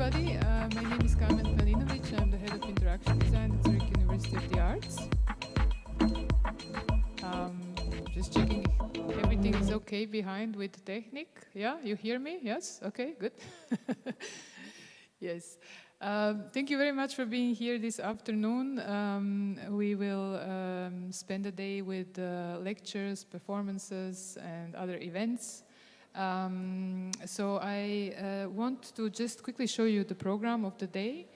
everybody. My name is Karmen. I'm the head of interaction design at Zurich University of the Arts. Just checking everything is okay behind with the technique. Yeah, you hear me? Yes? Okay, good. Yes. Thank you very much for being here this afternoon. We will spend the day with lectures, performances, and other events. So I want to just quickly show you the program of the day.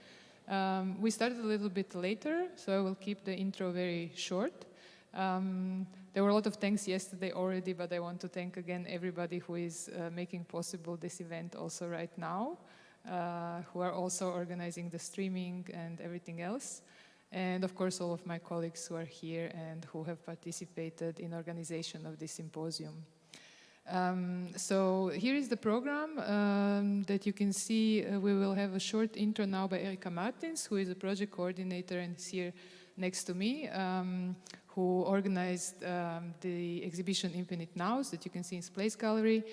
We started a little bit later, so I will keep the intro very short. There were a lot of thanks yesterday already, but I want to thank again everybody who is making possible this event also right now, who are also organizing the streaming and everything else. And of course, all of my colleagues who are here and who have participated in organization of this symposium. So here is the program that you can see. We will have a short intro now by Erika Martins, who is a project coordinator and is here next to me, who organized the exhibition Infinite Nows that you can see in Place Gallery.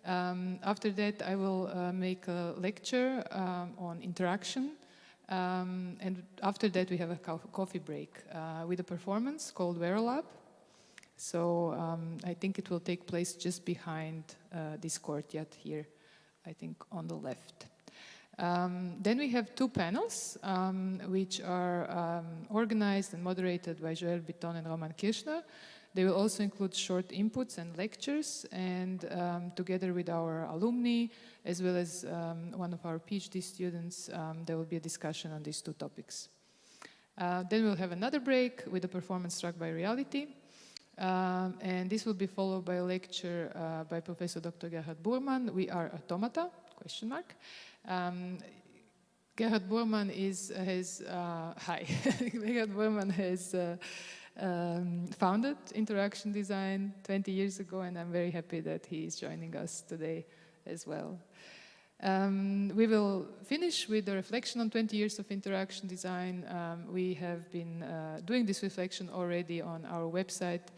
After that, I will make a lecture on interaction. And after that, we have a coffee break with a performance called Wearalab. So I think it will take place just behind this courtyard here, I think on the left. Then we have two panels, which are organized and moderated by Joël Bitton and Roman Kirschner. They will also include short inputs and lectures, and together with our alumni, as well as one of our PhD students, there will be a discussion on these two topics. Then we'll have another break with a performance struck by reality. And this will be followed by a lecture by Professor Dr. Gerhard Burmann. We are automata, question mark. Gerhard Burmann Gerhard Burmann has founded interaction design 20 years ago, and I'm very happy that he is joining us today as well. We will finish with a reflection on 20 years of interaction design. We have been doing this reflection already on our website.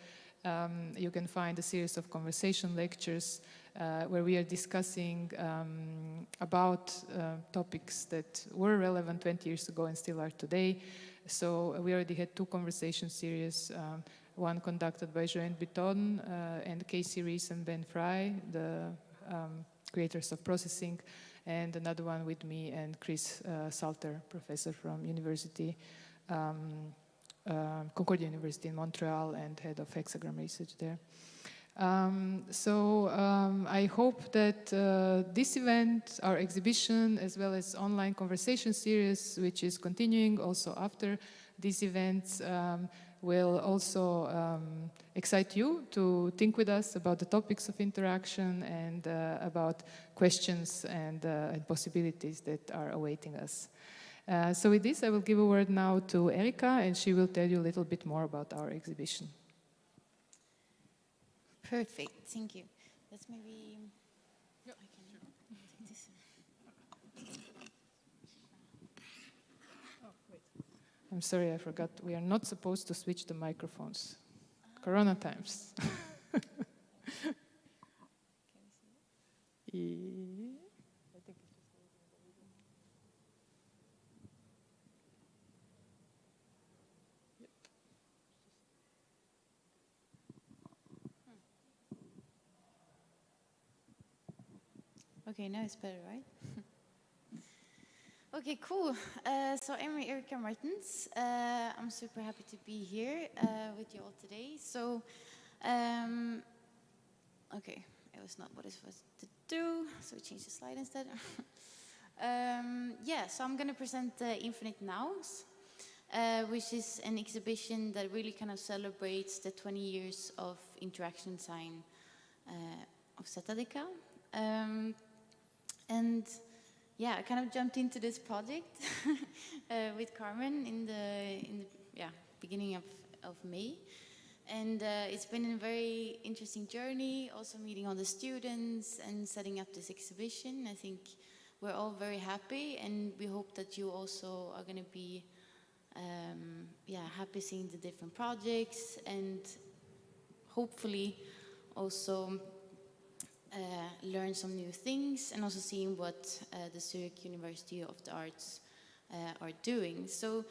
You can find a series of conversation lectures where we are discussing about topics that were relevant 20 years ago and still are today. So we already had two conversation series, one conducted by Joël Bitton and Casey Rees and Ben Fry, the creators of processing, and another one with me and Chris Salter, professor from Concordia University in Montreal and head of hexagram research there. I hope that this event, our exhibition, as well as online conversation series, which is continuing also after these events, will also excite you to think with us about the topics of interaction and about questions and possibilities that are awaiting us. So with this, I will give a word now to Erika, and she will tell you a little bit more about our exhibition. Perfect, thank you. Let's maybe... I can take this. Oh, wait. I'm sorry, I forgot. We are not supposed to switch the microphones. Corona times. Okay, now it's better, right? Okay, cool. So I'm Erika Martins. I'm super happy to be here with you all today. So, okay, it was not what I was supposed to do, so we changed the slide instead. So I'm going to present Infinite Nows, which is an exhibition that really kind of celebrates the 20 years of interaction design of Zetadeka. And yeah, I kind of jumped into this project with Karmen in the beginning of May. And it's been a very interesting journey, also meeting all the students and setting up this exhibition. I think we're all very happy, and we hope that you also are going to be happy seeing the different projects, and hopefully also learn some new things, and also seeing what the Zurich University of the Arts are doing. So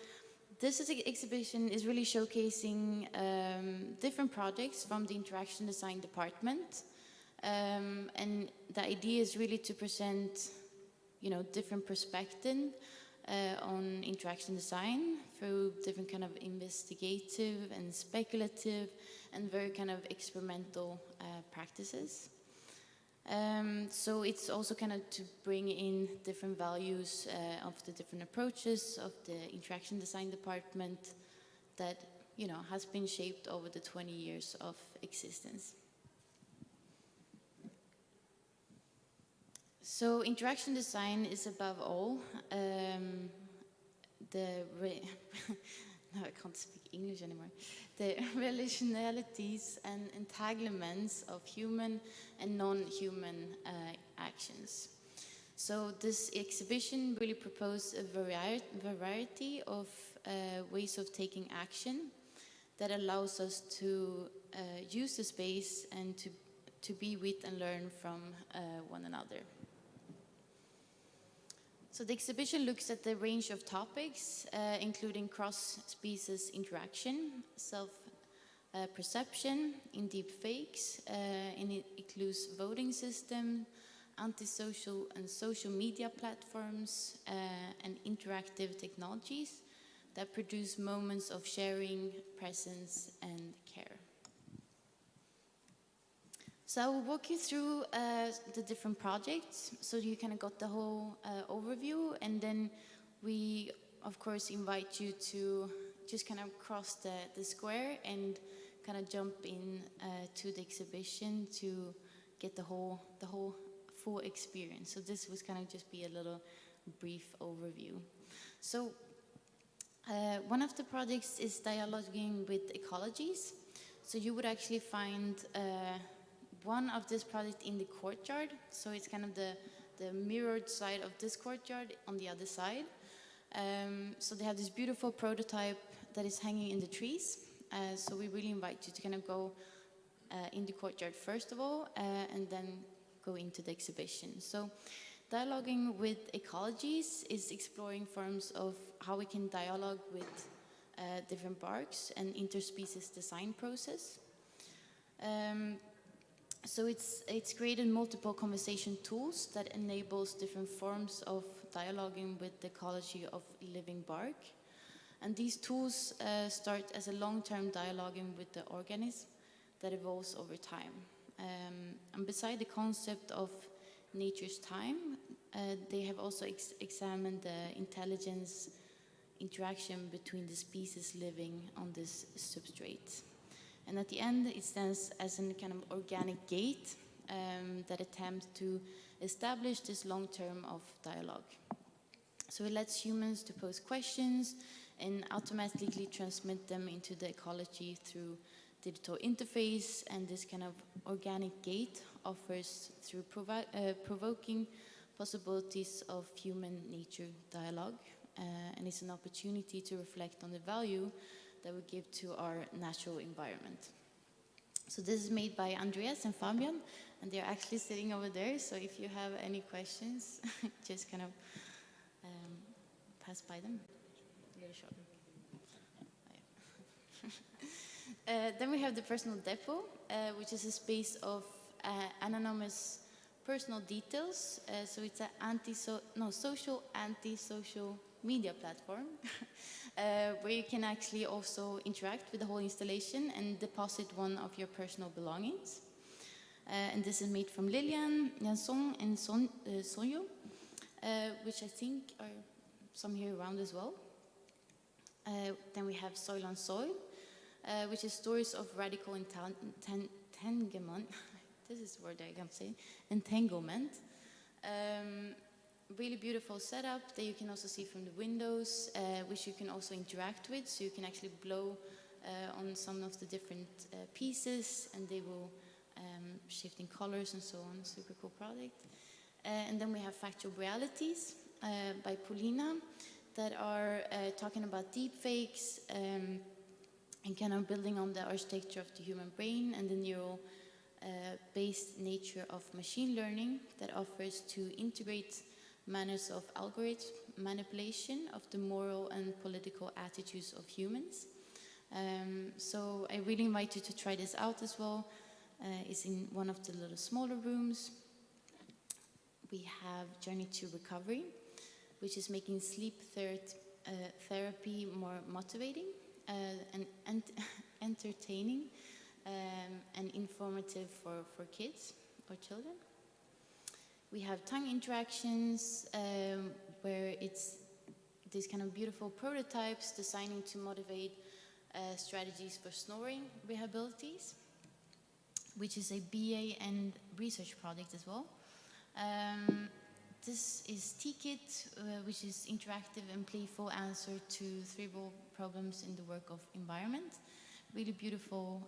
this exhibition is really showcasing different projects from the interaction design department. And the idea is really to present, different perspectives on interaction design through different kind of investigative and speculative and very kind of experimental practices. So it's also kind of to bring in different values of the different approaches of the interaction design department that, has been shaped over the 20 years of existence. So interaction design is above all no, I can't speak English anymore. The relationalities and entanglements of human and non-human actions. So this exhibition really proposed a variety of ways of taking action that allows us to use the space and to be with and learn from one another. So the exhibition looks at the range of topics, including cross-species interaction, self-perception in deep fakes, and it includes voting system, antisocial and social media platforms, and interactive technologies that produce moments of sharing, presence, and care. So I will walk you through the different projects, so you kind of got the whole overview, and then we, of course, invite you to just kind of cross the square and kind of jump in to the exhibition to get the whole full experience. So this was kind of just be a little brief overview. So one of the projects is dialoguing with Ecologies. So you would actually find one of this project in the courtyard, so it's kind of the mirrored side of this courtyard on the other side. So they have this beautiful prototype that is hanging in the trees. So we really invite you to kind of go in the courtyard first of all, and then go into the exhibition. So dialoguing with Ecologies is exploring forms of how we can dialogue with different barks and interspecies design process. So it's created multiple conversation tools that enables different forms of dialoguing with the ecology of living bark. And these tools start as a long-term dialoguing with the organism that evolves over time. And beside the concept of nature's time, they have also examined the intelligence interaction between the species living on this substrate. And at the end, it stands as a kind of organic gate that attempts to establish this long term of dialogue. So it lets humans to pose questions and automatically transmit them into the ecology through digital interface, and this kind of organic gate offers through provoking possibilities of human-nature dialogue, and it's an opportunity to reflect on the value that we give to our natural environment. So this is made by Andreas and Fabian, and they're actually sitting over there, so if you have any questions, just kind of pass by them. A little short. Then we have the personal depot, which is a space of anonymous personal details. So it's an social anti-social media platform where you can actually also interact with the whole installation and deposit one of your personal belongings. And this is made from Lilian, Jansson, and Sonyo, which I think are some here around as well. Then we have Soil on Soil, which is stories of radical entanglement. This is a word I can't say. Entanglement. Really beautiful setup that you can also see from the windows, which you can also interact with. So you can actually blow on some of the different pieces, and they will shift in colors and so on. Super cool product. And then we have Factual Realities by Paulina that are talking about deepfakes and kind of building on the architecture of the human brain and the neural based nature of machine learning that offers to integrate manners of algorithm manipulation of the moral and political attitudes of humans. So I really invite you to try this out as well. It's in one of the little smaller rooms. We have Journey to Recovery, which is making sleep therapy more motivating and entertaining and informative for kids or children. We have tongue interactions, where it's these kind of beautiful prototypes designing to motivate strategies for snoring rehabilities, which is a BA and research project as well. This is T-Kit, which is interactive and playful answer to cerebral problems in the work of environment. Really beautiful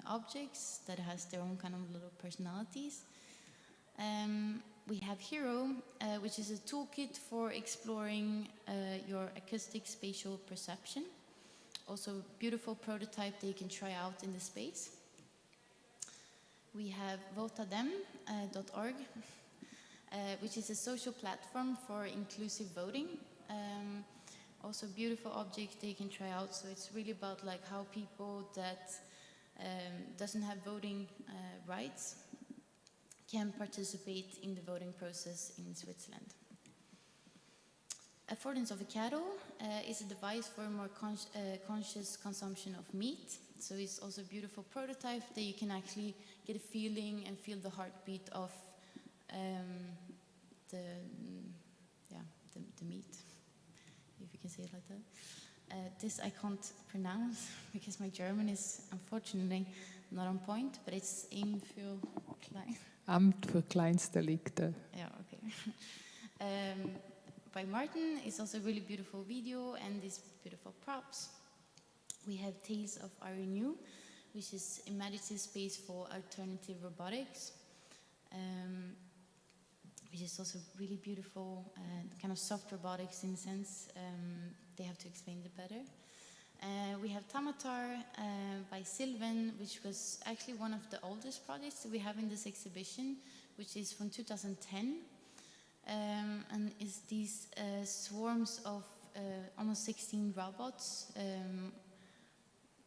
objects that has their own kind of little personalities. We have Hero, which is a toolkit for exploring your acoustic spatial perception. Also a beautiful prototype that you can try out in the space. We have votadem.org, which is a social platform for inclusive voting. Also a beautiful object that you can try out. So it's really about like how people that doesn't have voting rights can participate in the voting process in Switzerland. Affordance of a cattle is a device for a more conscious consumption of meat. So it's also a beautiful prototype that you can actually get a feeling and feel the heartbeat of the meat, if you can say it like that. This I can't pronounce because my German is unfortunately not on point, but it's Aim für Klein. Amt für Kleinstdelikte. Yeah, okay. By Martin, it's also a really beautiful video and these beautiful props. We have Tales of Renew, which is a meditative space for alternative robotics, which is also really beautiful, kind of soft robotics in a sense. They have to explain it better. We have Tamatar by Sylvan, which was actually one of the oldest projects that we have in this exhibition, which is from 2010. And is these swarms of almost 16 robots,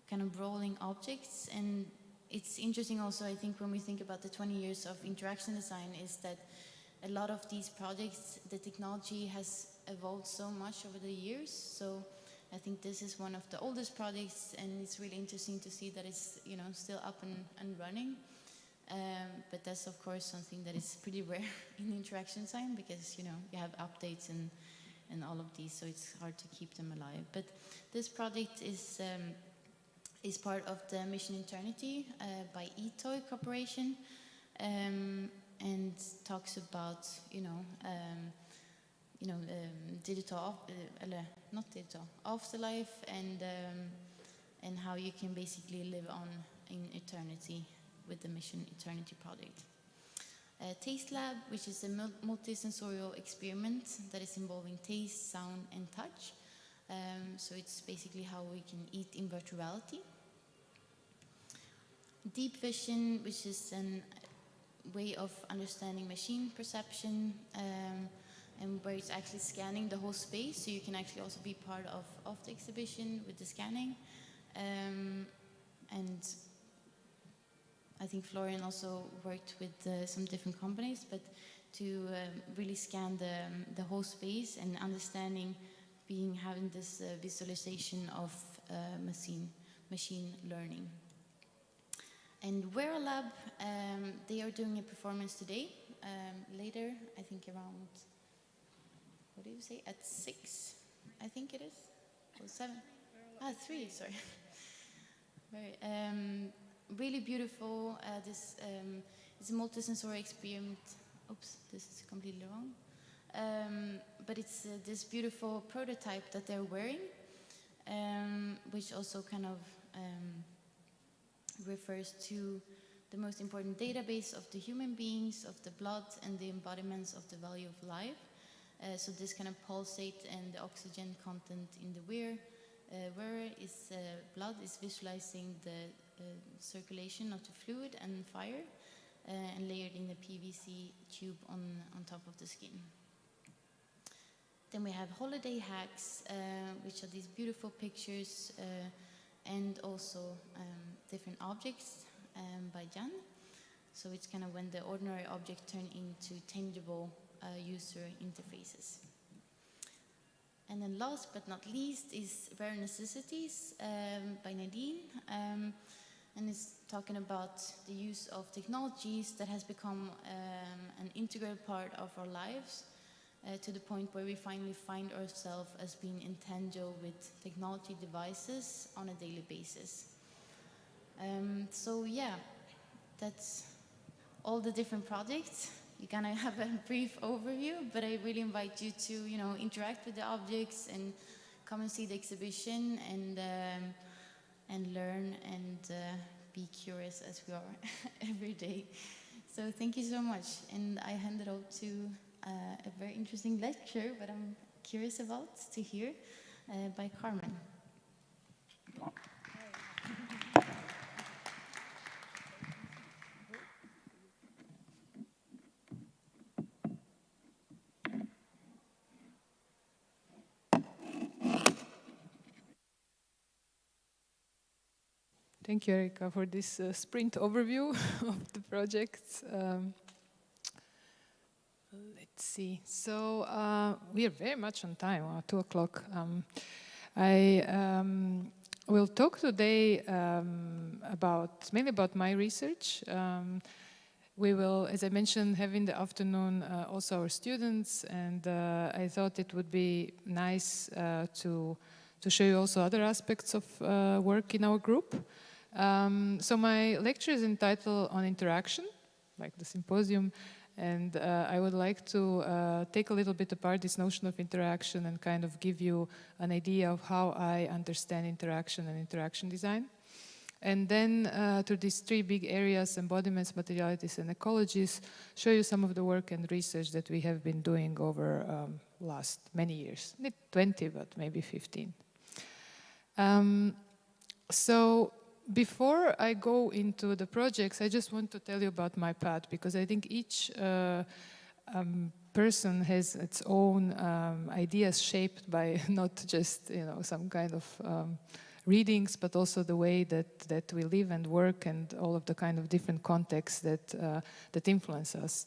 kind of rolling objects. And it's interesting also, I think, when we think about the 20 years of interaction design, is that a lot of these projects, the technology has evolved so much over the years. So I think this is one of the oldest projects, and it's really interesting to see that it's, you know, still up and running. But that's of course something that is pretty rare in interaction design, because you know you have updates and all of these, so it's hard to keep them alive. But this project is part of the Mission Eternity by eToy Corporation, and talks about digital, not digital, afterlife, and how you can basically live on in eternity with the Mission Eternity project. Taste Lab, which is a multisensorial experiment that is involving taste, sound, and touch. So it's basically how we can eat in virtual reality. Deep Vision, which is a way of understanding machine perception, and where it's actually scanning the whole space, so you can actually also be part of the exhibition with the scanning. And I think Florian also worked with some different companies, but to really scan the whole space and understanding, having this visualization of machine learning. And Wearalab, they are doing a performance today, later, I think around, what did you say, at 6, I think it is, or 7, 3, sorry. Very, really beautiful. This is a multisensory experiment. Oops, this is completely wrong. But it's this beautiful prototype that they're wearing, which also kind of refers to the most important database of the human beings, of the blood, and the embodiments of the value of life. So this kind of pulsate and the oxygen content in the wear Where is blood is visualizing the circulation of the fluid and fire, and layered in the PVC tube on top of the skin. Then we have holiday hacks, which are these beautiful pictures and also different objects by Jan. So it's kind of when the ordinary object turn into tangible user interfaces. And then last but not least is Rare Necessities by Nadine. And it's talking about the use of technologies that has become an integral part of our lives, to the point where we finally find ourselves as being entangled with technology devices on a daily basis. So yeah, that's all the different projects. You kind of have a brief overview, but I really invite you to, you know, interact with the objects and come and see the exhibition and learn and be curious as we are every day. So thank you so much, and I hand it over to a very interesting lecture, but I'm curious about to hear by Karmen. Thank you, Erika, for this sprint overview of the projects. Let's see. So we are very much on time, 2 o'clock. I will talk today mainly about my research. We will, as I mentioned, have in the afternoon also our students, and I thought it would be nice to show you also other aspects of work in our group. So my lecture is entitled On Interaction, like the symposium, and I would like to take a little bit apart this notion of interaction and kind of give you an idea of how I understand interaction and interaction design. And then to these 3 big areas, embodiments, materialities, and ecologies, show you some of the work and research that we have been doing over last many years. Not 20, but maybe 15. So before I go into the projects, I just want to tell you about my path, because I think each person has its own ideas shaped by not just, you know, some kind of readings, but also the way that we live and work, and all of the kind of different contexts that influence us.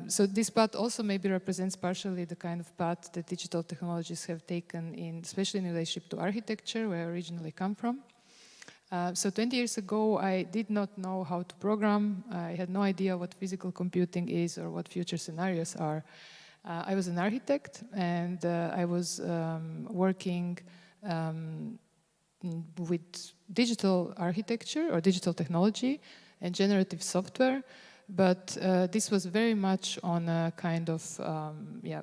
So this path also maybe represents partially the kind of path that digital technologies have taken in, especially in relationship to architecture, where I originally come from. So 20 years ago, I did not know how to program. I had no idea what physical computing is or what future scenarios are. I was an architect, and I was working with digital architecture or digital technology and generative software, but this was very much on a kind of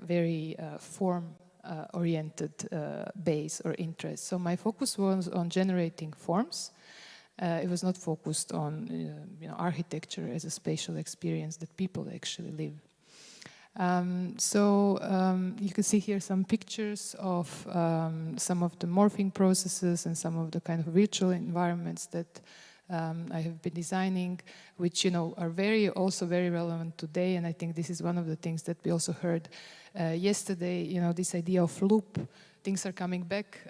very form-oriented base or interest. So my focus was on generating forms. It was not focused on architecture as a spatial experience that people actually live. You can see here some pictures of some of the morphing processes and some of the kind of virtual environments that I have been designing, which are also very relevant today. And I think this is one of the things that we also heard yesterday. This idea of loop. Things are coming back.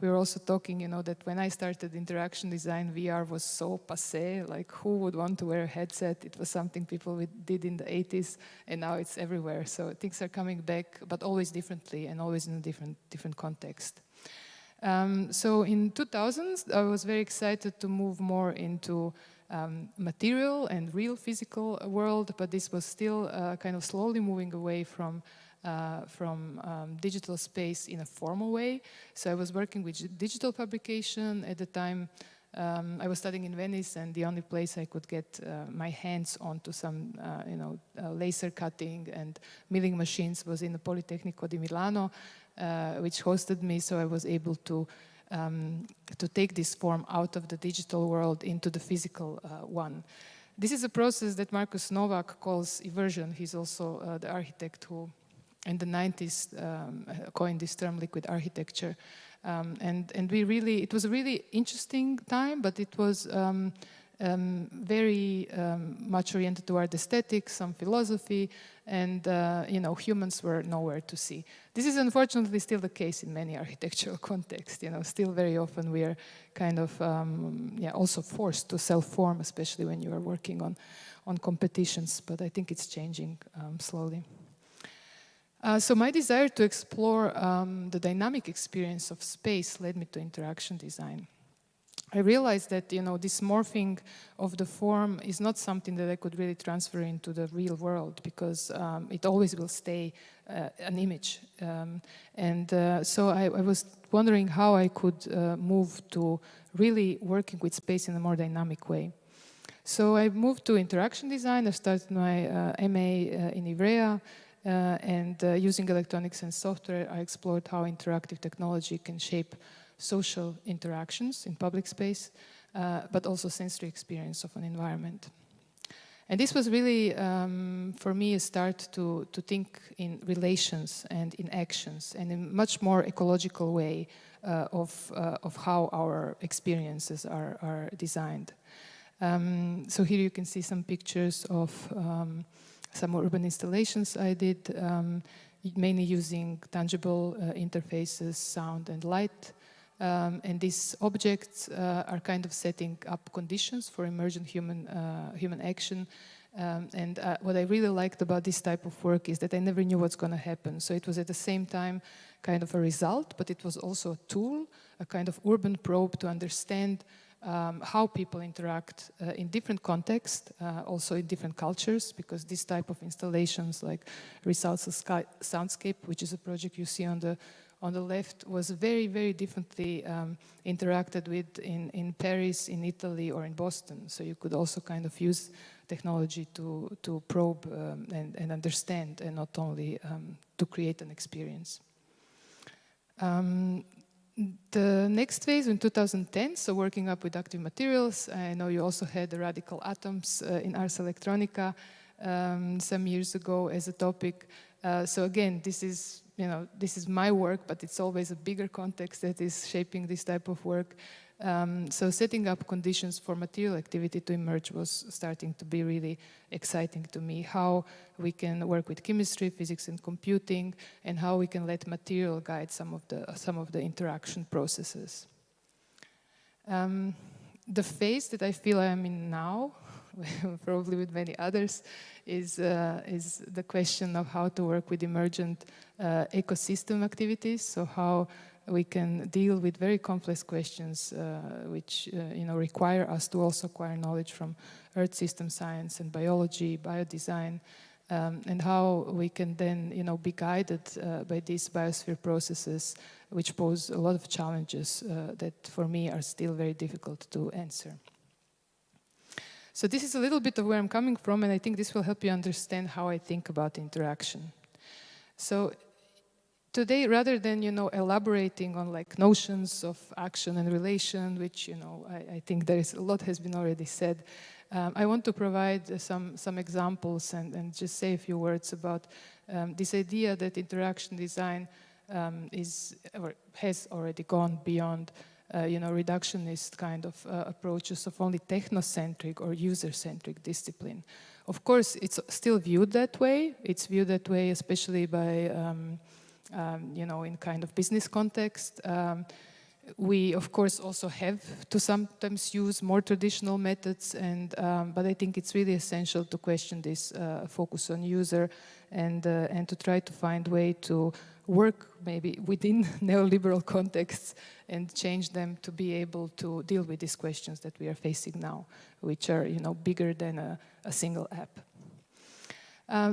We were also talking, that when I started interaction design, VR was so passé. Like, who would want to wear a headset? It was something people did in the 80s, and now it's everywhere. So things are coming back, but always differently and always in a different context. So in 2000s, I was very excited to move more into material and real physical world, but this was still kind of slowly moving away from digital space in a formal way. So I was working with digital fabrication. At the time, I was studying in Venice, and the only place I could get my hands onto some, laser cutting and milling machines was in the Politecnico di Milano, which hosted me. So I was able to take this form out of the digital world into the physical one. This is a process that Marcus Novak calls eversion. He's also the architect who in the 90s coined this term liquid architecture. And it was a really interesting time, but it was very much oriented toward aesthetics, some philosophy, and humans were nowhere to see. This is unfortunately still the case in many architectural contexts. Still very often we are kind of also forced to self-form, especially when you are working on competitions. But I think it's changing slowly. So my desire to explore the dynamic experience of space led me to interaction design. I realized that this morphing of the form is not something that I could really transfer into the real world, because it always will stay an image. So I was wondering how I could move to really working with space in a more dynamic way. So I moved to interaction design. I started my MA in Ivrea, and using electronics and software, I explored how interactive technology can shape social interactions in public space, but also sensory experience of an environment. And this was really, for me, a start to think in relations and in actions, and in a much more ecological way of how our experiences are designed. So here you can see some pictures of some urban installations I did, mainly using tangible interfaces, sound and light. And these objects are kind of setting up conditions for emergent human action. What I really liked about this type of work is that I never knew what's going to happen. So it was at the same time kind of a result, but it was also a tool, a kind of urban probe to understand how people interact in different contexts, also in different cultures, because this type of installations like Results of Soundscape, which is a project you see on the left, was very, very differently interacted with in Paris, in Italy, or in Boston. So you could also kind of use technology to probe and understand, and not only to create an experience. The next phase in 2010, so working up with active materials. I know you also had the radical atoms in Ars Electronica some years ago as a topic. So again, this is my work, but it's always a bigger context that is shaping this type of work. So setting up conditions for material activity to emerge was starting to be really exciting to me. How we can work with chemistry, physics, and computing, and how we can let material guide some of the interaction processes. The phase that I feel I am in now, probably with many others, is the question of how to work with emergent ecosystem activities. So how we can deal with very complex questions which require us to also acquire knowledge from earth system science and biology, biodesign, and how we can then be guided by these biosphere processes, which pose a lot of challenges that for me are still very difficult to answer. So this is a little bit of where I'm coming from, and I think this will help you understand how I think about interaction. So today, rather than elaborating on like notions of action and relation, which I think there is a lot has been already said, I want to provide some examples and just say a few words about this idea that interaction design has already gone beyond reductionist kind of approaches of only technocentric or user-centric discipline. Of course, it's still viewed that way. It's viewed that way, especially by in kind of business context. We, of course, also have to sometimes use more traditional methods, but I think it's really essential to question this focus on user and to try to find a way to work maybe within neoliberal contexts and change them to be able to deal with these questions that we are facing now, which are bigger than a single app.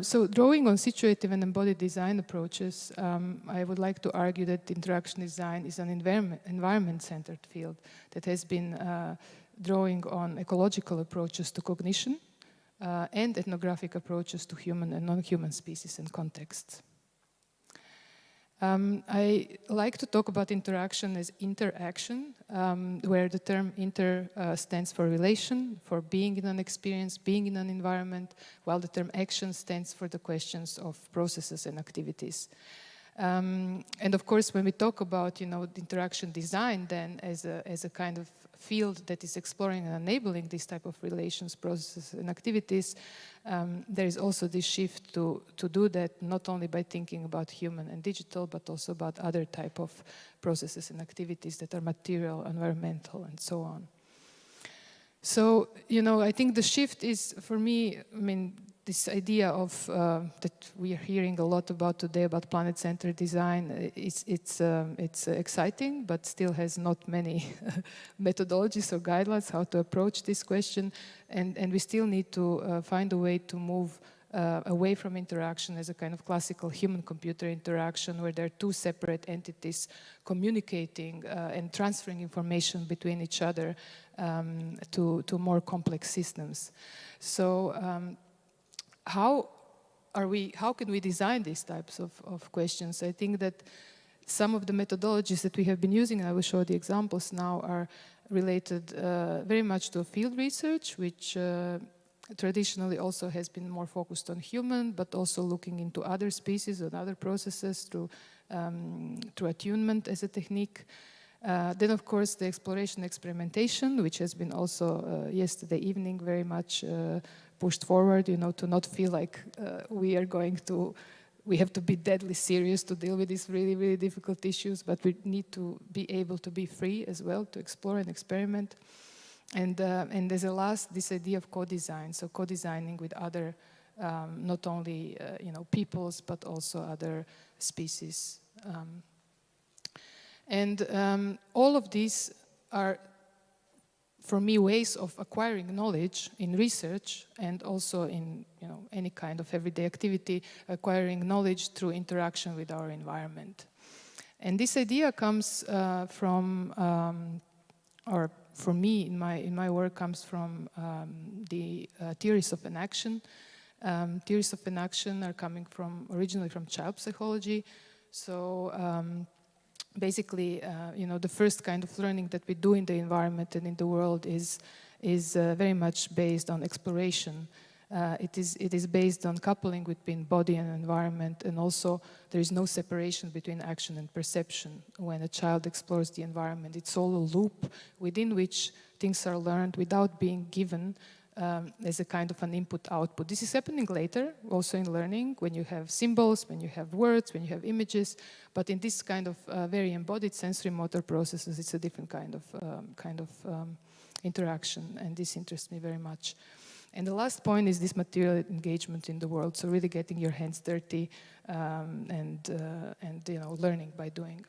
So drawing on situative and embodied design approaches, I would like to argue that interaction design is an environment-centered field that has been drawing on ecological approaches to cognition and ethnographic approaches to human and non-human species and contexts. I like to talk about interaction as interaction, where the term inter stands for relation, for being in an experience, being in an environment, while the term action stands for the questions of processes and activities. And of course, when we talk about, the interaction design, then as a kind of field that is exploring and enabling this type of relations, processes, and activities, there is also this shift to do that not only by thinking about human and digital, but also about other type of processes and activities that are material, environmental, and so on. So, I think the shift is, for me, this idea of that we are hearing a lot about today about planet-centered design, it's exciting, but still has not many methodologies or guidelines how to approach this question, and we still need to find a way to move away from interaction as a kind of classical human-computer interaction where there are two separate entities communicating and transferring information between each other to more complex systems. So how can we design these types of questions? I think that some of the methodologies that we have been using, and I will show the examples now, are related very much to field research, which traditionally also has been more focused on human, but also looking into other species and other processes through attunement as a technique. Then, of course, the exploration experimentation, which has been also yesterday evening very much pushed forward, to not feel like we have to be deadly serious to deal with these really, really difficult issues, but we need to be able to be free as well to explore and experiment. And as a last, this idea of co-design, so co-designing with other, not only peoples, but also other species. And all of these are, for me, ways of acquiring knowledge in research and also in any kind of everyday activity, acquiring knowledge through interaction with our environment. And this idea comes from, or for me in my work, comes from the theories of enaction. Theories of enaction are coming originally from child psychology. So basically, the first kind of learning that we do in the environment and in the world is very much based on exploration. It is based on coupling between body and environment, and also there is no separation between action and perception. When a child explores the environment, it's all a loop within which things are learned without being given as a kind of an input-output. This is happening later, also in learning, when you have symbols, when you have words, when you have images. But in this kind of very embodied sensory motor processes, it's a different kind of interaction, and this interests me very much. And the last point is this material engagement in the world. So really getting your hands dirty and learning by doing.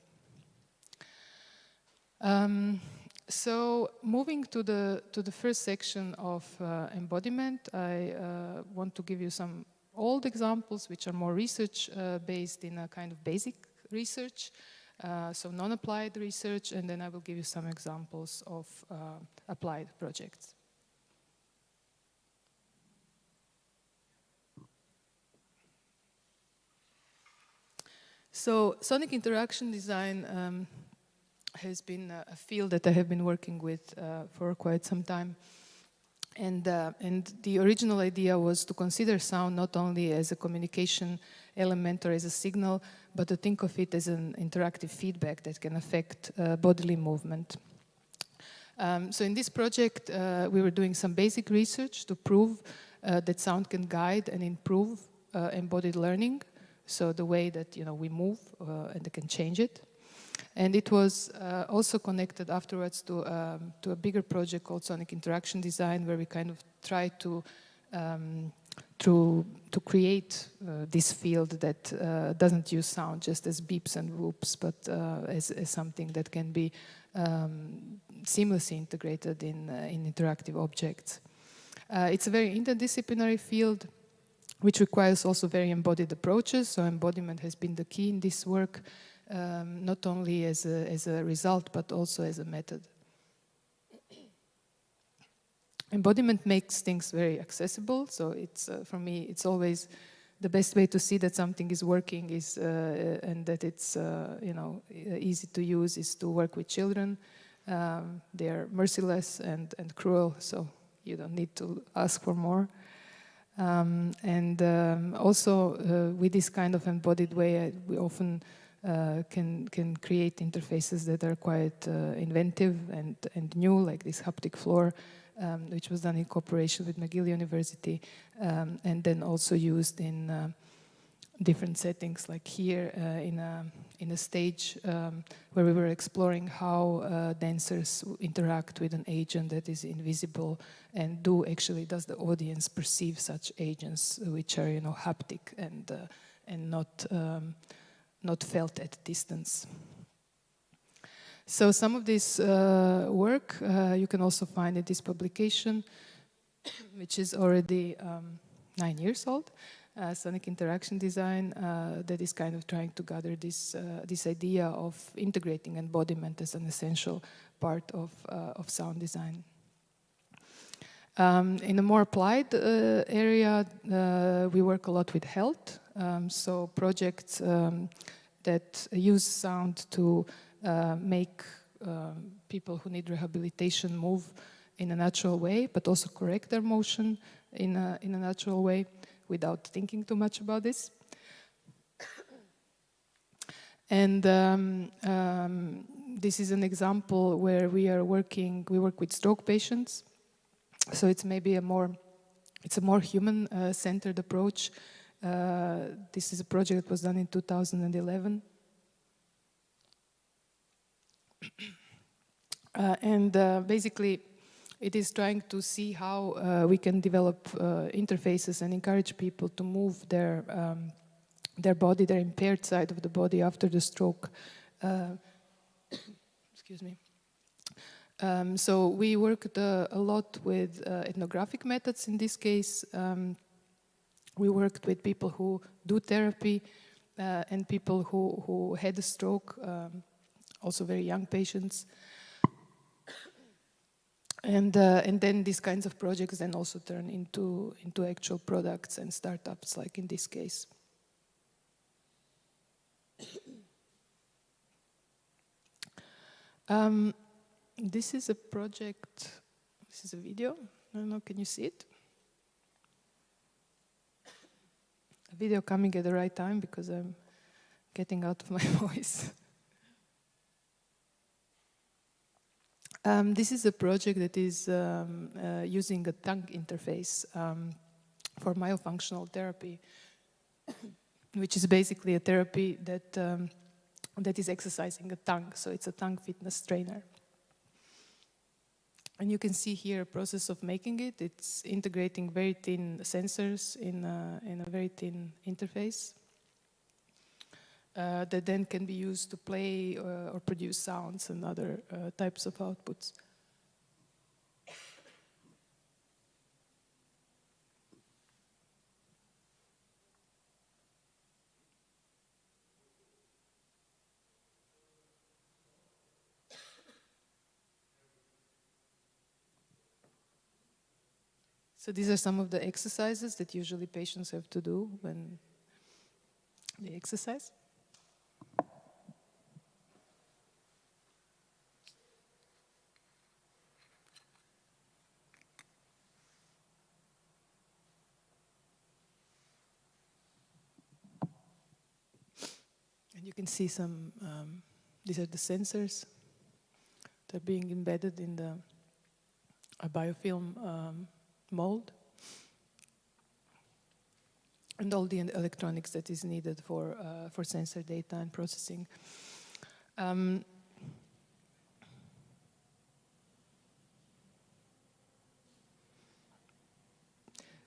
So moving to the first section of embodiment, I want to give you some old examples which are more research based in a kind of basic research, so non-applied research, and then I will give you some examples of applied projects. So sonic interaction design has been a field that I have been working with for quite some time. And the original idea was to consider sound not only as a communication element or as a signal, but to think of it as an interactive feedback that can affect bodily movement. So in this project, we were doing some basic research to prove that sound can guide and improve embodied learning. So the way that we move and they can change it. And it was also connected afterwards to a bigger project called Sonic Interaction Design, where we kind of try to create this field that doesn't use sound just as beeps and whoops, but as something that can be seamlessly integrated in interactive objects. It's a very interdisciplinary field, which requires also very embodied approaches. So embodiment has been the key in this work. Not only as a result, but also as a method. Embodiment makes things very accessible. So it's for me, it's always the best way to see that something is working is and that it's easy to use is to work with children. They are merciless and cruel, so you don't need to ask for more. Also, with this kind of embodied way, we often can create interfaces that are quite inventive and new, like this haptic floor, which was done in cooperation with McGill University, and then also used in different settings, like here in a stage where we were exploring how dancers interact with an agent that is invisible, and does the audience perceive such agents which are, haptic and not felt at a distance. So some of this work you can also find in this publication, which is already 9 years old. Sonic interaction design that is kind of trying to gather this idea of integrating embodiment as an essential part of sound design. In a more applied area, we work a lot with health. So projects that use sound to make people who need rehabilitation move in a natural way, but also correct their motion in a natural way, without thinking too much about this. And this is an example where we work with stroke patients. So it's maybe a more human-centered approach. This is a project that was done in 2011. Basically, it is trying to see how we can develop interfaces and encourage people to move their body, their impaired side of the body after the stroke. Excuse me. So we worked a lot with ethnographic methods in this case. We worked with people who do therapy and people who had a stroke, also very young patients. And then these kinds of projects then also turn into actual products and startups, like in this case. This is a project, this is a video. I don't know, can you see it? A video coming at the right time because I'm getting out of my voice. This is a project that is using a tongue interface for myofunctional therapy, which is basically a therapy that is exercising a tongue. So it's a tongue fitness trainer. And you can see here a process of making it. It's integrating very thin sensors in a very thin interface that then can be used to play or produce sounds and other types of outputs. So these are some of the exercises that usually patients have to do when they exercise. And you can see some, these are the sensors. They're being embedded in a biofilm mold, and all the electronics that is needed for sensor data and processing.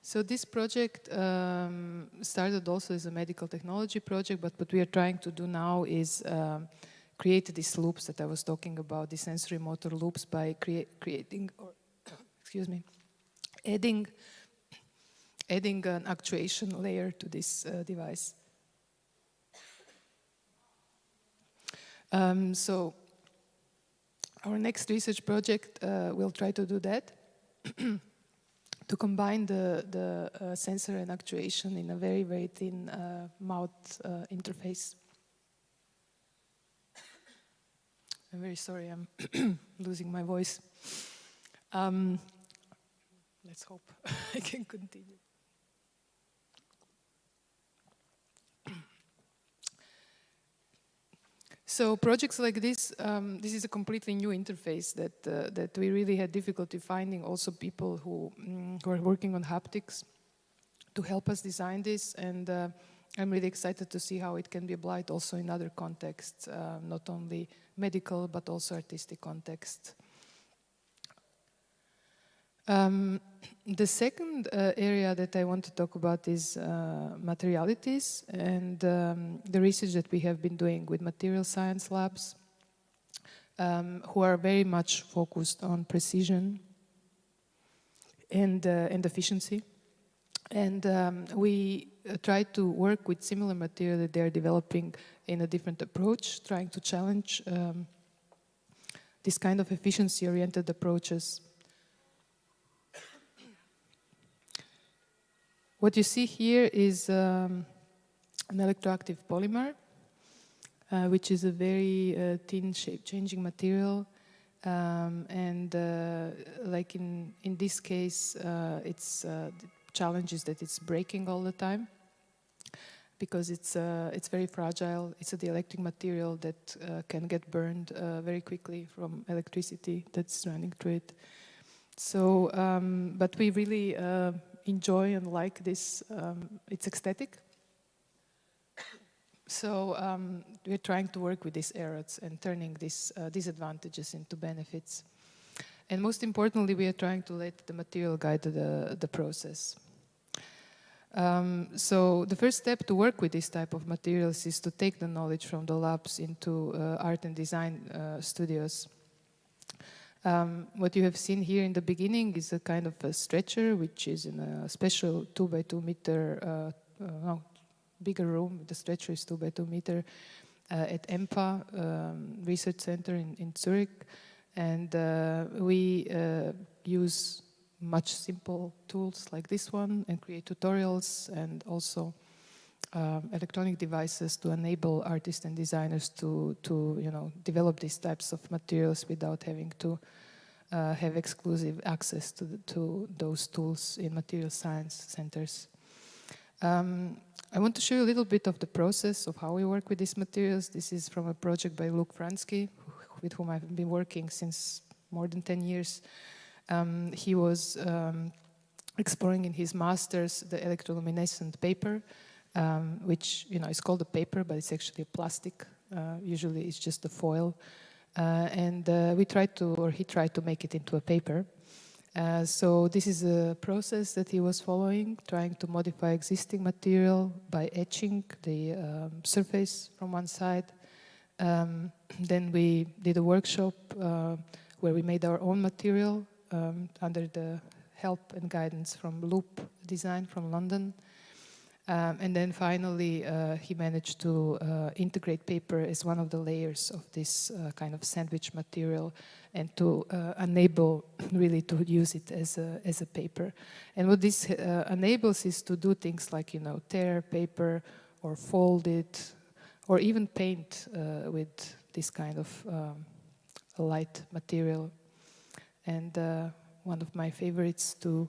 So this project started also as a medical technology project, but what we are trying to do now is create these loops that I was talking about, these sensory motor loops, by creating, or excuse me, adding an actuation layer to this device. So our next research project will try to do that, to combine the sensor and actuation in a very, very thin mouth interface. I'm very sorry, I'm losing my voice. Let's hope I can continue. So projects like this, this is a completely new interface that we really had difficulty finding also people who are working on haptics to help us design this, and I'm really excited to see how it can be applied also in other contexts, not only medical but also artistic contexts. The second area that I want to talk about is materialities and the research that we have been doing with material science labs, who are very much focused on precision and efficiency. And we try to work with similar material that they're developing in a different approach, trying to challenge this kind of efficiency-oriented approaches. What you see here is an electroactive polymer, which is a very thin shape-changing material. Like in this case, it's the challenge is that it's breaking all the time because it's very fragile. It's a dielectric material that can get burned very quickly from electricity that's running through it. So, but we really enjoy and like this. It's ecstatic. So we're trying to work with these errors and turning these disadvantages into benefits. And most importantly, we are trying to let the material guide the process. So the first step to work with this type of materials is to take the knowledge from the labs into art and design studios. What you have seen here in the beginning is a kind of a stretcher, which is in a special 2 by 2 meter, bigger room. The stretcher is 2 by 2 meter at EMPA Research Center in Zurich. And we use much simple tools like this one and create tutorials and also electronic devices to enable artists and designers to develop these types of materials without having to have exclusive access to those tools in material science centers. I want to show you a little bit of the process of how we work with these materials. This is from a project by Luke Fransky, with whom I've been working since more than 10 years. He was exploring in his master's the electroluminescent paper, which is called a paper, but it's actually a plastic. Usually it's just a foil. He tried to make it into a paper. So this is a process that he was following, trying to modify existing material by etching the surface from one side. Then we did a workshop where we made our own material under the help and guidance from Loop Design from London. And then finally, he managed to integrate paper as one of the layers of this kind of sandwich material and to enable really to use it as a paper. And what this enables is to do things like, tear paper or fold it or even paint with this kind of light material. And one of my favorites to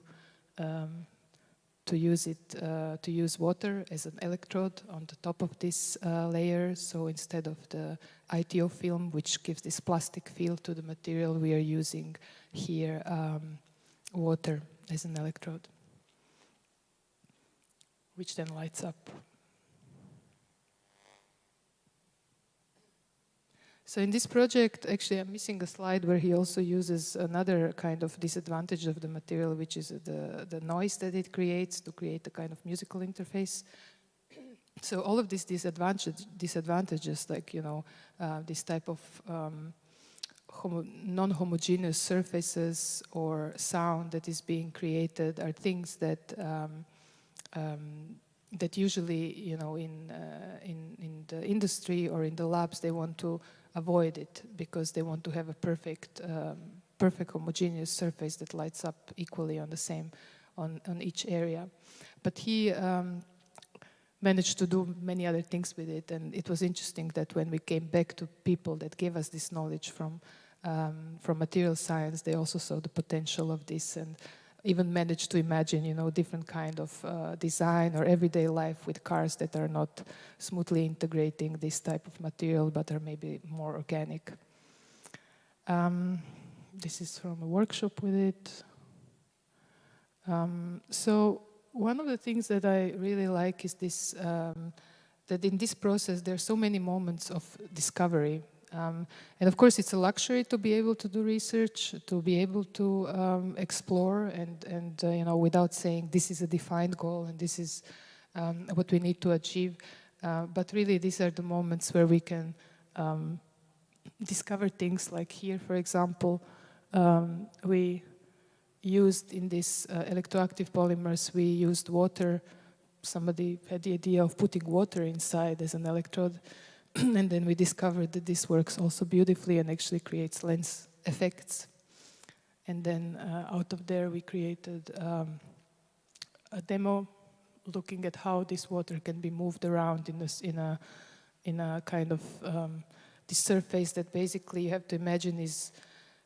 use water as an electrode on the top of this layer. So instead of the ITO film, which gives this plastic feel to the material, we are using here water as an electrode, which then lights up. So in this project, actually I'm missing a slide where he also uses another kind of disadvantage of the material, which is the noise that it creates to create a kind of musical interface. So all of these disadvantages, like, this type of non-homogeneous surfaces or sound that is being created are things that that usually, in the industry or in the labs, they want to avoid it because they want to have a perfect homogeneous surface that lights up equally on each area. But he managed to do many other things with it, and it was interesting that when we came back to people that gave us this knowledge from material science, they also saw the potential of this, and even manage to imagine, you know, different kind of design or everyday life with cars that are not smoothly integrating this type of material, but are maybe more organic. This is from a workshop with it. So one of the things that I really like is this, that in this process there are so many moments of discovery. And of course it's a luxury to be able to do research, to be able to explore and you know, without saying this is a defined goal and this is what we need to achieve. But really these are the moments where we can discover things like here, for example, we used in these electroactive polymers, we used water. Somebody had the idea of putting water inside as an electrode. And then we discovered that this works also beautifully and actually creates lens effects. And then out of there we created a demo looking at how this water can be moved around in a kind of this surface that basically you have to imagine is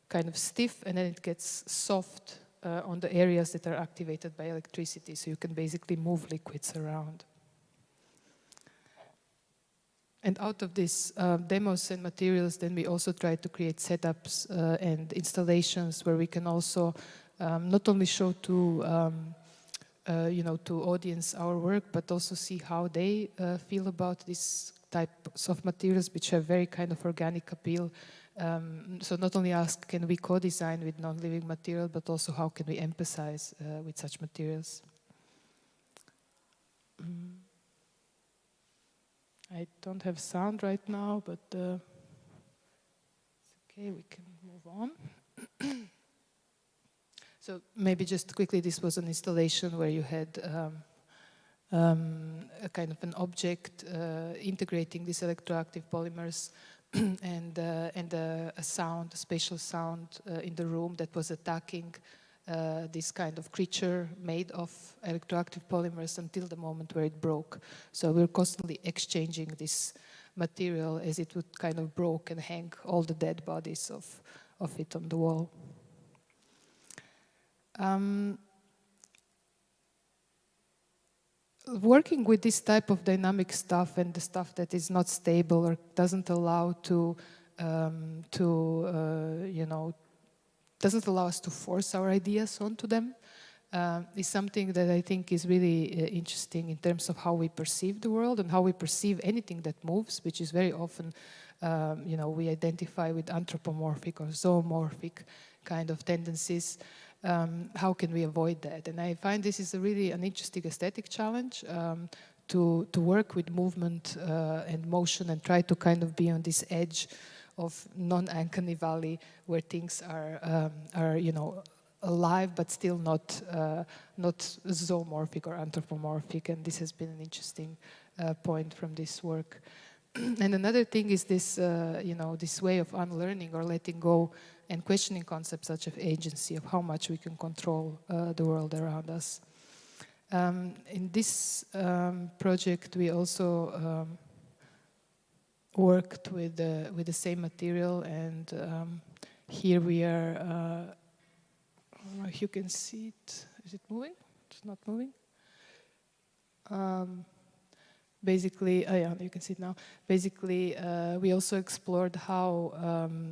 kind of stiff and then it gets soft on the areas that are activated by electricity. So you can basically move liquids around. And out of these demos and materials, then we also try to create setups and installations where we can also not only show to you know, to audience our work, but also see how they feel about this types of materials, which have very kind of organic appeal. So not only ask, can we co-design with non-living material, but also how can we emphasize with such materials. I don't have sound right now, but it's okay, we can move on. So maybe just quickly, this was an installation where you had a kind of an object integrating these electroactive polymers and a sound, a spatial sound in the room that was attacking this kind of creature made of electroactive polymers until the moment where it broke. So we're constantly exchanging this material as it would kind of broke and hang all the dead bodies of it on the wall. Working with this type of dynamic stuff and the stuff that is not stable or doesn't allow to you know, doesn't allow us to force our ideas onto them, is something that I think is really interesting in terms of how we perceive the world and how we perceive anything that moves, which is very often, you know, we identify with anthropomorphic or zoomorphic kind of tendencies. How can we avoid that? And I find this is really an interesting aesthetic challenge to work with movement and motion and try to kind of be on this edge of non-uncanny valley where things are you know, alive but still not zoomorphic or anthropomorphic. And this has been an interesting point from this work. And another thing is this, you know, this way of unlearning or letting go and questioning concepts such as agency, of how much we can control the world around us. In this project, we also worked with the same material, and here we are. I don't know if you can see it. Is it moving? It's not moving. Basically, yeah, you can see it now. Basically, we also explored how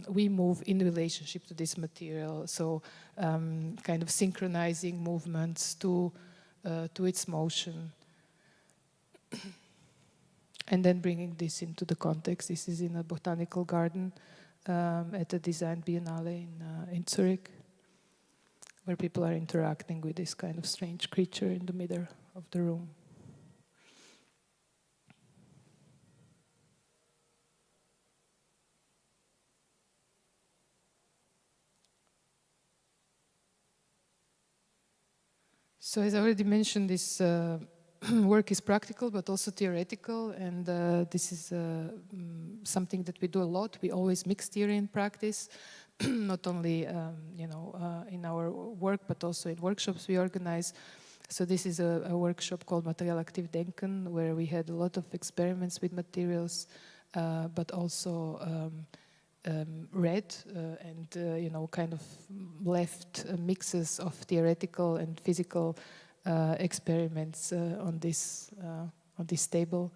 we move in relationship to this material. So, kind of synchronizing movements to its motion, and then bringing this into the context. This is in a botanical garden at the Design Biennale in Zurich, where people are interacting with this kind of strange creature in the middle of the room. So as I already mentioned, this work is practical but also theoretical, and this is something that we do a lot. We always mix theory and practice, not only you know, in our work but also in workshops we organize. So this is a workshop called Materialities Denken, where we had a lot of experiments with materials, but also read and you know, kind of left mixes of theoretical and physical experiments on this table.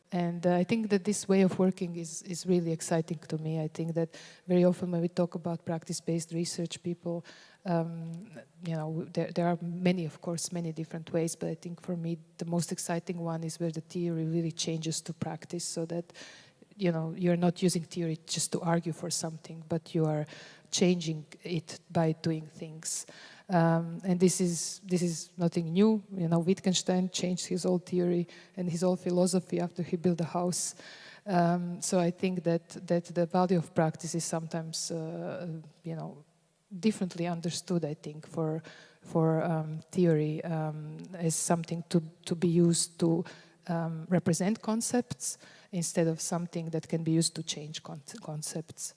And I think that this way of working is really exciting to me. I think that very often when we talk about practice-based research, people, you know, there are many, of course, many different ways, but I think for me the most exciting one is where the theory really changes to practice, so that, you know, you're not using theory just to argue for something, but you are changing it by doing things. And this is nothing new. You know, Wittgenstein changed his whole theory and his whole philosophy after he built a house. So I think that the value of practice is sometimes, you know, differently understood. I think for theory as something to be used to represent concepts instead of something that can be used to change concepts.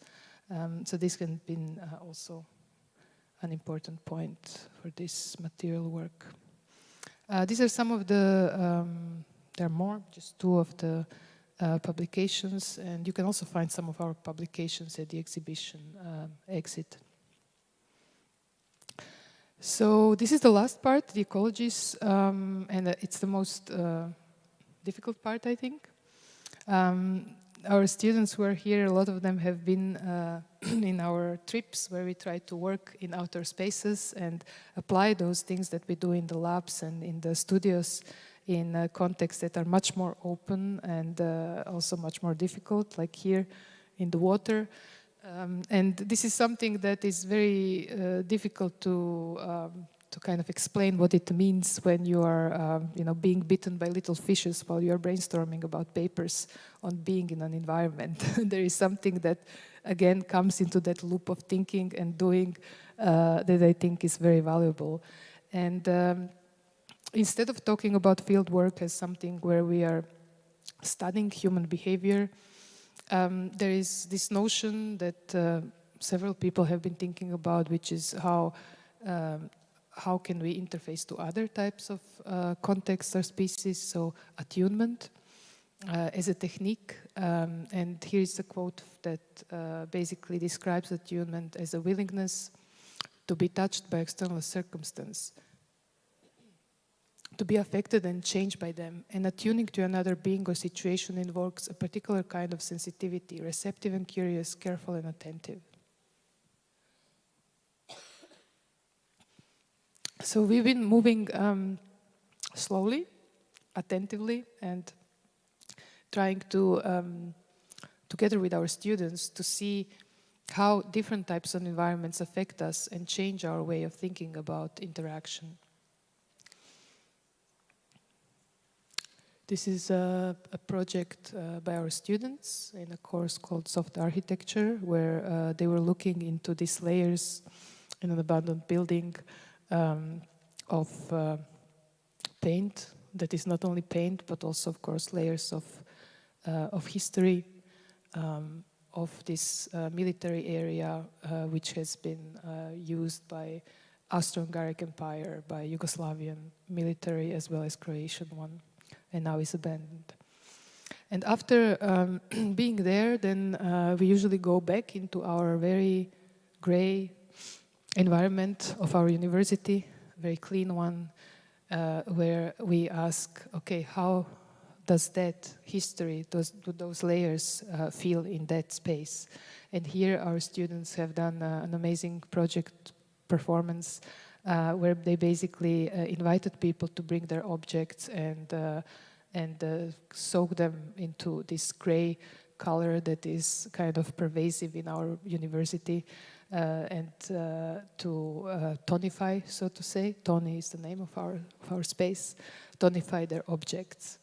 So this can be also an important point for this material work. These are some of the, there are more, just two of the publications, and you can also find some of our publications at the exhibition exit. So this is the last part, the ecologies, and it's the most difficult part, I think. Our students who are here, a lot of them have been in our trips where we try to work in outer spaces and apply those things that we do in the labs and in the studios in contexts that are much more open and also much more difficult, like here in the water. And this is something that is very difficult to kind of explain what it means when you are, you know, being bitten by little fishes while you are brainstorming about papers on being in an environment. There is something that, again, comes into that loop of thinking and doing that I think is very valuable. And instead of talking about field work as something where we are studying human behavior, there is this notion that several people have been thinking about, which is how can we interface to other types of contexts or species, so attunement as a technique. And here is a quote that basically describes attunement as a willingness to be touched by external circumstance, to be affected and changed by them, and attuning to another being or situation invokes a particular kind of sensitivity, receptive and curious, careful and attentive. So we've been moving slowly, attentively, and trying to, together with our students, to see how different types of environments affect us and change our way of thinking about interaction. This is a project by our students in a course called Soft Architecture, where they were looking into these layers in an abandoned building of paint that is not only paint, but also, of course, layers of history of this military area, which has been used by Austro-Hungaric Empire, by Yugoslavian military, as well as Croatian one, and now is abandoned. And after being there, then we usually go back into our very gray environment of our university, very clean one, where we ask, okay, how does that history, those layers feel in that space? And here our students have done an amazing project performance where they basically invited people to bring their objects and soak them into this gray color that is kind of pervasive in our university. And to tonify, so to say. Toni is the name of our space. Tonify their objects.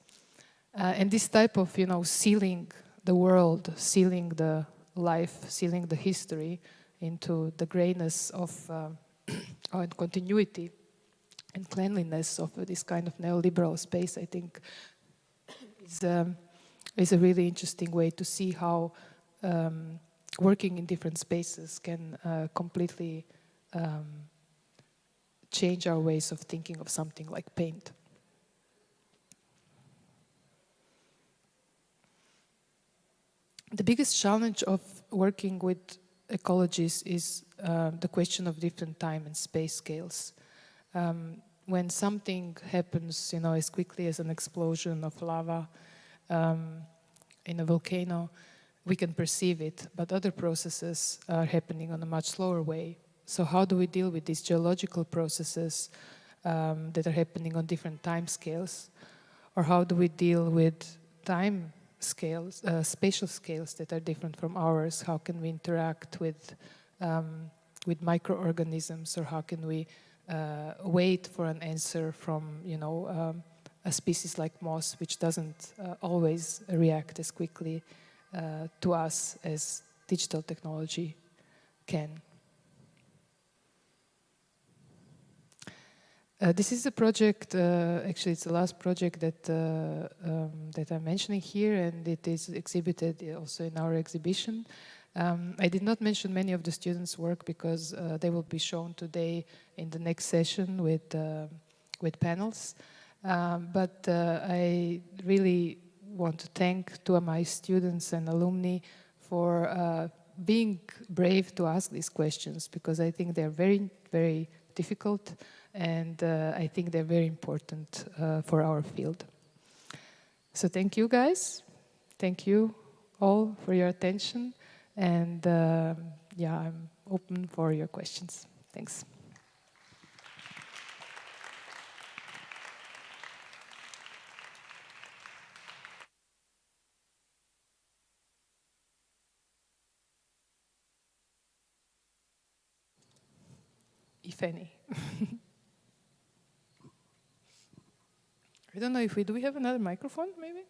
And this type of, you know, sealing the world, sealing the life, sealing the history into the grayness of and continuity and cleanliness of this kind of neoliberal space, I think, is a really interesting way to see how working in different spaces can completely change our ways of thinking of something like paint. The biggest challenge of working with ecologies is the question of different time and space scales. When something happens, you know, as quickly as an explosion of lava in a volcano, we can perceive it, but other processes are happening on a much slower way. So how do we deal with these geological processes that are happening on different time scales? Or how do we deal with time scales, spatial scales that are different from ours? How can we interact with microorganisms, or how can we wait for an answer from, you know, a species like moss, which doesn't always react as quickly to us as digital technology can. This is a project, actually it's the last project that I'm mentioning here, and it is exhibited also in our exhibition. I did not mention many of the students' work because they will be shown today in the next session with panels. But I really want to thank two of my students and alumni for being brave to ask these questions, because I think they're very, very difficult, and I think they're very important for our field. So thank you, guys. Thank you all for your attention. And yeah, I'm open for your questions. Thanks. If any. I don't know if do we have another microphone, maybe?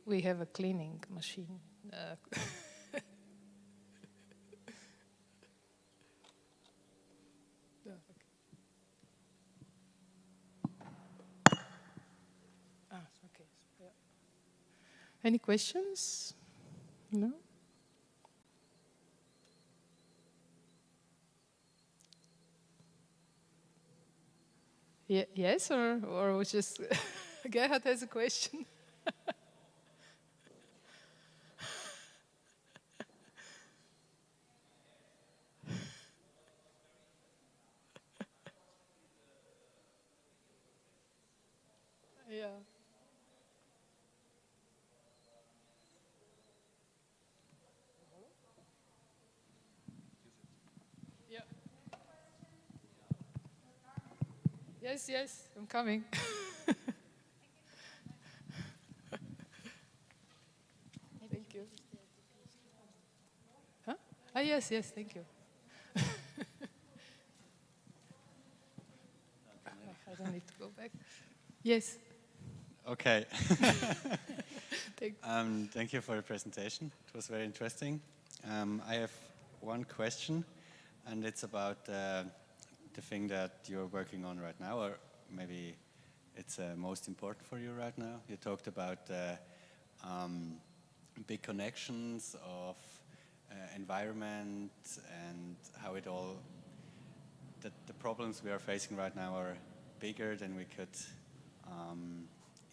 We have a cleaning machine. Okay. Yeah. Any questions? No? Yes, or just Gerhard has a question. Yeah. Yeah. Yes, yes, I'm coming. Thank you. Huh? Ah, yes, yes, thank you. I don't need to go back. Yes. Okay. Thank you for the presentation. It was very interesting. I have one question, and it's about the thing that you're working on right now, or maybe it's most important for you right now. You talked about big connections of environment and how it all, that the problems we are facing right now are bigger than we could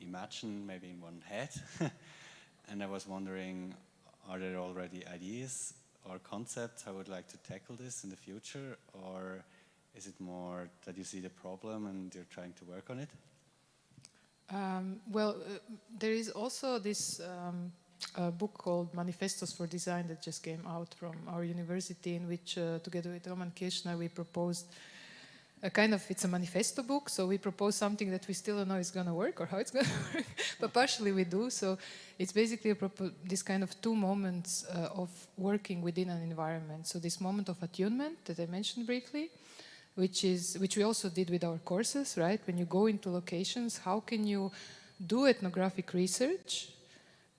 imagine maybe in one head. And I was wondering, are there already ideas or concepts how I would like to tackle this in the future, or is it more that you see the problem and you're trying to work on it? Well, there is also this book called Manifestos for Design that just came out from our university, in which together with Roman Kirchner we proposed a kind of, it's a manifesto book, so we propose something that we still don't know is going to work or how it's going to work, but partially we do. So it's basically this kind of two moments of working within an environment. So this moment of attunement that I mentioned briefly, which we also did with our courses, right? When you go into locations, how can you do ethnographic research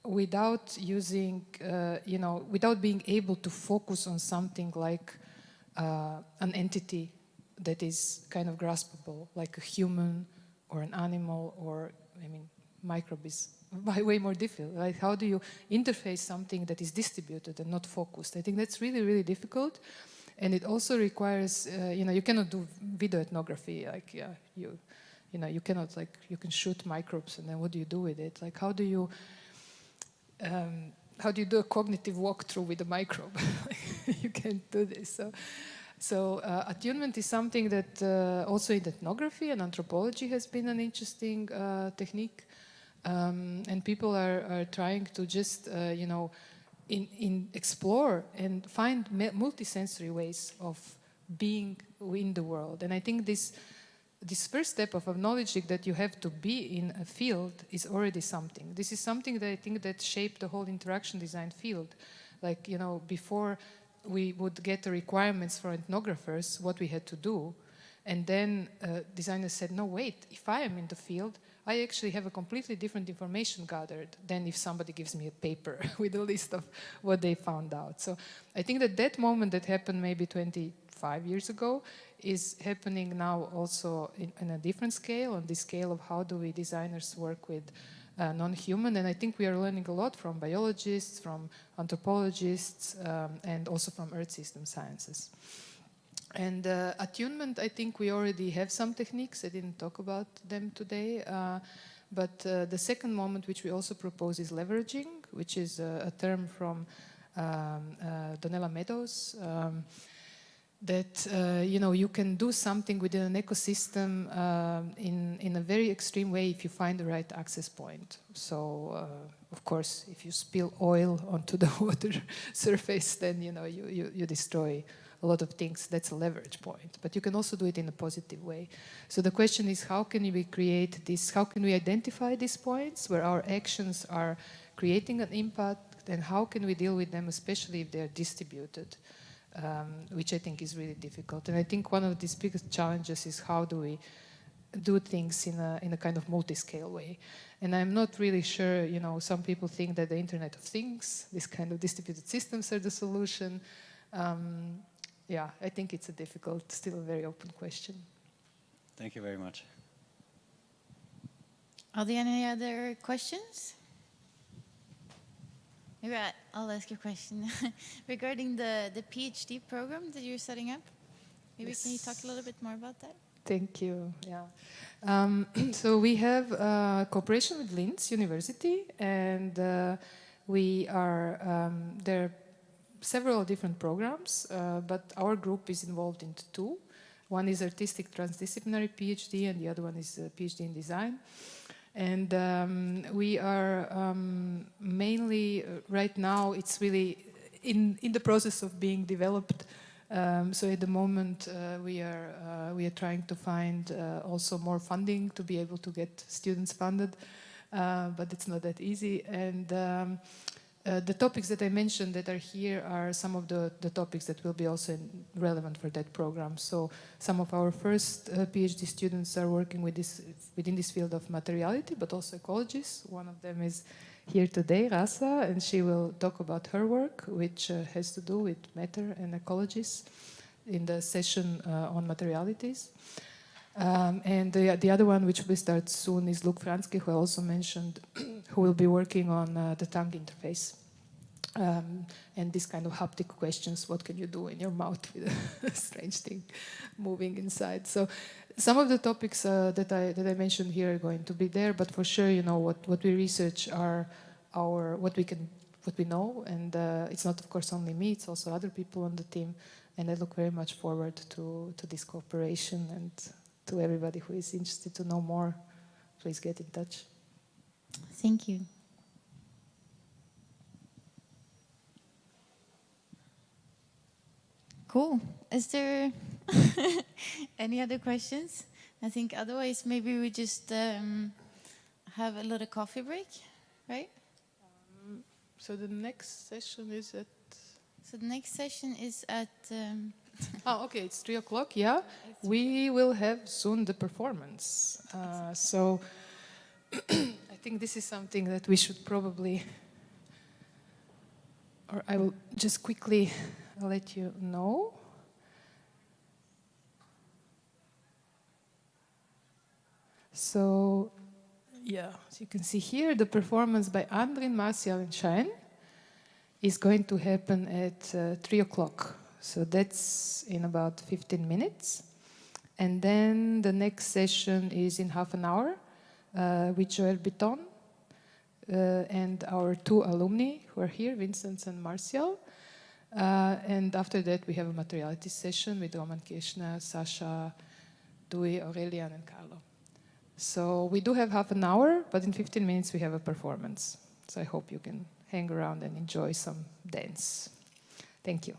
without using, without being able to focus on something like an entity that is kind of graspable, like a human or an animal, or, I mean, microbe is way more difficult. Like how do you interface something that is distributed and not focused? I think that's really, really difficult. And it also requires, you cannot do video ethnography. Like, you cannot, like, you can shoot microbes and then what do you do with it? Like, how do you do a cognitive walkthrough with a microbe? You can't do this. So attunement is something that also in ethnography and anthropology has been an interesting technique. And people are trying to just, explore and find multisensory ways of being in the world. And I think this first step of acknowledging that you have to be in a field is already something. This is something that I think that shaped the whole interaction design field. Like, before we would get the requirements for ethnographers, what we had to do. And then designers said, no, wait, if I am in the field, I actually have a completely different information gathered than if somebody gives me a paper with a list of what they found out. So I think that moment that happened maybe 25 years ago is happening now also in a different scale, on the scale of how do we designers work with non-human. And I think we are learning a lot from biologists, from anthropologists, and also from earth system sciences. And attunement, I think we already have some techniques. I didn't talk about them today. But the second moment, which we also propose, is leveraging, which is a term from Donella Meadows, that you can do something within an ecosystem in a very extreme way if you find the right access point. So, of course, if you spill oil onto the water surface, then you destroy a lot of things. That's a leverage point. But you can also do it in a positive way. So the question is, how can we create this? How can we identify these points where our actions are creating an impact, and how can we deal with them, especially if they're distributed? Which I think is really difficult. And I think one of these biggest challenges is how do we do things in a kind of multi-scale way. And I'm not really sure, some people think that the Internet of Things, this kind of distributed systems are the solution. Yeah, I think it's a difficult, still a very open question. Thank you very much. Are there any other questions? Maybe I'll ask you a question regarding the PhD program that you're setting up. Maybe Can you talk a little bit more about that? Thank you. Yeah. So we have cooperation with Linz University, and we are there are several different programs, but our group is involved in two. One is artistic transdisciplinary PhD, and the other one is a PhD in design. And we are mainly, right now, it's really in the process of being developed. So at the moment, we are trying to find also more funding to be able to get students funded, but it's not that easy. And the topics that I mentioned that are here are some of the topics that will be also relevant for that program. So some of our first PhD students are working within this field of materiality, but also ecologies. One of them is here today, Rasa, and she will talk about her work, which has to do with matter and ecologies in the session on materialities. And the other one, which will start soon, is Luke Fransky, who I also mentioned, who will be working on the tongue interface. And this kind of haptic questions, what can you do in your mouth with a strange thing moving inside? So some of the topics that I mentioned here are going to be there, but for sure, what we research are what we know, and it's not, of course, only me, it's also other people on the team, and I look very much forward to this cooperation, and to everybody who is interested to know more, please get in touch. Thank you. Cool. Is there any other questions? I think otherwise maybe we just have a little coffee break, right? So the next session is at... So the next session is at... Oh, okay, it's 3 o'clock, yeah. We will have soon the performance. So I think this is something that we should probably... Or I will just quickly let you know. So Yeah, as you can see here, the performance by Andrin, Marcial, and Shaën is going to happen at 3 o'clock. So that's in about 15 minutes. And then the next session is in half an hour with Joël Bitton and our 2 alumni who are here, Vincent and Marcial. And after that, we have a Materialities session with Roman Keshner, Sasha, Dewey, Aurelian, and Carlo. So we do have half an hour, but in 15 minutes we have a performance. So I hope you can hang around and enjoy some dance. Thank you.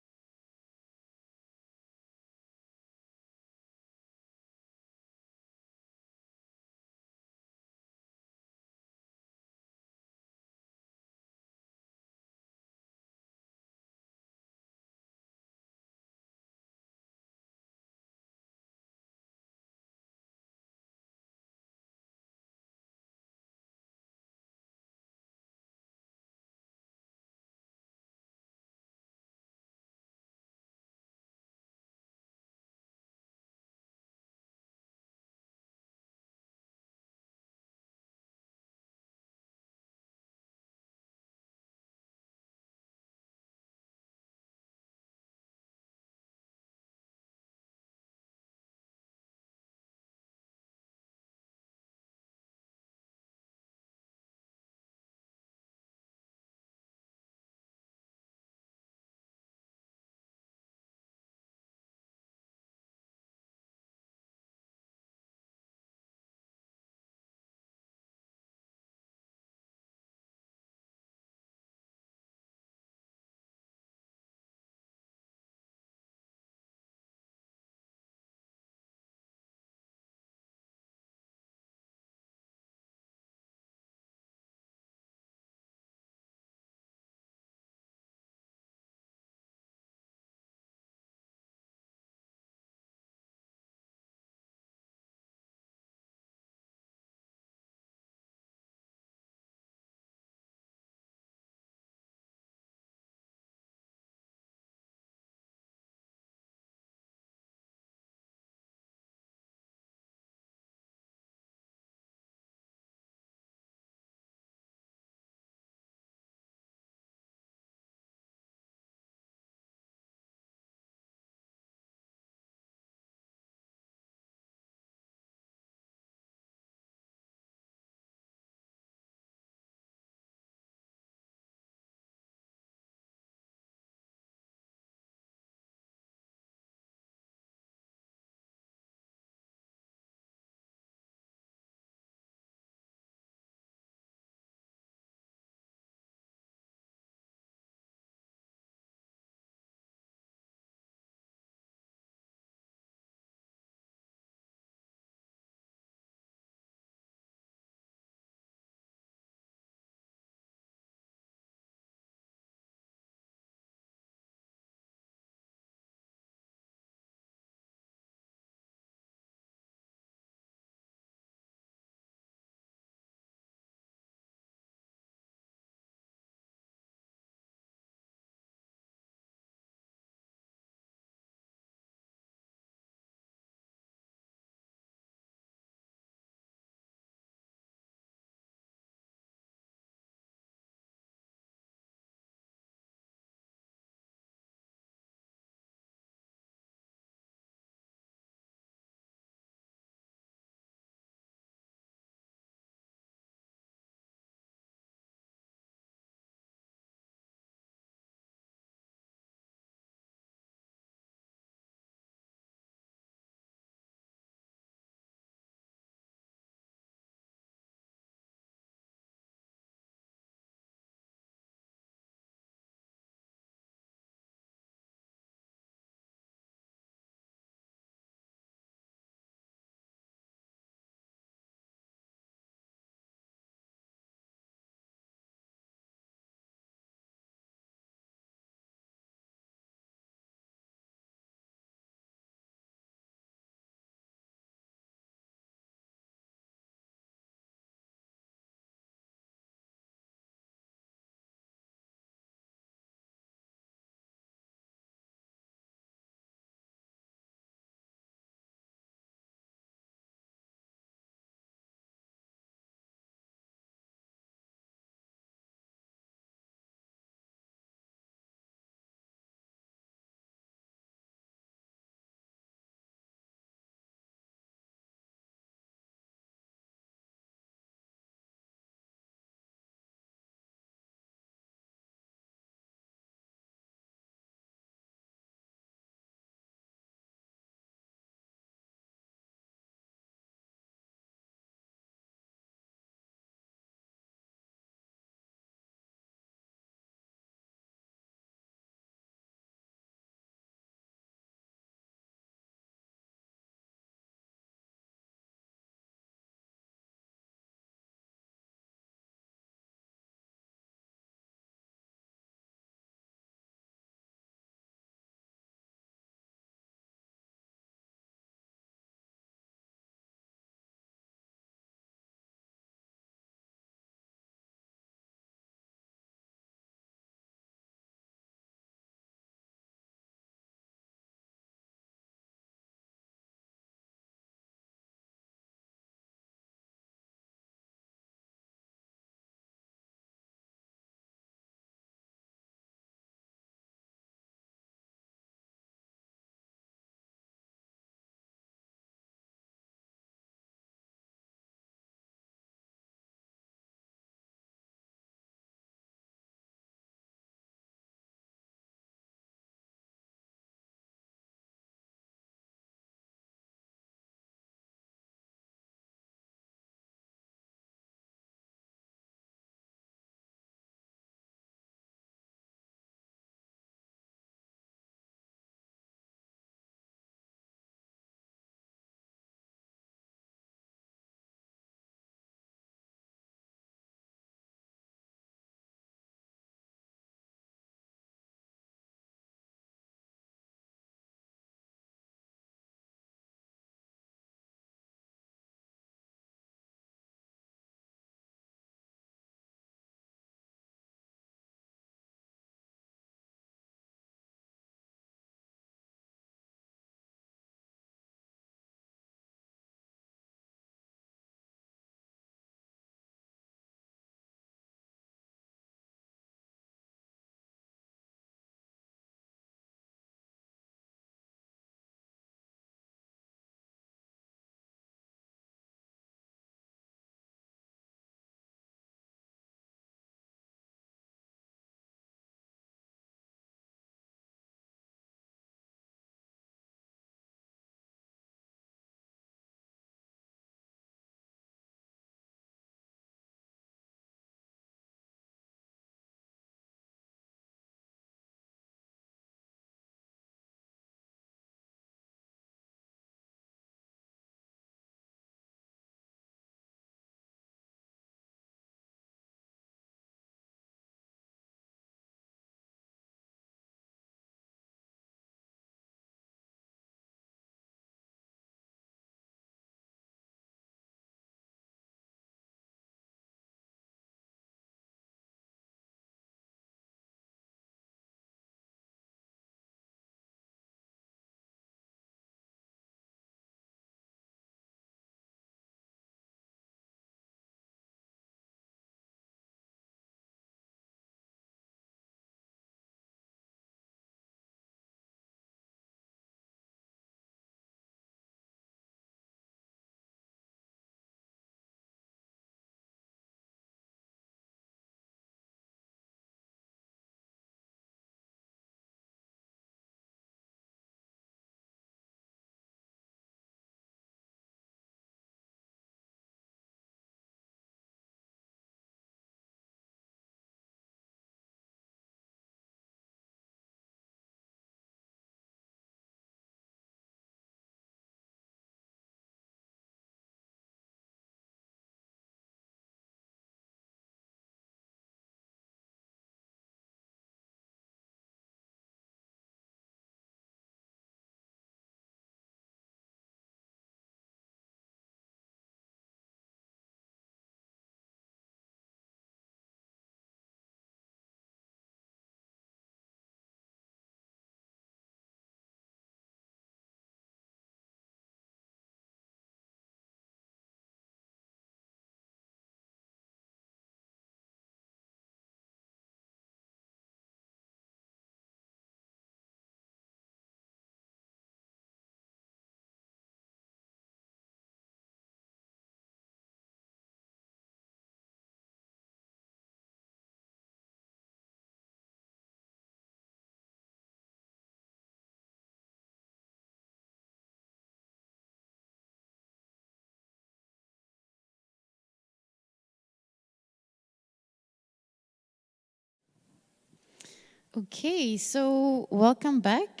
Okay, so welcome back.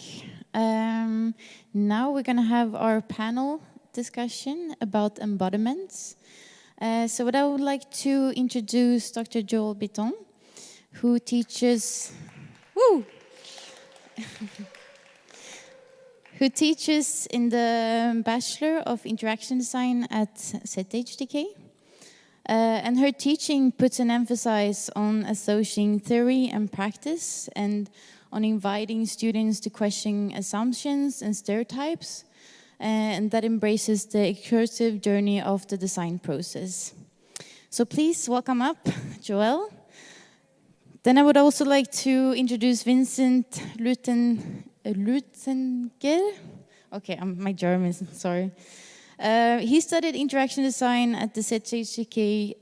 Now we're going to have our panel discussion about embodiments. So what I would like to introduce Dr. Joel Bitton, who teaches, who teaches in the Bachelor of Interaction Design at ZHDK. And her teaching puts an emphasis on associating theory and practice and on inviting students to question assumptions and stereotypes, and that embraces the incursive journey of the design process. So please welcome up Joel. Then I would also like to introduce Vincent Lutzenger. Okay, my German, sorry. He studied interaction design at the ZHDK,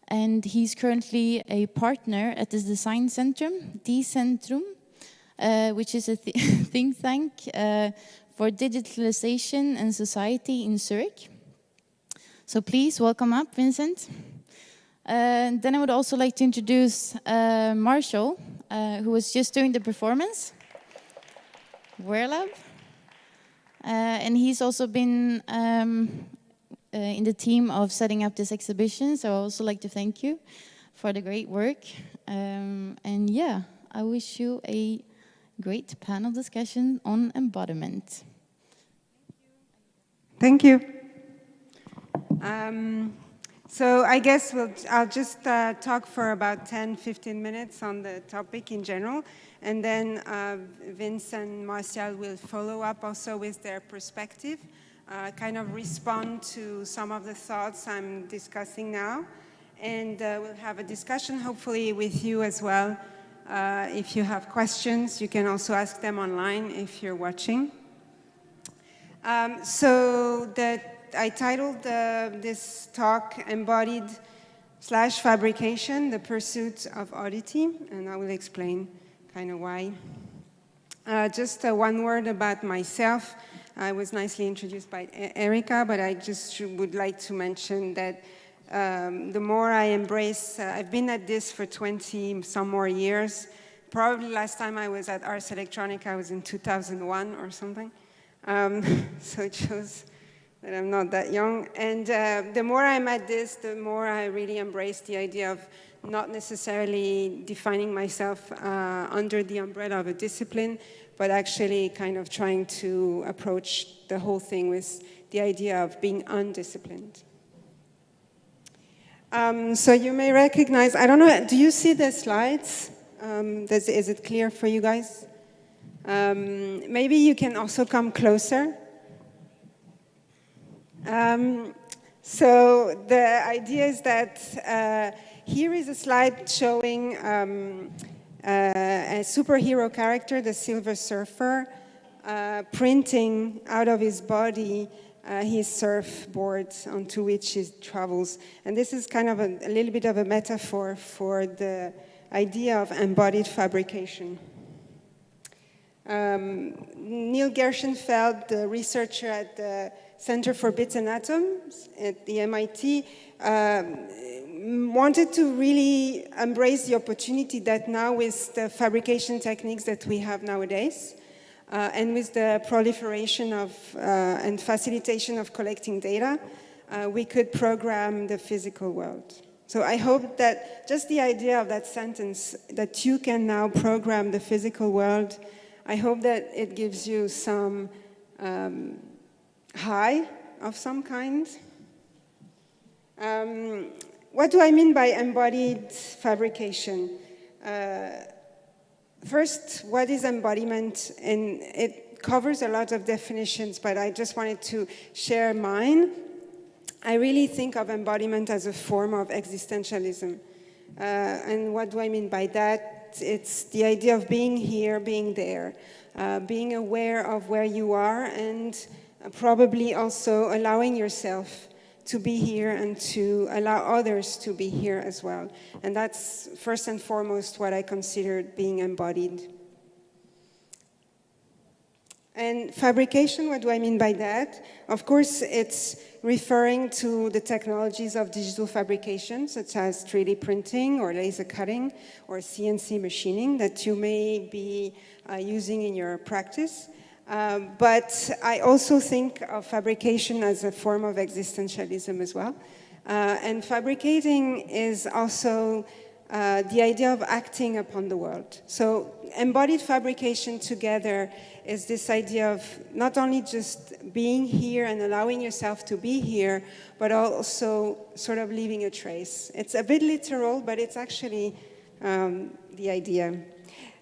and he's currently a partner at the Design Centrum, D-Centrum, which is a think tank for digitalization and society in Zurich. So please welcome up, Vincent. Then I would also like to introduce Marcial, who was just doing the performance, Wearalab. And he's also been in the team of setting up this exhibition, so I also like to thank you for the great work. And yeah, I wish you a great panel discussion on embodiment. Thank you. So I guess I'll just talk for about 10-15 minutes on the topic in general, and then Vince and Marcial will follow up also with their perspective, kind of respond to some of the thoughts I'm discussing now, and we'll have a discussion hopefully with you as well. If you have questions, you can also ask them online if you're watching. I titled this talk Embodied/Fabrication, the Pursuit of Oddity, and I will explain kind of why. Just one word about myself. I was nicely introduced by Erica, but I just would like to mention that the more I embrace, I've been at this for 20 some more years. Probably last time I was at Ars Electronica, I was in 2001 or something. So it shows that I'm not that young. And the more I'm at this, the more I really embrace the idea of not necessarily defining myself under the umbrella of a discipline, but actually kind of trying to approach the whole thing with the idea of being undisciplined. So you may recognize, I don't know, do you see the slides? Is it clear for you guys? Maybe you can also come closer. So the idea is that here is a slide showing a superhero character, the Silver Surfer, printing out of his body his surfboard onto which he travels. And this is kind of a little bit of a metaphor for the idea of embodied fabrication. Neil Gershenfeld, the researcher at the Center for Bits and Atoms at the MIT, wanted to really embrace the opportunity that now with the fabrication techniques that we have nowadays, and with the proliferation of and facilitation of collecting data, we could program the physical world. So I hope that just the idea of that sentence, that you can now program the physical world, I hope that it gives you some high of some kind. What do I mean by embodied fabrication? First, what is embodiment? And it covers a lot of definitions, but I just wanted to share mine. I really think of embodiment as a form of existentialism. And what do I mean by that? It's the idea of being here, being there, being aware of where you are, and probably also allowing yourself to be here and to allow others to be here as well. And that's first and foremost what I considered being embodied. And fabrication, what do I mean by that? Of course, it's referring to the technologies of digital fabrication, such as 3D printing or laser cutting or CNC machining that you may be using in your practice. But I also think of fabrication as a form of existentialism as well. And fabricating is also the idea of acting upon the world. So embodied fabrication together is this idea of not only just being here and allowing yourself to be here, but also sort of leaving a trace. It's a bit literal, but it's actually the idea.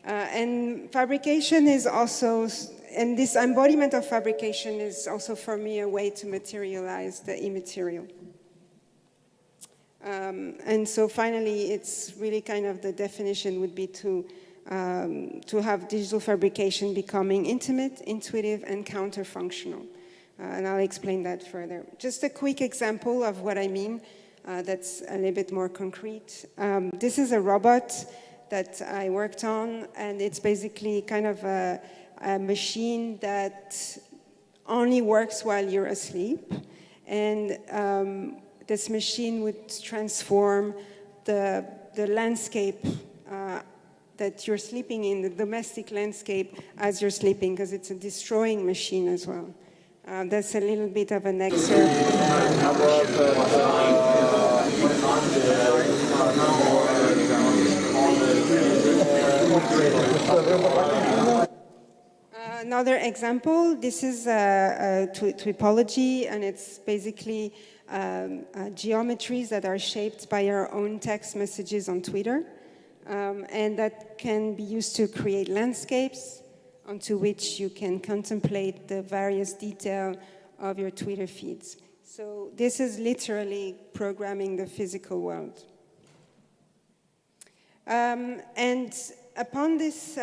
And fabrication is also, and this embodiment of fabrication is also for me a way to materialize the immaterial. And so finally, it's really kind of the definition would be to have digital fabrication becoming intimate, intuitive, and counter-functional. And I'll explain that further. Just a quick example of what I mean that's a little bit more concrete. This is a robot that I worked on, and it's basically kind of a machine that only works while you're asleep. And this machine would transform the landscape that you're sleeping in, the domestic landscape as you're sleeping, because it's a destroying machine as well. That's a little bit of an excerpt. Another example, this is a typology, and it's basically geometries that are shaped by our own text messages on Twitter, and that can be used to create landscapes onto which you can contemplate the various detail of your Twitter feeds. So this is literally programming the physical world. And upon this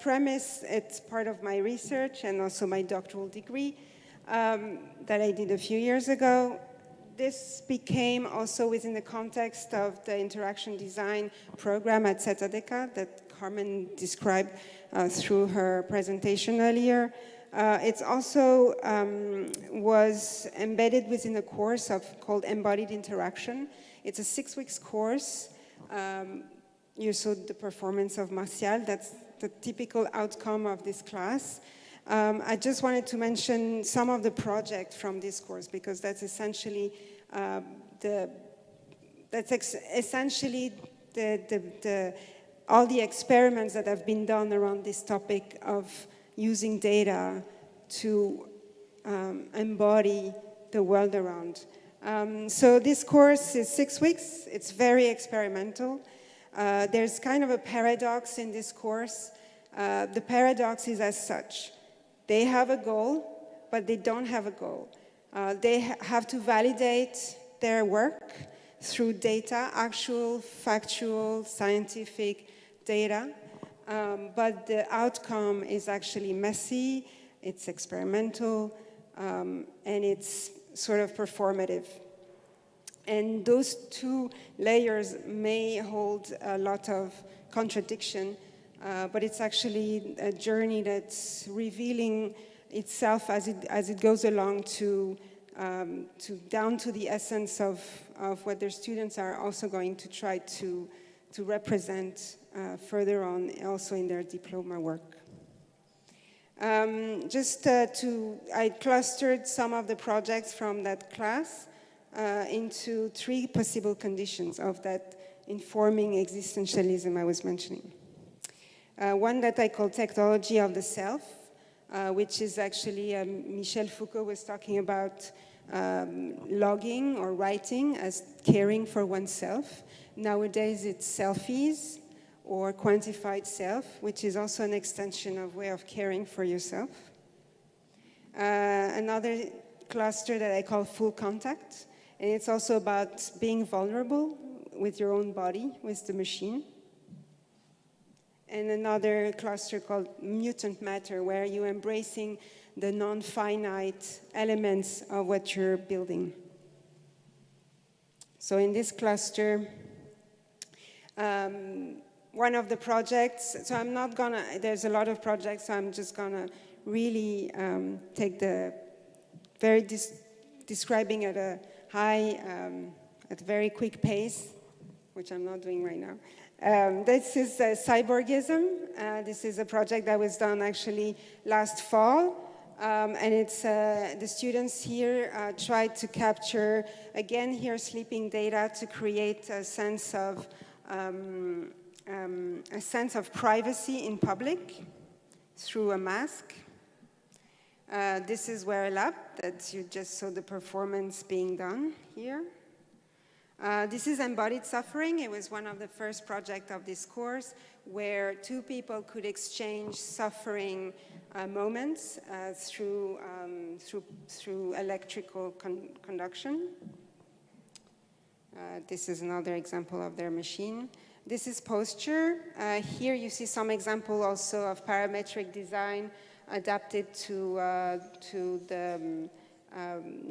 premise, it's part of my research and also my doctoral degree that I did a few years ago. This became also within the context of the interaction design program at ZDK that Karmen described through her presentation earlier. It's also was embedded within a course called Embodied Interaction. It's a 6-week course. You saw the performance of Marcial. That's the typical outcome of this class. I just wanted to mention some of the projects from this course because that's essentially all the experiments that have been done around this topic of using data to embody the world around. So this course is 6 weeks. It's very experimental. There's kind of a paradox in this course. The paradox is as such. They have a goal, but they don't have a goal. They have to validate their work through data, actual, factual, scientific data, but the outcome is actually messy, it's experimental, and it's sort of performative. And those two layers may hold a lot of contradiction, but it's actually a journey that's revealing itself as it goes along to down to the essence of what their students are also going to try to represent further on, also in their diploma work. I clustered some of the projects from that class into 3 possible conditions of that informing existentialism I was mentioning. One that I call technology of the self, which is actually, Michel Foucault was talking about logging or writing as caring for oneself. Nowadays it's selfies or quantified self, which is also an extension of way of caring for yourself. Another cluster that I call full contact, and it's also about being vulnerable with your own body, with the machine. And another cluster called mutant matter, where you're embracing the non-finite elements of what you're building. So in this cluster, one of the projects, so I'm not gonna, there's a lot of projects, so I'm just gonna really take the describing at a high, at a very quick pace, which I'm not doing right now. This is cyborgism. This is a project that was done actually last fall. And it's the students here tried to capture, again here, sleeping data to create a sense of privacy in public through a mask. This is Wearalab, that you just saw the performance being done here. This is embodied suffering. It was one of the first projects of this course where two people could exchange suffering moments through electrical conduction. This is another example of their machine. This is posture. Here you see some example also of parametric design adapted to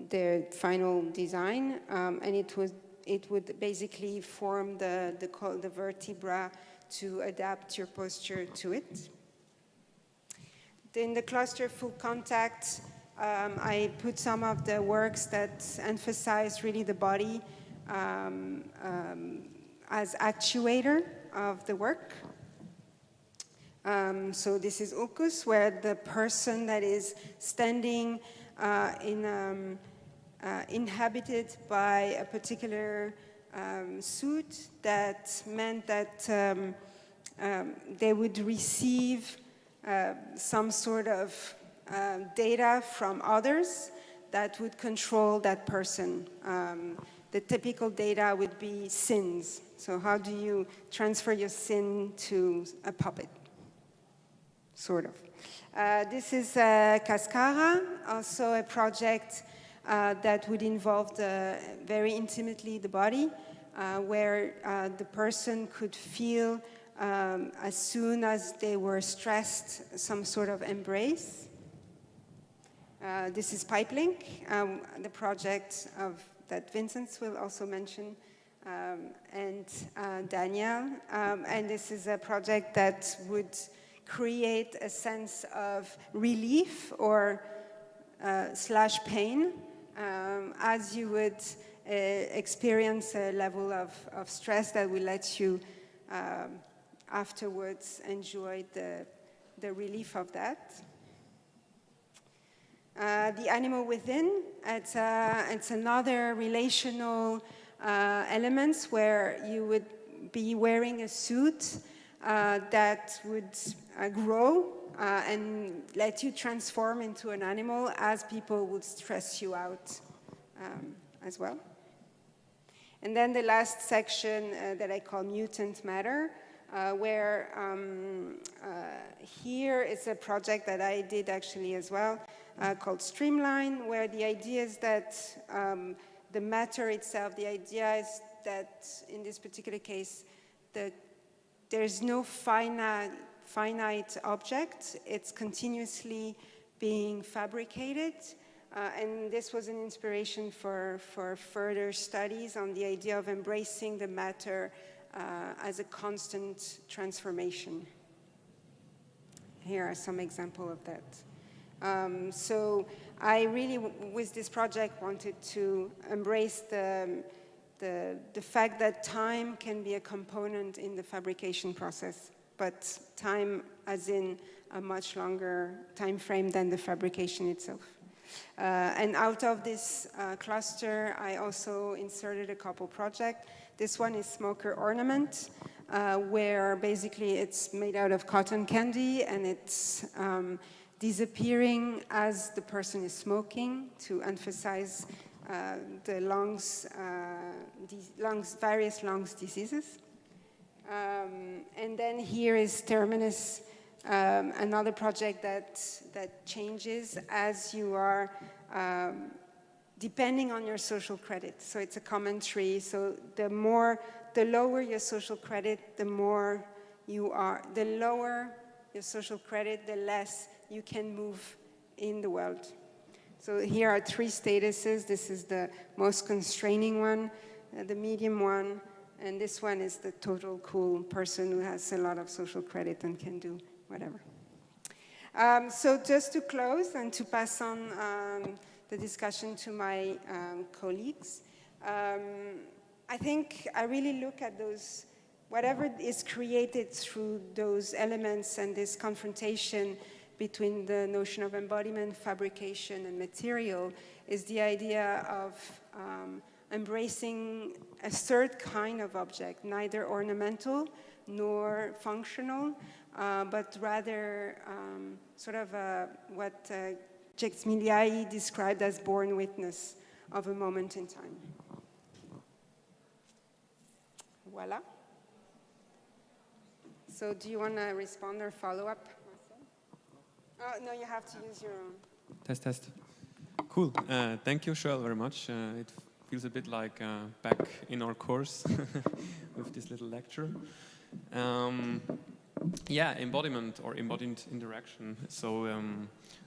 their final design, and it would basically form the vertebra to adapt your posture to it. In the cluster full contact, I put some of the works that emphasize really the body as actuator of the work. So this is Ukus, where the person that is standing inhabited by a particular suit that meant that they would receive some sort of data from others that would control that person. The typical data would be sins. So how do you transfer your sin to a puppet? Sort of. This is Cascara, also a project that would involve very intimately the body, where the person could feel as soon as they were stressed some sort of embrace. This is Pipelink, the project that Vincent will also mention, and Daniel. And this is a project that would create a sense of relief or slash pain as you would experience a level of stress that will let you afterwards enjoy the relief of that. The animal within, it's another relational elements where you would be wearing a suit that would grow and let you transform into an animal as people would stress you out as well. And then the last section that I call mutant matter, where here is a project that I did actually as well, called Streamline, where the idea is that the matter itself, the idea is that in this particular case, there's no finite object. It's continuously being fabricated. And this was an inspiration for further studies on the idea of embracing the matter as a constant transformation. Here are some examples of that. So I really, with this project, wanted to embrace the fact that time can be a component in the fabrication process, but time as in a much longer time frame than the fabrication itself. And out of this cluster, I also inserted a couple projects. This one is Smoker Ornament, where basically it's made out of cotton candy and it's disappearing as the person is smoking to emphasize the various lungs diseases. And then here is Terminus, another project that changes as you are depending on your social credit. So it's a commentary. So the lower your social credit, the lower your social credit, the less you can move in the world. So here are 3 statuses. This is the most constraining one, the medium one, and this one is the total cool person who has a lot of social credit and can do whatever. So just to close and to pass on the discussion to my colleagues, I think I really look at those, whatever is created through those elements and this confrontation between the notion of embodiment, fabrication, and material is the idea of embracing a third kind of object, neither ornamental nor functional, but rather sort of what Csikszentmihalyi described as born witness of a moment in time. Voila. So do you want to respond or follow up, Marcial? Oh, no, you have to use your own. Test, test. Cool. Thank you, Shaën, very much. It feels a bit like back in our course with this little lecture. Yeah, embodiment or embodied interaction. So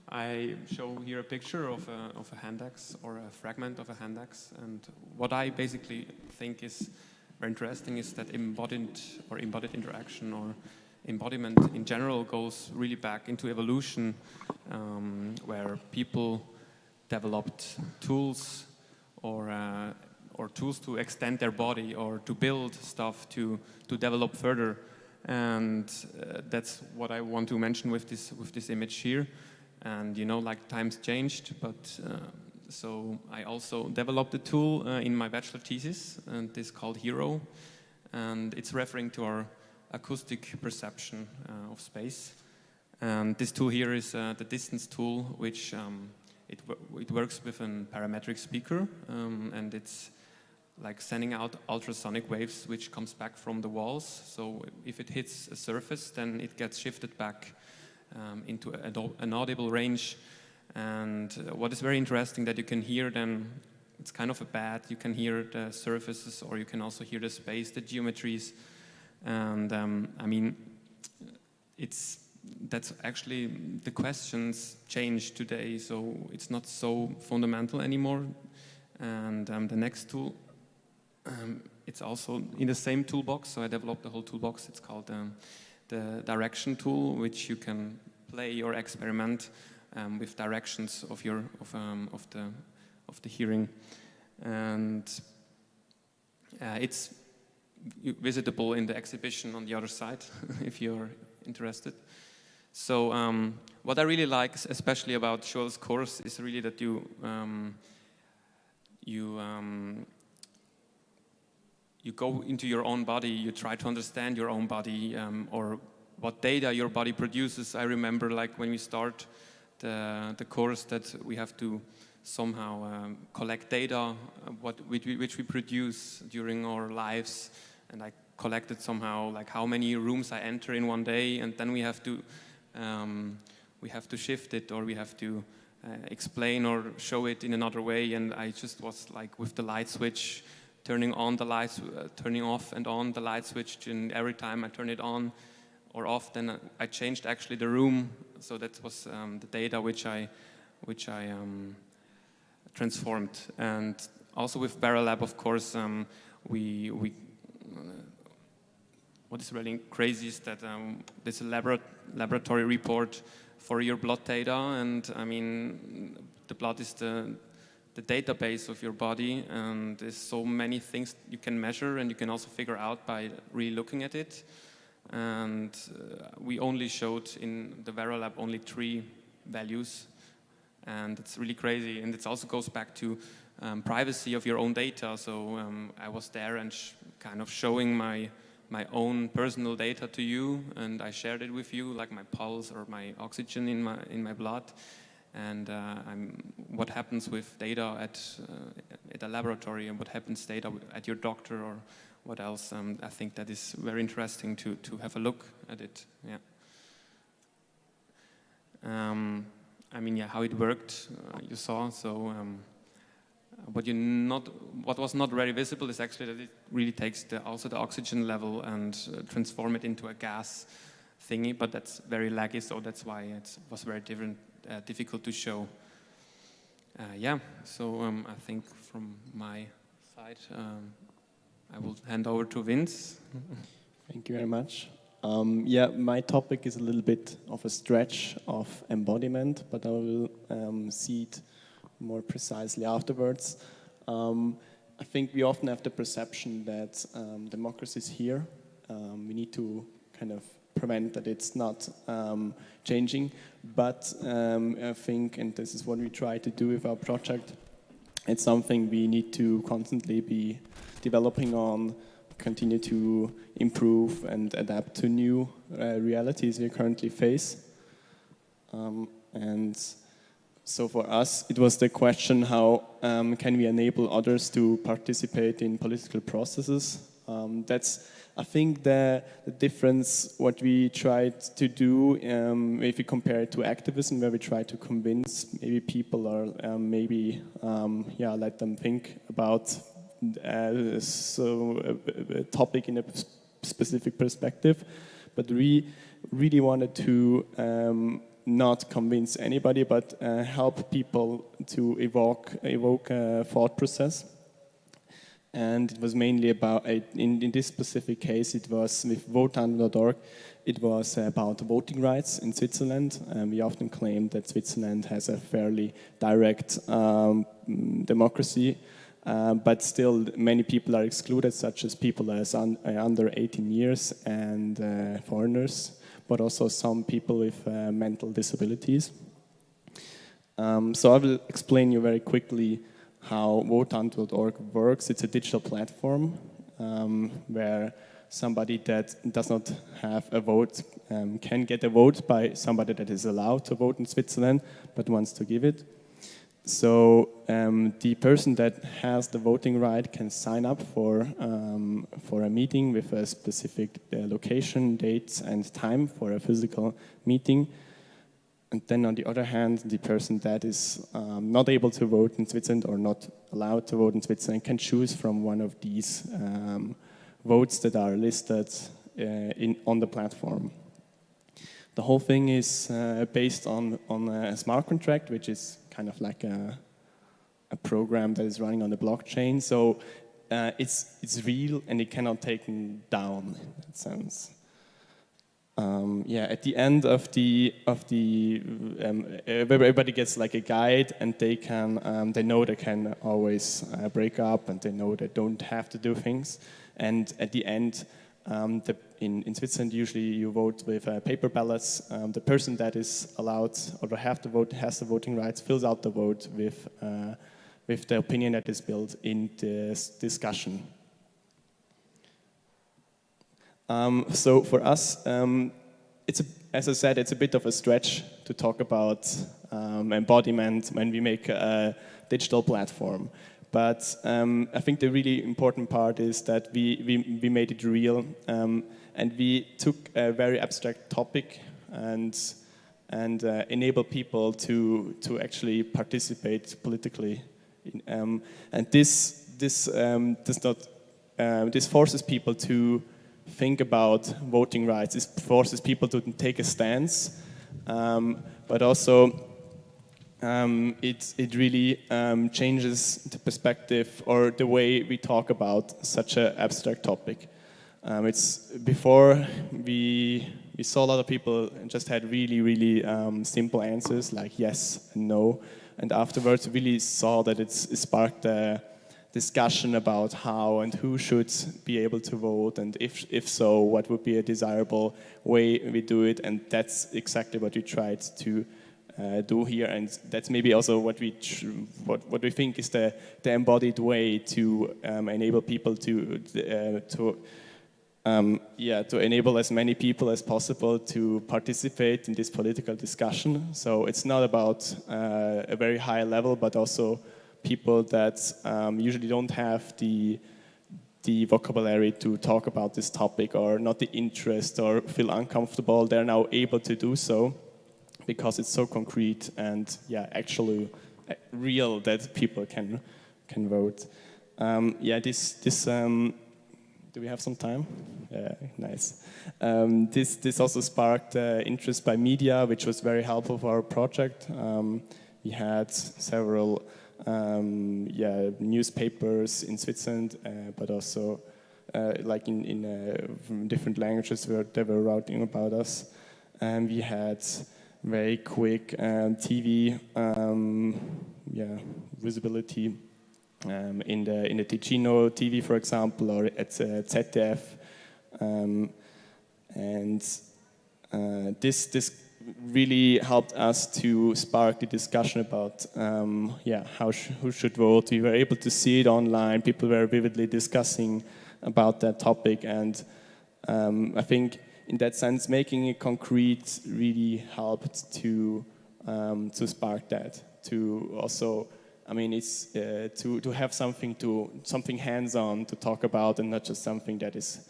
I show here a picture of a hand axe or a fragment of a hand axe, and what I basically think is very interesting is that embodied interaction or embodiment in general goes really back into evolution, where people developed tools or tools to extend their body or to build stuff to develop further. And that's what I want to mention with this image here. And you know, like times changed, but so I also developed a tool in my bachelor thesis, and this is called HERO, and it's referring to our acoustic perception of space. And this tool here is the distance tool, which it works with a parametric speaker, and it's like sending out ultrasonic waves, which comes back from the walls. So if it hits a surface, then it gets shifted back into an audible range. And what is very interesting that you can hear then, it's kind of a bad, you can hear the surfaces, or you can also hear the space, the geometries. And I mean, that's actually, the questions change today, so it's not so fundamental anymore. And the next tool, it's also in the same toolbox, so I developed the whole toolbox. It's called the direction tool, which you can play or experiment with directions of the hearing, and it's visitable in the exhibition on the other side if you're interested. So what I really like, especially about Shaën's course, is really that you go into your own body, you try to understand your own body, or what data your body produces. I remember, like, when we start the course, that we have to somehow collect data which we produce during our lives, and I collected somehow like how many rooms I enter in one day, and then we have to shift it, or we have to explain or show it in another way. And I just was like with the light switch, turning on the lights, turning off and on the light switch, and every time I turn it on or off, then I changed actually the room. So that was the data which I transformed. And also with Wearalab, of course, what is really crazy is that there's a laboratory report for your blood data, and I mean, the blood is the database of your body, and there's so many things you can measure and you can also figure out by really looking at it. And we only showed in the Wearalab only 3 values, and it's really crazy. And it also goes back to privacy of your own data. So I was there and kind of showing my own personal data to you, and I shared it with you, like my pulse or my oxygen in my blood. And what happens with data at a laboratory, and what happens data at your doctor, or what else? I think that is very interesting to have a look at it. Yeah. I mean, yeah, how it worked, you saw. So what was not very visible is actually that it really takes also the oxygen level and transform it into a gas thingy. But that's very laggy, so that's why it was very difficult to show. Yeah, so I think from my side, I will hand over to Vince. Thank you very much. Yeah, my topic is a little bit of a stretch of embodiment, but I will see it more precisely afterwards. I think we often have the perception that democracy is here. We need to kind of prevent that it's not changing, but I think, and this is what we try to do with our project, it's something we need to constantly be developing on, continue to improve and adapt to new realities we currently face. And so for us, it was the question, how can we enable others to participate in political processes? That's, I think, the difference, what we tried to do, if we compare it to activism, where we try to convince maybe people or let them think about a topic in a specific perspective. But we really wanted to not convince anybody, but help people to evoke a thought process. And it was mainly about, in this specific case, it was with votan.org, it was about voting rights in Switzerland. We often claim that Switzerland has a fairly direct democracy, but still many people are excluded, such as people as under 18 years and foreigners, but also some people with mental disabilities. So I will explain you very quickly how votan.org works. It's a digital platform where somebody that does not have a vote can get a vote by somebody that is allowed to vote in Switzerland but wants to give it. So the person that has the voting right can sign up for a meeting with a specific location, dates, and time for a physical meeting. And then on the other hand, the person that is not able to vote in Switzerland or not allowed to vote in Switzerland can choose from one of these votes that are listed on the platform. The whole thing is based on a smart contract, which is kind of like a program that is running on the blockchain. So it's real and it cannot take down, in that sense. At the end of everybody gets like a guide, and they know they can always break up, and they know they don't have to do things. And at the end, in Switzerland, usually you vote with paper ballots. The person that is allowed or has the voting rights, fills out the vote with the opinion that is built in this discussion. So for us, as I said, it's a bit of a stretch to talk about embodiment when we make a digital platform. But I think the really important part is that we made it real, and we took a very abstract topic and enable people to actually participate politically. And this forces people to think about voting rights. It forces people to take a stance, but also it really changes the perspective or the way we talk about such an abstract topic. It's before we saw a lot of people just had really simple answers like yes and no, and afterwards we really saw that it sparked a discussion about how and who should be able to vote, and if so, what would be a desirable way we do it. And that's exactly what we tried to do here, and that's maybe also what we think is the embodied way to enable people to enable as many people as possible to participate in this political discussion. So it's not about a very high level, but also people that usually don't have the vocabulary to talk about this topic, or not the interest, or feel uncomfortable. They're now able to do so because it's so concrete and actually real that people can vote. Do we have some time? Nice. This also sparked interest by media, which was very helpful for our project. We had several newspapers in Switzerland, but also like from different languages where they were writing about us. And we had very quick TV visibility in the Ticino TV, for example, or at ZDF. This really helped us to spark the discussion about who should vote. We were able to see it online. People were vividly discussing about that topic, and I think in that sense, making it concrete really helped to spark that. To also, I mean, it's to have something hands-on to talk about, and not just something that is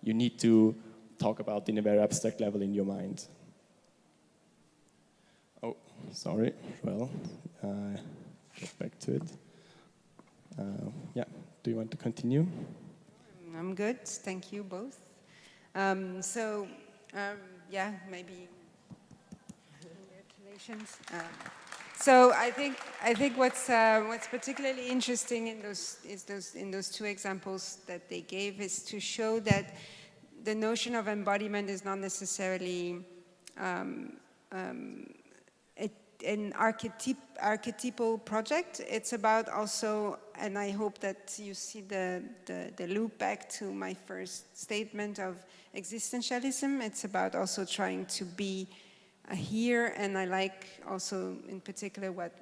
you need to talk about in a very abstract level in your mind. Oh, sorry. Well, get back to it. Do you want to continue? I'm good. Thank you both. Maybe congratulations. So I think what's particularly interesting in those two examples that they gave is to show that the notion of embodiment is not necessarily an archetypal project. It's about also, and I hope that you see the loop back to my first statement of existentialism. It's about also trying to be here, and I like also in particular what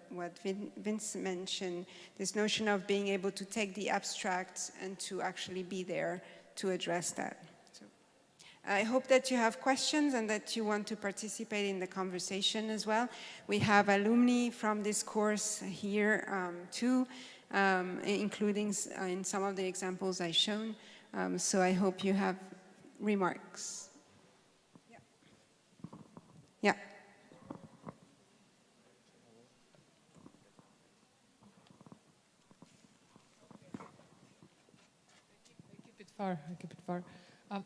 Vince mentioned, this notion of being able to take the abstract and to actually be there to address that. So I hope that you have questions and that you want to participate in the conversation as well. We have alumni from this course here too, including in some of the examples I've shown. So I hope you have remarks. Yeah. I keep it far.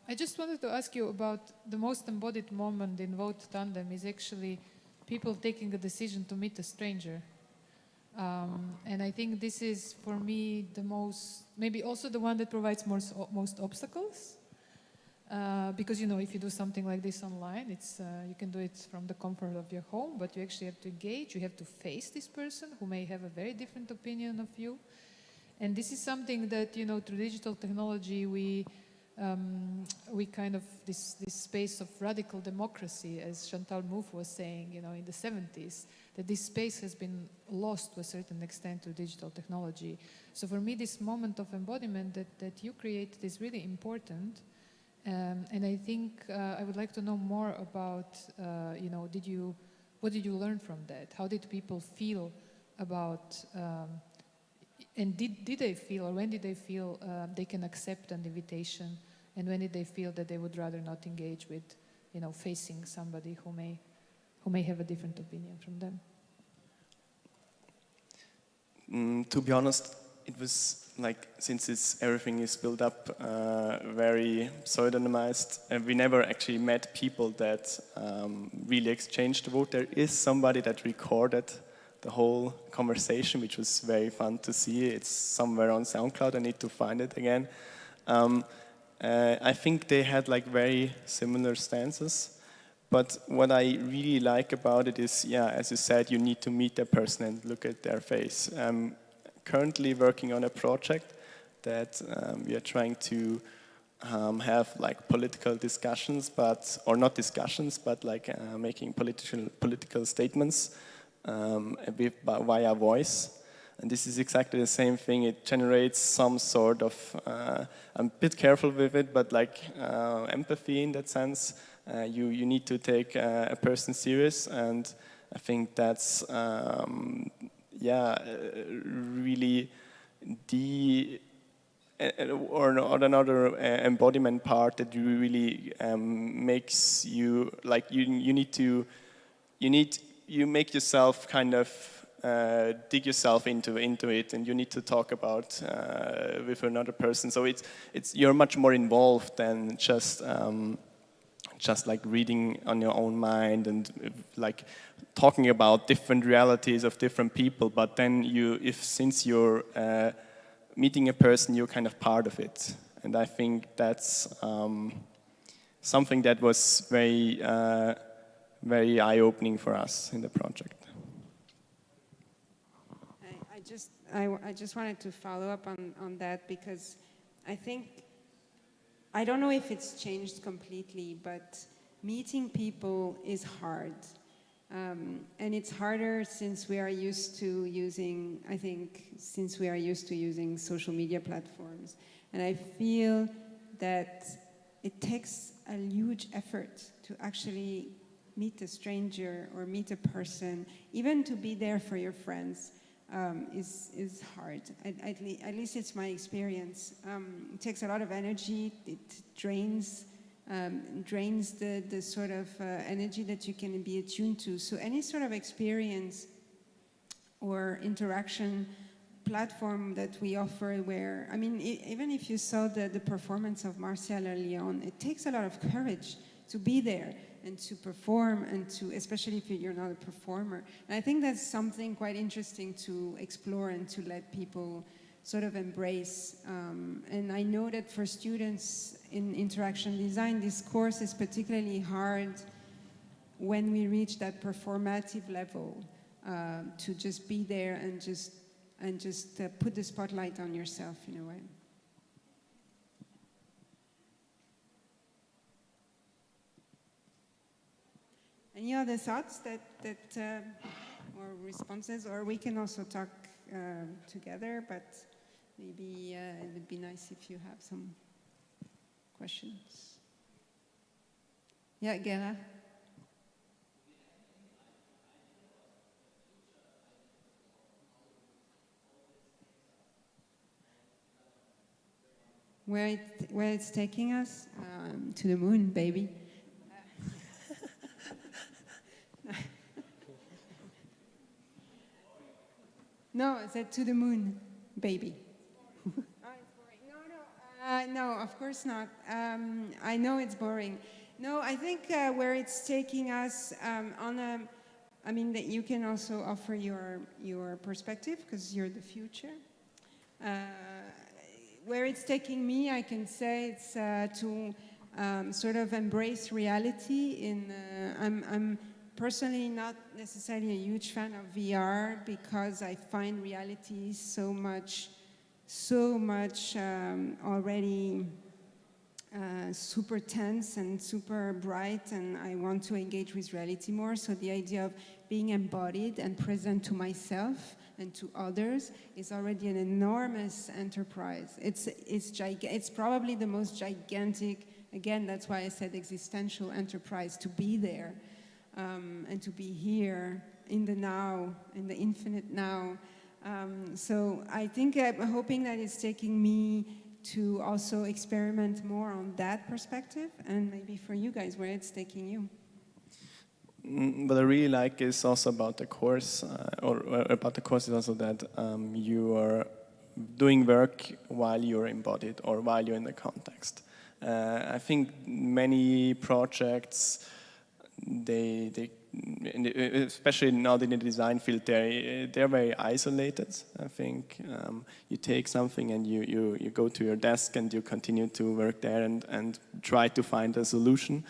I just wanted to ask you about the most embodied moment in Vote Tandem is actually people taking a decision to meet a stranger. And I think this is, for me, the most, maybe also the one that provides most obstacles. Because, you know, if you do something like this online, it's you can do it from the comfort of your home, but you actually have to engage. You have to face this person who may have a very different opinion of you. And this is something that, you know, through digital technology, we kind of, this space of radical democracy, as Chantal Mouffe was saying, you know, in the 70s, that this space has been lost to a certain extent to digital technology. So for me, this moment of embodiment that you created is really important. And I think I would like to know more about, you know, what did you learn from that? How did people feel about, and did they feel, or when did they feel they can accept an invitation, and when did they feel that they would rather not engage with, you know, facing somebody who may have a different opinion from them? To be honest, it was like, since everything is built up very pseudonymized, and we never actually met people that really exchanged the vote. There is somebody that recorded the whole conversation, which was very fun to see. It's somewhere on SoundCloud. I need to find it again. I think they had like very similar stances. But what I really like about it is, yeah, as you said, you need to meet the person and look at their face. I'm currently working on a project that we are trying to have like political discussions, or not discussions, but like making political statements via voice. And this is exactly the same thing. It generates some sort of, I'm a bit careful with it, but like empathy in that sense. You need to take a person serious, and I think that's really another embodiment part that really makes you like you make yourself kind of dig yourself into it, and you need to talk about with another person. So it's you're much more involved than just like reading on your own mind and like talking about different realities of different people. But then since you're meeting a person, you're kind of part of it, And I think that's something that was very, very eye-opening for us in the project. I just wanted to follow up on that, because I think, I don't know if it's changed completely, but meeting people is hard. And it's harder since we are used to using, I think, since we are used to using social media platforms. And I feel that it takes a huge effort to actually meet a stranger or meet a person, even to be there for your friends. Is hard. At least it's my experience. It takes a lot of energy. It drains the sort of energy that you can be attuned to. So any sort of experience or interaction platform that we offer, where, I mean, even if you saw the performance of Marcial early on, it takes a lot of courage to be there and to perform, and to, especially if you're not a performer. And I think that's something quite interesting to explore and to let people sort of embrace. And I know that for students in interaction design, this course is particularly hard when we reach that performative level, to just be there and just put the spotlight on yourself in a way. Any other thoughts or responses? Or we can also talk together, but maybe it would be nice if you have some questions. Yeah, Gerard? Where it's taking us? To the moon, baby. No, I said to the moon, baby. Oh, it's boring. No, of course not. I know it's boring. No, I think where it's taking us I mean, that you can also offer your perspective, because you're the future. Where it's taking me, I can say it's to sort of embrace reality. I'm personally not necessarily a huge fan of VR, because I find reality so much already super tense and super bright, and I want to engage with reality more. So the idea of being embodied and present to myself and to others is already an enormous enterprise. It's probably the most gigantic, again, that's why I said existential enterprise, to be there. And to be here in the now, in the infinite now. So I think I'm hoping that it's taking me to also experiment more on that perspective, and maybe for you guys, where it's taking you. What I really like is also about the course, or about the course is also that you are doing work while you're embodied or while you're in the context. I think many projects, they especially not in the design field, they're very isolated. I think you take something and you go to your desk and you continue to work there and try to find a solution.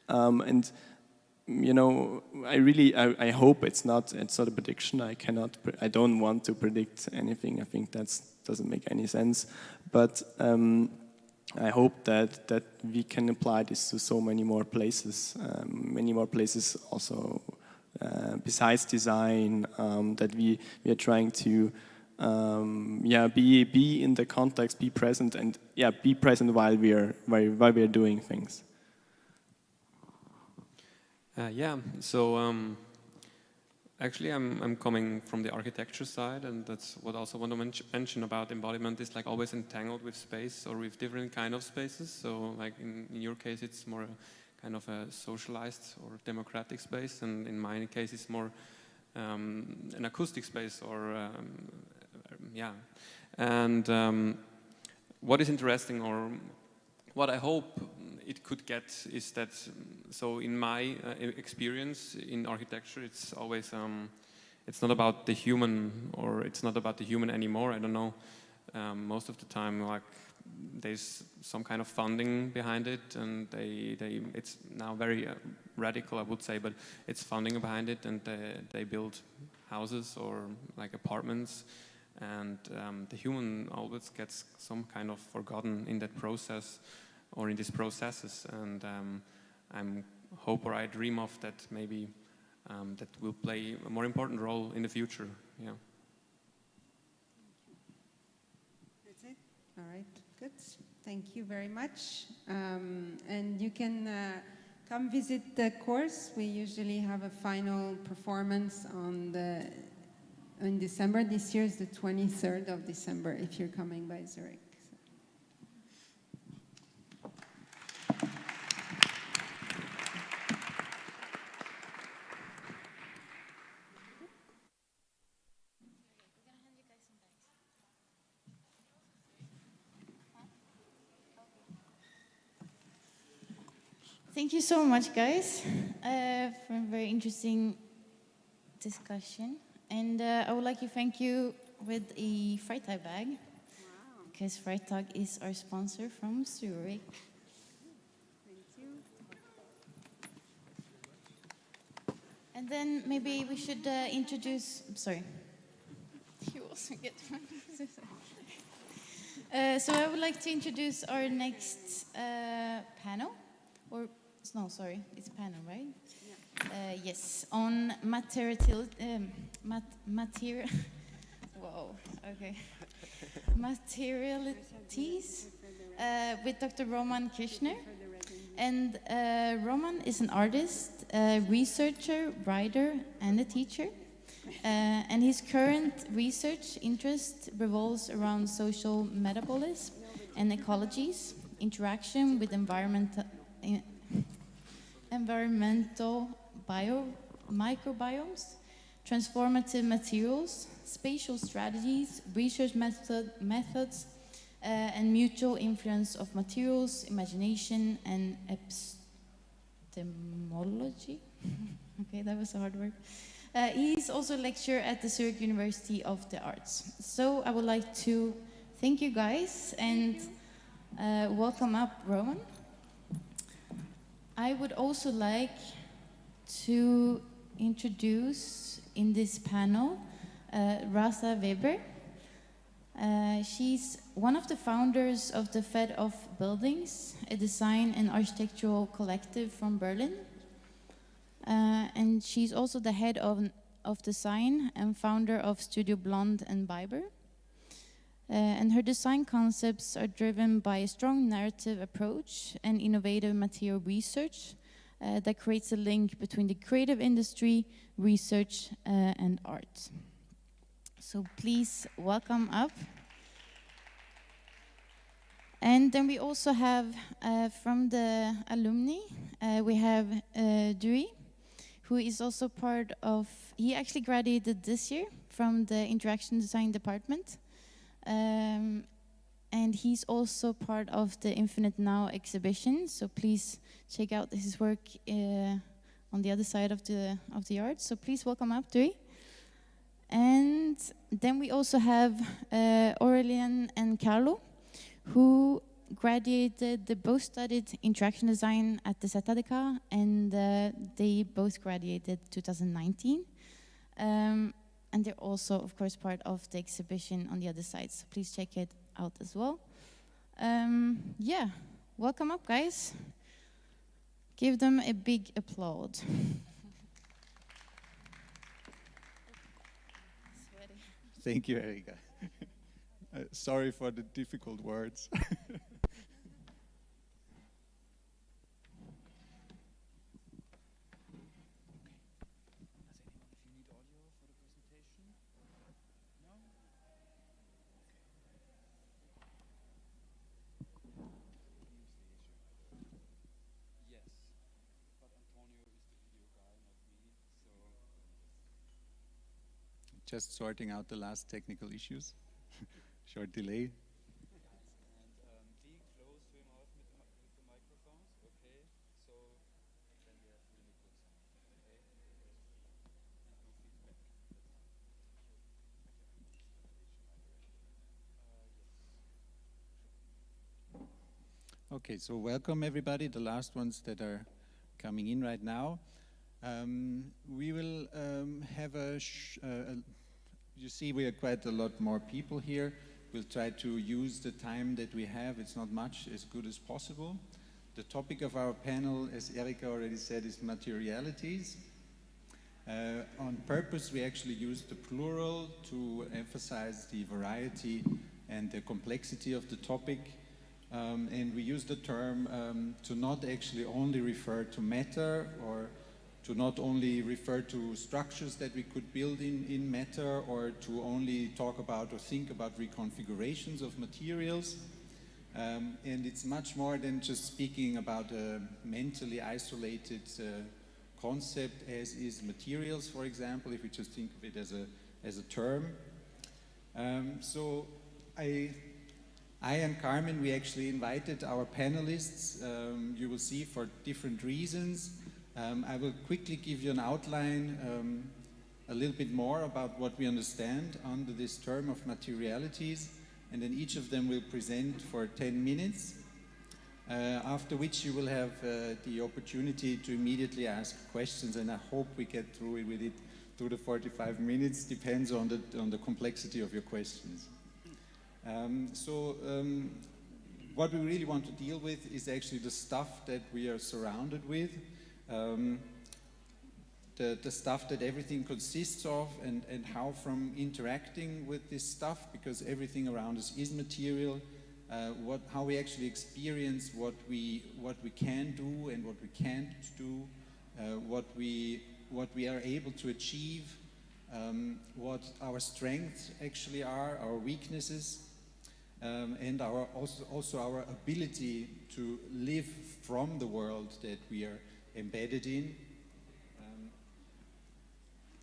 And you know, I hope it's not a prediction. I don't want to predict anything. I think that doesn't make any sense. But I hope that we can apply this to so many more places also besides design, that we are trying to be in the context, be present, and be present while we are doing things. Actually, I'm coming from the architecture side, and that's what I also want to mention about embodiment is like always entangled with space or with different kind of spaces. So like in your case, it's more a kind of a socialized or democratic space, and in my case, it's more an acoustic space or And what is interesting, or what I hope it could get, is that, so in my experience in architecture, it's always, it's not about the human, or it's not about the human anymore, I don't know. Most of the time, like, there's some kind of funding behind it, and it's now very radical, I would say, but it's funding behind it, and they build houses or like apartments, and the human always gets some kind of forgotten in that process or in these processes, and I'm hope or I dream of that maybe that will play a more important role in the future. Yeah. That's it. All right. Good. Thank you very much. And you can come visit the course. We usually have a final performance in December. This year is the 23rd of December if you're coming by Zurich. Thank you so much, guys, for a very interesting discussion. And I would like to thank you with a Freitag bag, because Freitag is our sponsor from Zurich. Thank you. And then maybe we should introduce, sorry. You also get one. So I would like to introduce our next panel, or no, sorry, it's a panel, right? Yeah. Yes, on Materialities with Dr. Roman Kirchner. And Roman is an artist, researcher, writer, and a teacher. And his current research interest revolves around social metabolism and ecologies, interaction with environmental microbiomes, transformative materials, spatial strategies, research methods, and mutual influence of materials, imagination, and epistemology. Okay, that was a hard word. He is also a lecturer at the Zurich University of the Arts. So I would like to thank you guys and welcome up Roman. I would also like to introduce in this panel Rasa Weber. She's one of the founders of the Fed of Buildings, a design and architectural collective from Berlin. And she's also the head of design and founder of Studio Blonde and Biber. And her design concepts are driven by a strong narrative approach and innovative material research that creates a link between the creative industry, research, and art. So please welcome up. And then we also have from the alumni, we have Dewey, who is also part of, he actually graduated this year from the Interaction Design Department. And he's also part of the Infinite Now exhibition, so please check out his work on the other side of the art. So please welcome up, Dewey. And then we also have Aurelien and Carlo, who graduated, they both studied interaction design at the ZHDK, and they both graduated 2019. And they're also, of course, part of the exhibition on the other side, so please check it out as well. Yeah, welcome up, guys. Give them a big applaud. Thank you, Erika. Sorry for the difficult words. Just sorting out the last technical issues. Short delay. Okay, so welcome everybody, the last ones that are coming in right now. We will have you see we are quite a lot more people here. We'll try to use the time that we have, it's not much, as good as possible. The topic of our panel, as Erika already said, is materialities. On purpose, we actually use the plural to emphasize the variety and the complexity of the topic. And we use the term to not actually only refer to matter, or to not only refer to structures that we could build in matter, or to only talk about or think about reconfigurations of materials. And it's much more than just speaking about a mentally isolated concept as is materials, for example, if we just think of it as a term. So I and Karmen, we actually invited our panelists, you will see, for different reasons. I will quickly give you an outline, a little bit more about what we understand under this term of materialities, and then each of them will present for 10 minutes, after which you will have the opportunity to immediately ask questions, and I hope we get through through the 45 minutes, depends on the complexity of your questions. What we really want to deal with is actually the stuff that we are surrounded with, the stuff that everything consists of, and how from interacting with this stuff, because everything around us is material, how we actually experience what we can do and what we can't do, what we are able to achieve, what our strengths actually are, our weaknesses, and also our ability to live from the world that we are embedded in,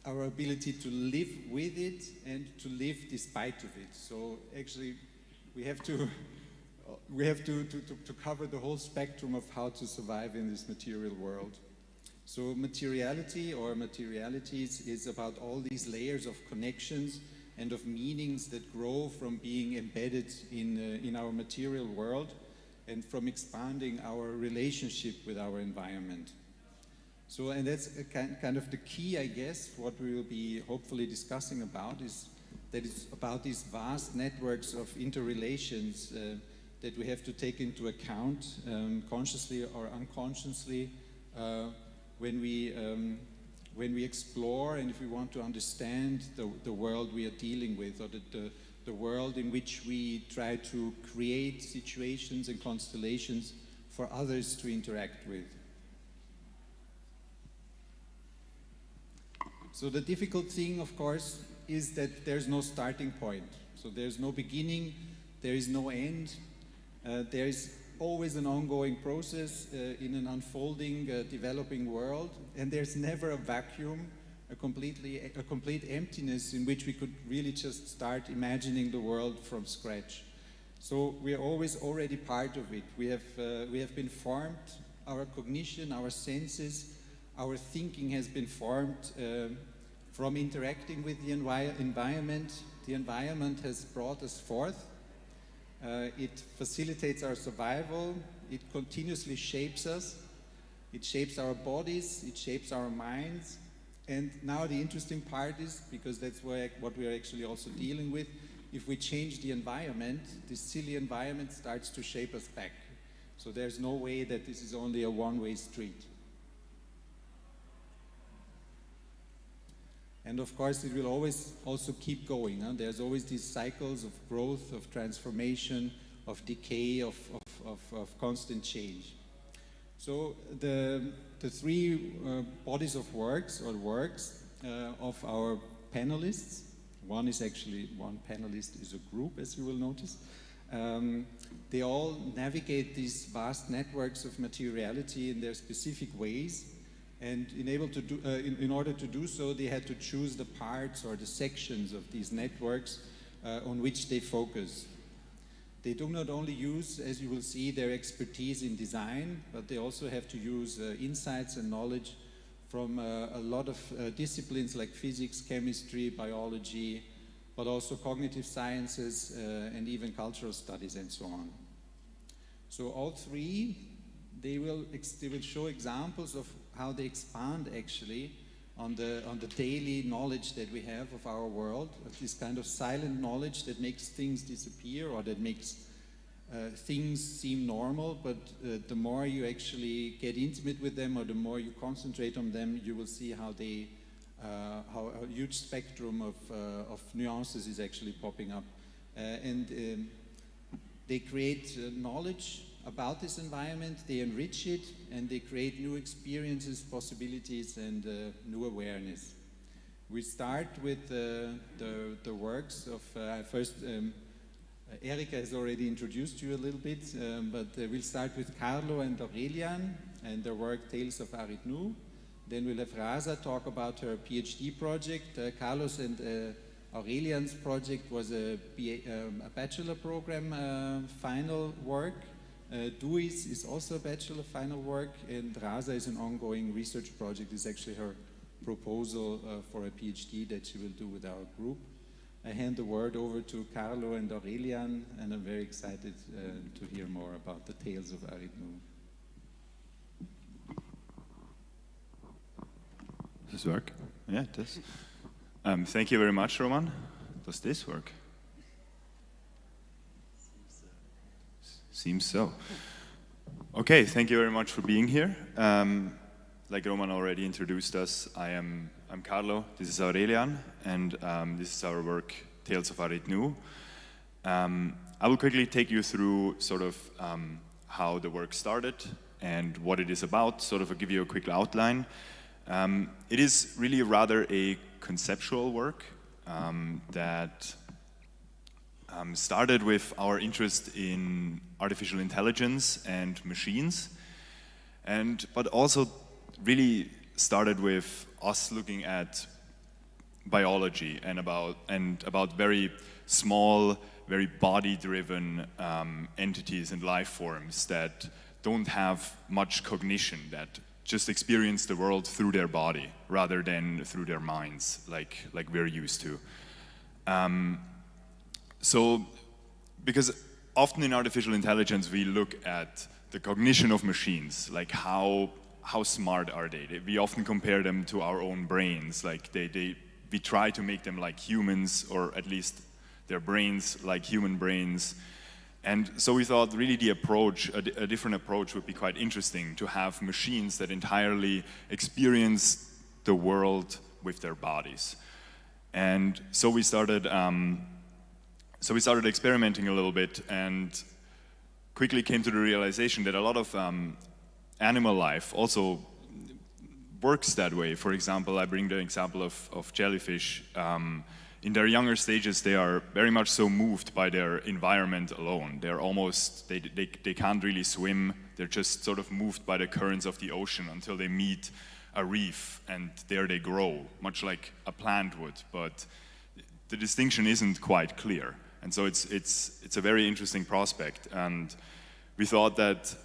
our ability to live with it and to live despite of it. So actually we have to cover the whole spectrum of how to survive in this material world. So materiality or materialities is about all these layers of connections and of meanings that grow from being embedded in our material world, and from expanding our relationship with our environment. So, and that's kind of the key, I guess, what we will be hopefully discussing about, is that it's about these vast networks of interrelations that we have to take into account, consciously or unconsciously, when we explore, and if we want to understand the world we are dealing with, or the world in which we try to create situations and constellations for others to interact with. So the difficult thing, of course, is that there's no starting point. So there's no beginning, there is no end. There is always an ongoing process in an unfolding, developing world, and there's never a vacuum, a complete emptiness in which we could really just start imagining the world from scratch. So we are always already part of it. We have been formed, our cognition, our senses, our thinking has been formed from interacting with the environment. The environment has brought us forth. It facilitates our survival. It continuously shapes us. It shapes our bodies. It shapes our minds. And now the interesting part is, because that's what we are actually also dealing with, if we change the environment, this silly environment starts to shape us back. So there's no way that this is only a one-way street. And of course, it will always also keep going. Huh? There's always these cycles of growth, of transformation, of decay, of constant change. So the three bodies of works of our panelists, one panelist is a group, as you will notice. They all navigate these vast networks of materiality in their specific ways. And in order to do so, they had to choose the parts or the sections of these networks on which they focus. They do not only use, as you will see, their expertise in design, but they also have to use insights and knowledge from a lot of disciplines like physics, chemistry, biology, but also cognitive sciences and even cultural studies and so on. So all three, they will show examples of how they expand actually on the daily knowledge that we have of our world, of this kind of silent knowledge that makes things disappear or that makes things seem normal, but the more you actually get intimate with them or the more you concentrate on them, you will see how they, how a huge spectrum of nuances is actually popping up. They create knowledge about this environment, they enrich it, and they create new experiences, possibilities, and new awareness. We start with the works of, first, Erika has already introduced you a little bit, but we'll start with Carlo and Aurelian and their work Tales of Aridnu. Then we'll have Raza talk about her PhD project. Carlos and Aurelian's project was a bachelor program final work. Dui's is also a bachelor final work, and Raza is an ongoing research project. It's actually her proposal for a PhD that she will do with our group. I hand the word over to Carlo and Aurelian, and I'm very excited to hear more about the Tales of Aridnu. Does this work? Yeah, it does. Thank you very much, Roman. Does this work? Seems so. Okay, thank you very much for being here. Like Roman already introduced us, I'm Carlo, this is Aurelian, and this is our work, Tales of Aridnu. I will quickly take you through sort of how the work started and what it is about, sort of give you a quick outline. It is really rather a conceptual work that started with our interest in artificial intelligence and machines, but also really started with us looking at biology and about very small, very body-driven entities and life forms that don't have much cognition, that just experience the world through their body rather than through their minds, like we're used to. So, because often in artificial intelligence we look at the cognition of machines, like how smart are they? We often compare them to our own brains, like we try to make them like humans, or at least their brains like human brains. And so we thought really the approach, a different approach would be quite interesting, to have machines that entirely experience the world with their bodies. And so we started experimenting a little bit and quickly came to the realization that a lot of animal life also works that way. For example, I bring the example of jellyfish. In their younger stages, they are very much so moved by their environment alone. They're almost, they can't really swim. They're just sort of moved by the currents of the ocean until they meet a reef, and there they grow, much like a plant would. But the distinction isn't quite clear. And so it's a very interesting prospect. And we thought that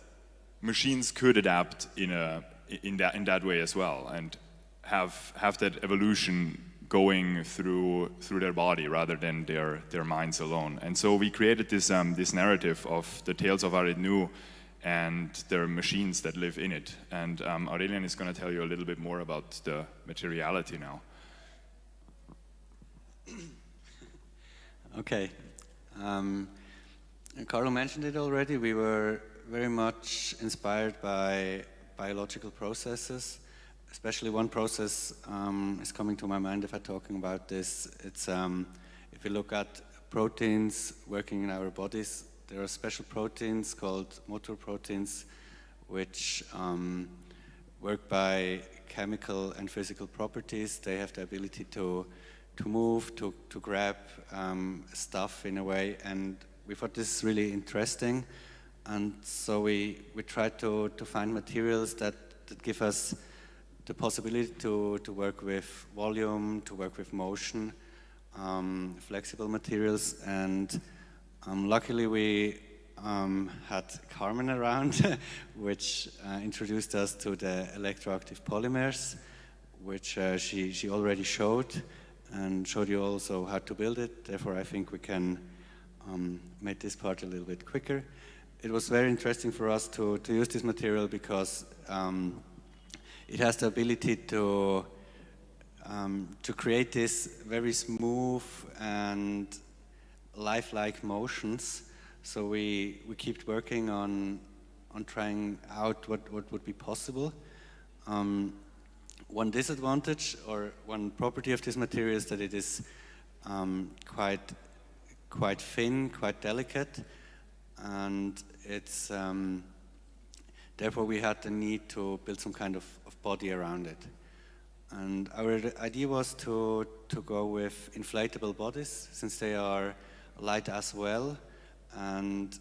machines could adapt in that way as well, and have that evolution going through their body rather than their minds alone. And so we created this narrative of the Tales of Aridnu and their machines that live in it. And Aurelian is going to tell you a little bit more about the materiality now. Okay. Carlo mentioned it already. We were very much inspired by biological processes. Especially one process is coming to my mind if I'm talking about this. It's if you look at proteins working in our bodies, there are special proteins called motor proteins, which work by chemical and physical properties. They have the ability to move, to grab stuff in a way, and we thought this is really interesting. And so we tried to find materials that give us the possibility to work with volume, to work with motion, flexible materials, and luckily we had Karmen around, which introduced us to the electroactive polymers, which she already showed, and showed you also how to build it. Therefore, I think we can make this part a little bit quicker. it was very interesting for us to use this material because it has the ability to create this very smooth and lifelike motions. So we kept working on trying out what would be possible. One disadvantage or one property of this material is that it is quite thin, quite delicate, and it's therefore we had the need to build some kind of body around it. And our idea was to go with inflatable bodies, since they are light as well, and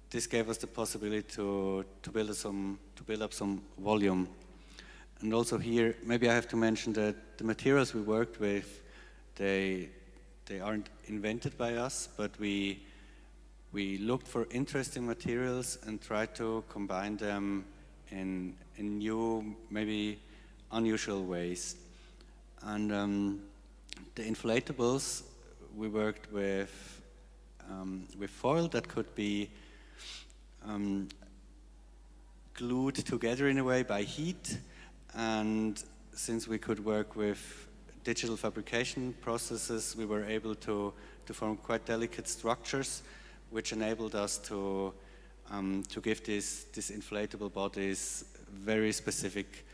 this gave us the possibility to build up some volume. And also here, maybe I have to mention that the materials we worked with, they aren't invented by us, but we looked for interesting materials and tried to combine them in new, maybe unusual ways. And the inflatables, we worked with foil that could be glued together in a way by heat, and since we could work with digital fabrication processes, we were able to form quite delicate structures, which enabled us to give these inflatable bodies very specific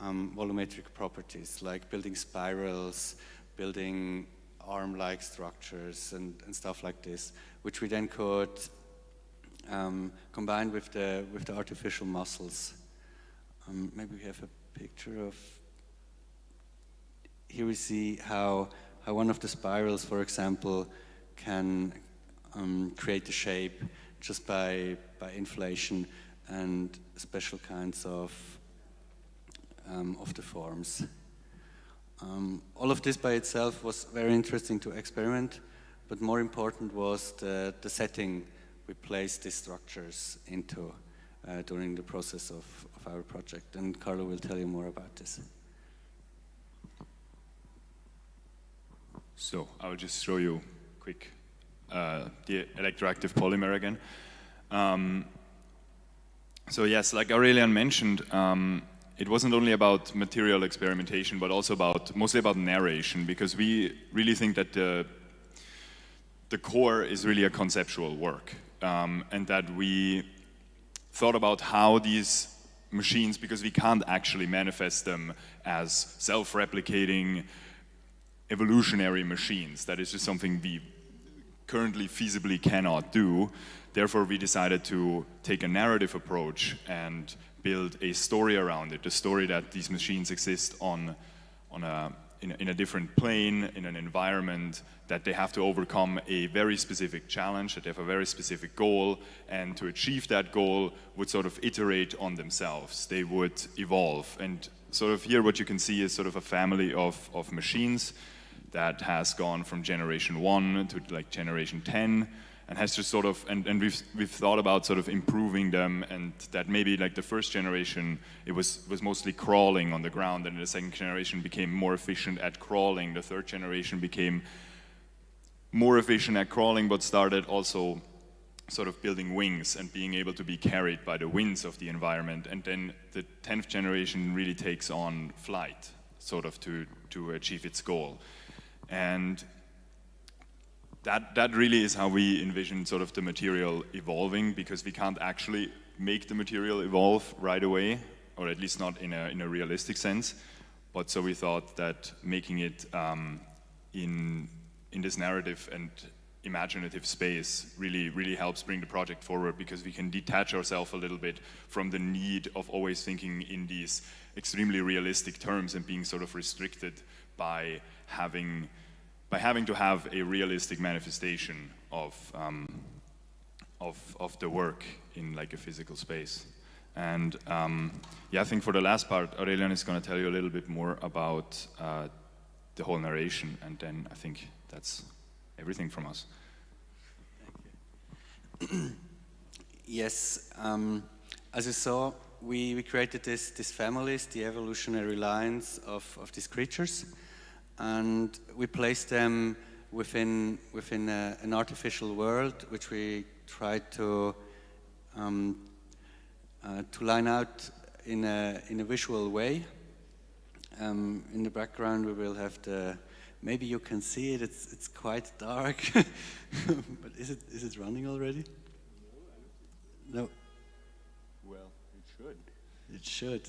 volumetric properties, like building spirals, building arm-like structures, and stuff like this, which we then could combine with the artificial muscles. Maybe we have a picture of. Here we see how one of the spirals, for example, can create the shape just by inflation and special kinds of the forms. All of this by itself was very interesting to experiment, but more important was the setting we placed these structures into during the process of our project. And Carlo will tell you more about this. So I'll just show you quick the electroactive polymer again. So yes, like Aurelian mentioned, it wasn't only about material experimentation, but also mostly about narration, because we really think that the core is really a conceptual work, and that we thought about how these machines, because we can't actually manifest them as self-replicating evolutionary machines. That is just something we currently feasibly cannot do. Therefore, we decided to take a narrative approach and build a story around it, a story that these machines exist in a different plane, in an environment, that they have to overcome a very specific challenge, that they have a very specific goal, and to achieve that goal would sort of iterate on themselves. They would evolve. And sort of here what you can see is sort of a family of machines that has gone from generation 1 to like generation 10, and has just sort of, and we've thought about sort of improving them, and that maybe like the first generation, it was mostly crawling on the ground, and the second generation became more efficient at crawling. The third generation became more efficient at crawling, but started also sort of building wings and being able to be carried by the winds of the environment. And then the 10th generation really takes on flight, sort of to achieve its goal. And that really is how we envision sort of the material evolving, because we can't actually make the material evolve right away, or at least not in a realistic sense. But so we thought that making it in this narrative and imaginative space really helps bring the project forward, because we can detach ourselves a little bit from the need of always thinking in these extremely realistic terms and being sort of restricted by having to have a realistic manifestation of the work in like a physical space. And yeah, I think for the last part, Aurelian is going to tell you a little bit more about the whole narration, and then I think that's everything from us. Thank you. Yes, as you saw, we created these families, the evolutionary lines of these creatures, and we placed them within an artificial world, which we tried to to line out in a visual way. In the background we will have the, maybe you can see it, it's quite dark, but is it running already? No. Well, it should. It should.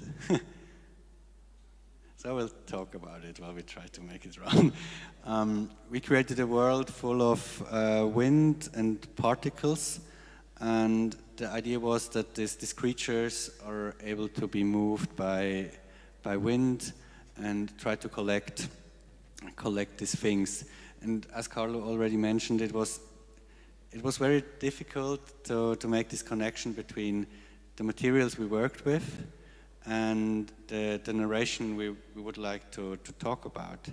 So we'll talk about it while we try to make it run. We created a world full of wind and particles, and the idea was that these creatures are able to be moved by wind and try to collect these things. And as Carlo already mentioned, it was very difficult to make this connection between the materials we worked with and the narration we would like to talk about,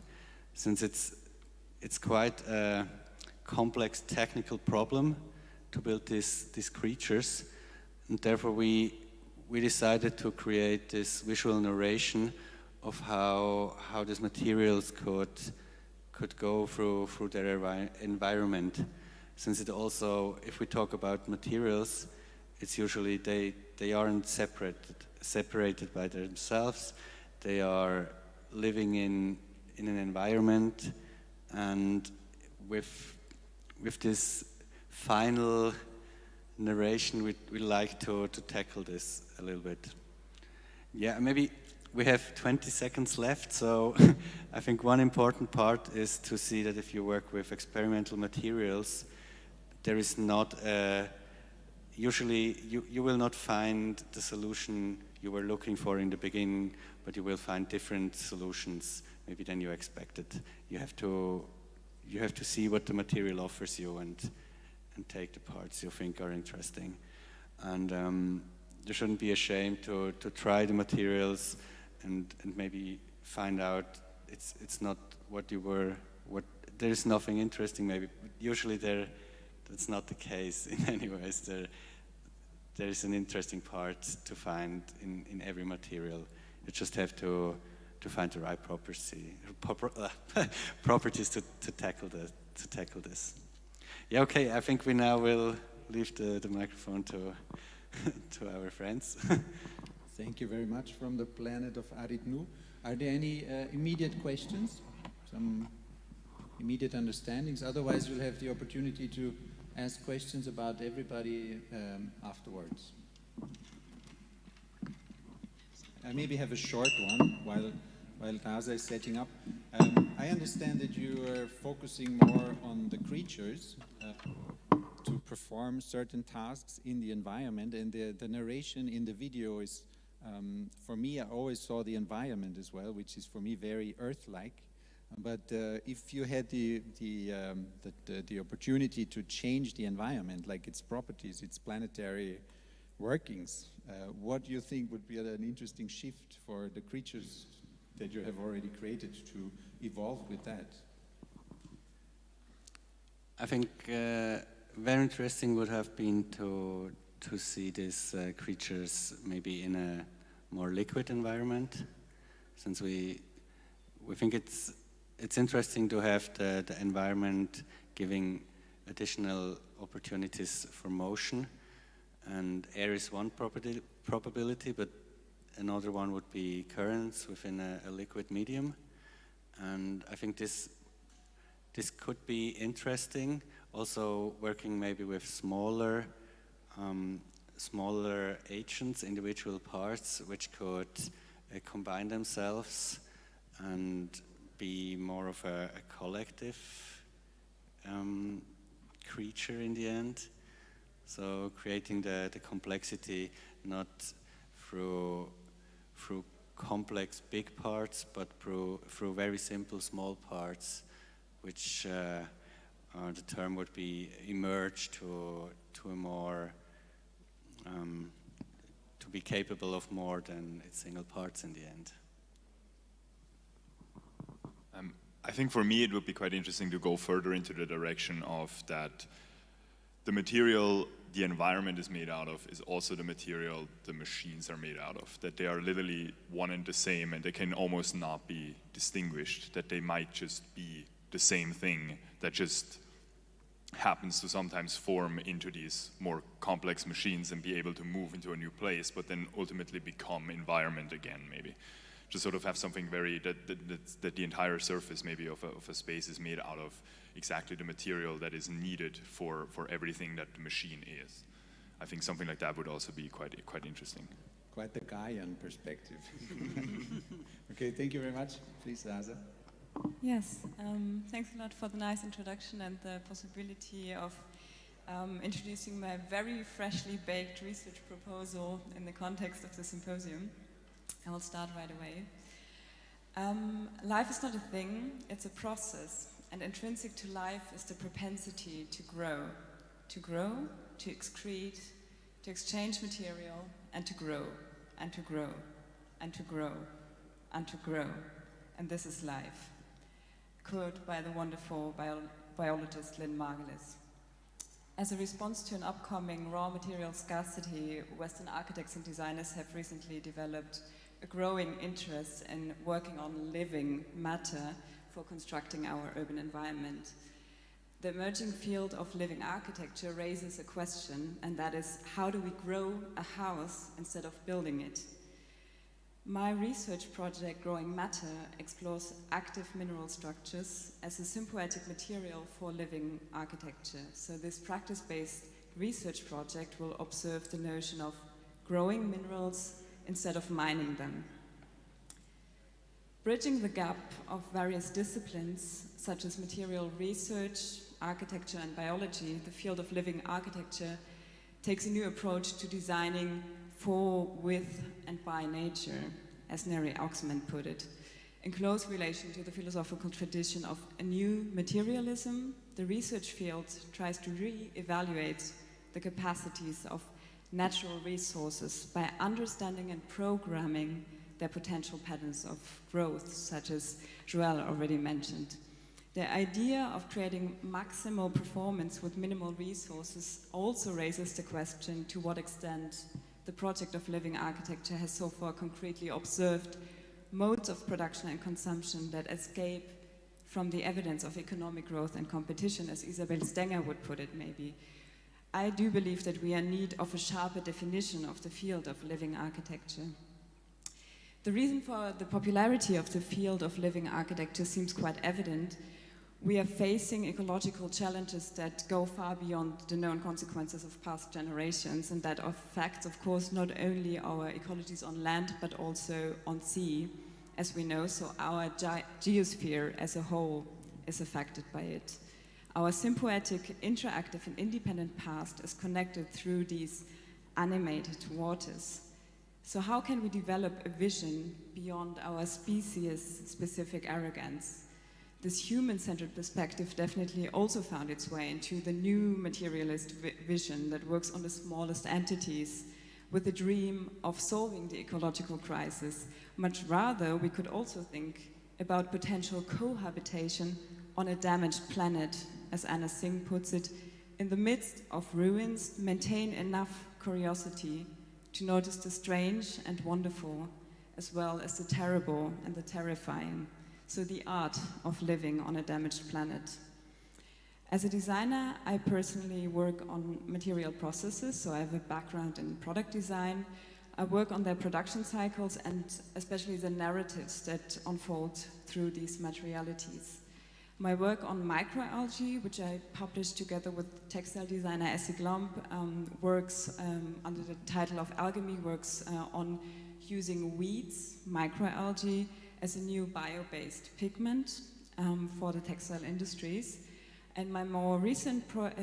since it's quite a complex technical problem to build these creatures, and therefore we decided to create this visual narration of how these materials could go through their environment. Since it also, if we talk about materials, it's usually they aren't separated by themselves. They are living in an environment, and with this final narration, we like to tackle this a little bit. Yeah, maybe we have 20 seconds left, so I think one important part is to see that if you work with experimental materials, there is not usually you will not find the solution you were looking for in the beginning, but you will find different solutions maybe than you expected. You have to see what the material offers you and take the parts you think are interesting. And there shouldn't be a shame to try the materials and maybe find out it's not what you were, there's nothing interesting maybe. Usually that's not the case in any ways. There is an interesting part to find in every material. You just have to find the right properties to tackle this. Yeah, okay. I think we now will leave the microphone to our friends. Thank you very much from the planet of Aridnu. Are there any immediate questions? Some immediate understandings? Otherwise, we'll have the opportunity to ask questions about everybody afterwards. I maybe have a short one while Taza is setting up. I understand that you are focusing more on the creatures to perform certain tasks in the environment, and the narration in the video is, for me, I always saw the environment as well, which is for me very Earth-like. But if you had the opportunity to change the environment, like its properties, its planetary workings, what do you think would be an interesting shift for the creatures that you have already created to evolve with that? I think very interesting would have been to see these creatures maybe in a more liquid environment, since we think it's interesting to have the environment giving additional opportunities for motion, and air is one probability, but another one would be currents within a liquid medium. And I think this could be interesting, also working maybe with smaller agents, individual parts, which could combine themselves and be more of a collective creature in the end. So creating the complexity not through complex big parts, but through very simple small parts, which the term would be emerge to a more to be capable of more than its single parts in the end. I think for me it would be quite interesting to go further into the direction of that the material the environment is made out of is also the material the machines are made out of, that they are literally one and the same and they can almost not be distinguished, that they might just be the same thing that just happens to sometimes form into these more complex machines and be able to move into a new place, but then ultimately become environment again, maybe. Just sort of have something very, that the entire surface maybe of a space is made out of exactly the material that is needed for everything that the machine is. I think something like that would also be quite interesting. Quite the Gaian perspective. Okay, thank you very much. Please, Asa. Yes, thanks a lot for the nice introduction and the possibility of introducing my very freshly baked research proposal in the context of the symposium. I will start right away. Life is not a thing, it's a process, and intrinsic to life is the propensity to grow, to excrete, to exchange material, and to grow, and to grow, and to grow, and to grow. And this is life. Quote by the wonderful biologist Lynn Margulis. As a response to an upcoming raw material scarcity, Western architects and designers have recently developed a growing interest in working on living matter for constructing our urban environment. The emerging field of living architecture raises a question, and that is, how do we grow a house instead of building it? My research project, Growing Matter, explores active mineral structures as a symbiotic material for living architecture. So this practice-based research project will observe the notion of growing minerals instead of mining them. Bridging the gap of various disciplines, such as material research, architecture and biology, the field of living architecture takes a new approach to designing for, with, and by nature, as Neri Auxman put it. In close relation to the philosophical tradition of a new materialism, the research field tries to re-evaluate the capacities of natural resources by understanding and programming their potential patterns of growth, such as Joël already mentioned. The idea of creating maximal performance with minimal resources also raises the question to what extent the project of living architecture has so far concretely observed modes of production and consumption that escape from the evidence of economic growth and competition, as Isabel Stenger would put it maybe. I do believe that we are in need of a sharper definition of the field of living architecture. The reason for the popularity of the field of living architecture seems quite evident. We are facing ecological challenges that go far beyond the known consequences of past generations, and that affects, of course, not only our ecologies on land, but also on sea, as we know, so our geosphere as a whole is affected by it. Our symbiotic, interactive, and independent past is connected through these animated waters. So how can we develop a vision beyond our species-specific arrogance? This human-centered perspective definitely also found its way into the new materialist vision that works on the smallest entities with the dream of solving the ecological crisis. Much rather, we could also think about potential cohabitation on a damaged planet, as Anna Singh puts it, in the midst of ruins, maintain enough curiosity to notice the strange and wonderful, as well as the terrible and the terrifying. So the art of living on a damaged planet. As a designer, I personally work on material processes, so I have a background in product design. I work on their production cycles and especially the narratives that unfold through these materialities. My work on microalgae, which I published together with textile designer Essie Glomb, works under the title of Alchemy, works on using weeds, microalgae, as a new bio-based pigment for the textile industries. And my more recent project,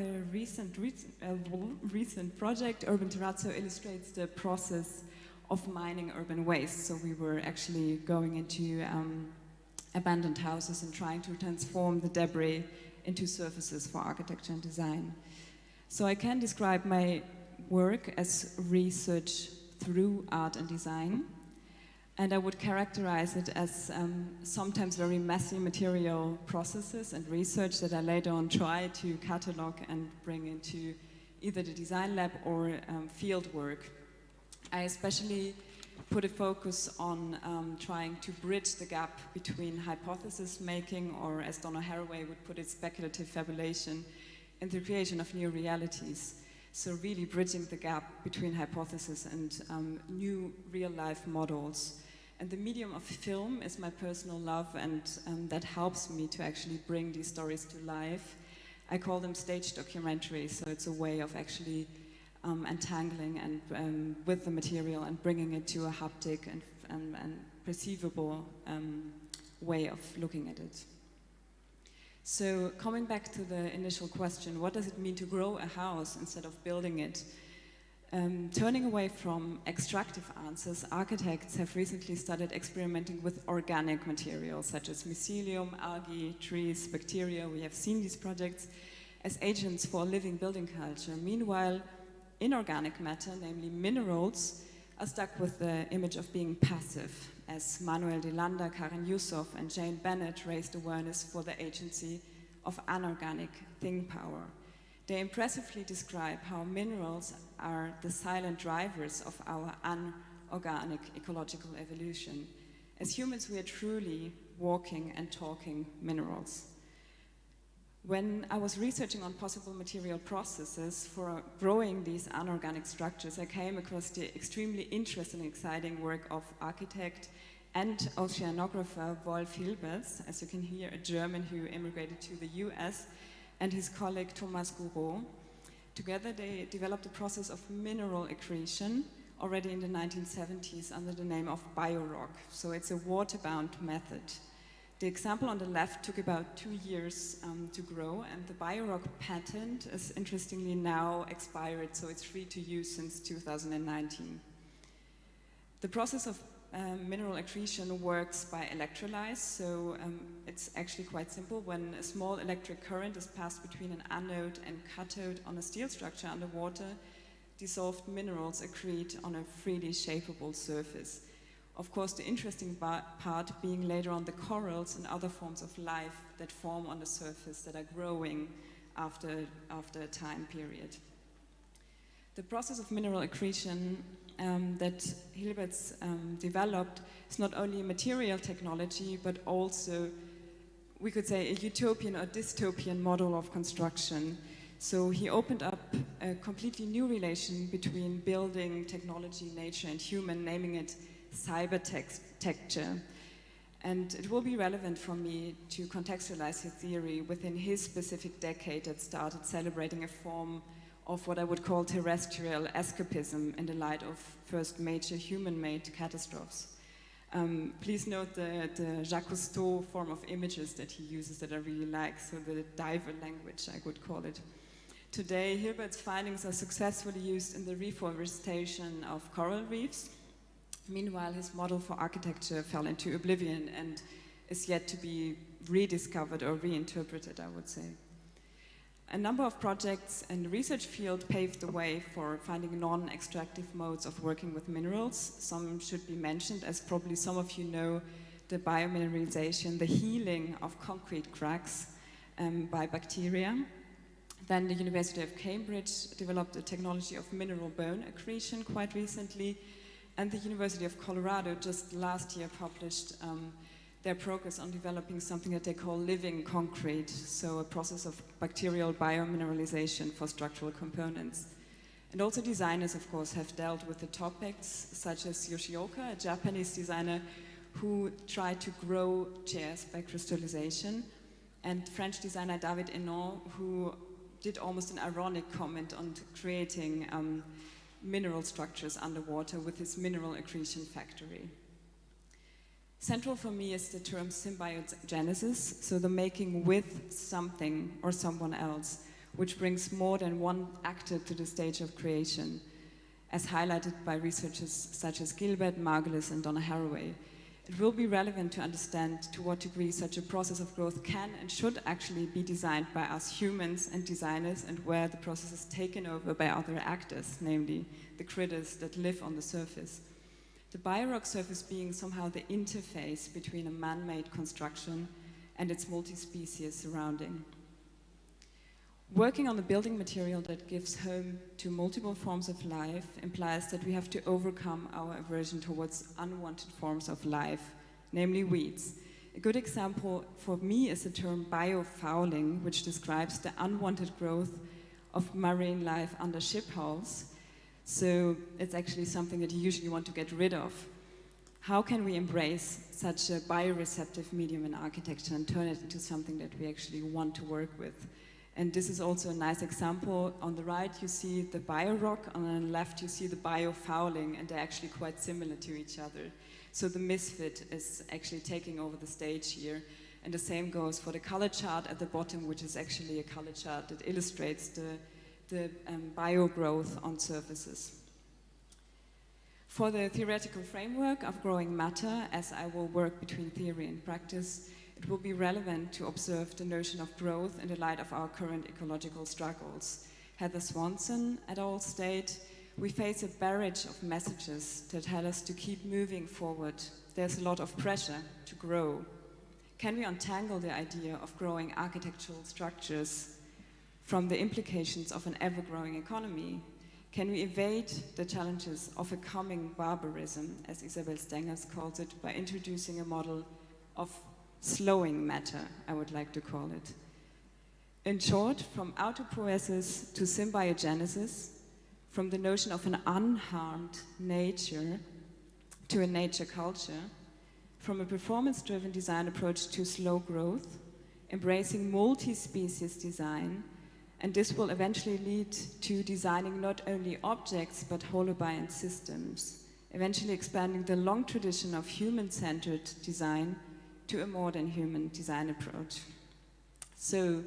Urban Terrazzo, illustrates the process of mining urban waste. So we were actually going into abandoned houses and trying to transform the debris into surfaces for architecture and design. So I can describe my work as research through art and design. And I would characterize it as sometimes very messy material processes and research that I later on try to catalog and bring into either the design lab or field work. I especially put a focus on trying to bridge the gap between hypothesis making, or as Donna Haraway would put it, speculative fabulation, in the creation of new realities. So really bridging the gap between hypothesis and new real-life models. And the medium of film is my personal love, and that helps me to actually bring these stories to life. I call them stage documentaries, so it's a way of actually entangling and with the material and bringing it to a haptic and perceivable way of looking at it. So coming back to the initial question, what does it mean to grow a house instead of building it? Turning away from extractive answers, architects have recently started experimenting with organic materials such as mycelium, algae, trees, bacteria. We have seen these projects as agents for a living building culture. Meanwhile, inorganic matter, namely minerals, are stuck with the image of being passive, as Manuel de Landa, Karen Yusuf, and Jane Bennett raised awareness for the agency of anorganic thing power. They impressively describe how minerals are the silent drivers of our unorganic ecological evolution. As humans, we are truly walking and talking minerals. When I was researching on possible material processes for growing these anorganic structures, I came across the extremely interesting and exciting work of architect and oceanographer Wolf Hilberts, as you can hear, a German who immigrated to the US, and his colleague Thomas Gouraud. Together they developed a process of mineral accretion already in the 1970s under the name of biorock. So it's a water-bound method. The example on the left took about 2 years to grow, and the biorock patent is interestingly now expired, so it's free to use since 2019. The process of mineral accretion works by electrolysis, so it's actually quite simple. When a small electric current is passed between an anode and cathode on a steel structure underwater, dissolved minerals accrete on a freely shapeable surface. Of course, the interesting part being later on the corals and other forms of life that form on the surface that are growing after a time period. The process of mineral accretion that Hilberts developed is not only a material technology, but also, we could say, a utopian or dystopian model of construction. So he opened up a completely new relation between building, technology, nature, and human, naming it cyber-texture. And it will be relevant for me to contextualize his theory within his specific decade that started celebrating a form of what I would call terrestrial escapism in the light of first major human-made catastrophes. Please note the Jacques Cousteau form of images that he uses that I really like, so the diver language, I would call it. Today, Hilbert's findings are successfully used in the reforestation of coral reefs. Meanwhile, his model for architecture fell into oblivion and is yet to be rediscovered or reinterpreted, I would say. A number of projects in the research field paved the way for finding non-extractive modes of working with minerals. Some should be mentioned, as probably some of you know, the biomineralization, the healing of concrete cracks by bacteria. Then the University of Cambridge developed a technology of mineral bone accretion quite recently, and the University of Colorado just last year published their progress on developing something that they call living concrete, so a process of bacterial biomineralization for structural components. And also designers, of course, have dealt with the topics, such as Yoshioka, a Japanese designer who tried to grow chairs by crystallization, and French designer David Henon, who did almost an ironic comment on creating mineral structures underwater with his mineral accretion factory. Central for me is the term symbiogenesis, so the making with something or someone else, which brings more than one actor to the stage of creation, as highlighted by researchers such as Gilbert, Margulis, and Donna Haraway. It will be relevant to understand to what degree such a process of growth can and should actually be designed by us humans and designers, and where the process is taken over by other actors, namely the critters that live on the surface. The biorock surface being somehow the interface between a man-made construction and its multi-species surrounding. Working on a building material that gives home to multiple forms of life implies that we have to overcome our aversion towards unwanted forms of life, namely weeds. A good example for me is the term biofouling, which describes the unwanted growth of marine life under ship hulls. So it's actually something that you usually want to get rid of. How can we embrace such a bioreceptive medium in architecture and turn it into something that we actually want to work with? And this is also a nice example. On the right, you see the bio-rock. On the left, you see the biofouling, and they're actually quite similar to each other. So the misfit is actually taking over the stage here. And the same goes for the color chart at the bottom, which is actually a color chart that illustrates the bio-growth on surfaces. For the theoretical framework of growing matter, as I will work between theory and practice, it will be relevant to observe the notion of growth in the light of our current ecological struggles. Heather Swanson et al. State, we face a barrage of messages that tell us to keep moving forward. There's a lot of pressure to grow. Can we untangle the idea of growing architectural structures from the implications of an ever-growing economy? Can we evade the challenges of a coming barbarism, as Isabel Stengers calls it, by introducing a model of slowing matter, I would like to call it. In short, from autopoiesis to symbiogenesis, from the notion of an unharmed nature to a nature culture, from a performance-driven design approach to slow growth, embracing multi-species design, and this will eventually lead to designing not only objects but holobiont systems, eventually expanding the long tradition of human-centered design to a modern human design approach. So,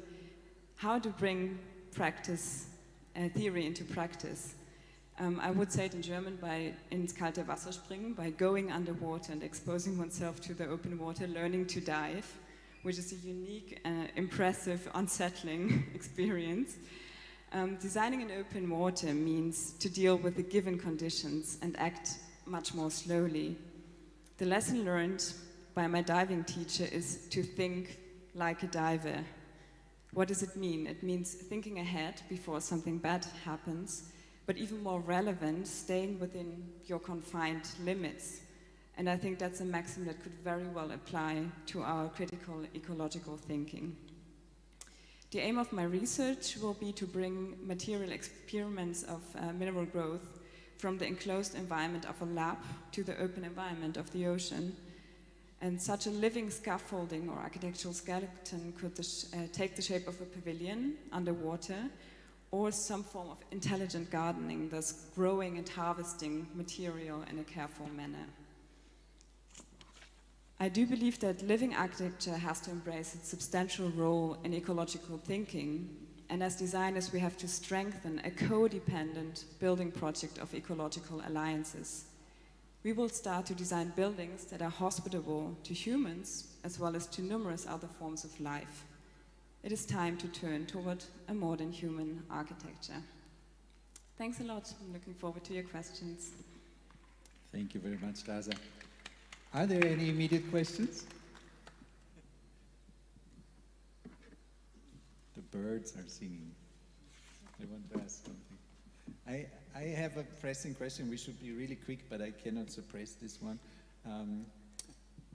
how to bring practice, theory into practice? I would say it in German by ins kalte Wasser springen, by going underwater and exposing oneself to the open water, learning to dive, which is a unique, impressive, unsettling experience. Designing in open water means to deal with the given conditions and act much more slowly. The lesson learned by my diving teacher is to think like a diver. What does it mean? It means thinking ahead before something bad happens, but even more relevant, staying within your confined limits. And I think that's a maxim that could very well apply to our critical ecological thinking. The aim of my research will be to bring material experiments of mineral growth from the enclosed environment of a lab to the open environment of the ocean. And such a living scaffolding or architectural skeleton could take the shape of a pavilion underwater, or some form of intelligent gardening, thus growing and harvesting material in a careful manner. I do believe that living architecture has to embrace its substantial role in ecological thinking, and as designers we have to strengthen a codependent building project of ecological alliances. We will start to design buildings that are hospitable to humans as well as to numerous other forms of life. It is time to turn toward a modern human architecture. Thanks a lot. I'm looking forward to your questions. Thank you very much, Daza. Are there any immediate questions? The birds are singing. I want to ask something. I have a pressing question. We should be really quick, but I cannot suppress this one.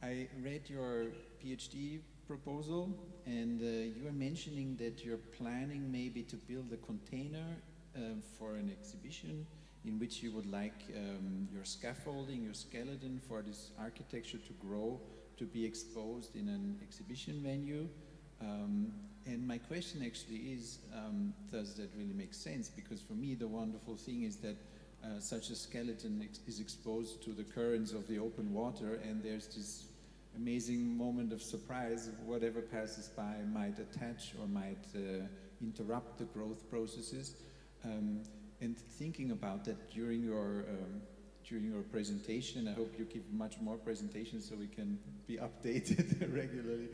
I read your PhD proposal, and you are mentioning that you're planning maybe to build a container for an exhibition in which you would like your scaffolding, your skeleton for this architecture to grow, to be exposed in an exhibition venue. And my question actually is, does that really make sense? Because for me, the wonderful thing is that such a skeleton is exposed to the currents of the open water, and there's this amazing moment of surprise. Whatever passes by might attach or might interrupt the growth processes. And thinking about that during your presentation, I hope you give much more presentations so we can be updated regularly,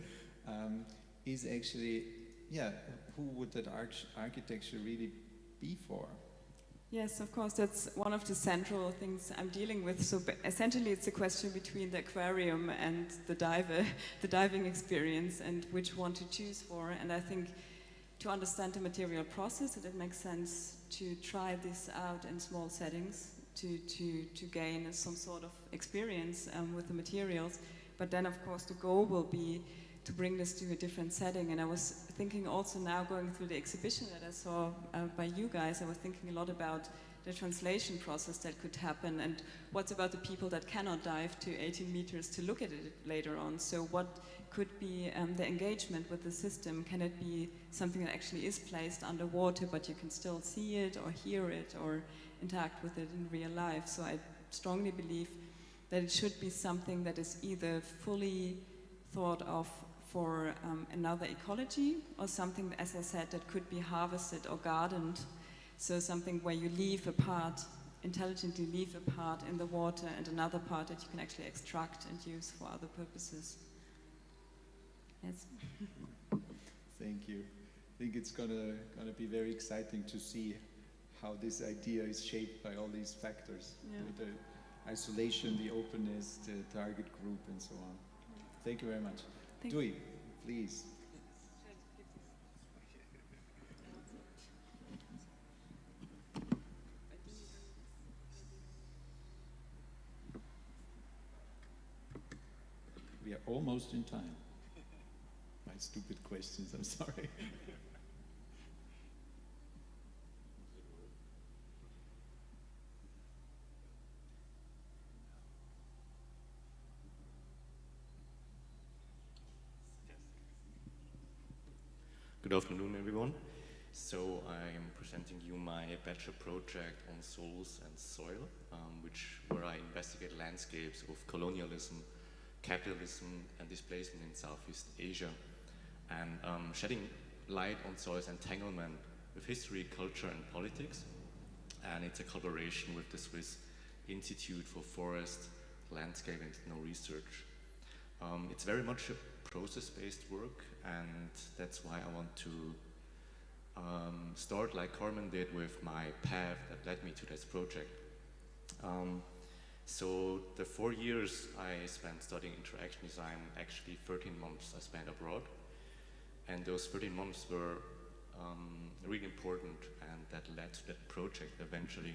is actually, who would that architecture really be for? Yes, of course, that's one of the central things I'm dealing with. So essentially it's a question between the aquarium and the diver, the diving experience, and which one to choose for. And I think to understand the material process, it makes sense to try this out in small settings to gain some sort of experience with the materials. But then, of course, the goal will be to bring this to a different setting. And I was thinking also now, going through the exhibition that I saw by you guys, I was thinking a lot about the translation process that could happen, and what's about the people that cannot dive to 18 meters to look at it later on. So what could be the engagement with the system? Can it be something that actually is placed underwater, but you can still see it or hear it or interact with it in real life? So I strongly believe that it should be something that is either fully thought of for another ecology, or something, as I said, that could be harvested or gardened. So something where you leave a part, intelligently leave a part in the water, and another part that you can actually extract and use for other purposes. Yes. Thank you. I think it's gonna be very exciting to see how this idea is shaped by all these factors. Yeah. The isolation, the openness, the target group, and so on. Thank you very much. Dui, please. We are almost in time. My stupid questions, I'm sorry. Good afternoon, everyone. So I am presenting you my bachelor project on souls and soil, where I investigate landscapes of colonialism, capitalism, and displacement in Southeast Asia, and shedding light on soil's entanglement with history, culture, and politics. And it's a collaboration with the Swiss Institute for Forest, Landscape, and Snow Research. It's very much a process-based work, and that's why I want to start like Karmen did with my path that led me to this project. So the 4 years I spent studying interaction design, actually 13 months I spent abroad, and those 13 months were really important, and that led to that project eventually.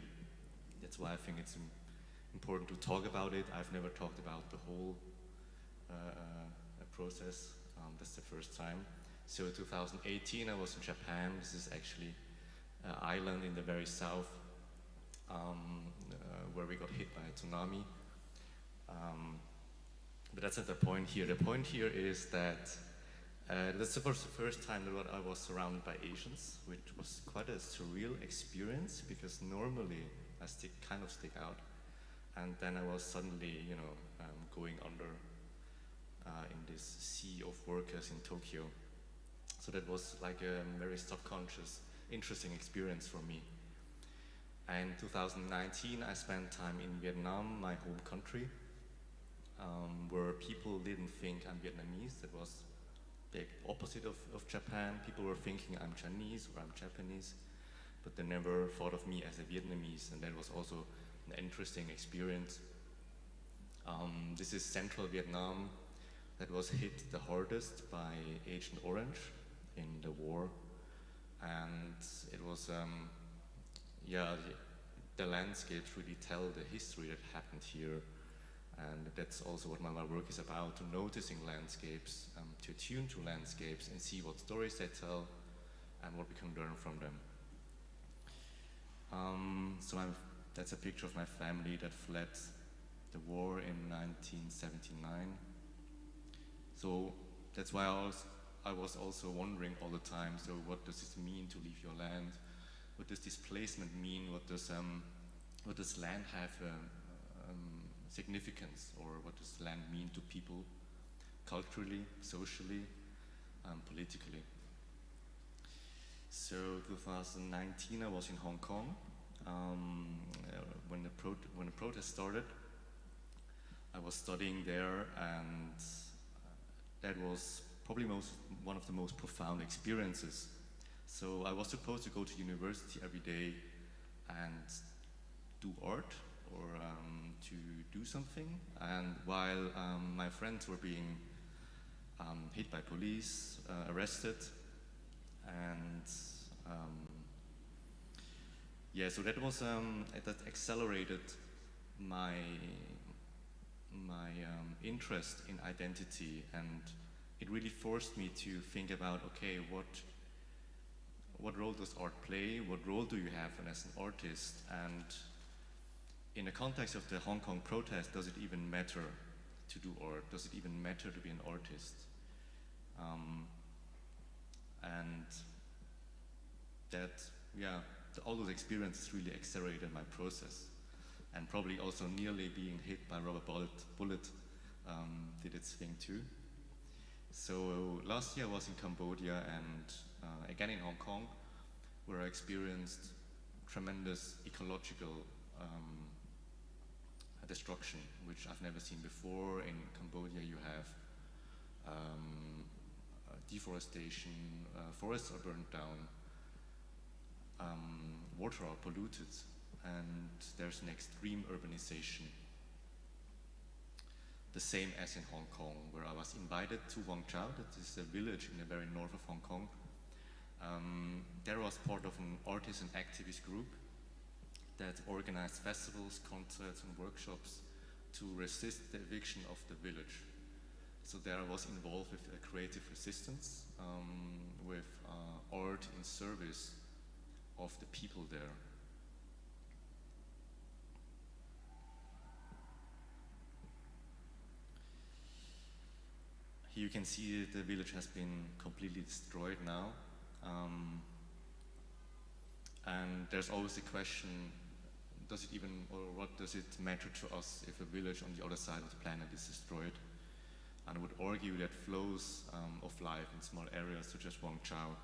That's why I think it's important to talk about it. I've never talked about the whole process. That's the first time. So 2018 I was in Japan. This is actually an island in the very south where we got hit by a tsunami. But that's not the point here. The point here is that this was the first time that I was surrounded by Asians, which was quite a surreal experience, because normally I kind of stick out, and then I was suddenly, going under in this sea of workers in Tokyo. So that was like a very subconscious, interesting experience for me. And 2019, I spent time in Vietnam, my home country, where people didn't think I'm Vietnamese. That was the opposite of Japan. People were thinking I'm Chinese or I'm Japanese, but they never thought of me as a Vietnamese, and that was also an interesting experience. This is central Vietnam, that was hit the hardest by Agent Orange in the war, and it was, the landscapes really tell the history that happened here, and that's also what my work is about, to noticing landscapes, to attune to landscapes and see what stories they tell and what we can learn from them. That's a picture of my family that fled the war in 1979. So that's why I was also wondering all the time, so what does this mean to leave your land? What does displacement mean? What does land have significance, or what does land mean to people culturally, socially, politically? So 2019 I was in Hong Kong when the protest started. I was studying there, and that was probably one of the most profound experiences. So I was supposed to go to university every day and do art, or to do something, and while my friends were being hit by police, arrested, and so that was that accelerated my interest in identity, and it really forced me to think about, okay, what role does art play? What role do you have as an artist? And in the context of the Hong Kong protest, does it even matter to do art? Does it even matter to be an artist? And that, yeah, all those experiences really accelerated my process. And probably also nearly being hit by a rubber bullet did its thing too. So last year I was in Cambodia and again in Hong Kong, where I experienced tremendous ecological destruction, which I've never seen before. In Cambodia you have deforestation, forests are burned down, water are polluted, and there's an extreme urbanization. The same as in Hong Kong, where I was invited to Wang Chau, that is a village in the very north of Hong Kong. There I was part of an artisan activist group that organized festivals, concerts and workshops to resist the eviction of the village. So there I was involved with a creative resistance, with art in service of the people there. Here you can see that the village has been completely destroyed now. And there's always the question, does it even, or what does it matter to us if a village on the other side of the planet is destroyed? And I would argue that flows of life in small areas such as Wang Chau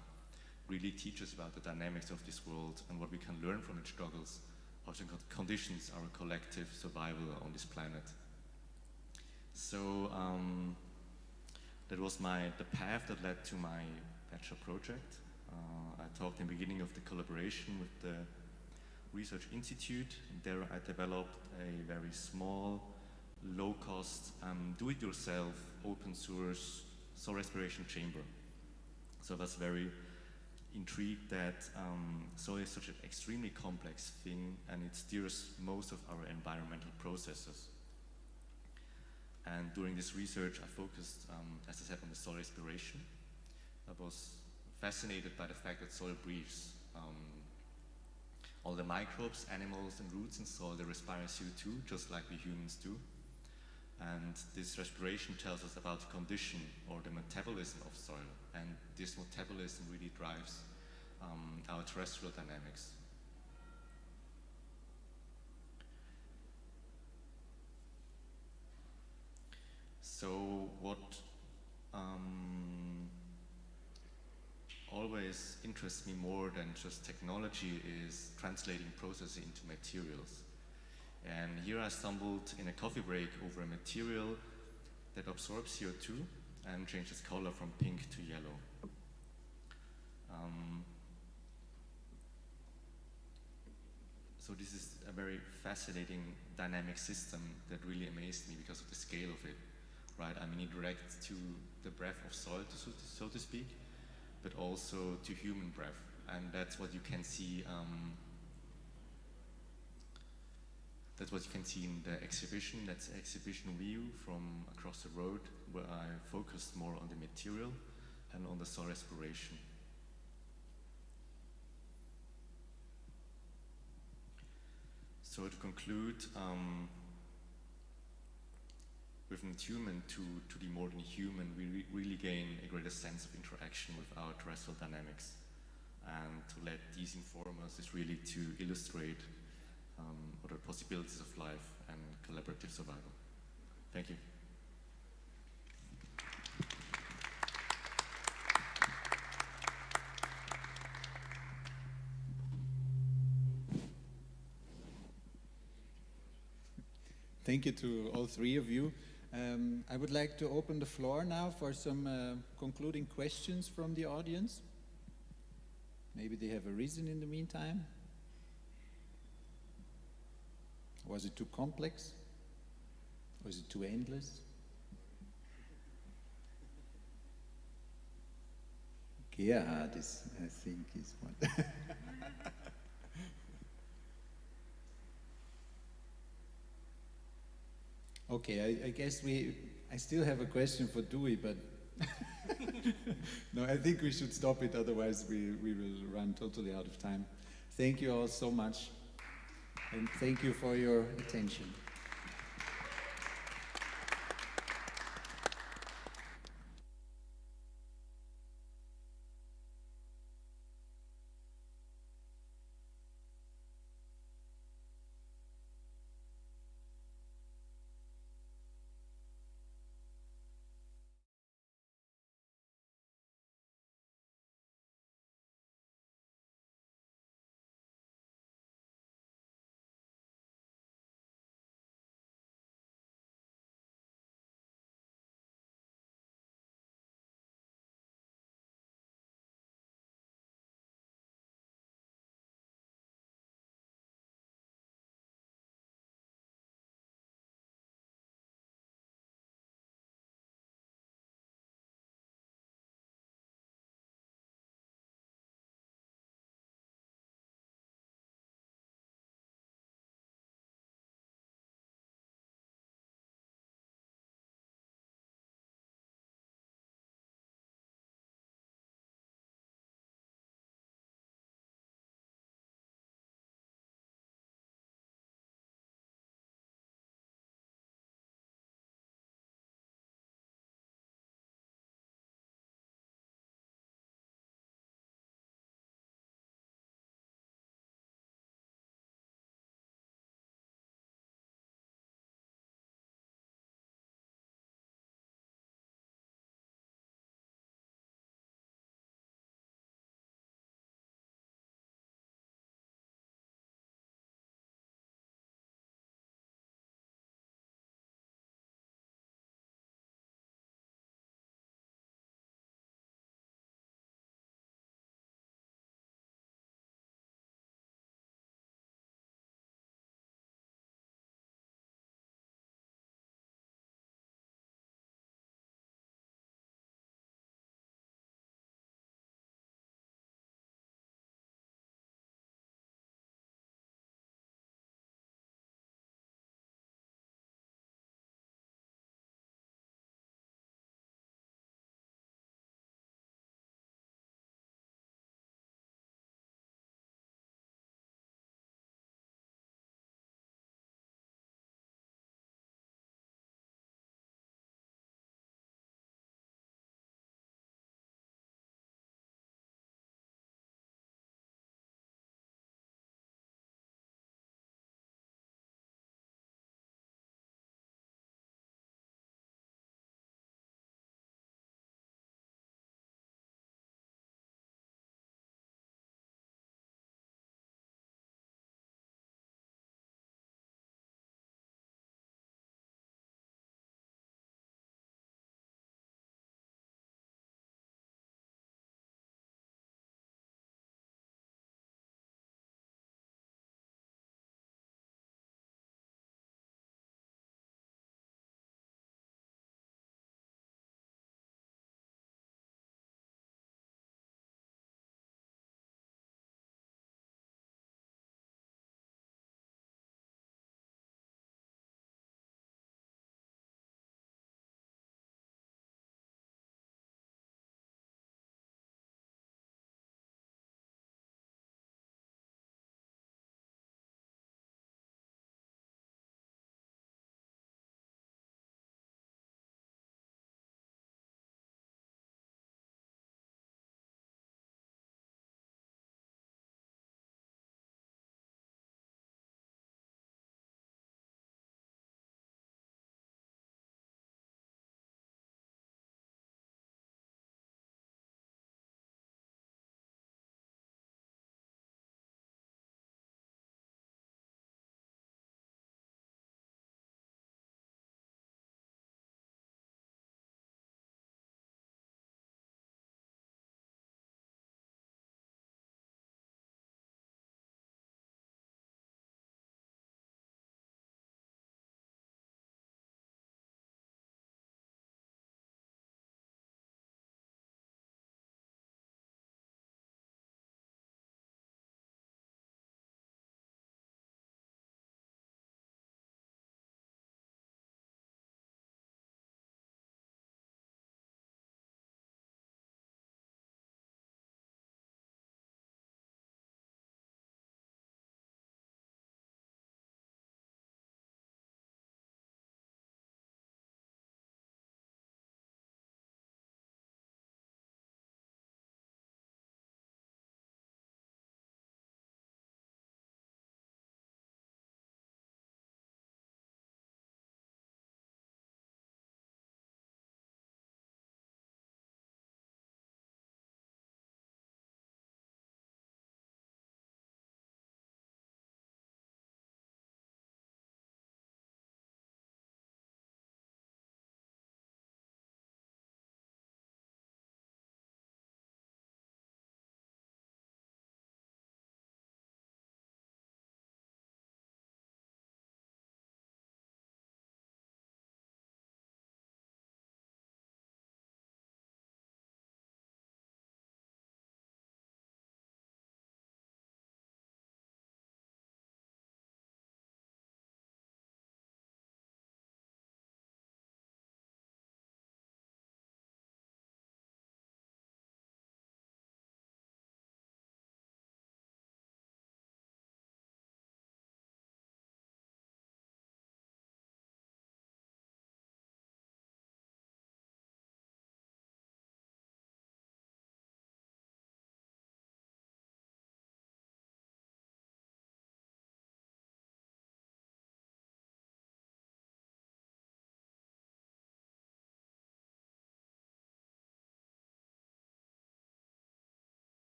really teach us about the dynamics of this world and what we can learn from its struggles, how to conditions our collective survival on this planet. So that was the path that led to my bachelor project. I talked in the beginning of the collaboration with the Research Institute. There I developed a very small, low-cost, do-it-yourself, open-source soil respiration chamber. So I was very intrigued that soil is such an extremely complex thing, and it steers most of our environmental processes. And during this research, I focused, as I said, on the soil respiration. I was fascinated by the fact that soil breathes. All the microbes, animals, and roots in soil, they respire CO2, just like we humans do. And this respiration tells us about the condition or the metabolism of soil. And this metabolism really drives our terrestrial dynamics. So what always interests me more than just technology is translating processes into materials. And here I stumbled in a coffee break over a material that absorbs CO2 and changes color from pink to yellow. So this is a very fascinating dynamic system that really amazed me because of the scale of it. Right, I mean, it directs to the breath of soil, so to speak, but also to human breath, and that's what you can see. That's what you can see in the exhibition. That's the exhibition view from across the road, where I focused more on the material and on the soil respiration. So to conclude. With an attunement to the more than human, we really gain a greater sense of interaction with our terrestrial dynamics. And to let these inform us is really to illustrate what are possibilities of life and collaborative survival. Thank you. Thank you to all three of you. I would like to open the floor now for some concluding questions from the audience. Maybe they have arisen in the meantime. Was it too complex? Was it too endless? Gerhard is, I think, is one. Okay, I guess I still have a question for Dewey, but no, I think we should stop it, otherwise we will run totally out of time. Thank you all so much, and thank you for your attention.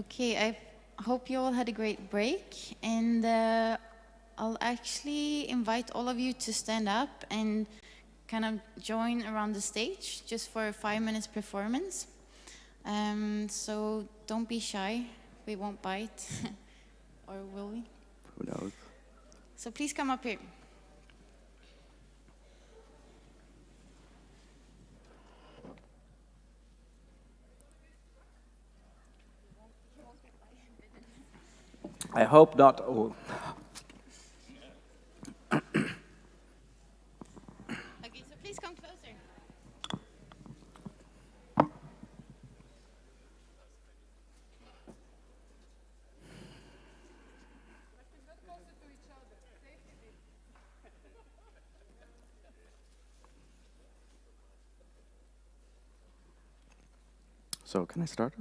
Okay, I hope you all had a great break, and I'll actually invite all of you to stand up and kind of join around the stage just for a 5 minutes performance. So don't be shy, we won't bite, or will we? Who knows? So please come up here. I hope not. Oh. Okay, so please come closer. So can I start?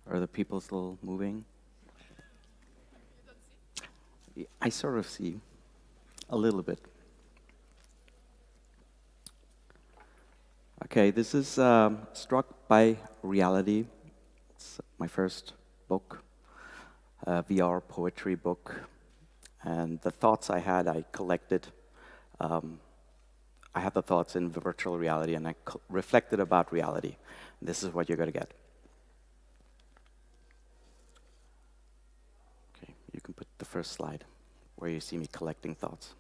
Are the people still moving? I sort of see a little bit. Okay, this is Struck by Reality. It's my first book, VR poetry book. And the thoughts I had, I collected. I had the thoughts in virtual reality, and I reflected about reality. This is what you're going to get. Okay, you can put the first slide where you see me collecting thoughts.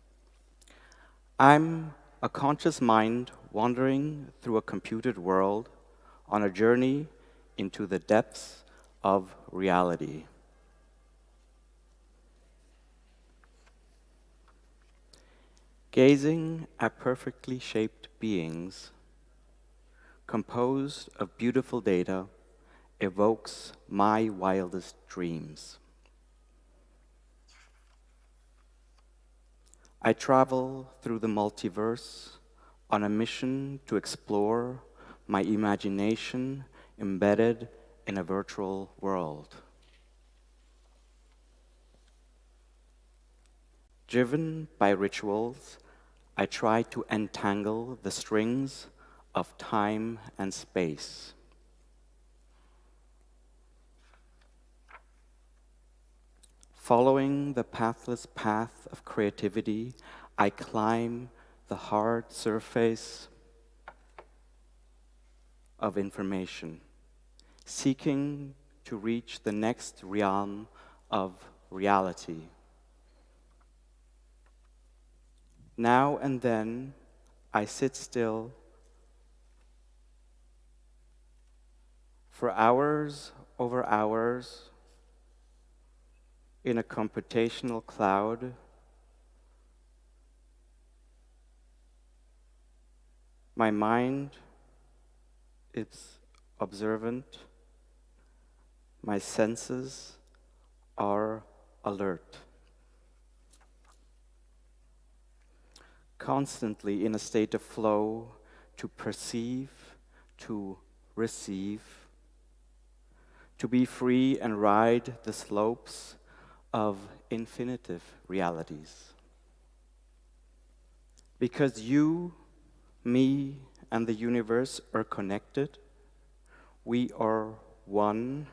I'm a conscious mind wandering through a computed world on a journey into the depths of reality. Gazing at perfectly shaped beings, composed of beautiful data, evokes my wildest dreams. I travel through the multiverse on a mission to explore my imagination embedded in a virtual world. Driven by rituals, I try to entangle the strings of time and space. Following the pathless path of creativity, I climb the hard surface of information, seeking to reach the next realm of reality. Now and then, I sit still for hours over hours in a computational cloud. My mind is observant. My senses are alert. Constantly in a state of flow, to perceive, to receive, to be free and ride the slopes of infinitive realities. Because you, me, and the universe are connected, we are one.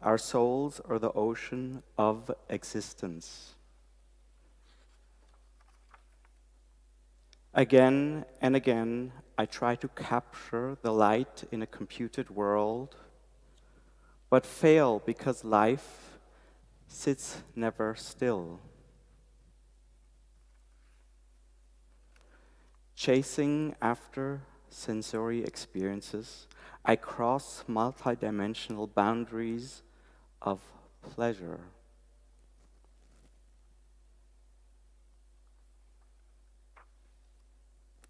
Our souls are the ocean of existence. Again and again, I try to capture the light in a computed world, but fail because life sits never still. Chasing after sensory experiences, I cross multidimensional boundaries of pleasure.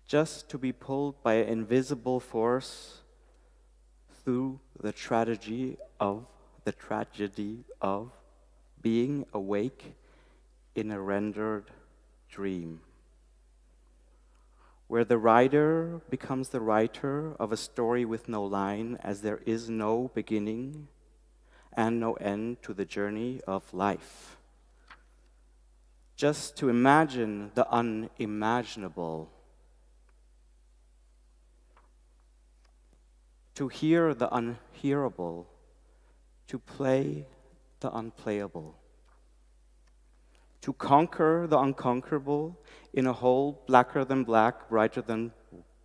Just to be pulled by an invisible force through the tragedy of being awake in a rendered dream, where the writer becomes the writer of a story with no line, as there is no beginning and no end to the journey of life. Just to imagine the unimaginable, to hear the unhearable, to play the unplayable, to conquer the unconquerable in a whole blacker than black, brighter than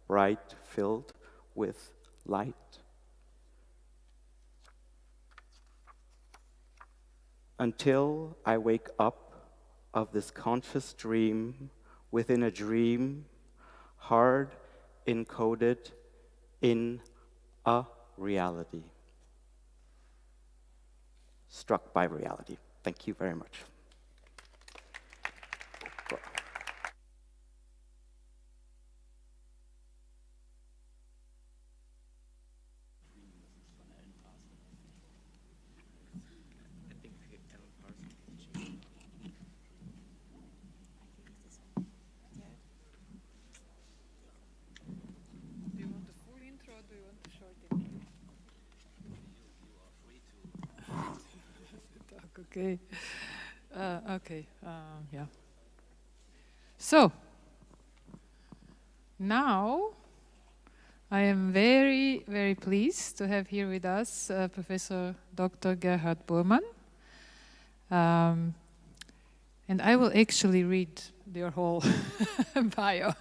bright, filled with light. Until I wake up of this conscious dream within a dream, hard encoded in a reality. Struck by reality. Thank you very much. Okay. Okay. Yeah. So now I am very, very pleased to have here with us Professor Dr. Gerhard Burmann. And I will actually read your whole bio.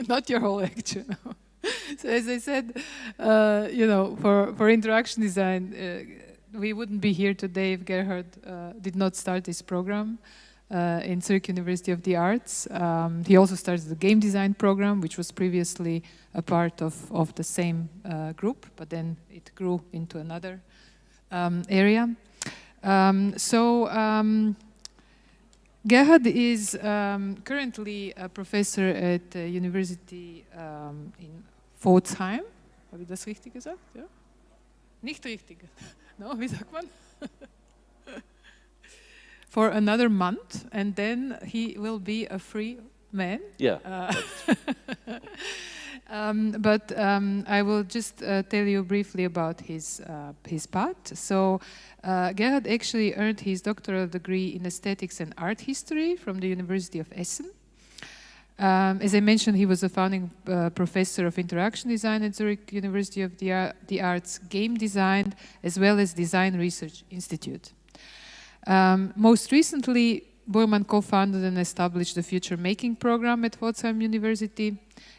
Not your whole lecture, no. So as I said, you know, for interaction design, we wouldn't be here today if Gerhard did not start this program in Zurich University of the Arts. He also started the game design program, which was previously a part of the same group, but then it grew into another area. Gerhard is currently a professor at the University in Pforzheim. Habe ich das richtig gesagt? Ja? Nicht richtig. No, wie sagt man? For another month, and then he will be a free man. Yeah. But I will just tell you briefly about his path. So Gerhard actually earned his doctoral degree in aesthetics and art history from the University of Essen. As I mentioned, he was a founding professor of interaction design at Zurich University of the Arts Game Design, as well as Design Research Institute. Most recently, Burmann co-founded and established the Future Making program at Pforzheim University.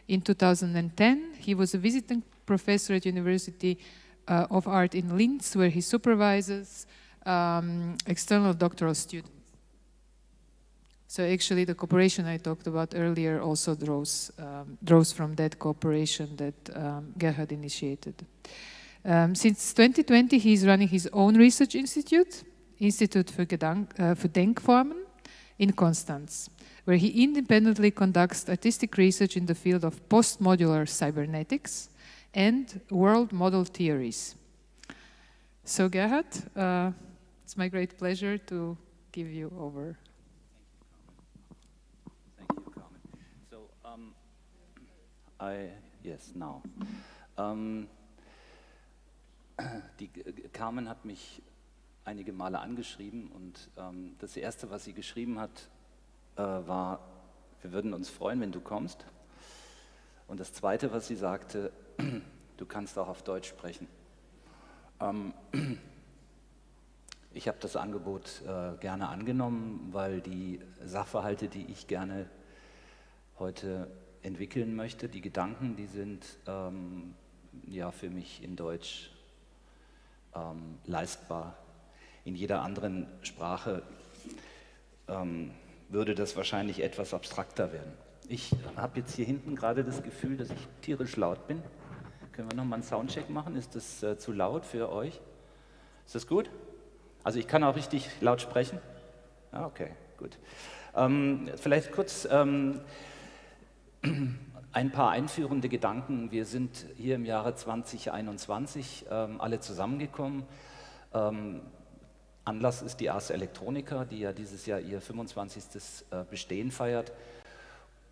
In 2010, he was a visiting professor at University of Art in Linz, where he supervises external doctoral students. So actually, the cooperation I talked about earlier also draws from that cooperation that Gerhard initiated. Since 2020, he's running his own research institute, Institut für Denkformen, in Konstanz, where he independently conducts artistic research in the field of post-modular cybernetics and world model theories. So Gerhard, it's my great pleasure to give you over. Thank you, Carmen. So, yes, now. Die Carmen hat mich einige Male angeschrieben und das Erste, was sie geschrieben hat, war, wir würden uns freuen, wenn du kommst. Und das Zweite, was sie sagte, du kannst auch auf Deutsch sprechen. Ich habe das Angebot gerne angenommen, weil die Sachverhalte, die ich gerne heute entwickeln möchte, die Gedanken, die sind ja für mich in Deutsch leistbar. In jeder anderen Sprache würde das wahrscheinlich etwas abstrakter werden. Ich habe jetzt hier hinten gerade das Gefühl, dass ich tierisch laut bin. Können wir nochmal einen Soundcheck machen? Ist das zu laut für euch? Ist das gut? Also ich kann auch richtig laut sprechen? Ah, okay, gut. Vielleicht kurz ein paar einführende Gedanken. Wir sind hier im Jahre 2021 alle zusammengekommen. Anlass ist die Ars Electronica, die ja dieses Jahr ihr 25. Bestehen feiert.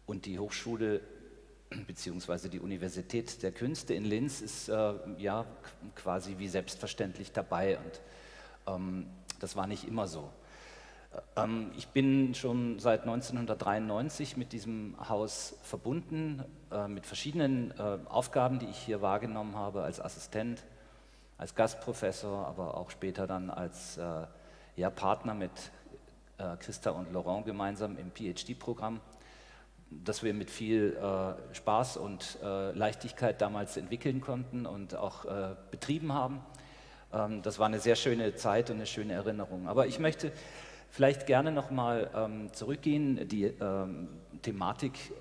Und die Hochschule bzw. die Universität der Künste in Linz ist ja quasi wie selbstverständlich dabei. Und das war nicht immer so. Ich bin schon seit 1993 mit diesem Haus verbunden, mit verschiedenen Aufgaben, die ich hier wahrgenommen habe, als Assistent, als Gastprofessor, aber auch später dann als Partner mit Christa und Laurent gemeinsam im PhD-Programm, das wir mit viel Spaß und Leichtigkeit damals entwickeln konnten und auch betrieben haben. Das war eine sehr schöne Zeit und eine schöne Erinnerung. Aber ich möchte vielleicht gerne nochmal zurückgehen. Die Thematik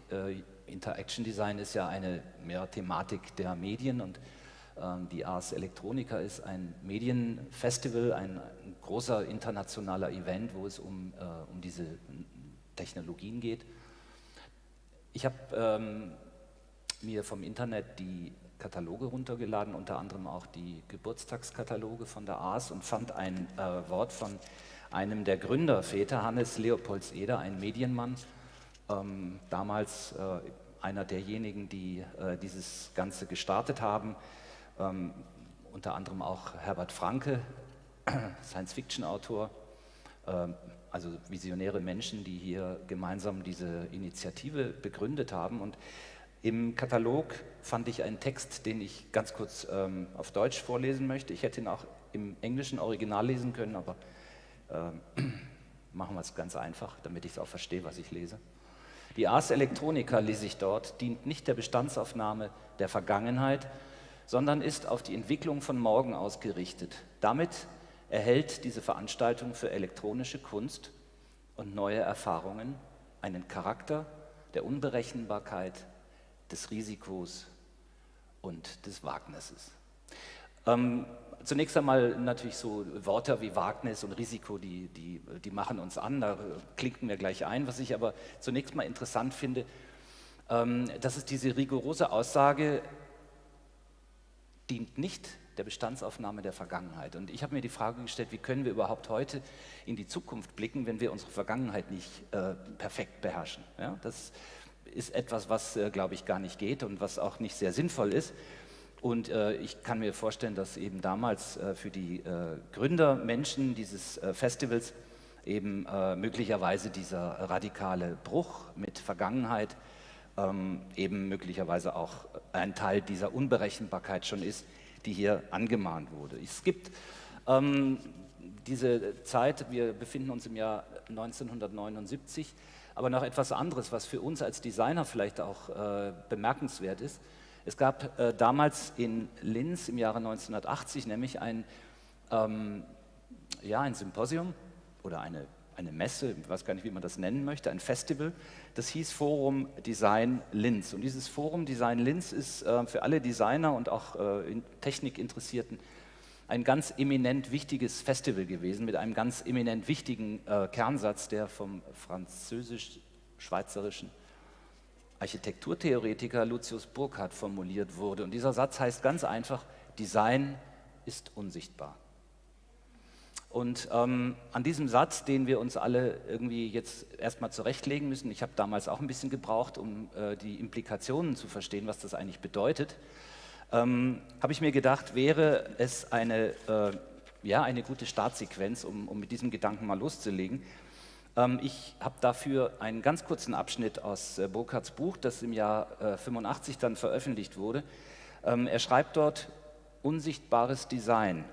Interaction Design ist ja eine mehr Thematik der Medien und die Ars Electronica ist ein Medienfestival, ein großer internationaler Event, wo es um diese Technologien geht. Ich habe mir vom Internet die Kataloge runtergeladen, unter anderem auch die Geburtstagskataloge von der Ars und fand ein Wort von einem der Gründerväter, Hannes Leopolds Eder, ein Medienmann, damals einer derjenigen, die dieses Ganze gestartet haben, unter anderem auch Herbert Franke, Science-Fiction-Autor, also visionäre Menschen, die hier gemeinsam diese Initiative begründet haben. Und im Katalog fand ich einen Text, den ich ganz kurz auf Deutsch vorlesen möchte. Ich hätte ihn auch im englischen Original lesen können, aber machen wir es ganz einfach, damit ich es auch verstehe, was ich lese. Die Ars Electronica, lese ich dort, dient nicht der Bestandsaufnahme der Vergangenheit, sondern ist auf die Entwicklung von morgen ausgerichtet. Damit erhält diese Veranstaltung für elektronische Kunst und neue Erfahrungen einen Charakter der Unberechenbarkeit, des Risikos und des Wagnisses. Zunächst einmal natürlich so Worte wie Wagnis und Risiko, die machen uns an, da klinken wir gleich ein. Was ich aber zunächst mal interessant finde, das ist diese rigorose Aussage, dient nicht der Bestandsaufnahme der Vergangenheit. Und ich habe mir die Frage gestellt, wie können wir überhaupt heute in die Zukunft blicken, wenn wir unsere Vergangenheit nicht perfekt beherrschen. Ja, das ist etwas, was, glaube ich, gar nicht geht und was auch nicht sehr sinnvoll ist. Und ich kann mir vorstellen, dass eben damals für die Gründermenschen dieses Festivals eben möglicherweise dieser radikale Bruch mit Vergangenheit eben möglicherweise auch ein Teil dieser Unberechenbarkeit schon ist, die hier angemahnt wurde. Es gibt diese Zeit, wir befinden uns im Jahr 1979, aber noch etwas anderes, was für uns als Designer vielleicht auch bemerkenswert ist. Es gab damals in Linz im Jahre 1980 nämlich ein Symposium oder eine Messe, ich weiß gar nicht, wie man das nennen möchte, ein Festival, das hieß Forum Design Linz. Und dieses Forum Design Linz ist für alle Designer und auch Technikinteressierten ein ganz eminent wichtiges Festival gewesen, mit einem ganz eminent wichtigen Kernsatz, der vom französisch-schweizerischen Architekturtheoretiker Lucius Burckhardt formuliert wurde. Und dieser Satz heißt ganz einfach, Design ist unsichtbar. Und an diesem Satz, den wir uns alle irgendwie jetzt erstmal zurechtlegen müssen, ich habe damals auch ein bisschen gebraucht, um die Implikationen zu verstehen, was das eigentlich bedeutet, habe ich mir gedacht, wäre es eine gute Startsequenz, um mit diesem Gedanken mal loszulegen. Ich habe dafür einen ganz kurzen Abschnitt aus Burckhards Buch, das im Jahr 85 dann veröffentlicht wurde. Er schreibt dort, unsichtbares Design.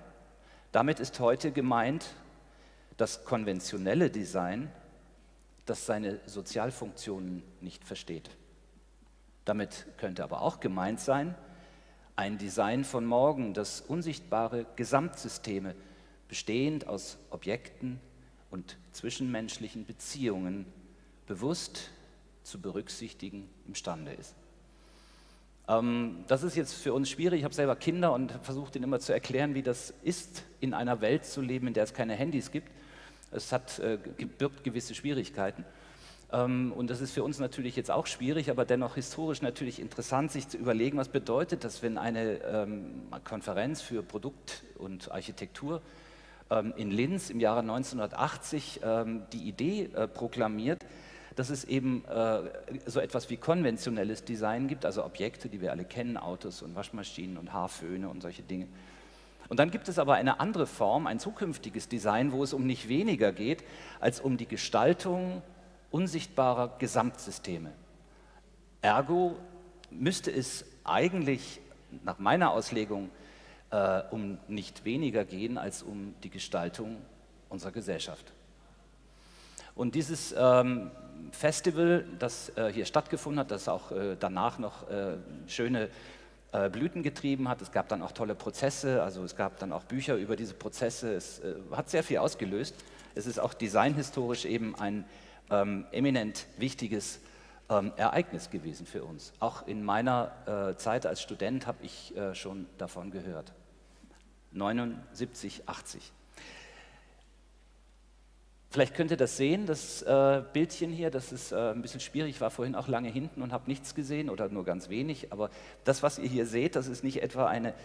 Damit ist heute gemeint das konventionelle Design, das seine Sozialfunktionen nicht versteht. Damit könnte aber auch gemeint sein, ein Design von morgen, das unsichtbare Gesamtsysteme, bestehend aus Objekten und zwischenmenschlichen Beziehungen, bewusst zu berücksichtigen imstande ist. Das ist jetzt für uns schwierig. Ich habe selber Kinder und versuche ihnen immer zu erklären, wie das ist, in einer Welt zu leben, in der es keine Handys gibt. Es birgt gewisse Schwierigkeiten. Und das ist für uns natürlich jetzt auch schwierig, aber dennoch historisch natürlich interessant, sich zu überlegen, was bedeutet das, wenn eine Konferenz für Produkt und Architektur in Linz im Jahre 1980 die Idee proklamiert, dass es eben so etwas wie konventionelles Design gibt, also Objekte, die wir alle kennen, Autos und Waschmaschinen und Haarföhne und solche Dinge. Und dann gibt es aber eine andere Form, ein zukünftiges Design, wo es um nicht weniger geht, als um die Gestaltung unsichtbarer Gesamtsysteme. Ergo müsste es eigentlich nach meiner Auslegung um nicht weniger gehen, als um die Gestaltung unserer Gesellschaft. Und dieses Festival, das hier stattgefunden hat, das auch danach noch schöne Blüten getrieben hat, es gab dann auch tolle Prozesse, also es gab dann auch Bücher über diese Prozesse, es hat sehr viel ausgelöst. Es ist auch designhistorisch eben ein eminent wichtiges Ereignis gewesen für uns. Auch in meiner Zeit als Student habe ich schon davon gehört. 79, 80. Vielleicht könnt ihr das sehen, das Bildchen hier, das ist ein bisschen schwierig, ich war vorhin auch lange hinten und habe nichts gesehen oder nur ganz wenig, aber das, was ihr hier seht, das ist nicht etwa eine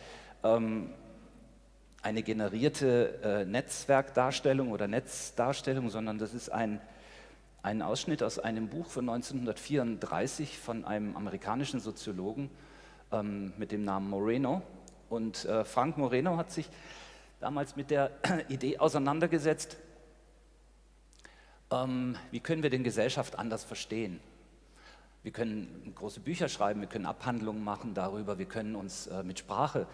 generierte Netzwerkdarstellung oder Netzdarstellung, sondern das ist ein Ausschnitt aus einem Buch von 1934 von einem amerikanischen Soziologen mit dem Namen Moreno. Und Frank Moreno hat sich damals mit der Idee auseinandergesetzt, wie können wir denn Gesellschaft anders verstehen? Wir können große Bücher schreiben, wir können Abhandlungen machen darüber, wir können uns mit Sprache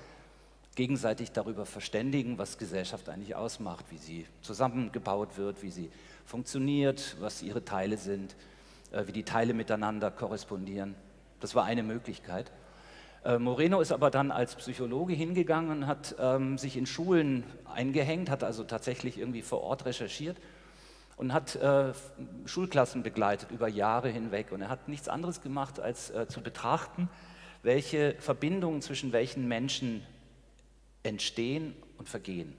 gegenseitig darüber verständigen, was Gesellschaft eigentlich ausmacht, wie sie zusammengebaut wird, wie sie funktioniert, was ihre Teile sind, wie die Teile miteinander korrespondieren. Das war eine Möglichkeit. Moreno ist aber dann als Psychologe hingegangen und hat sich in Schulen eingehängt, hat also tatsächlich irgendwie vor Ort recherchiert und hat Schulklassen begleitet über Jahre hinweg. Und er hat nichts anderes gemacht, als zu betrachten, welche Verbindungen zwischen welchen Menschen entstehen und vergehen.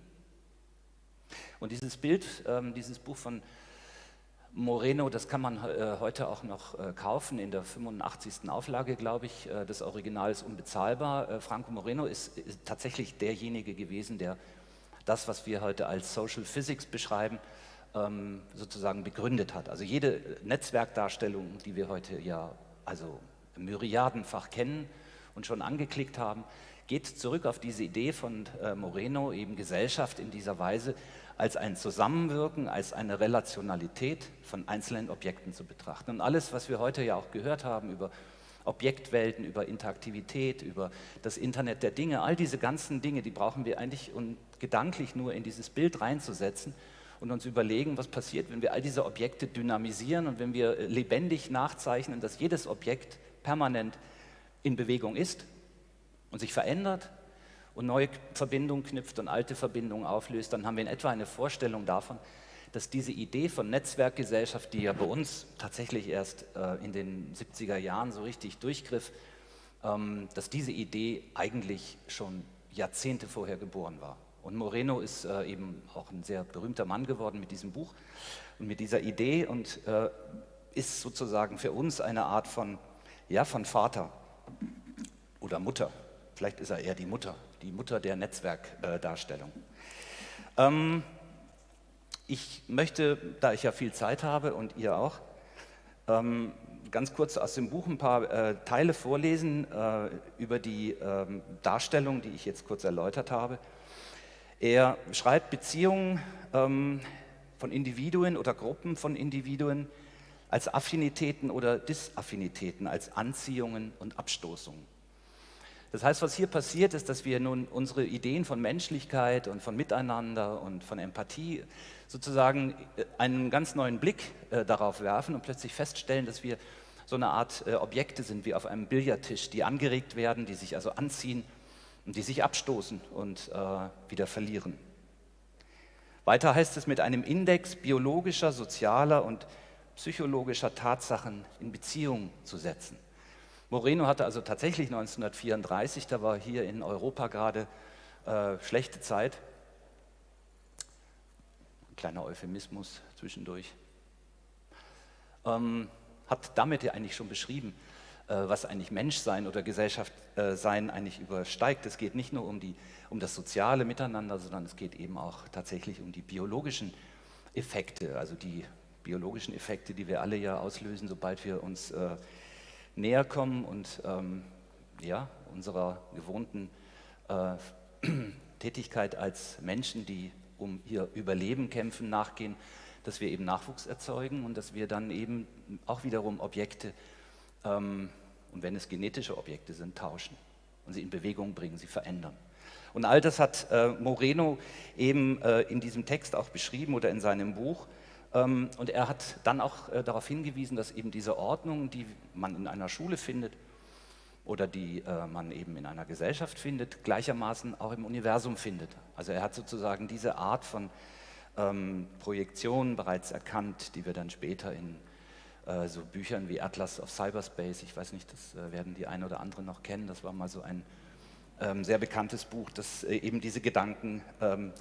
Und dieses Bild, dieses Buch von Moreno, das kann man heute auch noch kaufen, in der 85. Auflage, glaube ich. Das Original ist unbezahlbar. Franco Moreno ist tatsächlich derjenige gewesen, der das, was wir heute als Social Physics beschreiben, sozusagen begründet hat. Also jede Netzwerkdarstellung, die wir heute ja also myriadenfach kennen und schon angeklickt haben, geht zurück auf diese Idee von Moreno, eben Gesellschaft in dieser Weise als ein Zusammenwirken, als eine Relationalität von einzelnen Objekten zu betrachten. Und alles, was wir heute ja auch gehört haben über Objektwelten, über Interaktivität, über das Internet der Dinge, all diese ganzen Dinge, die brauchen wir eigentlich gedanklich nur in dieses Bild reinzusetzen und uns überlegen, was passiert, wenn wir all diese Objekte dynamisieren und wenn wir lebendig nachzeichnen, dass jedes Objekt permanent in Bewegung ist und sich verändert und neue Verbindungen knüpft und alte Verbindungen auflöst, dann haben wir in etwa eine Vorstellung davon, dass diese Idee von Netzwerkgesellschaft, die ja bei uns tatsächlich erst in den 70er Jahren so richtig durchgriff, dass diese Idee eigentlich schon Jahrzehnte vorher geboren war. Und Moreno ist eben auch ein sehr berühmter Mann geworden mit diesem Buch und mit dieser Idee und ist sozusagen für uns eine Art von Vater oder Mutter. Vielleicht ist er eher die Mutter der Netzwerkdarstellung. Ich möchte, da ich ja viel Zeit habe und ihr auch, ganz kurz aus dem Buch ein paar Teile vorlesen über die Darstellung, die ich jetzt kurz erläutert habe. Er schreibt Beziehungen von Individuen oder Gruppen von Individuen als Affinitäten oder Disaffinitäten, als Anziehungen und Abstoßungen. Das heißt, was hier passiert ist, dass wir nun unsere Ideen von Menschlichkeit und von Miteinander und von Empathie sozusagen einen ganz neuen Blick darauf werfen und plötzlich feststellen, dass wir so eine Art Objekte sind wie auf einem Billardtisch, die angeregt werden, die sich also anziehen und die sich abstoßen und wieder verlieren. Weiter heißt es, mit einem Index biologischer, sozialer und psychologischer Tatsachen in Beziehung zu setzen. Moreno hatte also tatsächlich 1934, da war hier in Europa gerade schlechte Zeit, ein kleiner Euphemismus zwischendurch, hat damit ja eigentlich schon beschrieben, was eigentlich Menschsein oder Gesellschaftsein eigentlich übersteigt. Es geht nicht nur um das soziale Miteinander, sondern es geht eben auch tatsächlich um die biologischen Effekte, also die biologischen Effekte, die wir alle ja auslösen, sobald wir uns näher kommen und unserer gewohnten Tätigkeit als Menschen, die um ihr Überleben kämpfen, nachgehen, dass wir eben Nachwuchs erzeugen und dass wir dann eben auch wiederum Objekte, und wenn es genetische Objekte sind, tauschen und sie in Bewegung bringen, sie verändern. Und all das hat Moreno eben in diesem Text auch beschrieben oder in seinem Buch. Und er hat dann auch darauf hingewiesen, dass eben diese Ordnung, die man in einer Schule findet oder die man eben in einer Gesellschaft findet, gleichermaßen auch im Universum findet. Also er hat sozusagen diese Art von Projektionen bereits erkannt, die wir dann später in so Büchern wie Atlas of Cyberspace, ich weiß nicht, das werden die einen oder anderen noch kennen, das war mal so ein sehr bekanntes Buch, das eben diese Gedanken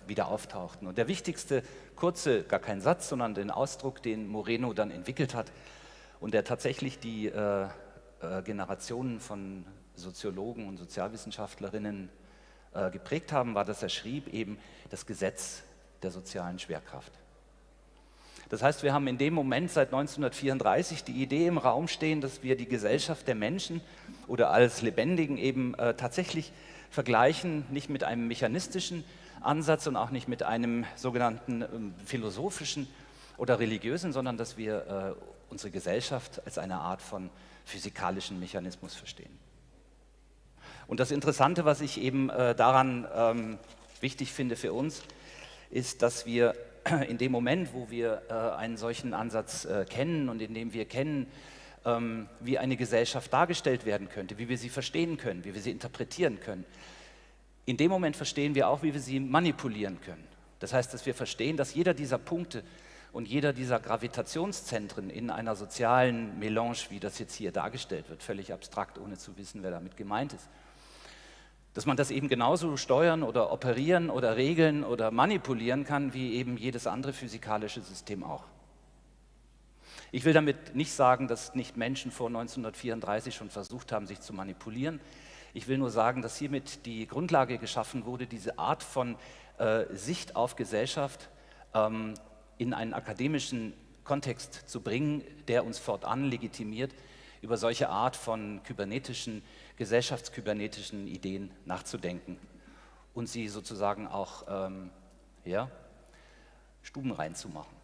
wieder auftauchten. Und der wichtigste, kurze, gar kein Satz, sondern den Ausdruck, den Moreno dann entwickelt hat und der tatsächlich die Generationen von Soziologen und Sozialwissenschaftlerinnen geprägt haben, war, dass er schrieb eben das Gesetz der sozialen Schwerkraft. Das heißt, wir haben in dem Moment seit 1934 die Idee im Raum stehen, dass wir die Gesellschaft der Menschen oder alles Lebendigen eben tatsächlich vergleichen, nicht mit einem mechanistischen Ansatz und auch nicht mit einem sogenannten philosophischen oder religiösen, sondern dass wir unsere Gesellschaft als eine Art von physikalischen Mechanismus verstehen. Und das Interessante, was ich eben daran wichtig finde für uns, ist, dass wir in dem Moment, wo wir einen solchen Ansatz kennen und in dem wir kennen, wie eine Gesellschaft dargestellt werden könnte, wie wir sie verstehen können, wie wir sie interpretieren können, in dem Moment verstehen wir auch, wie wir sie manipulieren können. Das heißt, dass wir verstehen, dass jeder dieser Punkte und jeder dieser Gravitationszentren in einer sozialen Melange, wie das jetzt hier dargestellt wird, völlig abstrakt, ohne zu wissen, wer damit gemeint ist, dass man das eben genauso steuern oder operieren oder regeln oder manipulieren kann, wie eben jedes andere physikalische System auch. Ich will damit nicht sagen, dass nicht Menschen vor 1934 schon versucht haben, sich zu manipulieren. Ich will nur sagen, dass hiermit die Grundlage geschaffen wurde, diese Art von Sicht auf Gesellschaft in einen akademischen Kontext zu bringen, der uns fortan legitimiert, über solche Art von gesellschaftskybernetischen Ideen nachzudenken und sie sozusagen auch stubenrein zu machen.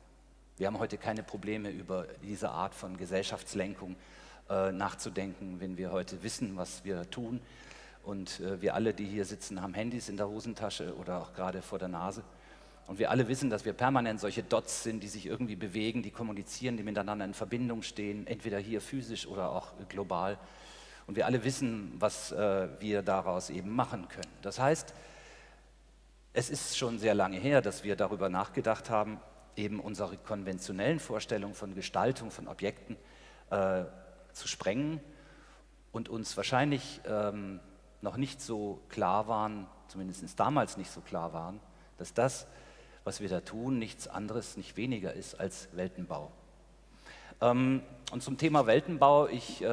Wir haben heute keine Probleme, über diese Art von Gesellschaftslenkung nachzudenken, wenn wir heute wissen, was wir tun. Und wir alle, die hier sitzen, haben Handys in der Hosentasche oder auch gerade vor der Nase. Und wir alle wissen, dass wir permanent solche Dots sind, die sich irgendwie bewegen, die kommunizieren, die miteinander in Verbindung stehen, entweder hier physisch oder auch global. Und wir alle wissen, was wir daraus eben machen können. Das heißt, es ist schon sehr lange her, dass wir darüber nachgedacht haben, eben unsere konventionellen Vorstellungen von Gestaltung von Objekten zu sprengen und uns wahrscheinlich noch nicht so klar waren, zumindest damals nicht so klar waren, dass das, was wir da tun, nichts anderes, nicht weniger ist als Weltenbau. Und zum Thema Weltenbau, ich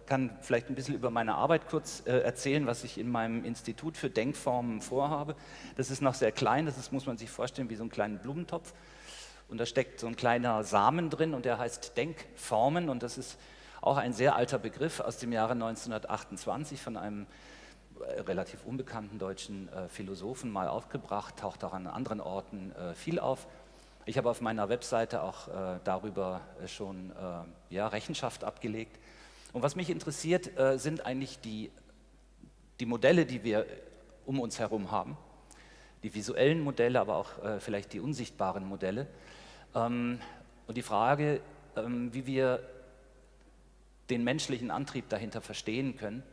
kann vielleicht ein bisschen über meine Arbeit kurz erzählen, was ich in meinem Institut für Denkformen vorhabe. Das ist noch sehr klein, das muss man sich vorstellen wie so einen kleinen Blumentopf. Und da steckt so ein kleiner Samen drin und der heißt Denkformen. Und das ist auch ein sehr alter Begriff aus dem Jahre 1928 von einem relativ unbekannten deutschen Philosophen mal aufgebracht, taucht auch an anderen Orten viel auf. Ich habe auf meiner Webseite auch darüber schon Rechenschaft abgelegt. Und was mich interessiert, sind eigentlich die Modelle, die wir um uns herum haben, die visuellen Modelle, aber auch vielleicht die unsichtbaren Modelle. Und die Frage, wie wir den menschlichen Antrieb dahinter verstehen können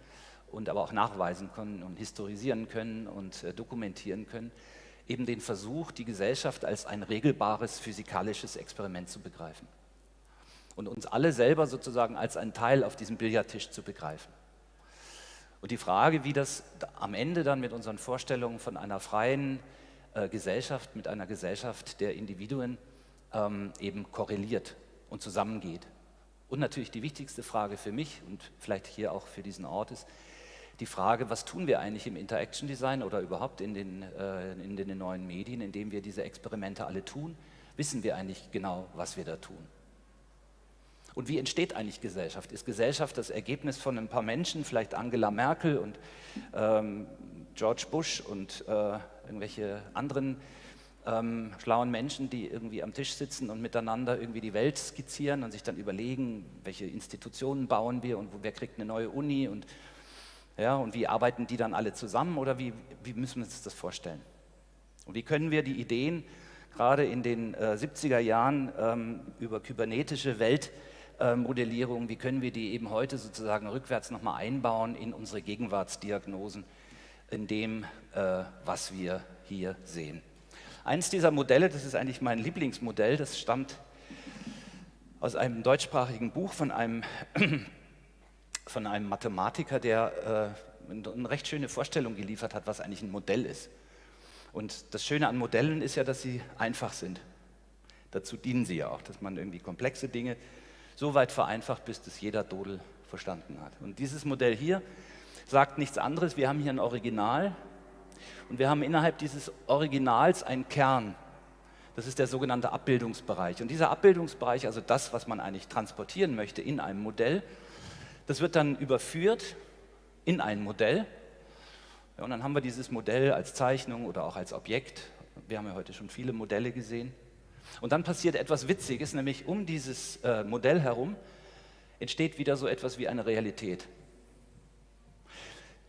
und aber auch nachweisen können und historisieren können und dokumentieren können, eben den Versuch, die Gesellschaft als ein regelbares physikalisches Experiment zu begreifen und uns alle selber sozusagen als einen Teil auf diesem Billardtisch zu begreifen. Und die Frage, wie das am Ende dann mit unseren Vorstellungen von einer freien Gesellschaft, mit einer Gesellschaft der Individuen eben korreliert und zusammengeht. Und natürlich die wichtigste Frage für mich und vielleicht hier auch für diesen Ort ist, die Frage, was tun wir eigentlich im Interaction Design oder überhaupt in den neuen Medien, in denen wir diese Experimente alle tun, wissen wir eigentlich genau, was wir da tun. Und wie entsteht eigentlich Gesellschaft? Ist Gesellschaft das Ergebnis von ein paar Menschen, vielleicht Angela Merkel und George Bush und irgendwelche anderen schlauen Menschen, die irgendwie am Tisch sitzen und miteinander irgendwie die Welt skizzieren und sich dann überlegen, welche Institutionen bauen wir und wer kriegt eine neue Uni und, ja, und wie arbeiten die dann alle zusammen oder wie müssen wir uns das vorstellen? Und wie können wir die Ideen gerade in den 70er Jahren über kybernetische Weltmodellierung, wie können wir die eben heute sozusagen rückwärts nochmal einbauen in unsere Gegenwartsdiagnosen, in dem, was wir hier sehen. Eines dieser Modelle, das ist eigentlich mein Lieblingsmodell, das stammt aus einem deutschsprachigen Buch von einem Mathematiker, der eine recht schöne Vorstellung geliefert hat, was eigentlich ein Modell ist. Und das Schöne an Modellen ist ja, dass sie einfach sind. Dazu dienen sie ja auch, dass man irgendwie komplexe Dinge so weit vereinfacht, bis das jeder Dodel verstanden hat. Und dieses Modell hier sagt nichts anderes. Wir haben hier ein Original und wir haben innerhalb dieses Originals einen Kern. Das ist der sogenannte Abbildungsbereich. Und dieser Abbildungsbereich, also das, was man eigentlich transportieren möchte in einem Modell, das wird dann überführt in ein Modell. Ja, und dann haben wir dieses Modell als Zeichnung oder auch als Objekt. Wir haben ja heute schon viele Modelle gesehen. Und dann passiert etwas Witziges, nämlich um dieses Modell herum entsteht wieder so etwas wie eine Realität.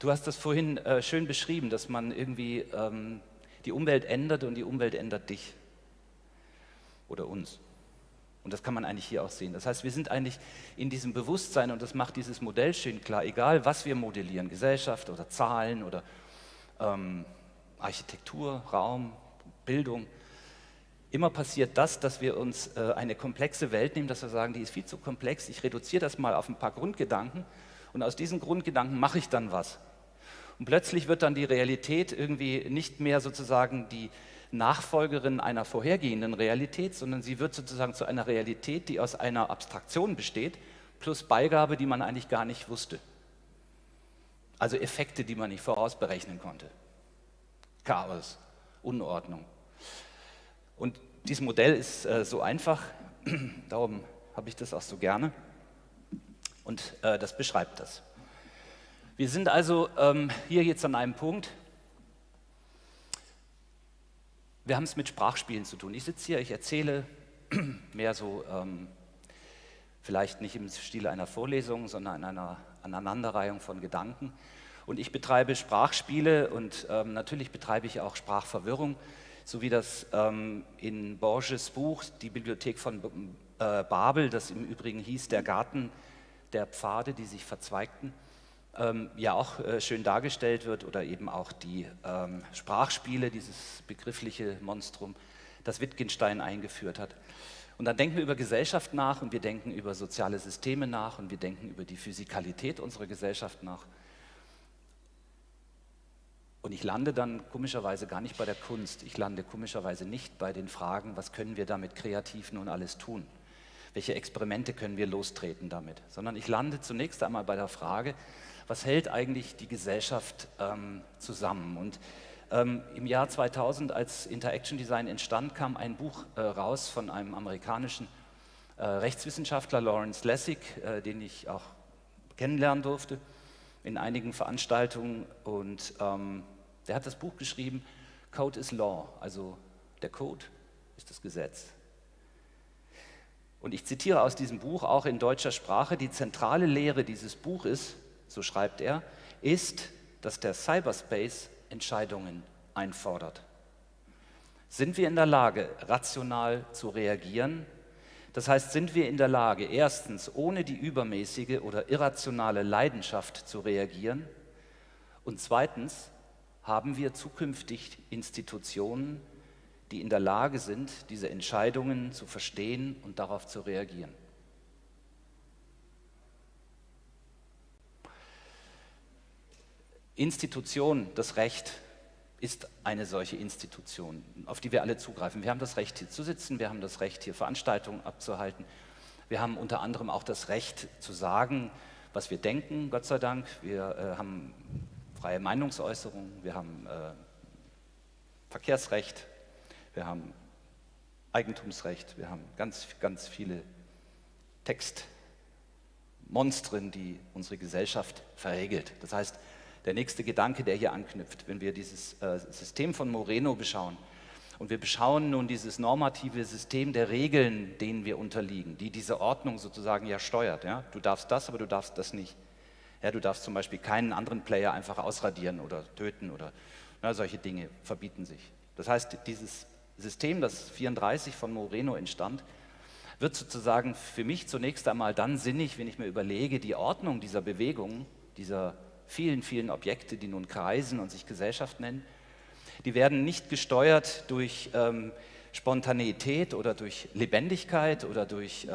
Du hast das vorhin schön beschrieben, dass man irgendwie die Umwelt ändert und die Umwelt ändert dich oder uns. Und das kann man eigentlich hier auch sehen. Das heißt, wir sind eigentlich in diesem Bewusstsein, und das macht dieses Modell schön klar, egal was wir modellieren, Gesellschaft oder Zahlen oder Architektur, Raum, Bildung, immer passiert das, dass wir uns eine komplexe Welt nehmen, dass wir sagen, die ist viel zu komplex, ich reduziere das mal auf ein paar Grundgedanken und aus diesen Grundgedanken mache ich dann was. Und plötzlich wird dann die Realität irgendwie nicht mehr sozusagen die Nachfolgerin einer vorhergehenden Realität, sondern sie wird sozusagen zu einer Realität, die aus einer Abstraktion besteht, plus Beigabe, die man eigentlich gar nicht wusste. Also Effekte, die man nicht vorausberechnen konnte. Chaos, Unordnung. Und dieses Modell ist so einfach, darum habe ich das auch so gerne. Und das beschreibt das. Wir sind also hier jetzt an einem Punkt, wir haben es mit Sprachspielen zu tun. Ich sitze hier, ich erzähle mehr so, vielleicht nicht im Stile einer Vorlesung, sondern in einer Aneinanderreihung von Gedanken. Und ich betreibe Sprachspiele und natürlich betreibe ich auch Sprachverwirrung, so wie das in Borges Buch, die Bibliothek von Babel, das im Übrigen hieß Der Garten der Pfade, die sich verzweigten, ja auch schön dargestellt wird, oder eben auch die Sprachspiele, dieses begriffliche Monstrum, das Wittgenstein eingeführt hat. Und dann denken wir über Gesellschaft nach und wir denken über soziale Systeme nach und wir denken über die Physikalität unserer Gesellschaft nach. Und ich lande dann komischerweise gar nicht bei der Kunst, ich lande komischerweise nicht bei den Fragen, was können wir damit kreativ nun alles tun? Welche Experimente können wir lostreten damit? Sondern ich lande zunächst einmal bei der Frage, was hält eigentlich die Gesellschaft zusammen? Und im Jahr 2000, als Interaction Design entstand, kam ein Buch raus von einem amerikanischen Rechtswissenschaftler, Lawrence Lessig, den ich auch kennenlernen durfte in einigen Veranstaltungen. Und der hat das Buch geschrieben, Code is Law, also der Code ist das Gesetz. Und ich zitiere aus diesem Buch auch in deutscher Sprache, die zentrale Lehre dieses Buches, so schreibt er, ist, dass der Cyberspace Entscheidungen einfordert. Sind wir in der Lage, rational zu reagieren? Das heißt, sind wir in der Lage, erstens ohne die übermäßige oder irrationale Leidenschaft zu reagieren? Und zweitens, haben wir zukünftig Institutionen, die in der Lage sind, diese Entscheidungen zu verstehen und darauf zu reagieren? Institution, das Recht, ist eine solche Institution, auf die wir alle zugreifen. Wir haben das Recht, hier zu sitzen, wir haben das Recht, hier Veranstaltungen abzuhalten. Wir haben unter anderem auch das Recht zu sagen, was wir denken, Gott sei Dank. Wir haben freie Meinungsäußerung, wir haben Verkehrsrecht, wir haben Eigentumsrecht, wir haben ganz, ganz viele Textmonstren, die unsere Gesellschaft verregelt. Das heißt, der nächste Gedanke, der hier anknüpft, wenn wir dieses System von Moreno beschauen. Und wir beschauen nun dieses normative System der Regeln, denen wir unterliegen, die diese Ordnung sozusagen ja steuert. Ja? Du darfst das, aber du darfst das nicht. Ja, du darfst zum Beispiel keinen anderen Player einfach ausradieren oder töten oder solche Dinge verbieten sich. Das heißt, dieses System, das 1934 von Moreno entstand, wird sozusagen für mich zunächst einmal dann sinnig, wenn ich mir überlege, die Ordnung dieser Bewegungen, dieser vielen, vielen Objekte, die nun kreisen und sich Gesellschaft nennen, die werden nicht gesteuert durch Spontaneität oder durch Lebendigkeit oder durch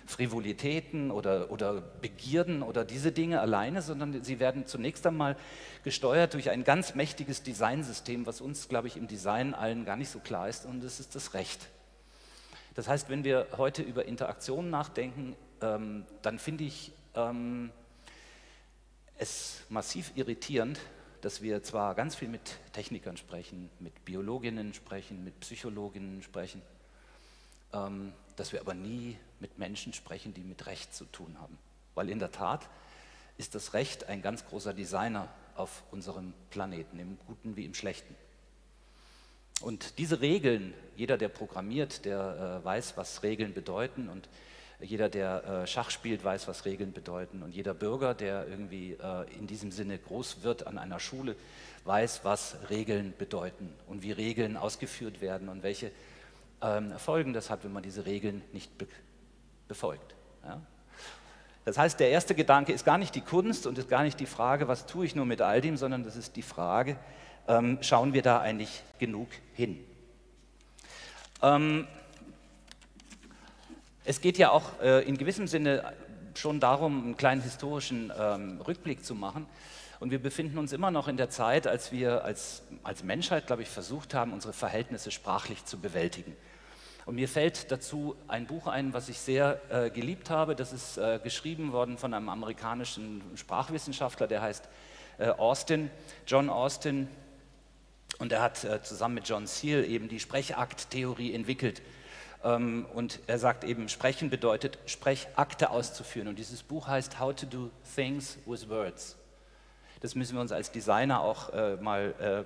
Frivolitäten oder Begierden oder diese Dinge alleine, sondern sie werden zunächst einmal gesteuert durch ein ganz mächtiges Designsystem, was uns, glaube ich, im Design allen gar nicht so klar ist, und das ist das Recht. Das heißt, wenn wir heute über Interaktionen nachdenken, dann finde ich es massiv irritierend, dass wir zwar ganz viel mit Technikern sprechen, mit Biologinnen sprechen, mit Psychologinnen sprechen, dass wir aber nie mit Menschen sprechen, die mit Recht zu tun haben. Weil in der Tat ist das Recht ein ganz großer Designer auf unserem Planeten, im Guten wie im Schlechten. Und diese Regeln, jeder, der programmiert, der weiß, was Regeln bedeuten, und jeder, der Schach spielt, weiß, was Regeln bedeuten, und jeder Bürger, der irgendwie in diesem Sinne groß wird an einer Schule, weiß, was Regeln bedeuten und wie Regeln ausgeführt werden und welche Folgen das hat, wenn man diese Regeln nicht befolgt. Ja? Das heißt, der erste Gedanke ist gar nicht die Kunst und ist gar nicht die Frage, was tue ich nur mit all dem, sondern das ist die Frage, schauen wir da eigentlich genug hin? Es geht ja auch in gewissem Sinne schon darum, einen kleinen historischen Rückblick zu machen. Und wir befinden uns immer noch in der Zeit, als wir als Menschheit, glaube ich, versucht haben, unsere Verhältnisse sprachlich zu bewältigen. Und mir fällt dazu ein Buch ein, was ich sehr geliebt habe. Das ist geschrieben worden von einem amerikanischen Sprachwissenschaftler, der heißt John Austin. Und er hat zusammen mit John Searle eben die Sprechakt-Theorie entwickelt. Und er sagt eben, Sprechen bedeutet, Sprechakte auszuführen. Und dieses Buch heißt How to do things with words. Das müssen wir uns als Designer auch mal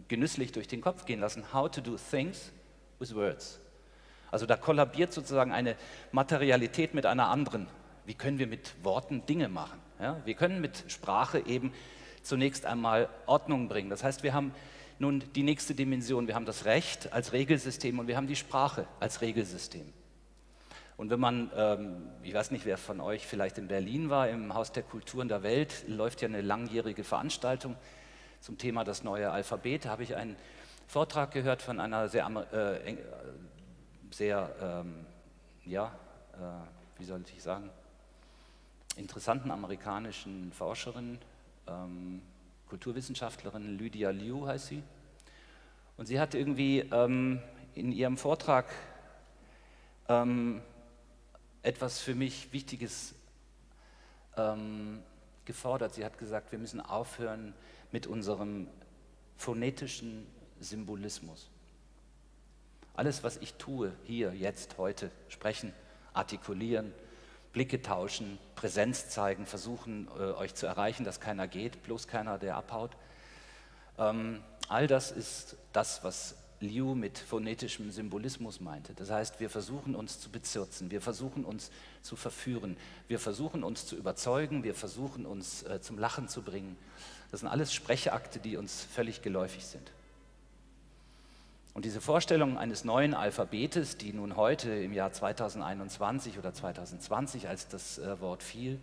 genüsslich durch den Kopf gehen lassen. How to do things with words. Also da kollabiert sozusagen eine Materialität mit einer anderen. Wie können wir mit Worten Dinge machen? Ja? Wir können mit Sprache eben zunächst einmal Ordnung bringen. Das heißt, wir haben nun die nächste Dimension. Wir haben das Recht als Regelsystem und wir haben die Sprache als Regelsystem. Und wenn man, ich weiß nicht, wer von euch vielleicht in Berlin war, im Haus der Kulturen der Welt, läuft ja eine langjährige Veranstaltung zum Thema das neue Alphabet. Da habe ich einen Vortrag gehört von einer wie soll ich sagen, interessanten amerikanischen Forscherin, Kulturwissenschaftlerin, Lydia Liu heißt sie. Und sie hat irgendwie in ihrem Vortrag etwas für mich Wichtiges gefordert. Sie hat gesagt, wir müssen aufhören mit unserem phonetischen Symbolismus. Alles, was ich tue, hier, jetzt, heute, sprechen, artikulieren, Blicke tauschen, Präsenz zeigen, versuchen, euch zu erreichen, dass keiner geht, bloß keiner, der abhaut. All das ist das, was Liu mit phonetischem Symbolismus meinte. Das heißt, wir versuchen uns zu bezirzen, wir versuchen uns zu verführen, wir versuchen uns zu überzeugen, wir versuchen uns zum Lachen zu bringen. Das sind alles Sprechakte, die uns völlig geläufig sind. Und diese Vorstellung eines neuen Alphabetes, die nun heute im Jahr 2021 oder 2020, als das Wort fiel,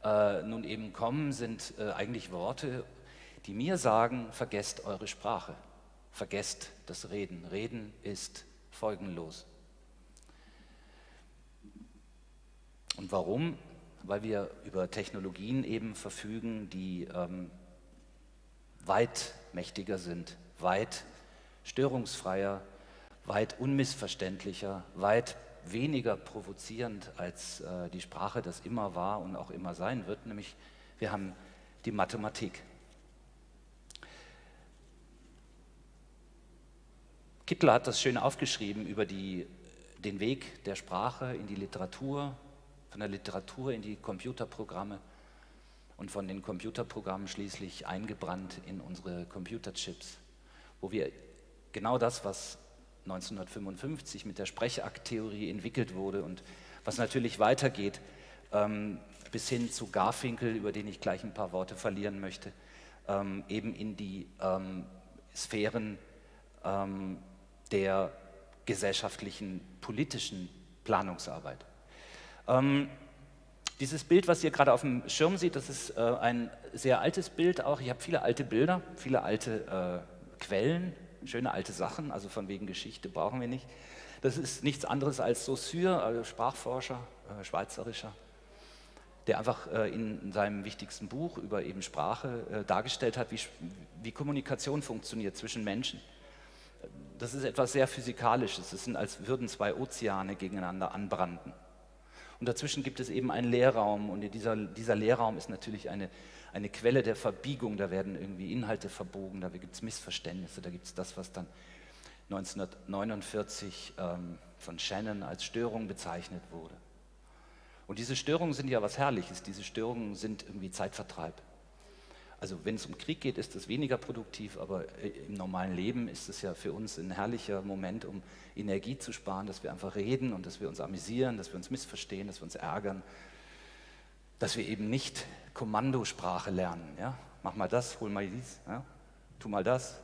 nun eben kommen, sind eigentlich Worte, die mir sagen, vergesst eure Sprache, vergesst das Reden. Reden ist folgenlos. Und warum? Weil wir über Technologien eben verfügen, die weit mächtiger sind, weit störungsfreier, weit unmissverständlicher, weit weniger provozierend, als die Sprache das immer war und auch immer sein wird, nämlich wir haben die Mathematik. Kittler hat das schön aufgeschrieben über den Weg der Sprache in die Literatur, von der Literatur in die Computerprogramme. und von den Computerprogrammen schließlich eingebrannt in unsere Computerchips, wo wir genau das, was 1955 mit der Sprechakttheorie entwickelt wurde und was natürlich weitergeht, bis hin zu Garfinkel, über den ich gleich ein paar Worte verlieren möchte, eben in die Sphären der gesellschaftlichen, politischen Planungsarbeit. Dieses Bild, was ihr gerade auf dem Schirm seht, das ist ein sehr altes Bild auch. Ich habe viele alte Bilder, viele alte Quellen, schöne alte Sachen, also von wegen Geschichte brauchen wir nicht. Das ist nichts anderes als Saussure, Sprachforscher, schweizerischer, der einfach in seinem wichtigsten Buch über eben Sprache dargestellt hat, wie Kommunikation funktioniert zwischen Menschen. Das ist etwas sehr Physikalisches. Es sind, als würden zwei Ozeane gegeneinander anbranden. Und dazwischen gibt es eben einen Leerraum. Und dieser Leerraum ist natürlich eine Quelle der Verbiegung. Da werden irgendwie Inhalte verbogen, da gibt es Missverständnisse. Da gibt es das, was dann 1949 von Shaën als Störung bezeichnet wurde. Und diese Störungen sind ja was Herrliches. Diese Störungen sind irgendwie Zeitvertreib. Also wenn es um Krieg geht, ist das weniger produktiv, aber im normalen Leben ist es ja für uns ein herrlicher Moment, um Energie zu sparen, dass wir einfach reden und dass wir uns amüsieren, dass wir uns missverstehen, dass wir uns ärgern, dass wir eben nicht Kommandosprache lernen. Ja? Mach mal das, hol mal dies, ja? Tu mal das,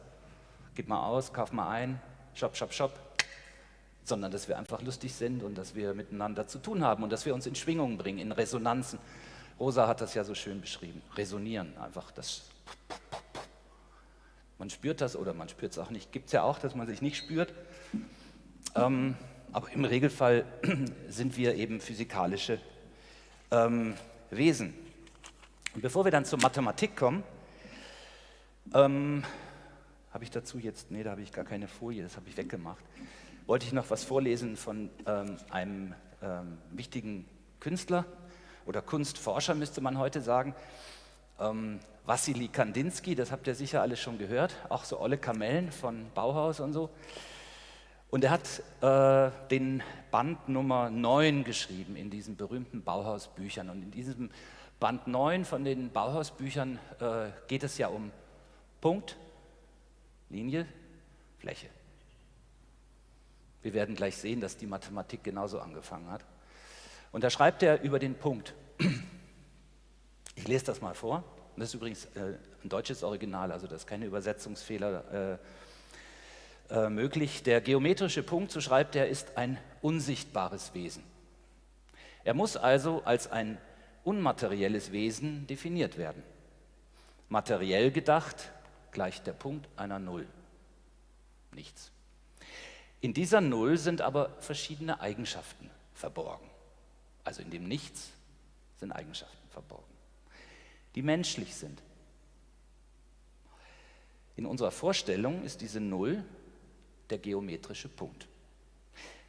gib mal aus, kauf mal ein, shop, shop, shop. Sondern dass wir einfach lustig sind und dass wir miteinander zu tun haben und dass wir uns in Schwingungen bringen, in Resonanzen. Rosa hat das ja so schön beschrieben, resonieren, einfach das, man spürt das oder man spürt es auch nicht, gibt es ja auch, dass man sich nicht spürt, aber im Regelfall sind wir eben physikalische Wesen. Und bevor wir dann zur Mathematik kommen, habe ich dazu jetzt, nee, da habe ich gar keine Folie, das habe ich weggemacht, wollte ich noch was vorlesen von einem wichtigen Künstler, oder Kunstforscher müsste man heute sagen, Wassily Kandinsky, das habt ihr sicher alle schon gehört, auch so olle Kamellen von Bauhaus und so. Und er hat den Band Nummer 9 geschrieben in diesen berühmten Bauhausbüchern. Und in diesem Band 9 von den Bauhausbüchern geht es ja um Punkt, Linie, Fläche. Wir werden gleich sehen, dass die Mathematik genauso angefangen hat. Und da schreibt er über den Punkt. Ich lese das mal vor. Das ist übrigens ein deutsches Original, also da ist keine Übersetzungsfehler möglich. Der geometrische Punkt, so schreibt er, ist ein unsichtbares Wesen. Er muss also als ein unmaterielles Wesen definiert werden. Materiell gedacht gleicht der Punkt einer Null. Nichts. In dieser Null sind aber verschiedene Eigenschaften verborgen. Also in dem Nichts sind Eigenschaften verborgen, die menschlich sind. In unserer Vorstellung ist diese Null der geometrische Punkt,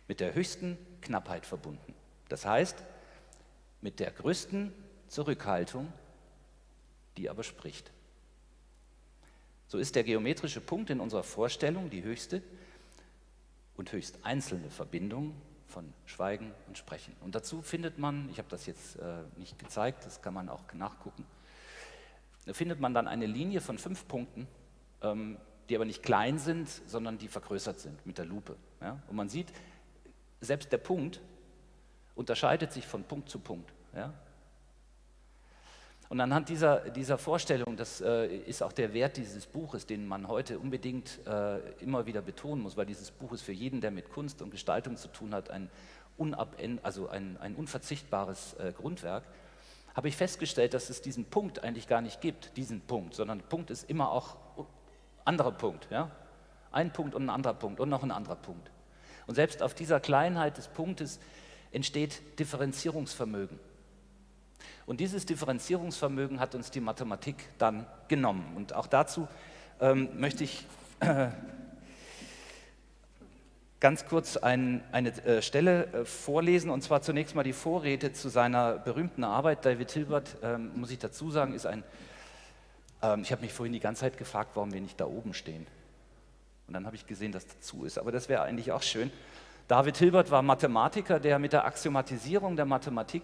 mit der höchsten Knappheit verbunden. Das heißt, mit der größten Zurückhaltung, die aber spricht. So ist der geometrische Punkt in unserer Vorstellung die höchste und höchst einzelne Verbindung von Schweigen und Sprechen. Und dazu findet man, ich habe das jetzt nicht gezeigt, das kann man auch nachgucken, da findet man dann eine Linie von 5 Punkten, die aber nicht klein sind, sondern die vergrößert sind mit der Lupe. Ja? Und man sieht, selbst der Punkt unterscheidet sich von Punkt zu Punkt. Ja? Und anhand dieser Vorstellung, das ist auch der Wert dieses Buches, den man heute unbedingt immer wieder betonen muss, weil dieses Buch ist für jeden, der mit Kunst und Gestaltung zu tun hat, ein unverzichtbares Grundwerk, habe ich festgestellt, dass es diesen Punkt eigentlich gar nicht gibt, diesen Punkt, sondern Punkt ist immer auch anderer Punkt. Ja? Ein Punkt und ein anderer Punkt und noch ein anderer Punkt. Und selbst auf dieser Kleinheit des Punktes entsteht Differenzierungsvermögen. Und dieses Differenzierungsvermögen hat uns die Mathematik dann genommen. Und auch dazu möchte ich ganz kurz eine Stelle vorlesen, und zwar zunächst mal die Vorrede zu seiner berühmten Arbeit. David Hilbert, muss ich dazu sagen, ist ein, ich habe mich vorhin die ganze Zeit gefragt, warum wir nicht da oben stehen. Und dann habe ich gesehen, dass dazu ist, aber das wäre eigentlich auch schön. David Hilbert war Mathematiker, der mit der Axiomatisierung der Mathematik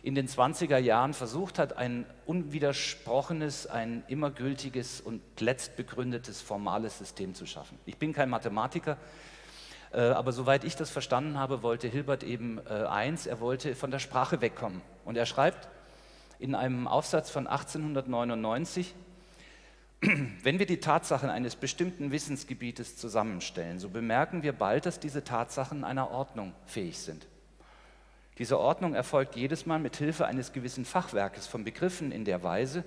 in den 20er Jahren versucht hat, ein unwidersprochenes, ein immer gültiges und letztbegründetes formales System zu schaffen. Ich bin kein Mathematiker, aber soweit ich das verstanden habe, wollte Hilbert eben eins, er wollte von der Sprache wegkommen. Und er schreibt in einem Aufsatz von 1899, wenn wir die Tatsachen eines bestimmten Wissensgebietes zusammenstellen, so bemerken wir bald, dass diese Tatsachen einer Ordnung fähig sind. Diese Ordnung erfolgt jedes Mal mit Hilfe eines gewissen Fachwerkes von Begriffen in der Weise,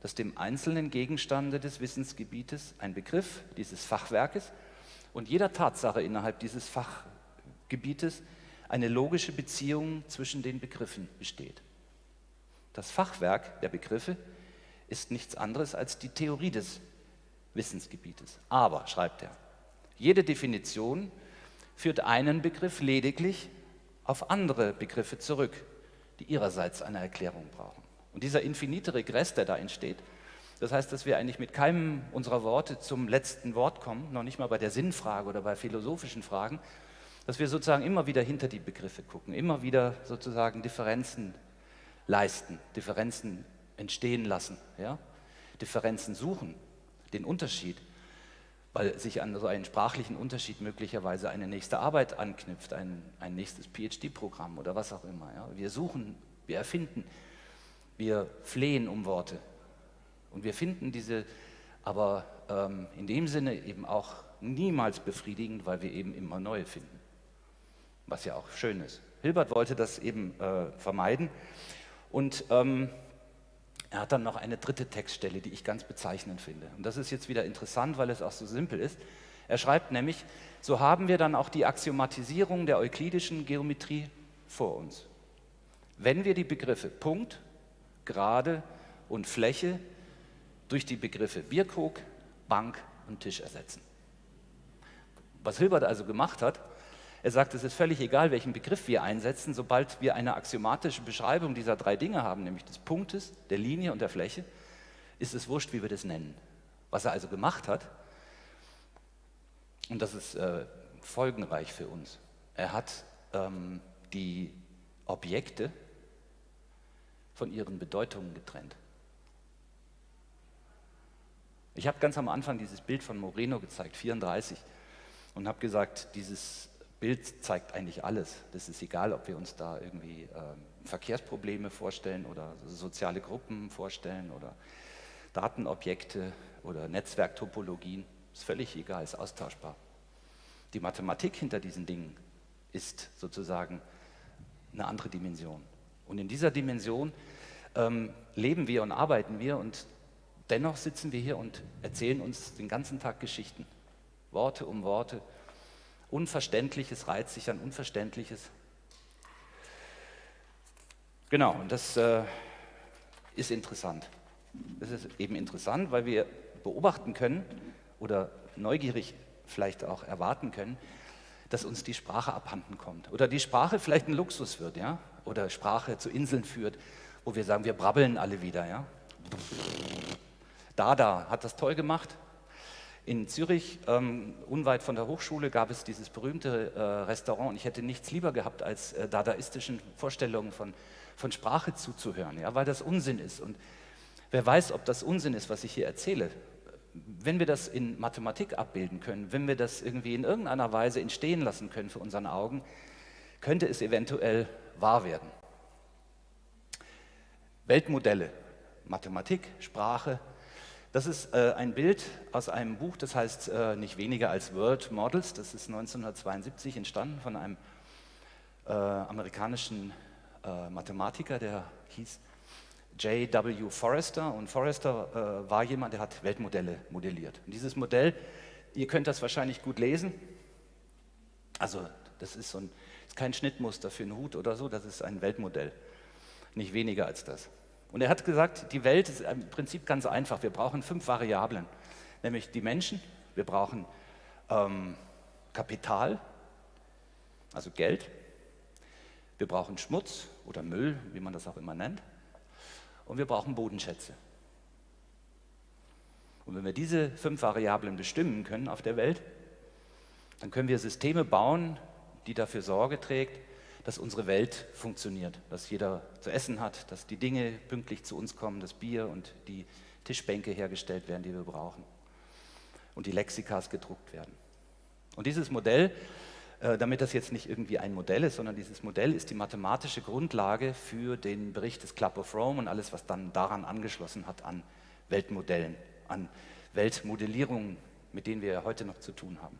dass dem einzelnen Gegenstande des Wissensgebietes ein Begriff dieses Fachwerkes und jeder Tatsache innerhalb dieses Fachgebietes eine logische Beziehung zwischen den Begriffen besteht. Das Fachwerk der Begriffe ist nichts anderes als die Theorie des Wissensgebietes. Aber, schreibt er, jede Definition führt einen Begriff lediglich auf andere Begriffe zurück, die ihrerseits eine Erklärung brauchen. Und dieser infinite Regress, der da entsteht, das heißt, dass wir eigentlich mit keinem unserer Worte zum letzten Wort kommen, noch nicht mal bei der Sinnfrage oder bei philosophischen Fragen, dass wir sozusagen immer wieder hinter die Begriffe gucken, immer wieder sozusagen Differenzen leisten, Differenzen entstehen lassen, ja? Differenzen suchen, den Unterschied, weil sich an so einen sprachlichen Unterschied möglicherweise eine nächste Arbeit anknüpft, ein nächstes PhD-Programm oder was auch immer. Ja? Wir suchen, wir erfinden, wir flehen um Worte und wir finden diese, aber in dem Sinne eben auch niemals befriedigend, weil wir eben immer neue finden, was ja auch schön ist. Hilbert wollte das eben vermeiden und er hat dann noch eine dritte Textstelle, die ich ganz bezeichnend finde. Und das ist jetzt wieder interessant, weil es auch so simpel ist. Er schreibt nämlich, so haben wir dann auch die Axiomatisierung der euklidischen Geometrie vor uns. Wenn wir die Begriffe Punkt, Gerade und Fläche durch die Begriffe Bierkrug, Bank und Tisch ersetzen. Was Hilbert also gemacht hat, er sagt, es ist völlig egal, welchen Begriff wir einsetzen, sobald wir eine axiomatische Beschreibung dieser drei Dinge haben, nämlich des Punktes, der Linie und der Fläche, ist es wurscht, wie wir das nennen. Was er also gemacht hat, und das ist folgenreich für uns, er hat die Objekte von ihren Bedeutungen getrennt. Ich habe ganz am Anfang dieses Bild von Moreno gezeigt, 34, und habe gesagt, dieses Bild zeigt eigentlich alles. Das ist egal, ob wir uns da irgendwie Verkehrsprobleme vorstellen oder soziale Gruppen vorstellen oder Datenobjekte oder Netzwerktopologien. Ist völlig egal, ist austauschbar. Die Mathematik hinter diesen Dingen ist sozusagen eine andere Dimension. Und in dieser Dimension leben wir und arbeiten wir und dennoch sitzen wir hier und erzählen uns den ganzen Tag Geschichten. Worte um Worte. Unverständliches reizt sich an Unverständliches. Genau, und das ist interessant. Das ist eben interessant, weil wir beobachten können oder neugierig vielleicht auch erwarten können, dass uns die Sprache abhanden kommt. Oder die Sprache vielleicht ein Luxus wird, ja? Oder Sprache zu Inseln führt, wo wir sagen, wir brabbeln alle wieder, ja? Dada hat das toll gemacht. In Zürich, unweit von der Hochschule, gab es dieses berühmte Restaurant und ich hätte nichts lieber gehabt, als dadaistischen Vorstellungen von Sprache zuzuhören, ja, weil das Unsinn ist. Und wer weiß, ob das Unsinn ist, was ich hier erzähle. Wenn wir das in Mathematik abbilden können, wenn wir das irgendwie in irgendeiner Weise entstehen lassen können für unseren Augen, könnte es eventuell wahr werden. Weltmodelle, Mathematik, Sprache. Das ist ein Bild aus einem Buch, das heißt nicht weniger als World Models. Das ist 1972 entstanden von einem amerikanischen Mathematiker, der hieß J.W. Forrester. Und Forrester war jemand, der hat Weltmodelle modelliert. Und dieses Modell, ihr könnt das wahrscheinlich gut lesen. Also das ist ist kein Schnittmuster für einen Hut oder so, das ist ein Weltmodell. Nicht weniger als das. Und er hat gesagt, die Welt ist im Prinzip ganz einfach. Wir brauchen 5 Variablen, nämlich die Menschen, wir brauchen Kapital, also Geld, wir brauchen Schmutz oder Müll, wie man das auch immer nennt, und wir brauchen Bodenschätze. Und wenn wir diese 5 Variablen bestimmen können auf der Welt, dann können wir Systeme bauen, die dafür Sorge trägt, dass unsere Welt funktioniert, dass jeder zu essen hat, dass die Dinge pünktlich zu uns kommen, das Bier und die Tischbänke hergestellt werden, die wir brauchen und die Lexikas gedruckt werden. Und dieses Modell, damit das jetzt nicht irgendwie ein Modell ist, sondern dieses Modell ist die mathematische Grundlage für den Bericht des Club of Rome und alles, was dann daran angeschlossen hat an Weltmodellen, an Weltmodellierungen, mit denen wir ja heute noch zu tun haben.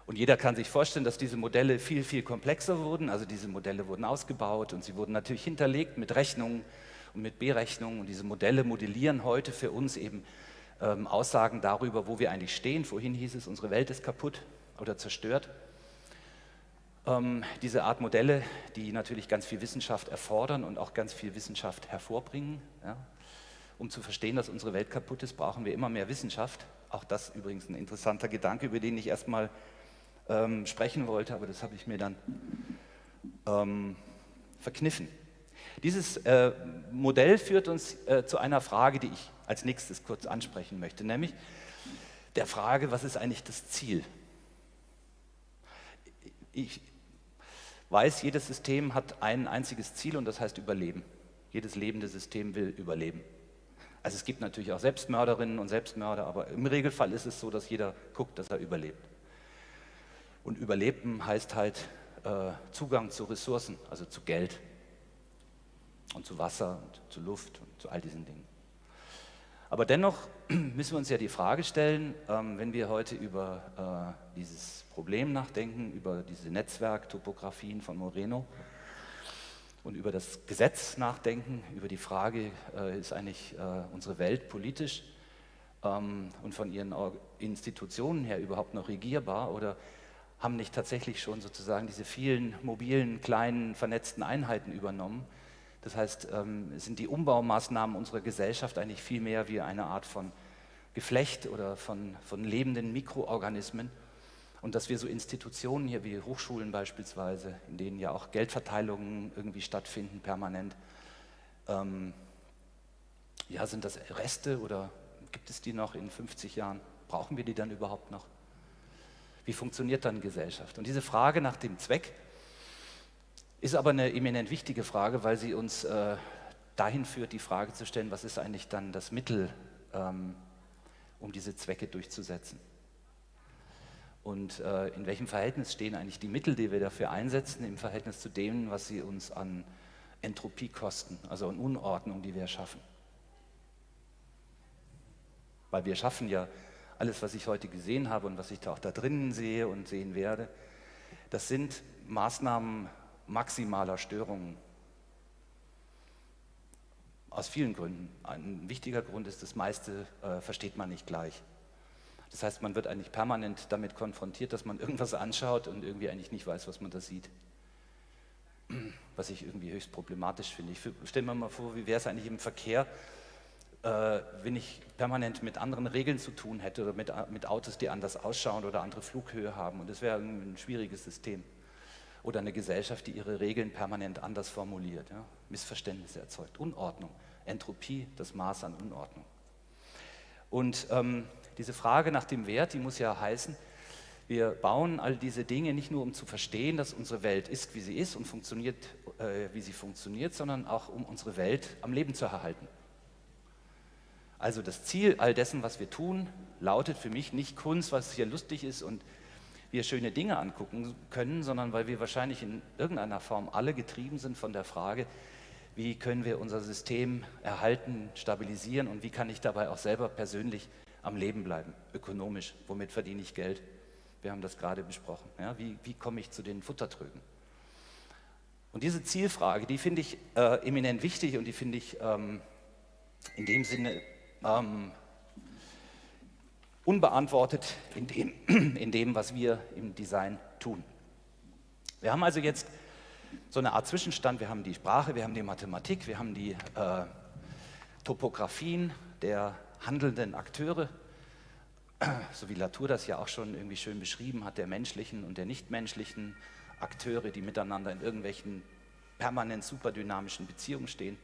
Und jeder kann sich vorstellen, dass diese Modelle viel, viel komplexer wurden. Also diese Modelle wurden ausgebaut und sie wurden natürlich hinterlegt mit Rechnungen und mit Berechnungen. Und diese Modelle modellieren heute für uns eben Aussagen darüber, wo wir eigentlich stehen. Vorhin hieß es, unsere Welt ist kaputt oder zerstört. Diese Art Modelle, die natürlich ganz viel Wissenschaft erfordern und auch ganz viel Wissenschaft hervorbringen. Ja. Um zu verstehen, dass unsere Welt kaputt ist, brauchen wir immer mehr Wissenschaft. Auch das übrigens ein interessanter Gedanke, über den ich erstmal sprechen wollte, aber das habe ich mir dann verkniffen. Dieses Modell führt uns zu einer Frage, die ich als nächstes kurz ansprechen möchte, nämlich der Frage, was ist eigentlich das Ziel? Ich weiß, jedes System hat ein einziges Ziel und das heißt Überleben. Jedes lebende System will überleben. Also es gibt natürlich auch Selbstmörderinnen und Selbstmörder, aber im Regelfall ist es so, dass jeder guckt, dass er überlebt. Und Überleben heißt halt Zugang zu Ressourcen, also zu Geld und zu Wasser und zu Luft und zu all diesen Dingen. Aber dennoch müssen wir uns ja die Frage stellen, wenn wir heute über dieses Problem nachdenken, über diese Netzwerktopografien von Moreno und über das Gesetz nachdenken, über die Frage, ist eigentlich unsere Welt politisch und von ihren Institutionen her überhaupt noch regierbar oder haben nicht tatsächlich schon sozusagen diese vielen mobilen, kleinen, vernetzten Einheiten übernommen. Das heißt, sind die Umbaumaßnahmen unserer Gesellschaft eigentlich viel mehr wie eine Art von Geflecht oder von lebenden Mikroorganismen. Und dass wir so Institutionen hier wie Hochschulen beispielsweise, in denen ja auch Geldverteilungen irgendwie stattfinden permanent, ja, sind das Reste oder gibt es die noch in 50 Jahren? Brauchen wir die dann überhaupt noch? Wie funktioniert dann Gesellschaft? Und diese Frage nach dem Zweck ist aber eine eminent wichtige Frage, weil sie uns dahin führt, die Frage zu stellen, was ist eigentlich dann das Mittel, um diese Zwecke durchzusetzen? Und in welchem Verhältnis stehen eigentlich die Mittel, die wir dafür einsetzen, im Verhältnis zu dem, was sie uns an Entropie kosten, also an Unordnung, die wir schaffen? Weil wir schaffen ja alles, was ich heute gesehen habe und was ich da auch da drinnen sehe und sehen werde, das sind Maßnahmen maximaler Störungen. Aus vielen Gründen. Ein wichtiger Grund ist, das meiste versteht man nicht gleich. Das heißt, man wird eigentlich permanent damit konfrontiert, dass man irgendwas anschaut und irgendwie eigentlich nicht weiß, was man da sieht. Was ich irgendwie höchst problematisch finde. Ich stelle mir mal vor, wie wäre es eigentlich im Verkehr, wenn ich permanent mit anderen Regeln zu tun hätte oder mit Autos, die anders ausschauen oder andere Flughöhe haben. Und das wäre ein schwieriges System. Oder eine Gesellschaft, die ihre Regeln permanent anders formuliert. Ja? Missverständnisse erzeugt. Unordnung. Entropie, das Maß an Unordnung. Und diese Frage nach dem Wert, die muss ja heißen, wir bauen all diese Dinge nicht nur, um zu verstehen, dass unsere Welt ist, wie sie ist und funktioniert, wie sie funktioniert, sondern auch, um unsere Welt am Leben zu erhalten. Also das Ziel all dessen, was wir tun, lautet für mich nicht Kunst, was hier lustig ist und wir schöne Dinge angucken können, sondern weil wir wahrscheinlich in irgendeiner Form alle getrieben sind von der Frage, wie können wir unser System erhalten, stabilisieren und wie kann ich dabei auch selber persönlich am Leben bleiben, ökonomisch, womit verdiene ich Geld? Wir haben das gerade besprochen. Ja? Wie komme ich zu den Futtertrögen? Und diese Zielfrage, die finde ich eminent wichtig und die finde ich in dem Sinne unbeantwortet in dem, was wir im Design tun. Wir haben also jetzt so eine Art Zwischenstand. Wir haben die Sprache, wir haben die Mathematik, wir haben die Topografien der handelnden Akteure, so wie Latour das ja auch schon irgendwie schön beschrieben hat, der menschlichen und der nichtmenschlichen Akteure, die miteinander in irgendwelchen permanent superdynamischen Beziehungen stehen.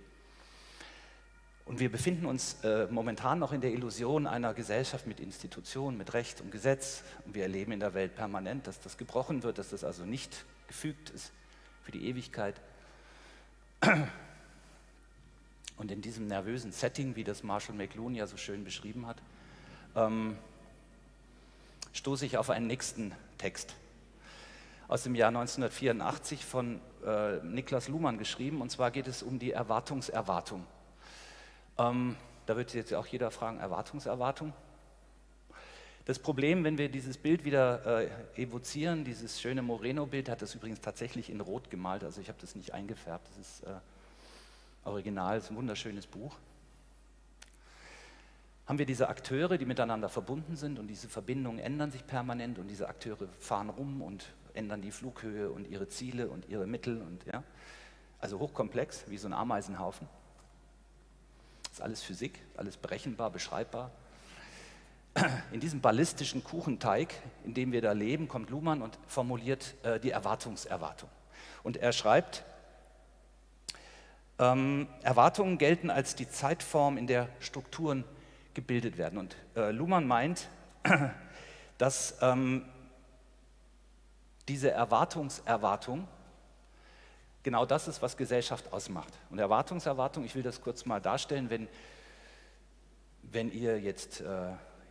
Und wir befinden uns momentan noch in der Illusion einer Gesellschaft mit Institutionen, mit Recht und Gesetz. Und wir erleben in der Welt permanent, dass das gebrochen wird, dass das also nicht gefügt ist. für die Ewigkeit. Und in diesem nervösen Setting, wie das Marcial McLuhan ja so schön beschrieben hat, stoße ich auf einen nächsten Text aus dem Jahr 1984 von Niklas Luhmann geschrieben, und zwar geht es um die Erwartungserwartung. Da wird jetzt auch jeder fragen, Erwartungserwartung? Das Problem, wenn wir dieses Bild wieder evozieren, dieses schöne Moreno-Bild, hat das übrigens tatsächlich in Rot gemalt, also ich habe das nicht eingefärbt, das ist original, das ist ein wunderschönes Buch. Haben wir diese Akteure, die miteinander verbunden sind, und diese Verbindungen ändern sich permanent, und diese Akteure fahren rum und ändern die Flughöhe und ihre Ziele und ihre Mittel, und ja, also hochkomplex, wie so ein Ameisenhaufen. Das ist alles Physik, alles berechenbar, beschreibbar. In diesem ballistischen Kuchenteig, in dem wir da leben, kommt Luhmann und formuliert die Erwartungserwartung. Und er schreibt, Erwartungen gelten als die Zeitform, in der Strukturen gebildet werden. Und Luhmann meint, dass diese Erwartungserwartung genau das ist, was Gesellschaft ausmacht. Und Erwartungserwartung, ich will das kurz mal darstellen, wenn ihr jetzt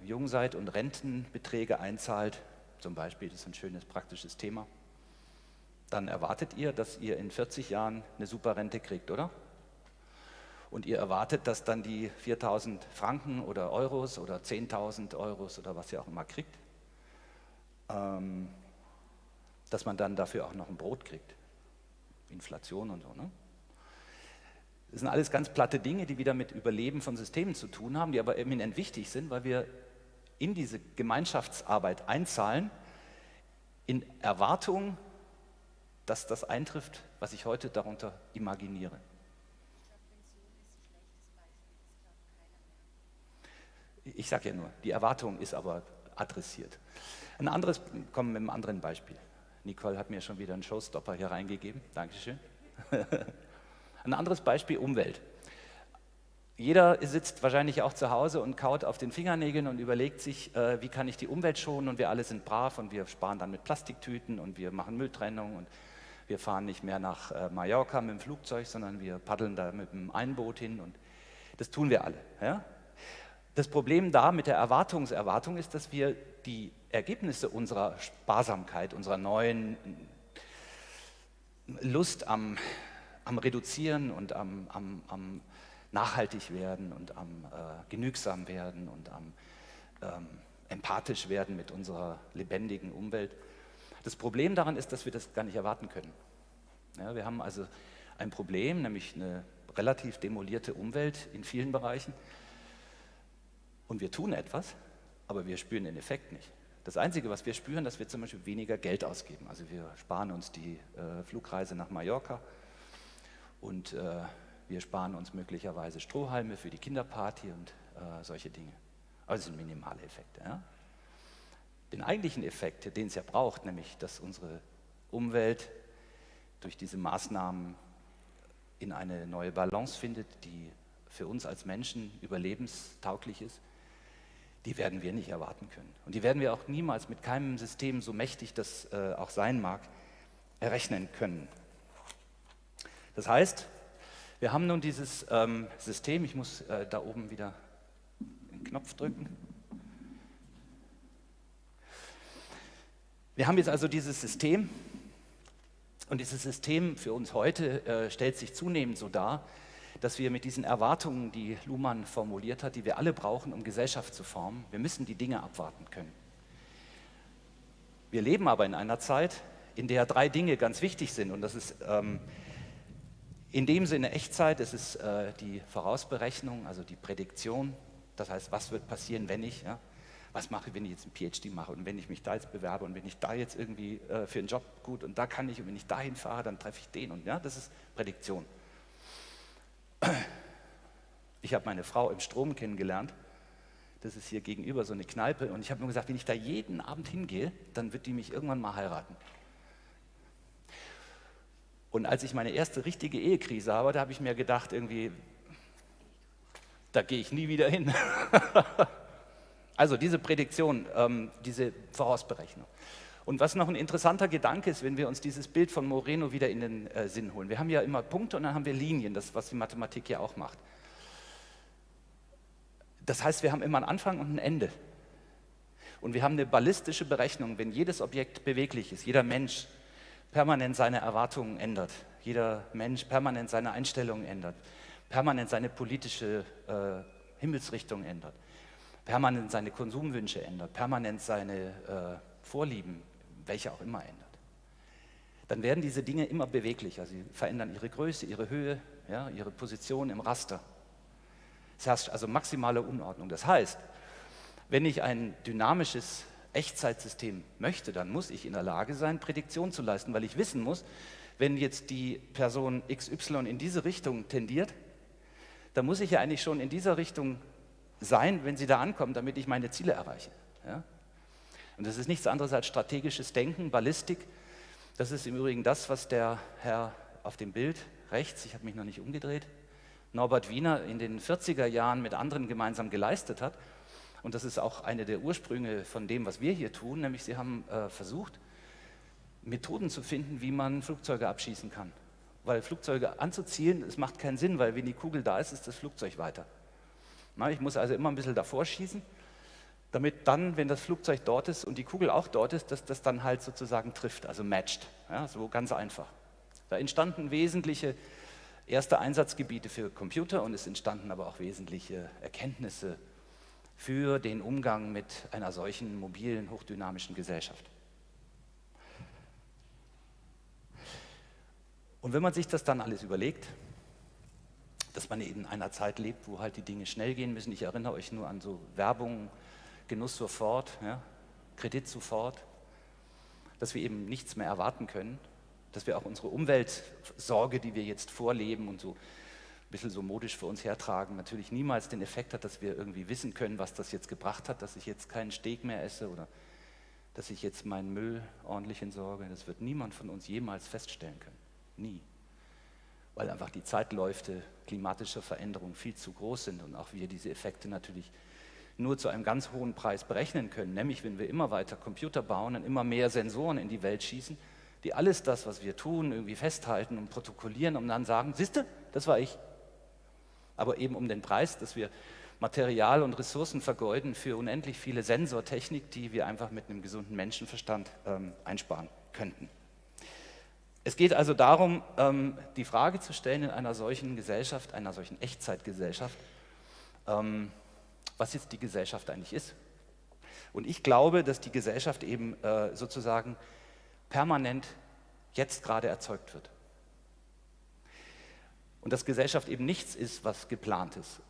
jung seid und Rentenbeträge einzahlt, zum Beispiel, das ist ein schönes praktisches Thema, dann erwartet ihr, dass ihr in 40 Jahren eine super Rente kriegt, oder? Und ihr erwartet, dass dann die 4.000 Franken oder Euros oder 10.000 Euros oder was ihr auch immer kriegt, dass man dann dafür auch noch ein Brot kriegt. Inflation und so, ne? Das sind alles ganz platte Dinge, die wieder mit Überleben von Systemen zu tun haben, die aber eminent wichtig sind, weil wir in diese Gemeinschaftsarbeit einzahlen, in Erwartung, dass das eintrifft, was ich heute darunter imaginiere. Ich sage ja nur, die Erwartung ist aber adressiert. Kommen mit einem anderen Beispiel. Nicole hat mir schon wieder einen Showstopper hier reingegeben. Dankeschön. Ein anderes Beispiel, Umwelt. Jeder sitzt wahrscheinlich auch zu Hause und kaut auf den Fingernägeln und überlegt sich, wie kann ich die Umwelt schonen, und wir alle sind brav und wir sparen dann mit Plastiktüten und wir machen Mülltrennung und wir fahren nicht mehr nach Mallorca mit dem Flugzeug, sondern wir paddeln da mit dem Einboot hin, und das tun wir alle. Ja? Das Problem da mit der Erwartungserwartung ist, dass wir die Ergebnisse unserer Sparsamkeit, unserer neuen Lust am Reduzieren und am nachhaltig werden und am genügsam werden und am empathisch werden mit unserer lebendigen Umwelt. Das Problem daran ist, dass wir das gar nicht erwarten können. Ja, wir haben also ein Problem, nämlich eine relativ demolierte Umwelt in vielen Bereichen, und wir tun etwas, aber wir spüren den Effekt nicht. Das Einzige, was wir spüren, dass wir zum Beispiel weniger Geld ausgeben. Also wir sparen uns die Flugreise nach Mallorca, und wir sparen uns möglicherweise Strohhalme für die Kinderparty und solche Dinge. Aber es sind minimale Effekte. Ja? Den eigentlichen Effekt, den es ja braucht, nämlich dass unsere Umwelt durch diese Maßnahmen in eine neue Balance findet, die für uns als Menschen überlebenstauglich ist, die werden wir nicht erwarten können. Und die werden wir auch niemals mit keinem System, so mächtig das auch sein mag, errechnen können. Das heißt, wir haben nun dieses System, ich muss da oben wieder den Knopf drücken. Wir haben jetzt also dieses System, und dieses System für uns heute stellt sich zunehmend so dar, dass wir mit diesen Erwartungen, die Luhmann formuliert hat, die wir alle brauchen, um Gesellschaft zu formen, wir müssen die Dinge abwarten können. Wir leben aber in einer Zeit, in der 3 Dinge ganz wichtig sind, und das ist in dem Sinne Echtzeit, es ist die Vorausberechnung, also die Prädiktion, das heißt, was wird passieren, wenn ich, ja, was mache ich, wenn ich jetzt einen PhD mache und wenn ich mich da jetzt bewerbe und wenn ich da jetzt irgendwie für einen Job gut und da kann ich, und wenn ich dahin fahre, dann treffe ich den, und ja, das ist Prädiktion. Ich habe meine Frau im Strom kennengelernt, das ist hier gegenüber so eine Kneipe, und ich habe nur gesagt, wenn ich da jeden Abend hingehe, dann wird die mich irgendwann mal heiraten. Und als ich meine erste richtige Ehekrise habe, da habe ich mir gedacht, irgendwie, da gehe ich nie wieder hin. Also diese Prädiktion, diese Vorausberechnung. Und was noch ein interessanter Gedanke ist, wenn wir uns dieses Bild von Moreno wieder in den Sinn holen. Wir haben ja immer Punkte und dann haben wir Linien, das, was die Mathematik ja auch macht. Das heißt, wir haben immer einen Anfang und ein Ende. Und wir haben eine ballistische Berechnung, wenn jedes Objekt beweglich ist, jeder Mensch permanent seine Erwartungen ändert, jeder Mensch permanent seine Einstellungen ändert, permanent seine politische Himmelsrichtung ändert, permanent seine Konsumwünsche ändert, permanent seine Vorlieben, welche auch immer ändert, dann werden diese Dinge immer beweglicher. Sie verändern ihre Größe, ihre Höhe, ja, ihre Position im Raster. Es herrscht also maximale Unordnung. Das heißt, wenn ich ein dynamisches Echtzeitsystem möchte, dann muss ich in der Lage sein, Prädiktion zu leisten, weil ich wissen muss, wenn jetzt die Person XY in diese Richtung tendiert, dann muss ich ja eigentlich schon in dieser Richtung sein, wenn sie da ankommt, damit ich meine Ziele erreiche. Ja? Und das ist nichts anderes als strategisches Denken, Ballistik. Das ist im Übrigen das, was der Herr auf dem Bild rechts, ich habe mich noch nicht umgedreht, Norbert Wiener in den 40er Jahren mit anderen gemeinsam geleistet hat. Und das ist auch eine der Ursprünge von dem, was wir hier tun, nämlich sie haben versucht, Methoden zu finden, wie man Flugzeuge abschießen kann. Weil Flugzeuge anzuzielen, es macht keinen Sinn, weil wenn die Kugel da ist, ist das Flugzeug weiter. Na, ich muss also immer ein bisschen davor schießen, damit dann, wenn das Flugzeug dort ist und die Kugel auch dort ist, dass das dann halt sozusagen trifft, also matcht. Ja, so ganz einfach. Da entstanden wesentliche erste Einsatzgebiete für Computer und es entstanden aber auch wesentliche Erkenntnisse für den Umgang mit einer solchen mobilen, hochdynamischen Gesellschaft. Und wenn man sich das dann alles überlegt, dass man in einer Zeit lebt, wo halt die Dinge schnell gehen müssen, ich erinnere euch nur an so Werbung, Genuss sofort, ja, Kredit sofort, dass wir eben nichts mehr erwarten können, dass wir auch unsere Umweltsorge, die wir jetzt vorleben und so ein bisschen so modisch für uns hertragen, natürlich niemals den Effekt hat, dass wir irgendwie wissen können, was das jetzt gebracht hat, dass ich jetzt keinen Steak mehr esse oder dass ich jetzt meinen Müll ordentlich entsorge. Das wird niemand von uns jemals feststellen können. Nie. Weil einfach die Zeitläufe klimatischer Veränderung viel zu groß sind und auch wir diese Effekte natürlich nur zu einem ganz hohen Preis berechnen können, nämlich wenn wir immer weiter Computer bauen und immer mehr Sensoren in die Welt schießen, die alles das, was wir tun, irgendwie festhalten und protokollieren und dann sagen, siehste, das war ich. Aber eben um den Preis, dass wir Material und Ressourcen vergeuden für unendlich viele Sensortechnik, die wir einfach mit einem gesunden Menschenverstand einsparen könnten. Es geht also darum, die Frage zu stellen in einer solchen Gesellschaft, einer solchen Echtzeitgesellschaft, was jetzt die Gesellschaft eigentlich ist. Und ich glaube, dass die Gesellschaft eben sozusagen permanent jetzt gerade erzeugt wird. Und dass Gesellschaft eben nichts ist, was geplant ist.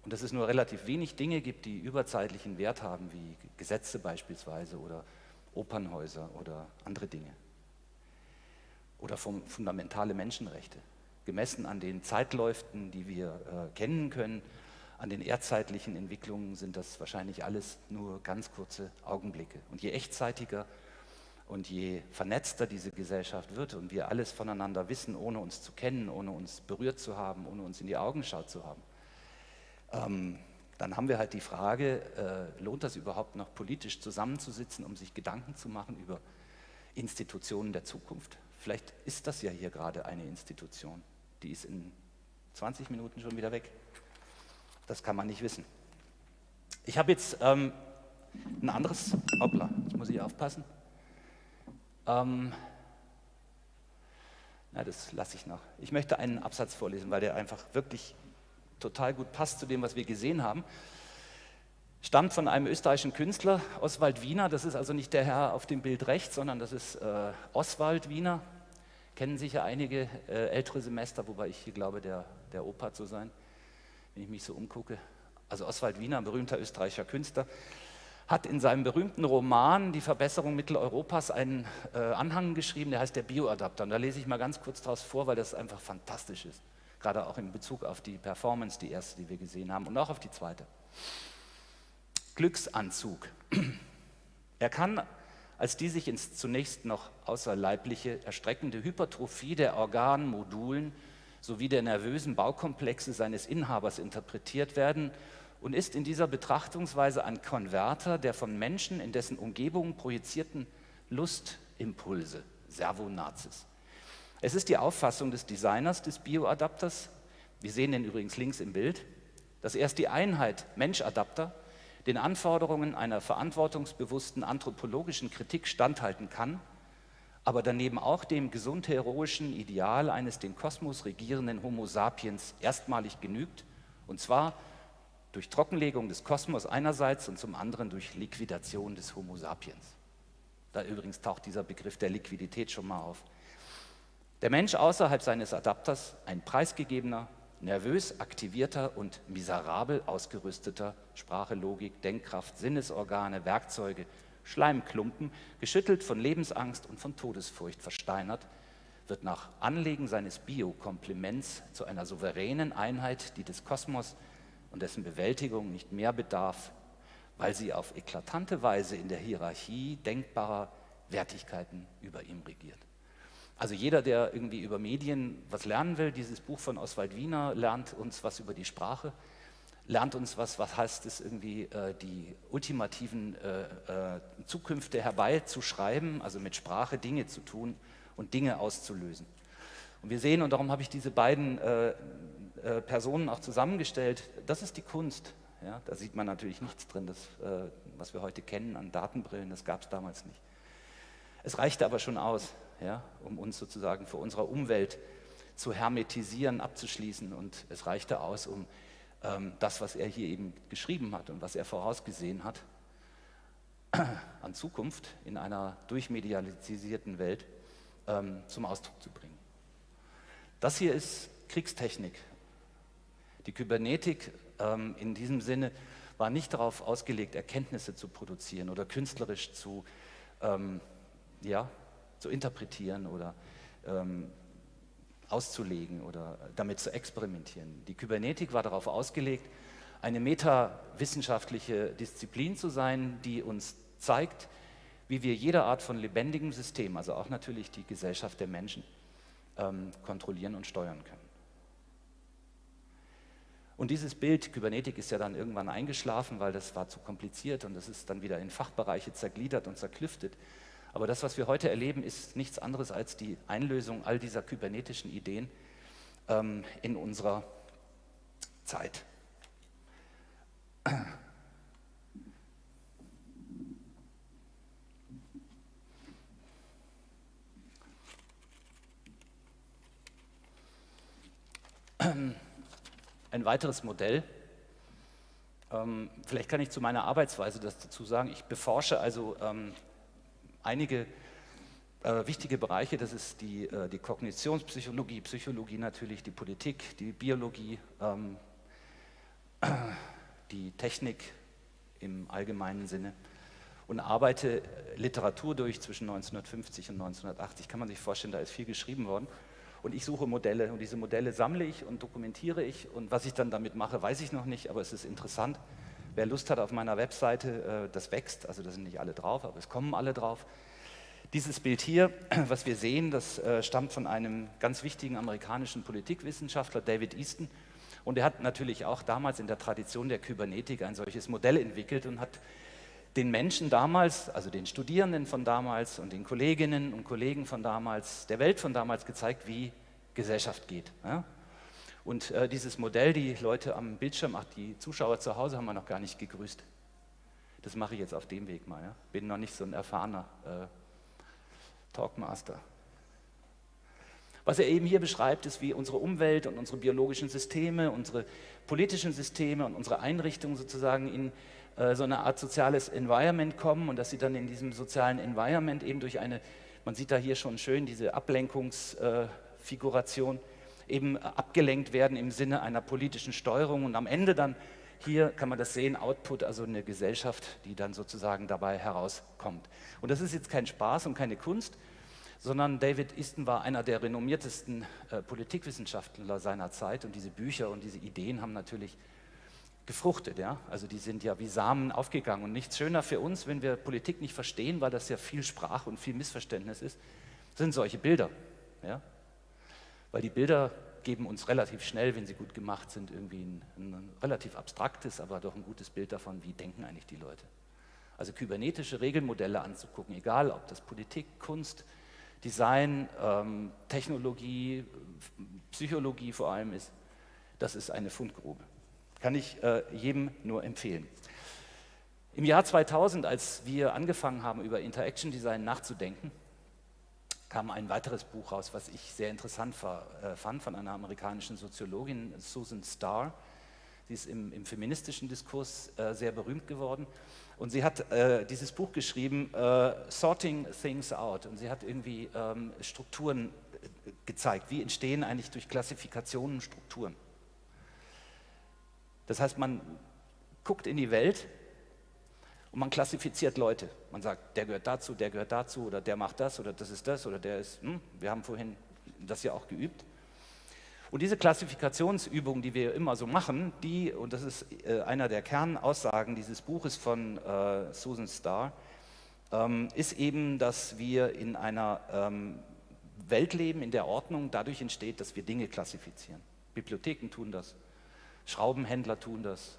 Und dass es nur relativ wenig Dinge gibt, die überzeitlichen Wert haben, wie Gesetze beispielsweise oder Opernhäuser oder andere Dinge. Oder fundamentale Menschenrechte. Gemessen an den Zeitläufen, die wir kennen können, an den erdzeitlichen Entwicklungen sind das wahrscheinlich alles nur ganz kurze Augenblicke. Und je echtzeitiger und je vernetzter diese Gesellschaft wird und wir alles voneinander wissen, ohne uns zu kennen, ohne uns berührt zu haben, ohne uns in die Augen geschaut zu haben, dann haben wir halt die Frage, lohnt das überhaupt noch politisch zusammenzusitzen, um sich Gedanken zu machen über Institutionen der Zukunft? Vielleicht ist das ja hier gerade eine Institution, die ist in 20 Minuten schon wieder weg. Das kann man nicht wissen. Ich habe jetzt ein anderes, hoppla, jetzt muss ich aufpassen. Na, das lasse ich noch. Ich möchte einen Absatz vorlesen, weil der einfach wirklich total gut passt zu dem, was wir gesehen haben. Stammt von einem österreichischen Künstler, Oswald Wiener. Das ist also nicht der Herr auf dem Bild rechts, sondern das ist Oswald Wiener. Kennen sicher einige ältere Semester, wobei ich hier glaube, der Opa zu sein, wenn ich mich so umgucke. Also Oswald Wiener, ein berühmter österreichischer Künstler, hat in seinem berühmten Roman Die Verbesserung Mitteleuropas einen Anhang geschrieben, der heißt der Bioadapter. Und da lese ich mal ganz kurz draus vor, weil das einfach fantastisch ist. Gerade auch in Bezug auf die Performance, die erste, die wir gesehen haben, und auch auf die zweite. Glücksanzug. Er kann als die sich ins zunächst noch außerleibliche erstreckende Hypertrophie der Organmodulen sowie der nervösen Baukomplexe seines Inhabers interpretiert werden und ist in dieser Betrachtungsweise ein Konverter der von Menschen in dessen Umgebung projizierten Lustimpulse, Servonazis. Es ist die Auffassung des Designers des Bioadapters, wir sehen den übrigens links im Bild, dass erst die Einheit Mensch-Adapter den Anforderungen einer verantwortungsbewussten anthropologischen Kritik standhalten kann, aber daneben auch dem gesund-heroischen Ideal eines den Kosmos regierenden Homo sapiens erstmalig genügt, und zwar durch Trockenlegung des Kosmos einerseits und zum anderen durch Liquidation des Homo sapiens. Da übrigens taucht dieser Begriff der Liquidität schon mal auf. Der Mensch außerhalb seines Adapters, ein preisgegebener, nervös aktivierter und miserabel ausgerüsteter Sprache, Logik, Denkkraft, Sinnesorgane, Werkzeuge, Schleimklumpen, geschüttelt von Lebensangst und von Todesfurcht versteinert, wird nach Anlegen seines Biokomplements zu einer souveränen Einheit, die des Kosmos und dessen Bewältigung nicht mehr bedarf, weil sie auf eklatante Weise in der Hierarchie denkbarer Wertigkeiten über ihm regiert. Also jeder, der irgendwie über Medien was lernen will, dieses Buch von Oswald Wiener lernt uns was über die Sprache, lernt uns was heißt es irgendwie, die ultimativen Zukünfte herbeizuschreiben, also mit Sprache Dinge zu tun und Dinge auszulösen. Und wir sehen, und darum habe ich diese beiden Personen auch zusammengestellt, das ist die Kunst. Ja? Da sieht man natürlich nichts drin, das, was wir heute kennen an Datenbrillen, das gab es damals nicht. Es reichte aber schon aus, ja, um uns sozusagen vor unserer Umwelt zu hermetisieren, abzuschließen, und es reichte aus, um das, was er hier eben geschrieben hat und was er vorausgesehen hat, an Zukunft in einer durchmedialisierten Welt zum Ausdruck zu bringen. Das hier ist Kriegstechnik. Die Kybernetik in diesem Sinne war nicht darauf ausgelegt, Erkenntnisse zu produzieren oder künstlerisch zu interpretieren oder auszulegen oder damit zu experimentieren. Die Kybernetik war darauf ausgelegt, eine metawissenschaftliche Disziplin zu sein, die uns zeigt, wie wir jede Art von lebendigem System, also auch natürlich die Gesellschaft der Menschen, kontrollieren und steuern können. Und dieses Bild, Kybernetik, ist ja dann irgendwann eingeschlafen, weil das war zu kompliziert und das ist dann wieder in Fachbereiche zergliedert und zerklüftet. Aber das, was wir heute erleben, ist nichts anderes als die Einlösung all dieser kybernetischen Ideen in unserer Zeit. Ein weiteres Modell, vielleicht kann ich zu meiner Arbeitsweise das dazu sagen, ich beforsche also einige wichtige Bereiche, das ist die Kognitionspsychologie, Psychologie natürlich, die Politik, die Biologie, die Technik im allgemeinen Sinne und arbeite Literatur durch zwischen 1950 und 1980. Kann man sich vorstellen, da ist viel geschrieben worden. Und ich suche Modelle und diese Modelle sammle ich und dokumentiere ich und was ich dann damit mache, weiß ich noch nicht, aber es ist interessant. Wer Lust hat auf meiner Webseite, das wächst, also da sind nicht alle drauf, aber es kommen alle drauf. Dieses Bild hier, was wir sehen, das stammt von einem ganz wichtigen amerikanischen Politikwissenschaftler, David Easton, und er hat natürlich auch damals in der Tradition der Kybernetik ein solches Modell entwickelt und hat den Menschen damals, also den Studierenden von damals und den Kolleginnen und Kollegen von damals, der Welt von damals gezeigt, wie Gesellschaft geht. Ja? Und dieses Modell, die Leute am Bildschirm, die Zuschauer zu Hause haben wir noch gar nicht gegrüßt. Das mache ich jetzt auf dem Weg mal. Ja? Bin noch nicht so ein erfahrener Talkmaster. Was er eben hier beschreibt, ist, wie unsere Umwelt und unsere biologischen Systeme, unsere politischen Systeme und unsere Einrichtungen sozusagen in so eine Art soziales Environment kommen und dass sie dann in diesem sozialen Environment eben durch eine, man sieht da hier schon schön diese Ablenkungsfiguration, eben abgelenkt werden im Sinne einer politischen Steuerung und am Ende dann, hier kann man das sehen, Output, also eine Gesellschaft, die dann sozusagen dabei herauskommt. Und das ist jetzt kein Spaß und keine Kunst, sondern David Easton war einer der renommiertesten Politikwissenschaftler seiner Zeit und diese Bücher und diese Ideen haben natürlich gefruchtet, ja? Also die sind ja wie Samen aufgegangen und nichts schöner für uns, wenn wir Politik nicht verstehen, weil das ja viel Sprache und viel Missverständnis ist, sind solche Bilder, ja? Weil die Bilder geben uns relativ schnell, wenn sie gut gemacht sind, irgendwie ein relativ abstraktes, aber doch ein gutes Bild davon, wie denken eigentlich die Leute. Also kybernetische Regelmodelle anzugucken, egal ob das Politik, Kunst, Design, Technologie, Psychologie vor allem ist, das ist eine Fundgrube. Kann ich jedem nur empfehlen. Im Jahr 2000, als wir angefangen haben, über Interaction Design nachzudenken, kam ein weiteres Buch raus, was ich sehr interessant fand, von einer amerikanischen Soziologin, Susan Starr. Sie ist im feministischen Diskurs sehr berühmt geworden. Und sie hat dieses Buch geschrieben, Sorting Things Out. Und sie hat irgendwie Strukturen gezeigt. Wie entstehen eigentlich durch Klassifikationen Strukturen? Das heißt, man guckt in die Welt und man klassifiziert Leute. Man sagt, der gehört dazu oder der macht das oder das oder der ist, wir haben vorhin das ja auch geübt. Und diese Klassifikationsübungen, die wir immer so machen, und das ist einer der Kernaussagen dieses Buches von Susan Starr, ist eben, dass wir in einer Welt leben, in der Ordnung dadurch entsteht, dass wir Dinge klassifizieren. Bibliotheken tun das, Schraubenhändler tun das,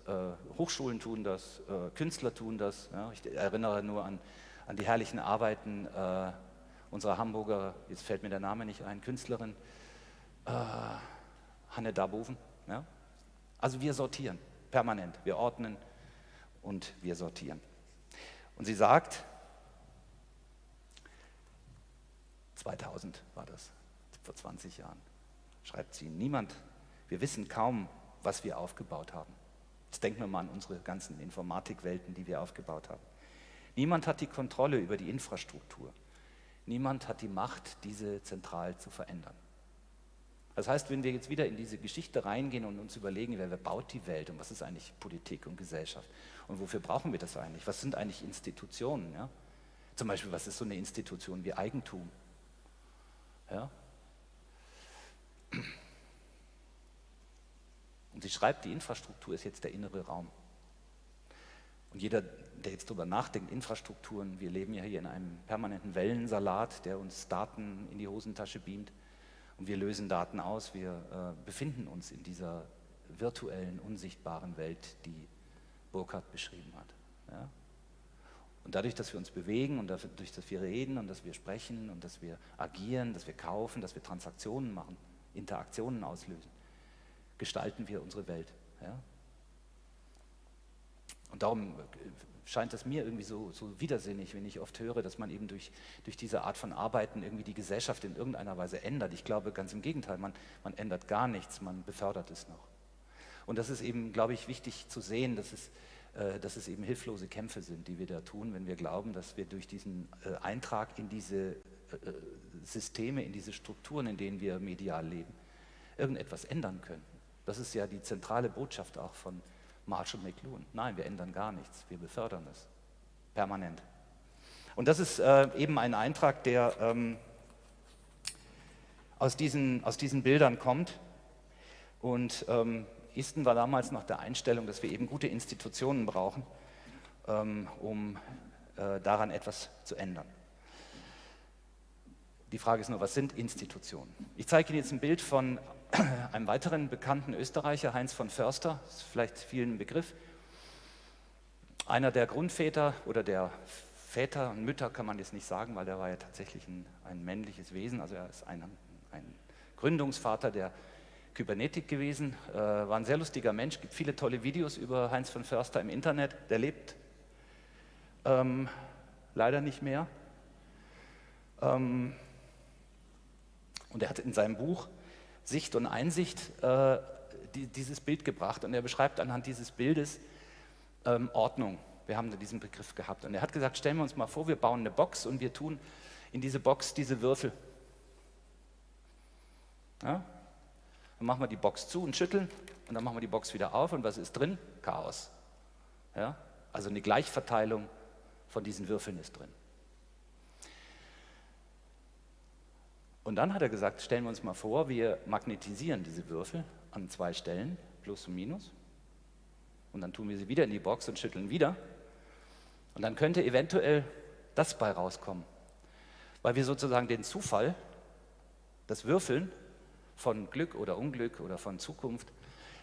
Hochschulen tun das, Künstler tun das. Ja, ich erinnere nur an die herrlichen Arbeiten unserer Hamburger, jetzt fällt mir der Name nicht ein, Künstlerin, Hanne Darboven. Ja? Also wir sortieren permanent, wir ordnen und wir sortieren. Und sie sagt, 2000 war das, vor 20 Jahren, schreibt sie, wir wissen kaum, was wir aufgebaut haben. Jetzt denken wir mal an unsere ganzen Informatikwelten, die wir aufgebaut haben. Niemand hat die Kontrolle über die Infrastruktur. Niemand hat die Macht, diese zentral zu verändern. Das heißt, wenn wir jetzt wieder in diese Geschichte reingehen und uns überlegen, wer baut die Welt und was ist eigentlich Politik und Gesellschaft und wofür brauchen wir das eigentlich? Was sind eigentlich Institutionen? Ja? Zum Beispiel, was ist so eine Institution wie Eigentum? Ja? Und sie schreibt, die Infrastruktur ist jetzt der innere Raum. Und jeder, der jetzt darüber nachdenkt, Infrastrukturen, wir leben ja hier in einem permanenten Wellensalat, der uns Daten in die Hosentasche beamt. Und wir lösen Daten aus, wir befinden uns in dieser virtuellen, unsichtbaren Welt, die Burkhardt beschrieben hat. Ja? Und dadurch, dass wir uns bewegen und dadurch, dass wir reden und dass wir sprechen und dass wir agieren, dass wir kaufen, dass wir Transaktionen machen, Interaktionen auslösen, gestalten wir unsere Welt. Ja? Und darum scheint es mir irgendwie so widersinnig, wenn ich oft höre, dass man eben durch diese Art von Arbeiten irgendwie die Gesellschaft in irgendeiner Weise ändert. Ich glaube ganz im Gegenteil, man ändert gar nichts, man befördert es noch. Und das ist eben, glaube ich, wichtig zu sehen, dass es eben hilflose Kämpfe sind, die wir da tun, wenn wir glauben, dass wir durch diesen Eintrag in diese Systeme, in diese Strukturen, in denen wir medial leben, irgendetwas ändern können. Das ist ja die zentrale Botschaft auch von Marcial McLuhan. Nein, wir ändern gar nichts, wir befördern es permanent. Und das ist eben ein Eintrag, der aus diesen Bildern kommt. Und Easton war damals noch der Einstellung, dass wir eben gute Institutionen brauchen, um daran etwas zu ändern. Die Frage ist nur, was sind Institutionen? Ich zeige Ihnen jetzt ein Bild von einem weiteren bekannten Österreicher, Heinz von Förster, das ist vielleicht vielen ein Begriff. Einer der Grundväter oder der Väter und Mütter kann man jetzt nicht sagen, weil der war ja tatsächlich ein männliches Wesen, also er ist ein Gründungsvater der Kybernetik gewesen, war ein sehr lustiger Mensch, gibt viele tolle Videos über Heinz von Förster im Internet, der lebt leider nicht mehr. Und er hat in seinem Buch Sicht und Einsicht dieses Bild gebracht und er beschreibt anhand dieses Bildes Ordnung. Wir haben da diesen Begriff gehabt und er hat gesagt, stellen wir uns mal vor, wir bauen eine Box und wir tun in diese Box diese Würfel. Ja? Dann machen wir die Box zu und schütteln und dann machen wir die Box wieder auf und was ist drin? Chaos. Ja? Also eine Gleichverteilung von diesen Würfeln ist drin. Und dann hat er gesagt, stellen wir uns mal vor, wir magnetisieren diese Würfel an 2 Stellen, Plus und Minus. Und dann tun wir sie wieder in die Box und schütteln wieder. Und dann könnte eventuell das bei rauskommen. Weil wir sozusagen den Zufall, das Würfeln von Glück oder Unglück oder von Zukunft,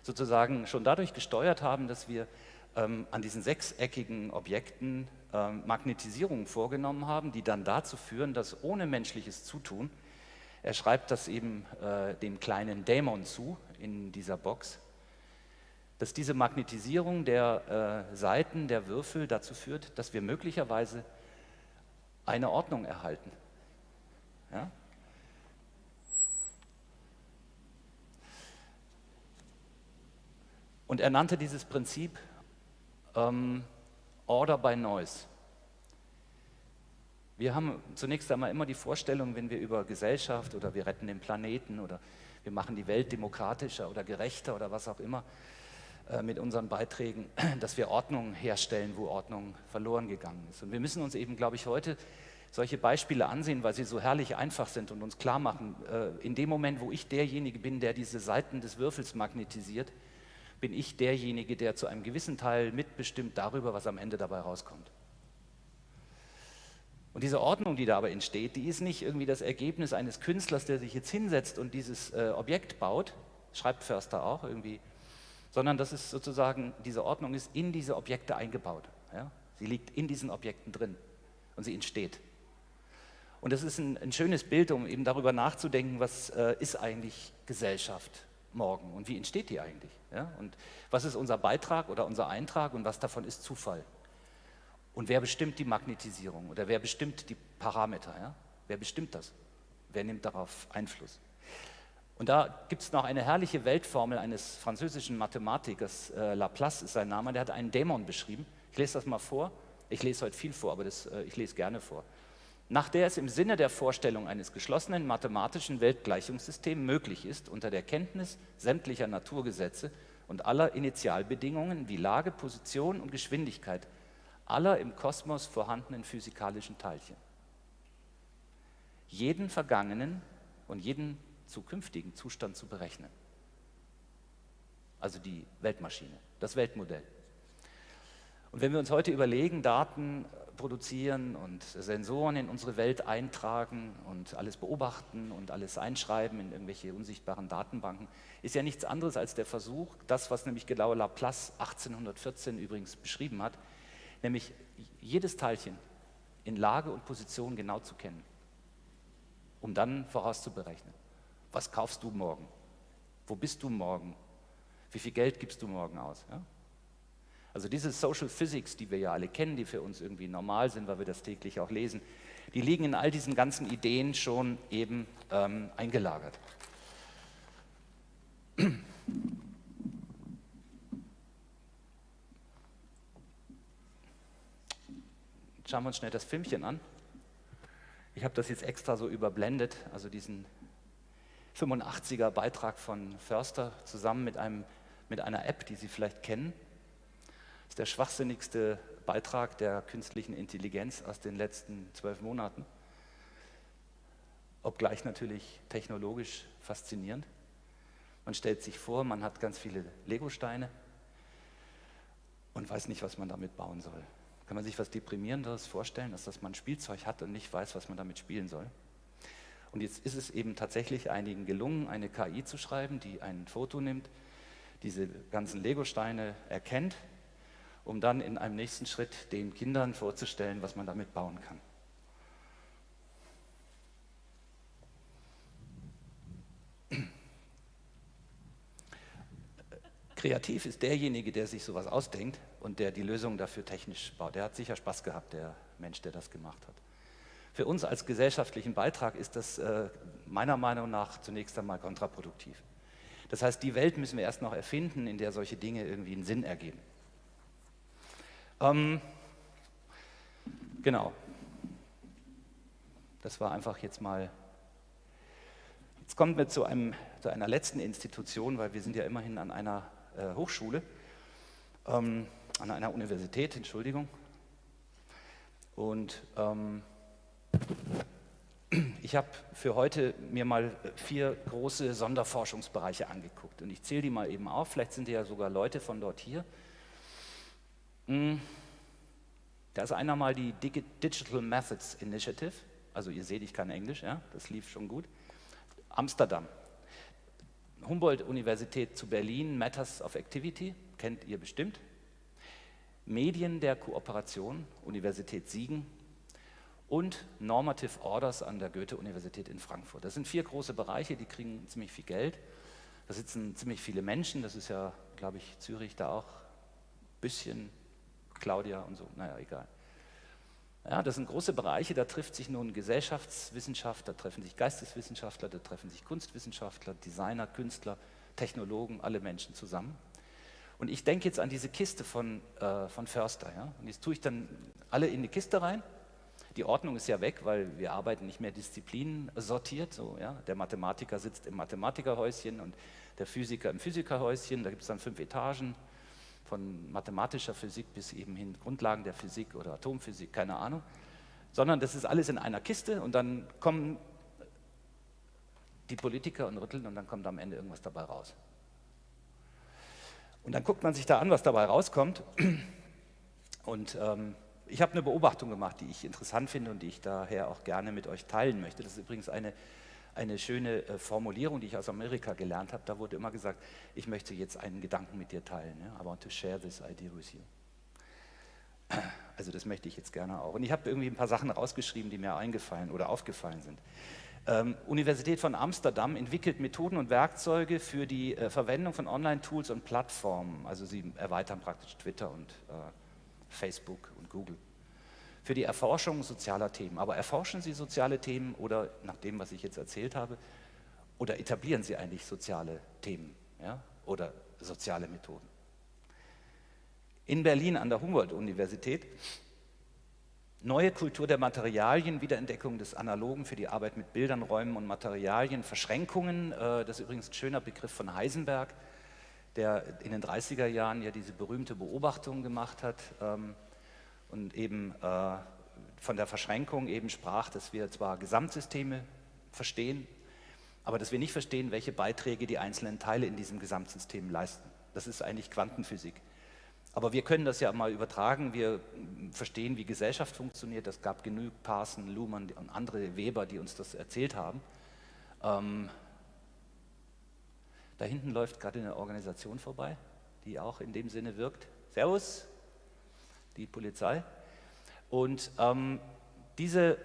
sozusagen schon dadurch gesteuert haben, dass wir an diesen sechseckigen Objekten Magnetisierungen vorgenommen haben, die dann dazu führen, dass ohne menschliches Zutun, er schreibt das eben dem kleinen Dämon zu in dieser Box, dass diese Magnetisierung der Seiten, der Würfel dazu führt, dass wir möglicherweise eine Ordnung erhalten. Ja? Und er nannte dieses Prinzip Order by Noise. Wir haben zunächst einmal immer die Vorstellung, wenn wir über Gesellschaft oder wir retten den Planeten oder wir machen die Welt demokratischer oder gerechter oder was auch immer mit unseren Beiträgen, dass wir Ordnung herstellen, wo Ordnung verloren gegangen ist. Und wir müssen uns eben, glaube ich, heute solche Beispiele ansehen, weil sie so herrlich einfach sind und uns klar machen, in dem Moment, wo ich derjenige bin, der diese Seiten des Würfels magnetisiert, bin ich derjenige, der zu einem gewissen Teil mitbestimmt darüber, was am Ende dabei rauskommt. Und diese Ordnung, die da aber entsteht, die ist nicht irgendwie das Ergebnis eines Künstlers, der sich jetzt hinsetzt und dieses Objekt baut, schreibt Förster auch irgendwie, sondern das ist sozusagen, diese Ordnung ist in diese Objekte eingebaut. Ja? Sie liegt in diesen Objekten drin und sie entsteht. Und das ist ein schönes Bild, um eben darüber nachzudenken, was ist eigentlich Gesellschaft morgen und wie entsteht die eigentlich? Ja? Und was ist unser Beitrag oder unser Eintrag und was davon ist Zufall? Und wer bestimmt die Magnetisierung oder wer bestimmt die Parameter? Ja? Wer bestimmt das? Wer nimmt darauf Einfluss? Und da gibt es noch eine herrliche Weltformel eines französischen Mathematikers, Laplace ist sein Name, der hat einen Dämon beschrieben. Ich lese das mal vor. Ich lese heute viel vor, aber ich lese gerne vor. Nach der es im Sinne der Vorstellung eines geschlossenen mathematischen Weltgleichungssystems möglich ist, unter der Kenntnis sämtlicher Naturgesetze und aller Initialbedingungen wie Lage, Position und Geschwindigkeit aller im Kosmos vorhandenen physikalischen Teilchen, jeden vergangenen und jeden zukünftigen Zustand zu berechnen. Also die Weltmaschine, das Weltmodell. Und wenn wir uns heute überlegen, Daten produzieren und Sensoren in unsere Welt eintragen und alles beobachten und alles einschreiben in irgendwelche unsichtbaren Datenbanken, ist ja nichts anderes als der Versuch, das, was nämlich genau Laplace 1814 übrigens beschrieben hat, nämlich jedes Teilchen in Lage und Position genau zu kennen, um dann vorauszuberechnen. Was kaufst du morgen? Wo bist du morgen? Wie viel Geld gibst du morgen aus? Ja? Also diese Social Physics, die wir ja alle kennen, die für uns irgendwie normal sind, weil wir das täglich auch lesen, die liegen in all diesen ganzen Ideen schon eben eingelagert. Schauen wir uns schnell das Filmchen an. Ich habe das jetzt extra so überblendet, also diesen 85er Beitrag von Förster zusammen mit einer App, die Sie vielleicht kennen. Das ist der schwachsinnigste Beitrag der künstlichen Intelligenz aus den letzten 12 Monaten. Obgleich natürlich technologisch faszinierend. Man stellt sich vor, man hat ganz viele Legosteine und weiß nicht, was man damit bauen soll. Kann man sich was Deprimierenderes vorstellen, als dass man ein Spielzeug hat und nicht weiß, was man damit spielen soll? Und jetzt ist es eben tatsächlich einigen gelungen, eine KI zu schreiben, die ein Foto nimmt, diese ganzen Legosteine erkennt, um dann in einem nächsten Schritt den Kindern vorzustellen, was man damit bauen kann. Kreativ ist derjenige, der sich sowas ausdenkt und der die Lösung dafür technisch baut. Der hat sicher Spaß gehabt, der Mensch, der das gemacht hat. Für uns als gesellschaftlichen Beitrag ist das meiner Meinung nach zunächst einmal kontraproduktiv. Das heißt, die Welt müssen wir erst noch erfinden, in der solche Dinge irgendwie einen Sinn ergeben. Genau. Das war einfach jetzt mal. Jetzt kommen wir zu einer letzten Institution, weil wir sind ja immerhin an einer Hochschule, an einer Universität, Entschuldigung. Und ich habe für heute mir mal 4 große Sonderforschungsbereiche angeguckt. Und ich zähle die mal eben auf, vielleicht sind ja sogar Leute von dort hier. Da ist einer mal die Digital Methods Initiative, also ihr seht, ich kann Englisch, ja, das lief schon gut. Amsterdam. Humboldt-Universität zu Berlin, Matters of Activity, kennt ihr bestimmt. Medien der Kooperation, Universität Siegen und Normative Orders an der Goethe-Universität in Frankfurt. Das sind 4 große Bereiche, die kriegen ziemlich viel Geld. Da sitzen ziemlich viele Menschen, das ist ja, glaube ich, Zürich da auch ein bisschen, Claudia und so, naja, egal. Ja, das sind große Bereiche, da trifft sich nun Gesellschaftswissenschaft, da treffen sich Geisteswissenschaftler, da treffen sich Kunstwissenschaftler, Designer, Künstler, Technologen, alle Menschen zusammen. Und ich denke jetzt an diese Kiste von Förster. Ja? Und jetzt tue ich dann alle in die Kiste rein. Die Ordnung ist ja weg, weil wir arbeiten nicht mehr disziplinsortiert. So, ja? Der Mathematiker sitzt im Mathematikerhäuschen und der Physiker im Physikerhäuschen. Da gibt es dann 5 Etagen, von mathematischer Physik bis eben hin Grundlagen der Physik oder Atomphysik, keine Ahnung. Sondern das ist alles in einer Kiste und dann kommen die Politiker und rütteln und dann kommt am Ende irgendwas dabei raus. Und dann guckt man sich da an, was dabei rauskommt. Und ich habe eine Beobachtung gemacht, die ich interessant finde und die ich daher auch gerne mit euch teilen möchte. Das ist übrigens eine schöne Formulierung, die ich aus Amerika gelernt habe. Da wurde immer gesagt, ich möchte jetzt einen Gedanken mit dir teilen. Ja? I want to share this idea with you. Also das möchte ich jetzt gerne auch. Und ich habe irgendwie ein paar Sachen rausgeschrieben, die mir eingefallen oder aufgefallen sind. Universität von Amsterdam entwickelt Methoden und Werkzeuge für die Verwendung von Online-Tools und Plattformen. Also sie erweitern praktisch Twitter und Facebook und Google. Für die Erforschung sozialer Themen. Aber erforschen Sie soziale Themen oder, nach dem, was ich jetzt erzählt habe, oder etablieren Sie eigentlich soziale Themen, ja? Oder soziale Methoden? In Berlin an der Humboldt-Universität neue Kultur der Materialien, Wiederentdeckung des Analogen für die Arbeit mit Bildern, Räumen und Materialien, Verschränkungen, das ist übrigens ein schöner Begriff von Heisenberg, der in den 30er Jahren ja diese berühmte Beobachtung gemacht hat und eben von der Verschränkung eben sprach, dass wir zwar Gesamtsysteme verstehen, aber dass wir nicht verstehen, welche Beiträge die einzelnen Teile in diesem Gesamtsystem leisten. Das ist eigentlich Quantenphysik. Aber wir können das ja mal übertragen, wir verstehen, wie Gesellschaft funktioniert. Es gab genug Parson, Luhmann und andere Weber, die uns das erzählt haben. Da hinten läuft gerade eine Organisation vorbei, die auch in dem Sinne wirkt. Servus, die Polizei. Und diese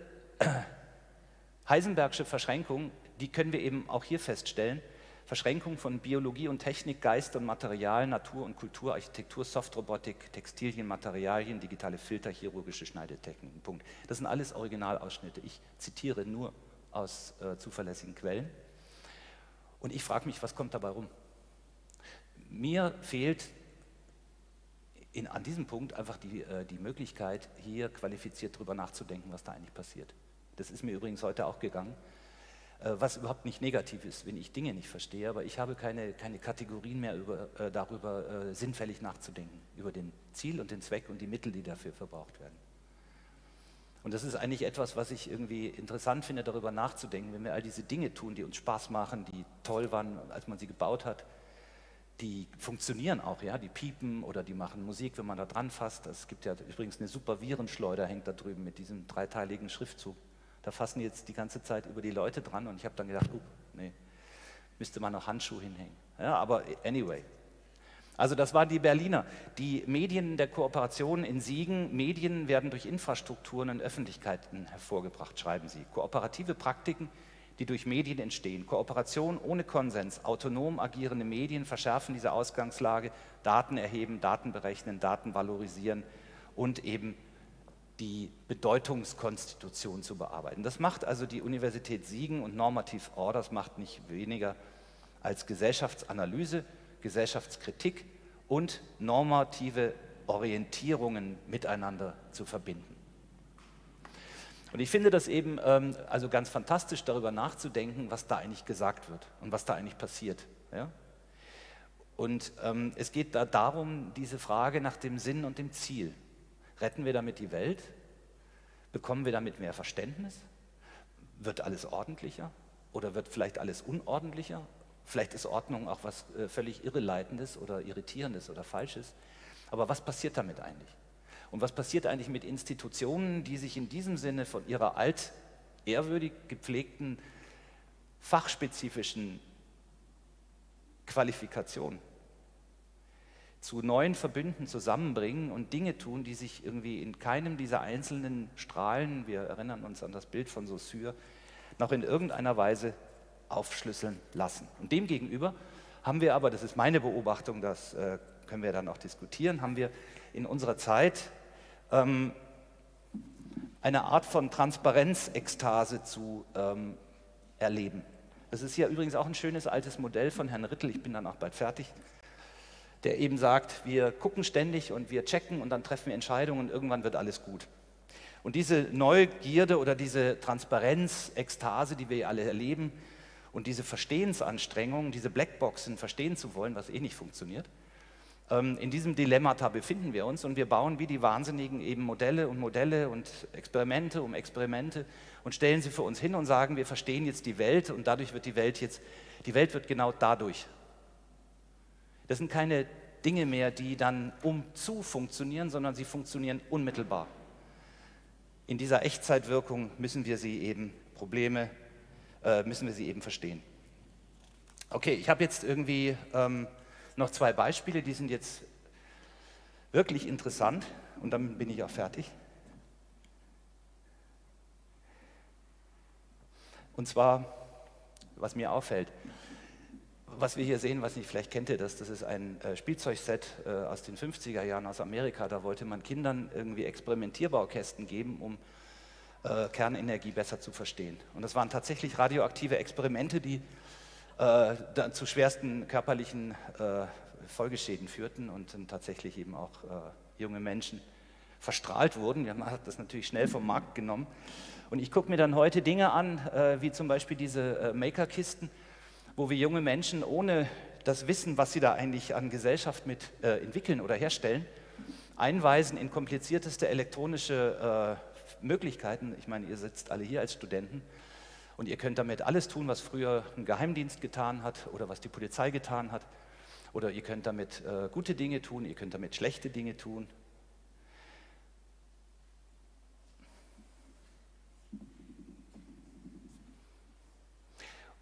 Heisenbergsche Verschränkung, die können wir eben auch hier feststellen. Verschränkung von Biologie und Technik, Geist und Material, Natur und Kultur, Architektur, Softrobotik, Textilien, Materialien, digitale Filter, chirurgische Schneidetechniken. Punkt. Das sind alles Originalausschnitte. Ich zitiere nur aus zuverlässigen Quellen. Und ich frage mich, was kommt dabei rum? Mir fehlt an diesem Punkt einfach die Möglichkeit, hier qualifiziert drüber nachzudenken, was da eigentlich passiert. Das ist mir übrigens heute auch gegangen. Was überhaupt nicht negativ ist, wenn ich Dinge nicht verstehe, aber ich habe keine Kategorien mehr darüber sinnfällig nachzudenken, über den Ziel und den Zweck und die Mittel, die dafür verbraucht werden. Und das ist eigentlich etwas, was ich irgendwie interessant finde, darüber nachzudenken, wenn wir all diese Dinge tun, die uns Spaß machen, die toll waren, als man sie gebaut hat, die funktionieren auch, ja, die piepen oder die machen Musik, wenn man da dran fasst. Es gibt ja übrigens eine super Virenschleuder, hängt da drüben mit diesem 3-teiligen Schriftzug. Da fassen jetzt die ganze Zeit über die Leute dran und ich habe dann gedacht, nee, müsste man noch Handschuhe hinhängen. Ja, aber anyway. Also das waren die Berliner. Die Medien der Kooperation in Siegen, Medien werden durch Infrastrukturen und Öffentlichkeiten hervorgebracht, schreiben sie. Kooperative Praktiken, die durch Medien entstehen. Kooperation ohne Konsens, autonom agierende Medien verschärfen diese Ausgangslage, Daten erheben, Daten berechnen, Daten valorisieren und eben die Bedeutungskonstitution zu bearbeiten. Das macht also die Universität Siegen und Normative Orders macht nicht weniger als Gesellschaftsanalyse, Gesellschaftskritik und normative Orientierungen miteinander zu verbinden. Und ich finde das eben also ganz fantastisch, darüber nachzudenken, was da eigentlich gesagt wird und was da eigentlich passiert. Ja? Und es geht da darum, diese Frage nach dem Sinn und dem Ziel. Retten wir damit die Welt? Bekommen wir damit mehr Verständnis? Wird alles ordentlicher? Oder wird vielleicht alles unordentlicher? Vielleicht ist Ordnung auch was völlig Irreleitendes oder Irritierendes oder Falsches. Aber was passiert damit eigentlich? Und was passiert eigentlich mit Institutionen, die sich in diesem Sinne von ihrer altehrwürdig gepflegten, fachspezifischen Qualifikation, zu neuen Verbünden zusammenbringen und Dinge tun, die sich irgendwie in keinem dieser einzelnen Strahlen, wir erinnern uns an das Bild von Saussure, noch in irgendeiner Weise aufschlüsseln lassen. Und demgegenüber haben wir aber, das ist meine Beobachtung, das können wir dann auch diskutieren, haben wir in unserer Zeit eine Art von Transparenzekstase zu erleben. Das ist ja übrigens auch ein schönes altes Modell von Herrn Rittel, ich bin dann auch bald fertig, der eben sagt, wir gucken ständig und wir checken und dann treffen wir Entscheidungen und irgendwann wird alles gut. Und diese Neugierde oder diese Transparenz-Ekstase, die wir alle erleben und diese Verstehensanstrengungen, diese Blackboxen verstehen zu wollen, was eh nicht funktioniert, in diesem Dilemmata befinden wir uns und wir bauen wie die Wahnsinnigen eben Modelle und Experimente um Experimente und stellen sie für uns hin und sagen, wir verstehen jetzt die Welt und dadurch wird die Welt wird genau dadurch. Das sind keine Dinge mehr, die dann zu funktionieren, sondern sie funktionieren unmittelbar. In dieser Echtzeitwirkung müssen wir sie eben verstehen. Okay, ich habe jetzt irgendwie noch 2 Beispiele, die sind jetzt wirklich interessant und dann bin ich auch fertig. Und zwar, was mir auffällt, was wir hier sehen, was nicht, vielleicht kennt ihr das ist ein Spielzeugset aus den 50er Jahren aus Amerika, da wollte man Kindern irgendwie Experimentierbaukästen geben, um Kernenergie besser zu verstehen. Und das waren tatsächlich radioaktive Experimente, die dann zu schwersten körperlichen Folgeschäden führten und dann tatsächlich eben auch junge Menschen verstrahlt wurden. Man hat das natürlich schnell vom Markt genommen. Und ich gucke mir dann heute Dinge an, wie zum Beispiel diese Maker-Kisten, wo wir junge Menschen ohne das Wissen, was sie da eigentlich an Gesellschaft mit entwickeln oder herstellen, einweisen in komplizierteste elektronische Möglichkeiten. Ich meine, ihr sitzt alle hier als Studenten und ihr könnt damit alles tun, was früher ein Geheimdienst getan hat oder was die Polizei getan hat. Oder ihr könnt damit gute Dinge tun, ihr könnt damit schlechte Dinge tun.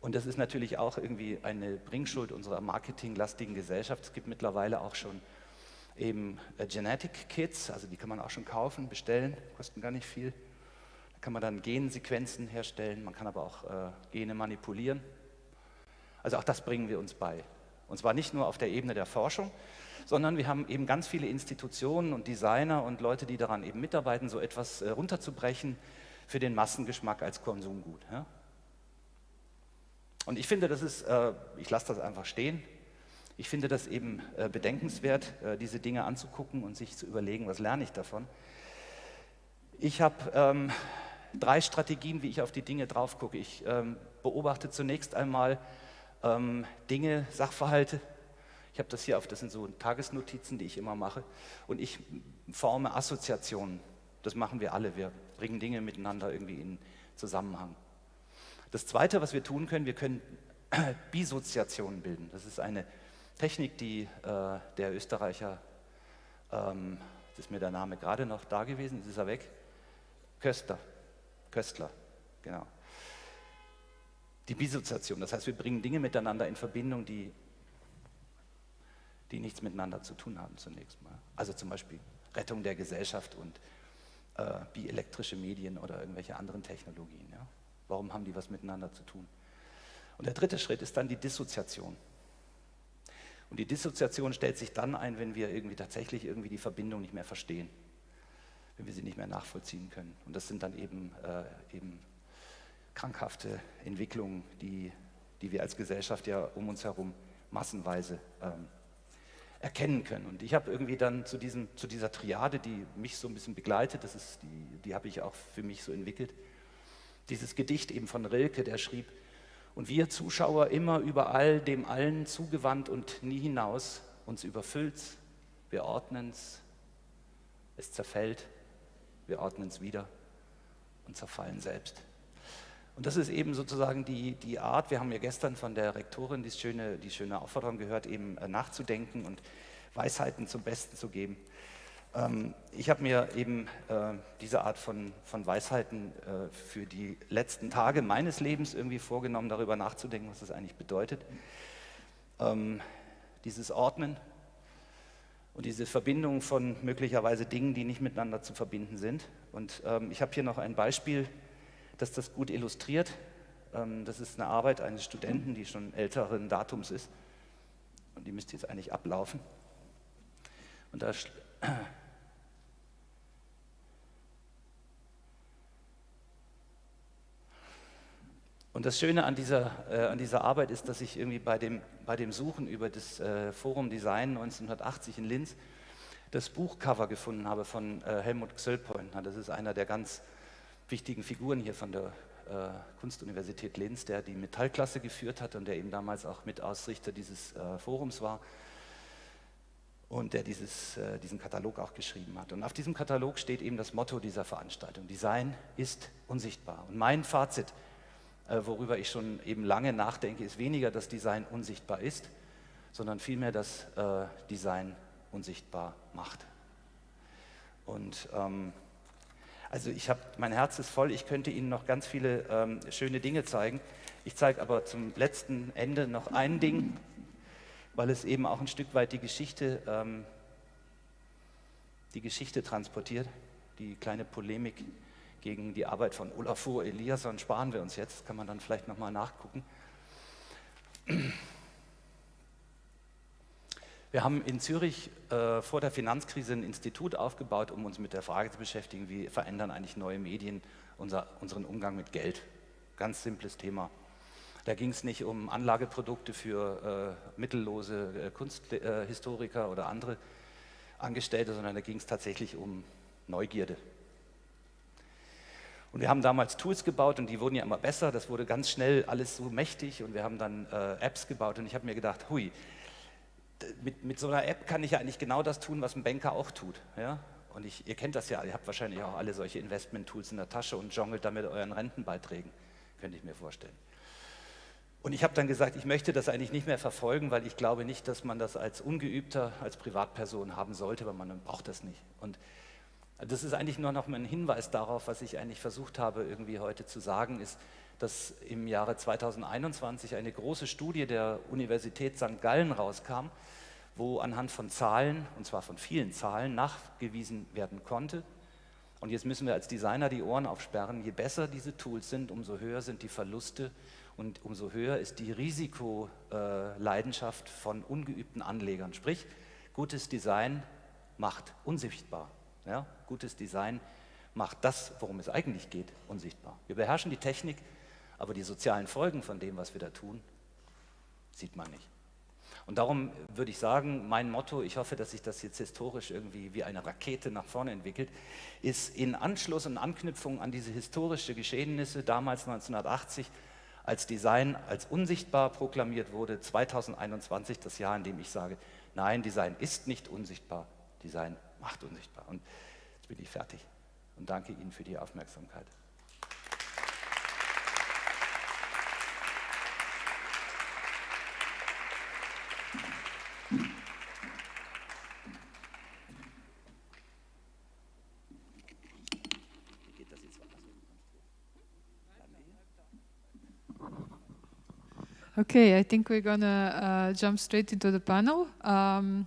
Und das ist natürlich auch irgendwie eine Bringschuld unserer marketinglastigen Gesellschaft. Es gibt mittlerweile auch schon eben Genetic Kits, also die kann man auch schon kaufen, bestellen, kosten gar nicht viel. Da kann man dann Gensequenzen herstellen, man kann aber auch Gene manipulieren. Also auch das bringen wir uns bei. Und zwar nicht nur auf der Ebene der Forschung, sondern wir haben eben ganz viele Institutionen und Designer und Leute, die daran eben mitarbeiten, so etwas runterzubrechen für den Massengeschmack als Konsumgut. Ja? Und ich finde, das ist, ich lasse das einfach stehen, ich finde das eben bedenkenswert, diese Dinge anzugucken und sich zu überlegen, was lerne ich davon. Ich habe 3 Strategien, wie ich auf die Dinge drauf gucke. Ich beobachte zunächst einmal Dinge, Sachverhalte. Ich habe das hier das sind so Tagesnotizen, die ich immer mache. Und ich forme Assoziationen. Das machen wir alle. Wir bringen Dinge miteinander irgendwie in Zusammenhang. Das Zweite, was wir tun können, wir können Bisoziationen bilden. Das ist eine Technik, die der Österreicher, ist mir der Name gerade noch da gewesen, ist er weg? Köstler, genau. Die Bisoziation, das heißt, wir bringen Dinge miteinander in Verbindung, die nichts miteinander zu tun haben zunächst mal. Also zum Beispiel Rettung der Gesellschaft und bielektrische Medien oder irgendwelche anderen Technologien. Ja? Warum haben die was miteinander zu tun? Und der 3. Schritt ist dann die Dissoziation. Und die Dissoziation stellt sich dann ein, wenn wir irgendwie tatsächlich irgendwie die Verbindung nicht mehr verstehen, wenn wir sie nicht mehr nachvollziehen können. Und das sind dann eben krankhafte Entwicklungen, die wir als Gesellschaft ja um uns herum massenweise erkennen können. Und ich habe irgendwie dann zu dieser Triade, die mich so ein bisschen begleitet, die habe ich auch für mich so entwickelt, dieses Gedicht eben von Rilke, der schrieb: Und wir Zuschauer immer überall dem Allen zugewandt und nie hinaus, uns überfüllt's, wir ordnen's, es zerfällt, wir ordnen's wieder und zerfallen selbst. Und das ist eben sozusagen die Art, wir haben ja gestern von der Rektorin die schöne Aufforderung gehört, eben nachzudenken und Weisheiten zum Besten zu geben. Ich habe mir eben diese Art von Weisheiten für die letzten Tage meines Lebens irgendwie vorgenommen, darüber nachzudenken, was das eigentlich bedeutet. Dieses Ordnen, Und diese Verbindung von möglicherweise Dingen, die nicht miteinander zu verbinden sind. Und ich habe hier noch ein Beispiel, das das gut illustriert. Das ist eine Arbeit eines Studenten, die schon älteren Datums ist. Und die müsste jetzt eigentlich ablaufen. Und da und das Schöne an dieser Arbeit ist, dass ich irgendwie bei dem Suchen über das Forum Design 1980 in Linz das Buchcover gefunden habe von Helmut Xöllpointner. Das ist einer der ganz wichtigen Figuren hier von der Kunstuniversität Linz, der die Metallklasse geführt hat und der eben damals auch Mitausrichter dieses Forums war und der diesen Katalog auch geschrieben hat. Und auf diesem Katalog steht eben das Motto dieser Veranstaltung: Design ist unsichtbar. Und mein Fazit, worüber ich schon eben lange nachdenke, ist weniger, dass Design unsichtbar ist, sondern vielmehr, dass Design unsichtbar macht. Und also mein Herz ist voll, ich könnte Ihnen noch ganz viele schöne Dinge zeigen. Ich zeige aber zum letzten Ende noch ein Ding, weil es eben auch ein Stück weit die Geschichte transportiert, die kleine Polemik gegen die Arbeit von Olafur Eliasson sparen wir uns jetzt, kann man dann vielleicht nochmal nachgucken. Wir haben in Zürich vor der Finanzkrise ein Institut aufgebaut, um uns mit der Frage zu beschäftigen, wie verändern eigentlich neue Medien unseren Umgang mit Geld. Ganz simples Thema. Da ging es nicht um Anlageprodukte für mittellose Kunsthistoriker oder andere Angestellte, sondern da ging es tatsächlich um Neugierde. Und wir haben damals Tools gebaut und die wurden ja immer besser, das wurde ganz schnell alles so mächtig und wir haben dann Apps gebaut und ich habe mir gedacht, hui, mit so einer App kann ich ja eigentlich genau das tun, was ein Banker auch tut. Ja? Und ihr kennt das ja, ihr habt wahrscheinlich auch alle solche Investment-Tools in der Tasche und jongelt damit euren Rentenbeiträgen, könnte ich mir vorstellen. Und ich habe dann gesagt, ich möchte das eigentlich nicht mehr verfolgen, weil ich glaube nicht, dass man das als Ungeübter, als Privatperson haben sollte, weil man braucht das nicht. Und das ist eigentlich nur noch mal ein Hinweis darauf, was ich eigentlich versucht habe, irgendwie heute zu sagen, ist, dass im Jahre 2021 eine große Studie der Universität St. Gallen rauskam, wo anhand von Zahlen, und zwar von vielen Zahlen, nachgewiesen werden konnte. Und jetzt müssen wir als Designer die Ohren aufsperren. Je besser diese Tools sind, umso höher sind die Verluste und umso höher ist die Risikoleidenschaft von ungeübten Anlegern. Sprich, gutes Design macht unsichtbar. Ja? Gutes Design macht das, worum es eigentlich geht, unsichtbar. Wir beherrschen die Technik, aber die sozialen Folgen von dem, was wir da tun, sieht man nicht. Und darum würde ich sagen, mein Motto, ich hoffe, dass sich das jetzt historisch irgendwie wie eine Rakete nach vorne entwickelt, ist in Anschluss und Anknüpfung an diese historischen Geschehnisse, damals 1980, als Design als unsichtbar proklamiert wurde, 2021 das Jahr, in dem ich sage, nein, Design ist nicht unsichtbar, Design macht unsichtbar. Und jetzt bin ich fertig und danke Ihnen für die Aufmerksamkeit. Okay, I think we're gonna jump straight into the panel, and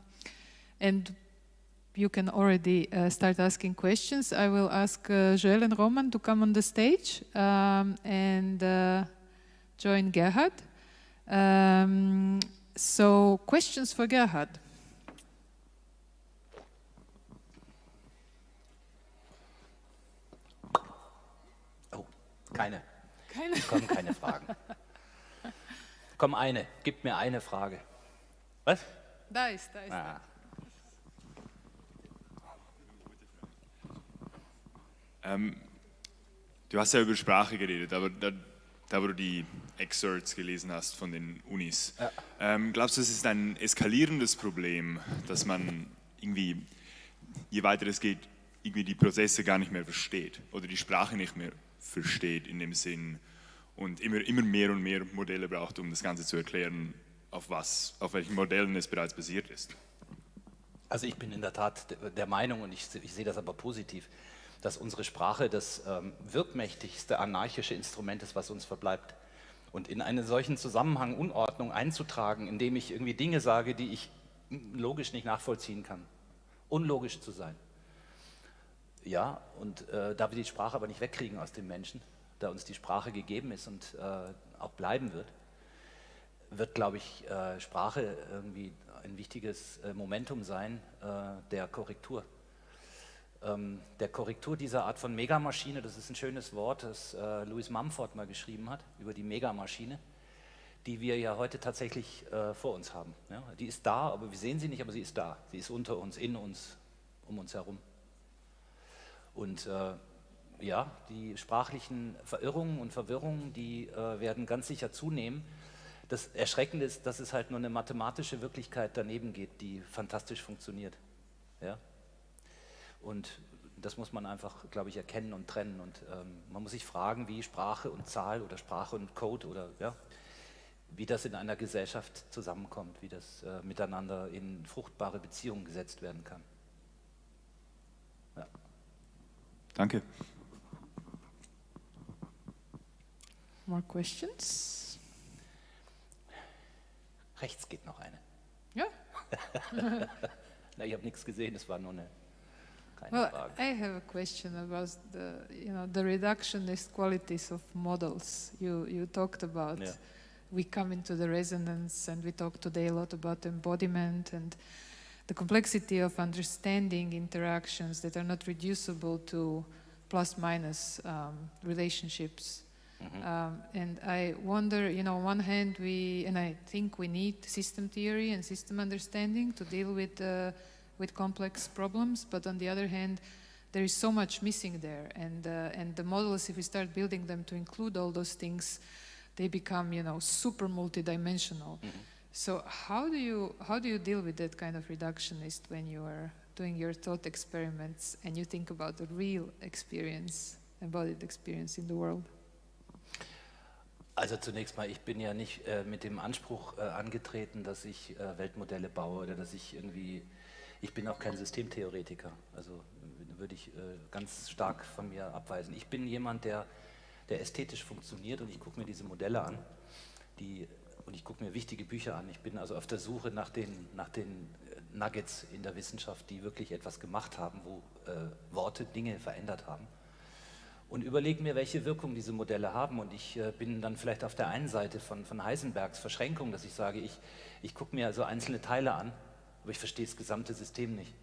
you can already start asking questions. I will ask Joël and Roman to come on the stage and join Gerhard. So, questions for Gerhard? Oh, keine. Keine? Es kommen keine Fragen. Komm, gib mir eine Frage. Was? Da ist. Ah. Du hast ja über Sprache geredet, aber da wo du die Excerpts gelesen hast von den Unis, ja. Glaubst du, es ist ein eskalierendes Problem, dass man irgendwie, je weiter es geht, irgendwie die Prozesse gar nicht mehr versteht oder die Sprache nicht mehr versteht in dem Sinn und immer mehr und mehr Modelle braucht, um das Ganze zu erklären, auf welchen Modellen es bereits basiert ist? Also ich bin in der Tat der Meinung, und ich sehe das aber positiv, dass unsere Sprache das wirkmächtigste anarchische Instrument ist, was uns verbleibt. Und in einen solchen Zusammenhang Unordnung einzutragen, indem ich irgendwie Dinge sage, die ich logisch nicht nachvollziehen kann, unlogisch zu sein. Ja, und da wir die Sprache aber nicht wegkriegen aus dem Menschen, da uns die Sprache gegeben ist und auch bleiben wird, glaube ich, Sprache irgendwie ein wichtiges Momentum sein der Korrektur. Der Korrektur dieser Art von Megamaschine, das ist ein schönes Wort, das Louis Mumford mal geschrieben hat, über die Megamaschine, die wir ja heute tatsächlich vor uns haben. Ja? Die ist da, aber wir sehen sie nicht, aber sie ist da. Sie ist unter uns, in uns, um uns herum. Und ja, die sprachlichen Verirrungen und Verwirrungen, die werden ganz sicher zunehmen. Das Erschreckende ist, dass es halt nur eine mathematische Wirklichkeit daneben geht, die fantastisch funktioniert. Ja? Und das muss man einfach, glaube ich, erkennen und trennen. Und man muss sich fragen, wie Sprache und Zahl oder Sprache und Code oder ja, wie das in einer Gesellschaft zusammenkommt, wie das miteinander in fruchtbare Beziehungen gesetzt werden kann. Ja. Danke. More questions? Rechts geht noch eine. Ja. Na, ich habe nichts gesehen, es war nur eine keine Well, Frage. I have a question about the reductionist qualities of models you talked about. Yeah. We come into the resonance, and we talk today a lot about embodiment and the complexity of understanding interactions that are not reducible to plus-minus relationships. And I wonder, on one hand, I think we need system theory and system understanding to deal with complex problems, but on the other hand, there is so much missing there, and the models, if we start building them to include all those things, they become, super multidimensional. So how do you deal with that kind of reductionist when you are doing your thought experiments and you think about the real experience, embodied experience in the world? Also zunächst mal, ich bin ja nicht mit dem Anspruch angetreten, dass ich Weltmodelle baue oder dass ich bin auch kein Systemtheoretiker, also würde ich ganz stark von mir abweisen. Ich bin jemand, der ästhetisch funktioniert und ich gucke mir diese Modelle an und ich gucke mir wichtige Bücher an. Ich bin also auf der Suche nach den Nuggets in der Wissenschaft, die wirklich etwas gemacht haben, wo Worte Dinge verändert haben. Und überlege mir, welche Wirkung diese Modelle haben. Und ich bin dann vielleicht auf der einen Seite von Heisenbergs Verschränkung, dass ich sage, ich gucke mir also einzelne Teile an, aber ich verstehe das gesamte System nicht.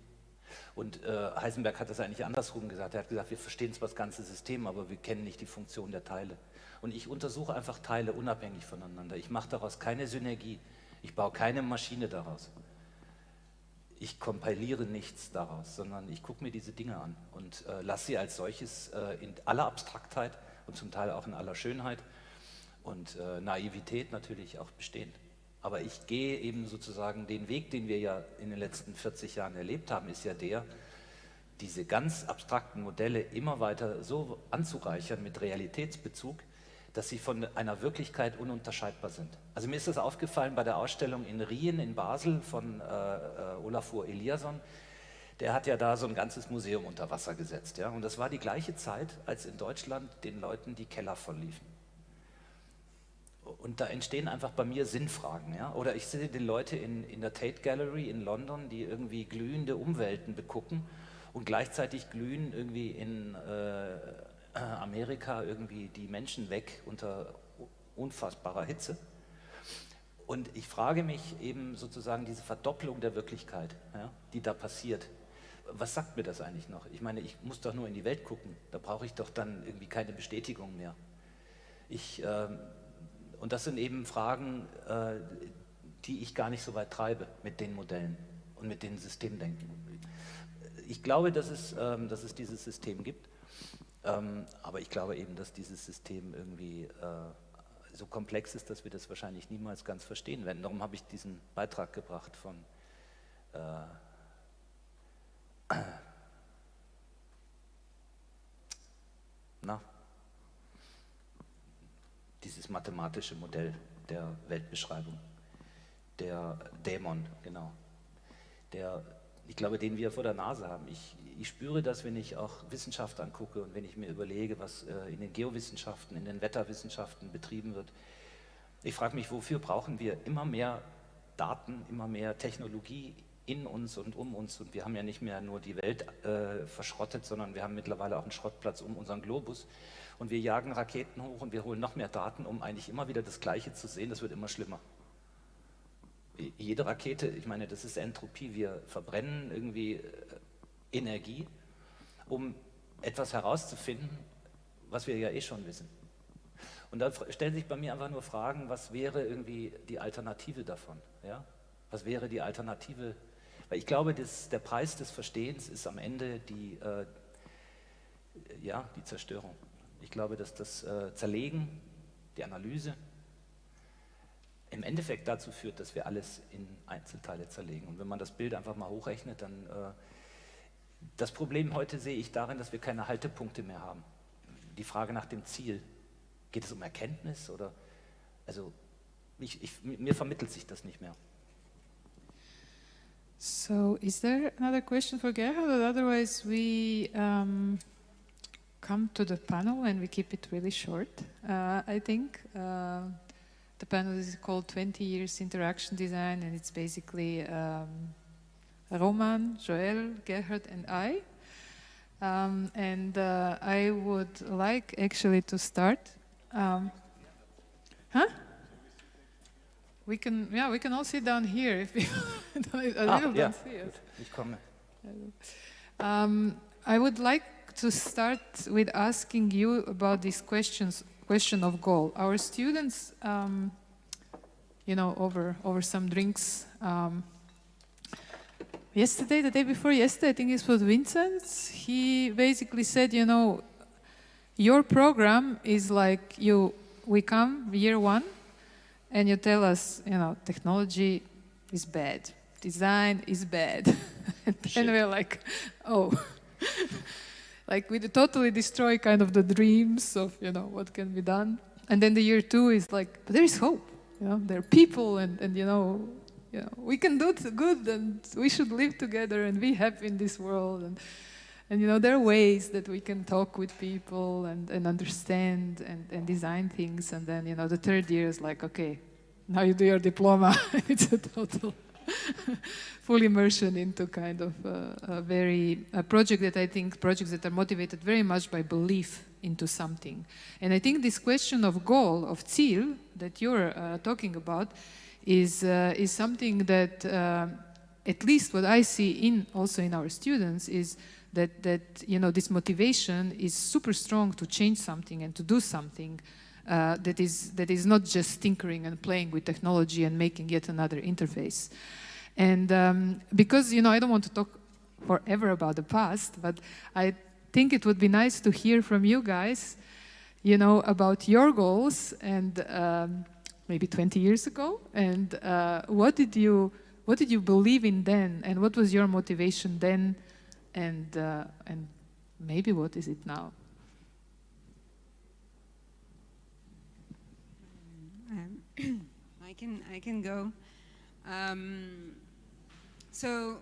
Und Heisenberg hat das eigentlich andersrum gesagt. Er hat gesagt, wir verstehen zwar das ganze System, aber wir kennen nicht die Funktion der Teile. Und ich untersuche einfach Teile unabhängig voneinander. Ich mache daraus keine Synergie. Ich baue keine Maschine daraus. Ich kompiliere nichts daraus, sondern ich gucke mir diese Dinge an und lasse sie als solches in aller Abstraktheit und zum Teil auch in aller Schönheit und Naivität natürlich auch bestehen. Aber ich gehe eben sozusagen den Weg, den wir ja in den letzten 40 Jahren erlebt haben, ist ja diese ganz abstrakten Modelle immer weiter so anzureichern mit Realitätsbezug, dass sie von einer Wirklichkeit ununterscheidbar sind. Also mir ist das aufgefallen bei der Ausstellung in Rien in Basel von Olafur Eliasson. Der hat ja da so ein ganzes Museum unter Wasser gesetzt. Ja? Und das war die gleiche Zeit, als in Deutschland den Leuten die Keller vollliefen. Und da entstehen einfach bei mir Sinnfragen. Ja? Oder ich sehe die Leute in der Tate Gallery in London, die irgendwie glühende Umwelten begucken und gleichzeitig glühen irgendwie in Amerika irgendwie die Menschen weg unter unfassbarer Hitze. Und ich frage mich eben sozusagen diese Verdopplung der Wirklichkeit, ja, die da passiert. Was sagt mir das eigentlich noch? Ich meine, ich muss doch nur in die Welt gucken. Da brauche ich doch dann irgendwie keine Bestätigung mehr. Und das sind eben Fragen, die ich gar nicht so weit treibe mit den Modellen und mit den Systemdenken. Ich glaube, dass es dieses System gibt. Aber ich glaube eben, dass dieses System irgendwie so komplex ist, dass wir das wahrscheinlich niemals ganz verstehen werden. Darum habe ich diesen Beitrag gebracht von dieses mathematische Modell der Weltbeschreibung, der Dämon, genau, ich glaube, den wir vor der Nase haben. Ich spüre das, wenn ich auch Wissenschaft angucke und wenn ich mir überlege, was in den Geowissenschaften, in den Wetterwissenschaften betrieben wird. Ich frage mich, wofür brauchen wir immer mehr Daten, immer mehr Technologie, in uns und um uns. Und wir haben ja nicht mehr nur die Welt verschrottet, sondern wir haben mittlerweile auch einen Schrottplatz um unseren Globus. Und wir jagen Raketen hoch und wir holen noch mehr Daten, um eigentlich immer wieder das Gleiche zu sehen. Das wird immer schlimmer. Jede Rakete, ich meine, das ist Entropie. Wir verbrennen irgendwie Energie, um etwas herauszufinden, was wir ja eh schon wissen. Und da stellen sich bei mir einfach nur Fragen, was wäre irgendwie die Alternative davon? Ja? Was wäre die Alternative? Weil ich glaube, der Preis des Verstehens ist am Ende die Zerstörung. Ich glaube, dass das Zerlegen, die Analyse, im Endeffekt dazu führt, dass wir alles in Einzelteile zerlegen. Und wenn man das Bild einfach mal hochrechnet, dann das Problem heute sehe ich darin, dass wir keine Haltepunkte mehr haben. Die Frage nach dem Ziel. Geht es um Erkenntnis oder? Also mir vermittelt sich das nicht mehr. So, is there another question for Gerhard? Or otherwise, we come to the panel and we keep it really short. I think the panel is called 20 Years Interaction Design, and it's basically Roman, Joël, Gerhard, and I. I would like actually to start. We can all sit down here if we don't see us. Ich komme. I would like to start with asking you about this question of goal. Our students, over some drinks. Yesterday, the day before yesterday, I think it was Vincent's, he basically said, your program is like we come year one and you tell us, technology is bad, design is bad. And then we're like, oh, like we totally destroy kind of the dreams of, what can be done. And then the year two is like, but there is hope, there are people and we can do good and we should live together and be happy in this world. And there are ways that we can talk with people and understand and design things. And then, the third year is like, okay, now you do your diploma. It's a total full immersion into kind of a project that I think, projects that are motivated very much by belief into something. And I think this question of goal, of Ziel, that you're talking about, is something that, at least what I see also in our students, is that this motivation is super strong to change something and to do something that is not just tinkering and playing with technology and making yet another interface. And because I don't want to talk forever about the past, but I think it would be nice to hear from you guys, about your goals and maybe 20 years ago, and what did you believe in then, and what was your motivation then, and maybe what is it now? I can go. So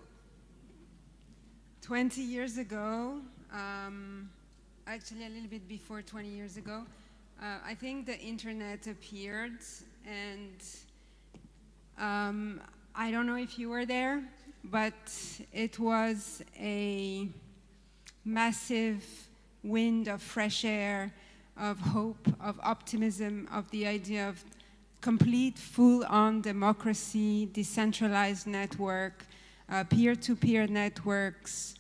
20 years ago, actually a little bit before 20 years ago, I think the internet appeared, and I don't know if you were there, but it was a massive wind of fresh air, of hope, of optimism, of the idea of complete full-on democracy, decentralized network, peer-to-peer networks,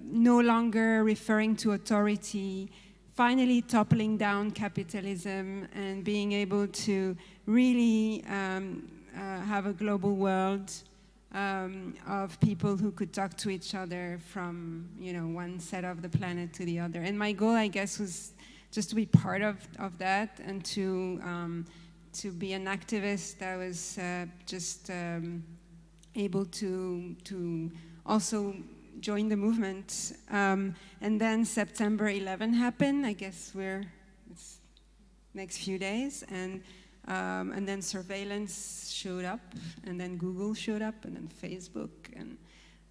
no longer referring to authority, finally toppling down capitalism and being able to really have a global world of people who could talk to each other from one side of the planet to the other. And my goal, I guess, was just to be part of that and to be an activist that was just able to also join the movement. And then September 11 happened. I guess it's next few days, and then surveillance showed up, and then Google showed up, and then Facebook,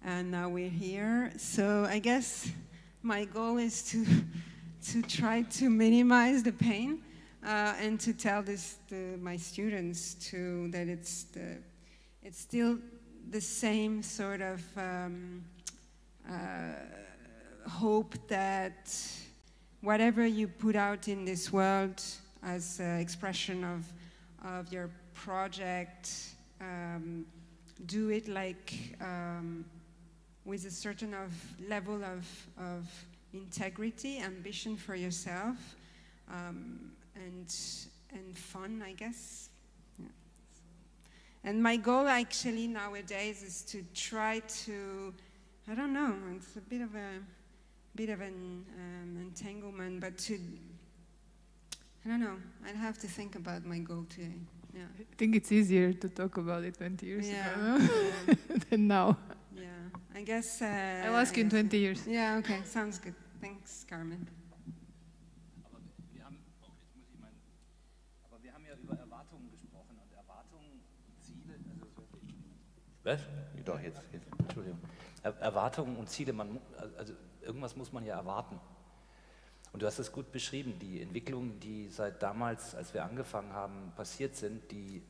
and now we're here. So I guess my goal is to try to minimize the pain and to tell my students that it's still the same sort of hope that whatever you put out in this world as an expression of your project, do it like with a certain level of integrity, ambition for yourself, and fun, I guess. Yeah. And my goal actually nowadays is to try to, I don't know, it's a bit of an entanglement, but to, I don't know, I'd have to think about my goal today. Yeah. I think it's easier to talk about it 20 years ago than now. Yeah, I guess. I'll ask you in 20 years. Yeah, okay, sounds good. Thanks, Karmen. Aber wir haben ja über Erwartungen gesprochen und Erwartungen, Ziele, was? Doch, jetzt, Entschuldigung. Erwartungen und Ziele, also irgendwas muss man ja erwarten. Und du hast es gut beschrieben, die Entwicklungen, die seit damals, als wir angefangen haben, passiert sind, die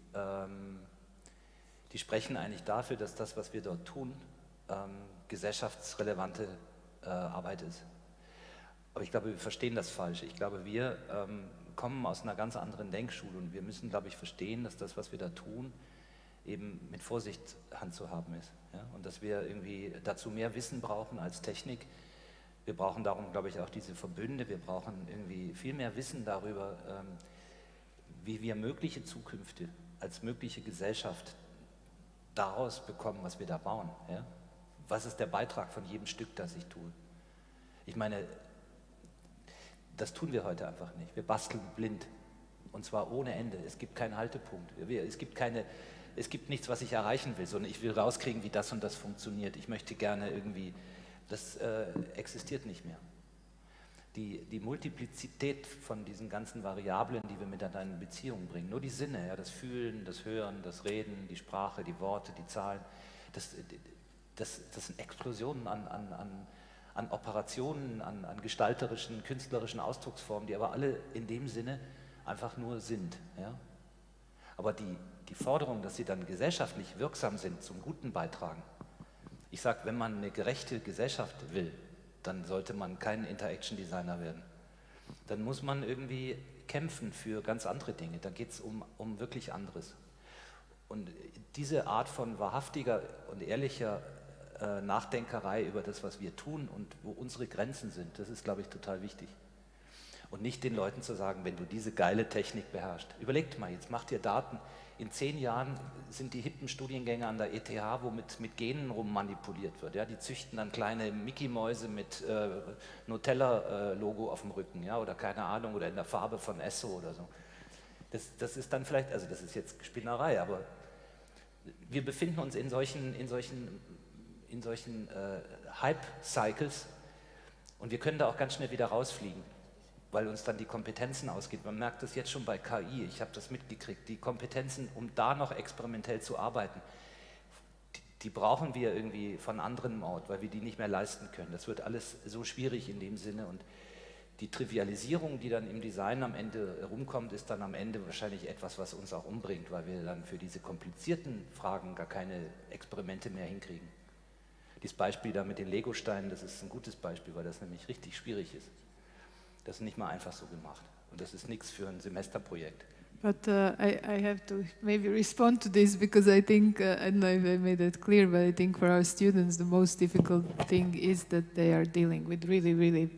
sprechen eigentlich dafür, dass das, was wir dort tun, gesellschaftsrelevante Arbeit ist. Aber ich glaube, wir verstehen das falsch. Ich glaube, wir kommen aus einer ganz anderen Denkschule und wir müssen, glaube ich, verstehen, dass das, was wir da tun, eben mit Vorsicht handzuhaben ist. Ja? Und dass wir irgendwie dazu mehr Wissen brauchen als Technik. Wir brauchen darum, glaube ich, auch diese Verbünde. Wir brauchen irgendwie viel mehr Wissen darüber, wie wir mögliche Zukünfte als mögliche Gesellschaft daraus bekommen, was wir da bauen. Ja? Was ist der Beitrag von jedem Stück, das ich tue? Ich meine, das tun wir heute einfach nicht. Wir basteln blind und zwar ohne Ende. Es gibt keinen Haltepunkt. Es gibt nichts, was ich erreichen will, sondern ich will rauskriegen, wie das und das funktioniert. Ich möchte gerne irgendwie, das existiert nicht mehr. Die Multiplizität von diesen ganzen Variablen, die wir miteinander in Beziehung bringen, nur die Sinne, ja, das Fühlen, das Hören, das Reden, die Sprache, die Worte, die Zahlen, das sind Explosionen an Operationen, an gestalterischen, künstlerischen Ausdrucksformen, die aber alle in dem Sinne einfach nur sind. Ja? Aber die Forderung, dass sie dann gesellschaftlich wirksam sind, zum Guten beitragen. Ich sage, wenn man eine gerechte Gesellschaft will, dann sollte man kein Interaction Designer werden. Dann muss man irgendwie kämpfen für ganz andere Dinge. Da geht es um wirklich anderes. Und diese Art von wahrhaftiger und ehrlicher Nachdenkerei über das, was wir tun und wo unsere Grenzen sind, das ist, glaube ich, total wichtig. Und nicht den Leuten zu sagen, wenn du diese geile Technik beherrschst. Überlegt mal, jetzt macht ihr Daten. In 10 Jahren sind die hippen Studiengänge an der ETH, wo mit Genen rummanipuliert wird. Ja? Die züchten dann kleine Mickey-Mäuse mit Nutella-Logo auf dem Rücken, ja? Oder keine Ahnung, oder in der Farbe von Esso oder so. Das ist dann vielleicht, also das ist jetzt Spinnerei, aber wir befinden uns in solchen Hype-Cycles und wir können da auch ganz schnell wieder rausfliegen, weil uns dann die Kompetenzen ausgeht. Man merkt das jetzt schon bei KI, ich habe das mitgekriegt, die Kompetenzen, um da noch experimentell zu arbeiten, die brauchen wir irgendwie von anderen Ort, weil wir die nicht mehr leisten können. Das wird alles so schwierig in dem Sinne und die Trivialisierung, die dann im Design am Ende rumkommt, ist dann am Ende wahrscheinlich etwas, was uns auch umbringt, weil wir dann für diese komplizierten Fragen gar keine Experimente mehr hinkriegen. Dieses Beispiel da mit den Legosteinen, das ist ein gutes Beispiel, weil das nämlich richtig schwierig ist. Das ist nicht mal einfach so gemacht. Und das ist nichts für ein Semesterprojekt. But I have to maybe respond to this because I think, I don't know if I made that clear, but I think for our students the most difficult thing is that they are dealing with really, really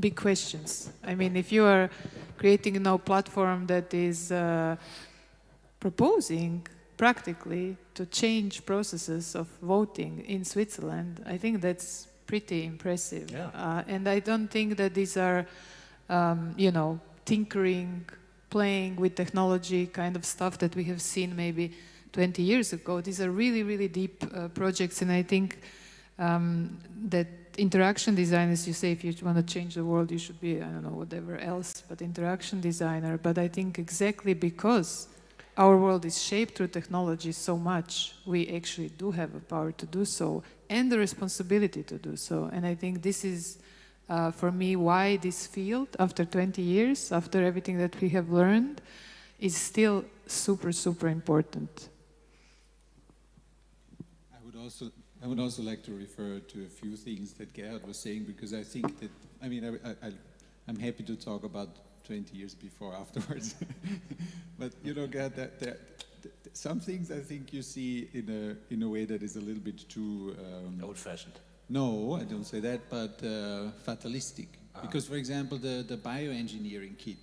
big questions. I mean, if you are creating a now platform that is proposing practically to change processes of voting in Switzerland, I think that's pretty impressive. Yeah. And I don't think that these are, tinkering, playing with technology kind of stuff that we have seen maybe 20 years ago. These are really, really deep projects, and I think that interaction design, as you say, if you want to change the world, you should be, I don't know, whatever else, but interaction designer. But I think exactly because our world is shaped through technology so much, we actually do have a power to do so and the responsibility to do so. And I think this is, for me, why this field, after 20 years, after everything that we have learned, is still super, super important. I would also like to refer to a few things that Gerhard was saying, because I think that, I mean, I'm happy to talk about 20 years before, afterwards. But, you know, Gerhard, some things I think you see in a way that is a little bit too... old-fashioned. No, I don't say that, but fatalistic. Because, for example, the bioengineering kit,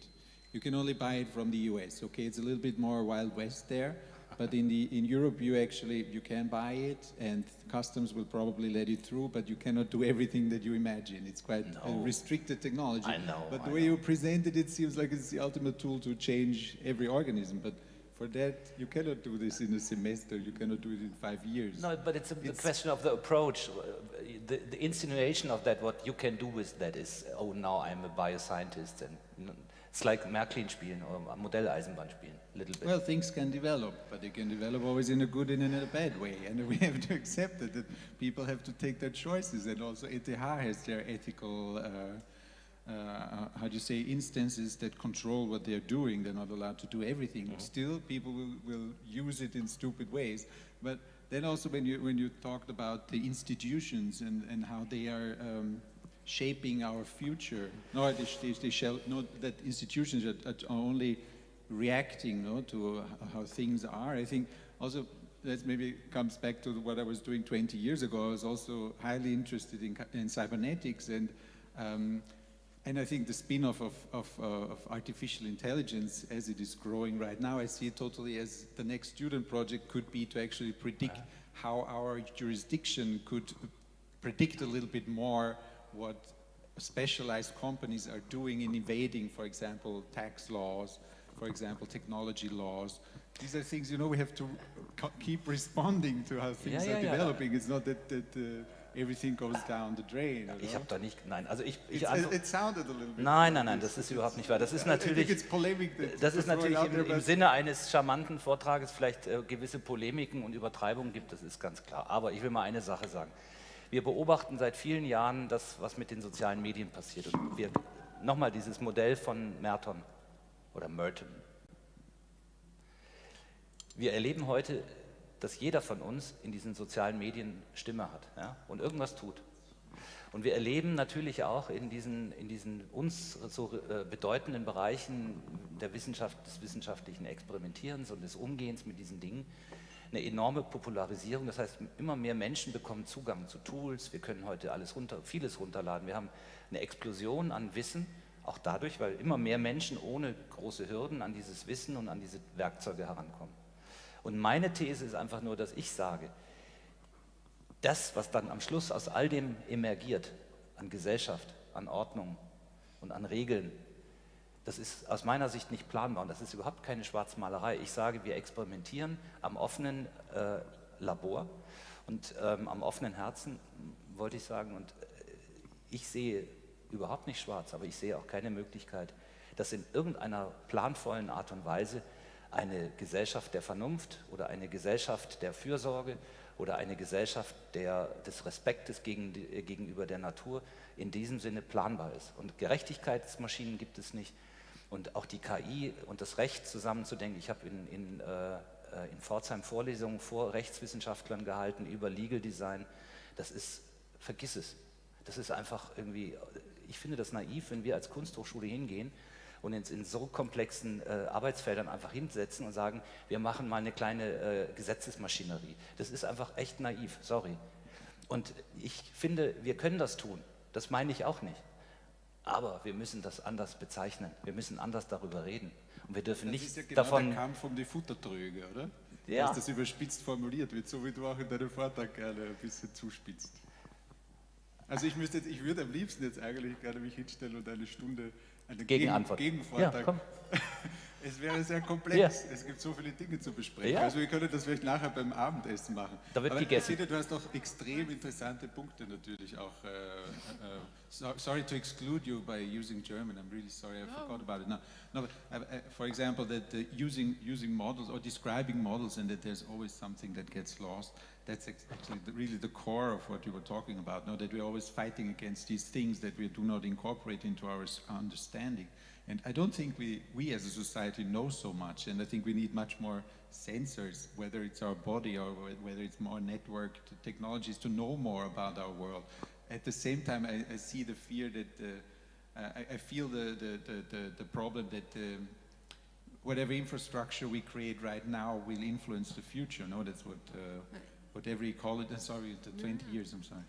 you can only buy it from the US, okay? It's a little bit more Wild West there, but in Europe you can buy it, and customs will probably let it through, but you cannot do everything that you imagine. It's quite a restricted technology. I know. But the way you presented it seems like it's the ultimate tool to change every organism, but for that, you cannot do this in a semester, you cannot do it in 5 years. No, but it's a question of the approach. The insinuation of that, what you can do with that is, oh, now I'm a bioscientist. And it's like Märklin spielen or Modelleisenbahn spielen, a little bit. Well, things can develop, but they can develop always in a good and in a bad way. And we have to accept that people have to take their choices. And also ETH has their ethical... how do you say, instances that control what they're doing. They're not allowed to do everything. Still, people will use it in stupid ways. But then also when you talked about the institutions and how they are shaping our future, they shall not that institutions are only reacting to how things are. I think also that maybe comes back to what I was doing 20 years ago. I was also highly interested in cybernetics and I think the spin-off of artificial intelligence as it is growing right now, I see it totally as the next student project could be to actually predict how our jurisdiction could predict a little bit more what specialized companies are doing in evading, for example, tax laws, for example, technology laws. These are things, you know, we have to keep responding to how things are developing. It's not that everything goes down the drain. Ich habe da nicht, nein, also it sounded a little bit. Nein, das ist überhaupt nicht wahr. Das ist natürlich, im Sinne eines charmanten Vortrages vielleicht gewisse Polemiken und Übertreibungen gibt, das ist ganz klar. Aber ich will mal eine Sache sagen. Wir beobachten seit vielen Jahren das, was mit den sozialen Medien passiert. Und nochmal dieses Modell von Merton oder Merton. Wir erleben heute, dass jeder von uns in diesen sozialen Medien Stimme hat, ja, und irgendwas tut. Und wir erleben natürlich auch in diesen uns so bedeutenden Bereichen der Wissenschaft, des wissenschaftlichen Experimentierens und des Umgehens mit diesen Dingen eine enorme Popularisierung. Das heißt, immer mehr Menschen bekommen Zugang zu Tools. Wir können heute vieles runterladen. Wir haben eine Explosion an Wissen, auch dadurch, weil immer mehr Menschen ohne große Hürden an dieses Wissen und an diese Werkzeuge herankommen. Und meine These ist einfach nur, dass ich sage, das, was dann am Schluss aus all dem emergiert, an Gesellschaft, an Ordnung und an Regeln, das ist aus meiner Sicht nicht planbar und das ist überhaupt keine Schwarzmalerei. Ich sage, wir experimentieren am offenen Labor und am offenen Herzen, wollte ich sagen, und ich sehe überhaupt nicht schwarz, aber ich sehe auch keine Möglichkeit, dass in irgendeiner planvollen Art und Weise eine Gesellschaft der Vernunft oder eine Gesellschaft der Fürsorge oder eine Gesellschaft des Respektes gegenüber der Natur in diesem Sinne planbar ist. Und Gerechtigkeitsmaschinen gibt es nicht. Und auch die KI und das Recht zusammenzudenken. Ich habe in Pforzheim Vorlesungen vor Rechtswissenschaftlern gehalten über Legal Design. Vergiss es. Das ist einfach irgendwie, ich finde das naiv, wenn wir als Kunsthochschule hingehen und uns in so komplexen Arbeitsfeldern einfach hinsetzen und sagen, wir machen mal eine kleine Gesetzesmaschinerie. Das ist einfach echt naiv, sorry. Und ich finde, wir können das tun. Das meine ich auch nicht. Aber wir müssen das anders bezeichnen. Wir müssen anders darüber reden. Und wir dürfen nicht davon... Das ist ja genau der Kampf um die Futtertröge, oder? Ja. Dass das überspitzt formuliert wird, so wie du auch in deinem Vortrag gerne ein bisschen zuspitzt. Also ich würde am liebsten jetzt eigentlich gerne mich hinstellen und eine Stunde einen Gegenvortrag. Ja, es wäre sehr komplex, ja. Es gibt so viele Dinge zu besprechen. Ja. Also wir können das vielleicht nachher beim Abendessen machen. Da wird gegessen. Ich finde, du hast doch extrem interessante Punkte natürlich auch. Sorry to exclude you by using German. I'm really sorry, I forgot about it. No, but, for example, that using models or describing models and that there's always something that gets lost. That's actually really the core of what you were talking about, that we're always fighting against these things that we do not incorporate into our understanding. And I don't think we as a society know so much, and I think we need much more sensors, whether it's our body or whether it's more networked technologies to know more about our world. At the same time, I see the fear that, I feel the problem that whatever infrastructure we create right now will influence the future. No, that's what every ecologist, sorry, the 20 years, I'm sorry.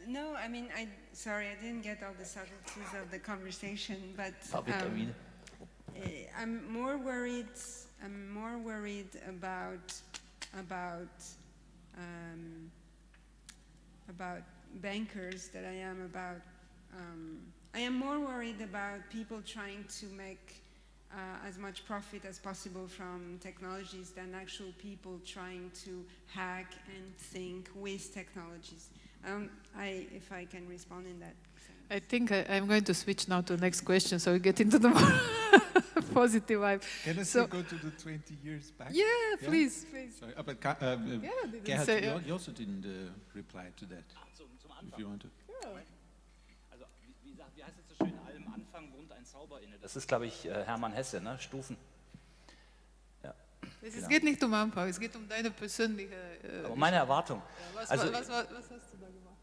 No, I mean, sorry, I didn't get all the subtleties of the conversation, but I'm more worried about bankers than I am about. I am more worried about people trying to make as much profit as possible from technologies than actual people trying to hack and think with technologies. If I can respond in that sense. I think I'm going to switch now to the next question, so we get into the more positive vibe. Can I still go to the 20 years back? Yeah, please. Sorry, but Gerhard, Gerhard, you also didn't reply to that. If you want to. Also, wie heißt es so schön, allem Anfang wohnt ein Zauber inne. Das ist, glaube ich, Hermann Hesse, ne? Stufen. Ja, es geht nicht um Anfang, es geht um deine persönliche... Aber meine Erwartung. Was also, hast du da gemacht?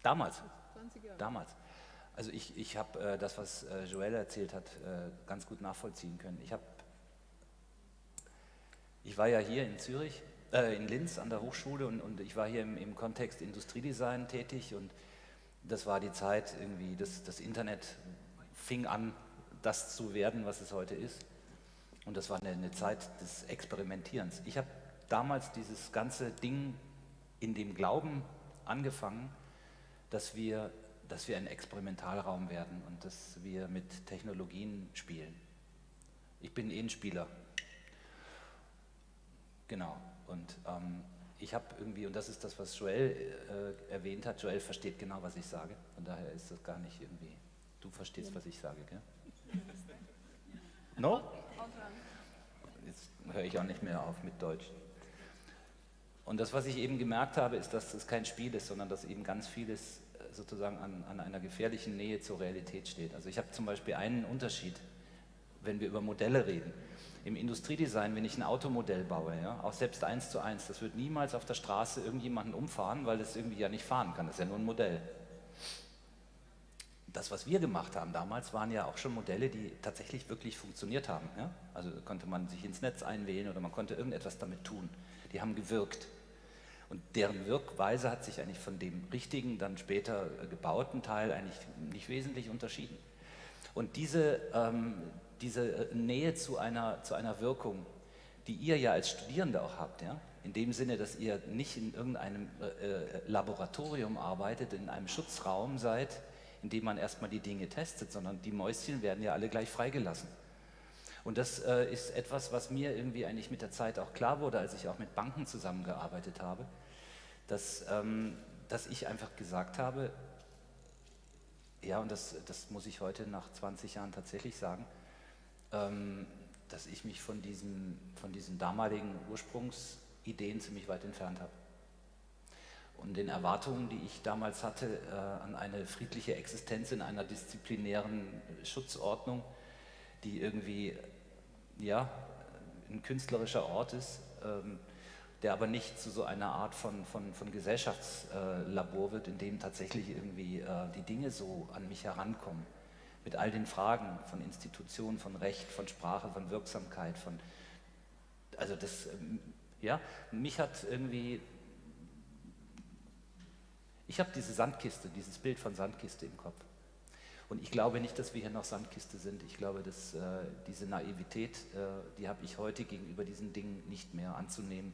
Damals. 20 Jahre. Damals. Also ich habe das, was Joël erzählt hat, ganz gut nachvollziehen können. Ich war ja hier in Zürich, in Linz an der Hochschule und ich war hier im Kontext Industriedesign tätig und das war die Zeit irgendwie, das Internet fing an, das zu werden, was es heute ist. Und das war eine Zeit des Experimentierens. Ich habe damals dieses ganze Ding in dem Glauben angefangen, dass wir ein Experimentalraum werden und dass wir mit Technologien spielen. Ich bin ein Spieler. Genau. Und ich habe irgendwie, und das ist das, was Joël erwähnt hat, Joël versteht genau, was ich sage. Von daher ist das gar nicht irgendwie, du verstehst, was ich sage, gell? No? Jetzt höre ich auch nicht mehr auf mit Deutsch. Und das, was ich eben gemerkt habe, ist, dass es kein Spiel ist, sondern dass eben ganz vieles sozusagen an einer gefährlichen Nähe zur Realität steht. Also ich habe zum Beispiel einen Unterschied, wenn wir über Modelle reden. Im Industriedesign, wenn ich ein Automodell baue, ja, auch selbst 1:1, das wird niemals auf der Straße irgendjemanden umfahren, weil das irgendwie ja nicht fahren kann, das ist ja nur ein Modell. Das, was wir gemacht haben damals, waren ja auch schon Modelle, die tatsächlich wirklich funktioniert haben. Ja? Also konnte man sich ins Netz einwählen oder man konnte irgendetwas damit tun. Die haben gewirkt. Und deren Wirkweise hat sich eigentlich von dem richtigen, dann später gebauten Teil eigentlich nicht wesentlich unterschieden. Und diese Nähe zu einer Wirkung, die ihr ja als Studierende auch habt, ja? In dem Sinne, dass ihr nicht in irgendeinem Laboratorium arbeitet, in einem Schutzraum seid, in dem man erstmal die Dinge testet, sondern die Mäuschen werden ja alle gleich freigelassen. Und das ist etwas, was mir irgendwie eigentlich mit der Zeit auch klar wurde, als ich auch mit Banken zusammengearbeitet habe, dass ich einfach gesagt habe, ja, und das muss ich heute nach 20 Jahren tatsächlich sagen, dass ich mich von diesen damaligen Ursprungsideen ziemlich weit entfernt habe. Und den Erwartungen, die ich damals hatte an eine friedliche Existenz in einer disziplinären Schutzordnung, die irgendwie ja, ein künstlerischer Ort ist, der aber nicht zu so einer Art von Gesellschaftslabor wird, in dem tatsächlich irgendwie die Dinge so an mich herankommen. Mit all den Fragen von Institutionen, von Recht, von Sprache, von Wirksamkeit, also das, ja, mich hat irgendwie, ich habe diese Sandkiste, dieses Bild von Sandkiste im Kopf. Und ich glaube nicht, dass wir hier noch Sandkiste sind. Ich glaube, dass diese Naivität, die habe ich heute gegenüber diesen Dingen nicht mehr anzunehmen,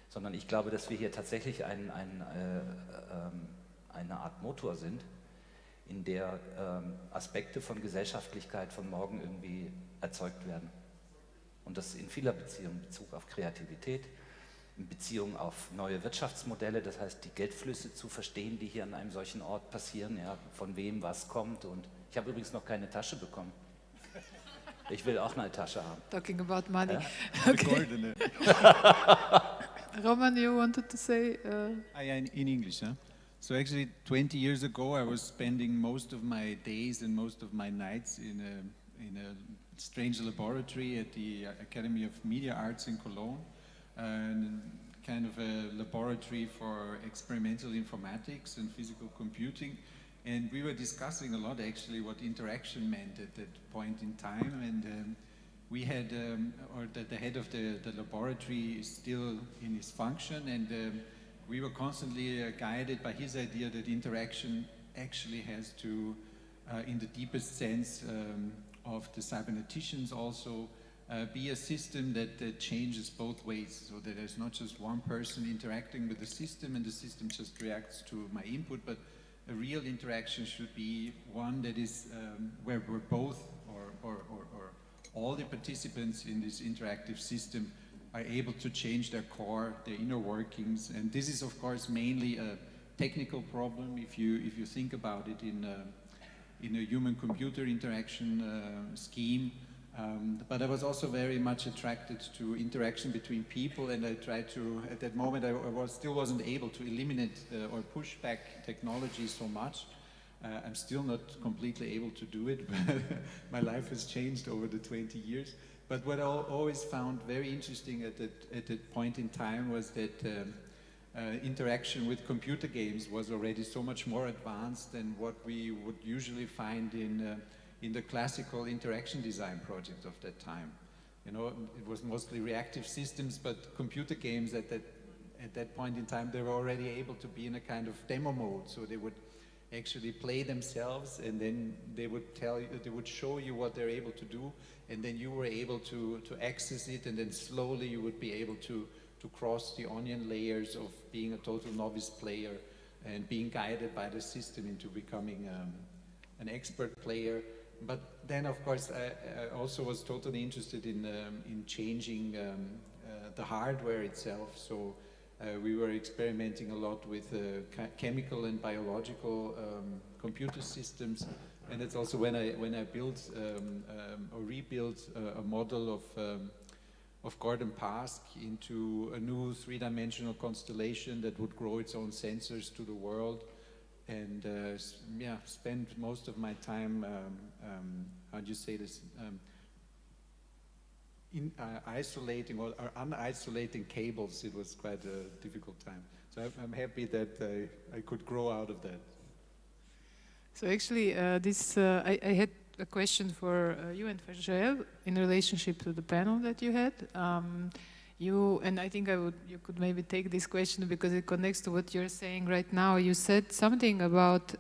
sondern ich glaube, dass wir hier tatsächlich eine Art Motor sind, in der Aspekte von Gesellschaftlichkeit von morgen irgendwie erzeugt werden. Und das in vieler Beziehung, in Bezug auf Kreativität, in Beziehung auf neue Wirtschaftsmodelle, das heißt die Geldflüsse zu verstehen, die hier an einem solchen Ort passieren, ja, von wem was kommt. Und ich habe übrigens noch keine Tasche bekommen. Ich will auch eine Tasche haben. Talking about money. Ja? Roman, you wanted to say? In English, huh? So actually 20 years ago I was spending most of my days and most of my nights in a strange laboratory at the Academy of Media Arts in Cologne, and kind of a laboratory for experimental informatics and physical computing. And we were discussing a lot actually what interaction meant at that point in time. And we had, the head of the laboratory is still in his function, and we were constantly guided by his idea that interaction actually has to, in the deepest sense of the cyberneticians also, be a system that changes both ways, so that there's not just one person interacting with the system and the system just reacts to my input, but a real interaction should be one that is where we're both or all the participants in this interactive system are able to change their core, their inner workings. And this is of course mainly a technical problem if you think about it in a human-computer interaction scheme. But I was also very much attracted to interaction between people, and I tried to, at that moment I still wasn't able to eliminate or push back technology so much. I'm still not completely able to do it, but my life has changed over the 20 years. But what I always found very interesting at that point in time was that interaction with computer games was already so much more advanced than what we would usually find in the classical interaction design project of that time. You know, it was mostly reactive systems, but computer games at that point in time, they were already able to be in a kind of demo mode. So they would actually play themselves, and then they would tell you, they would show you what they're able to do, and then you were able to access it, and then slowly you would be able to cross the onion layers of being a total novice player and being guided by the system into becoming an expert player. But then, of course, I also was totally interested in changing the hardware itself. So we were experimenting a lot with chemical and biological computer systems, and it's also when I built or rebuilt a model of Gordon Pask into a new three-dimensional constellation that would grow its own sensors to the world. And yeah, spend most of my time, how do you say this, in isolating or unisolating cables. It was quite a difficult time. So I'm happy that I could grow out of that. So actually, I had a question for you and for Shaën in relationship to the panel that you had. And I think you could maybe take this question because it connects to what you're saying right now. You said something about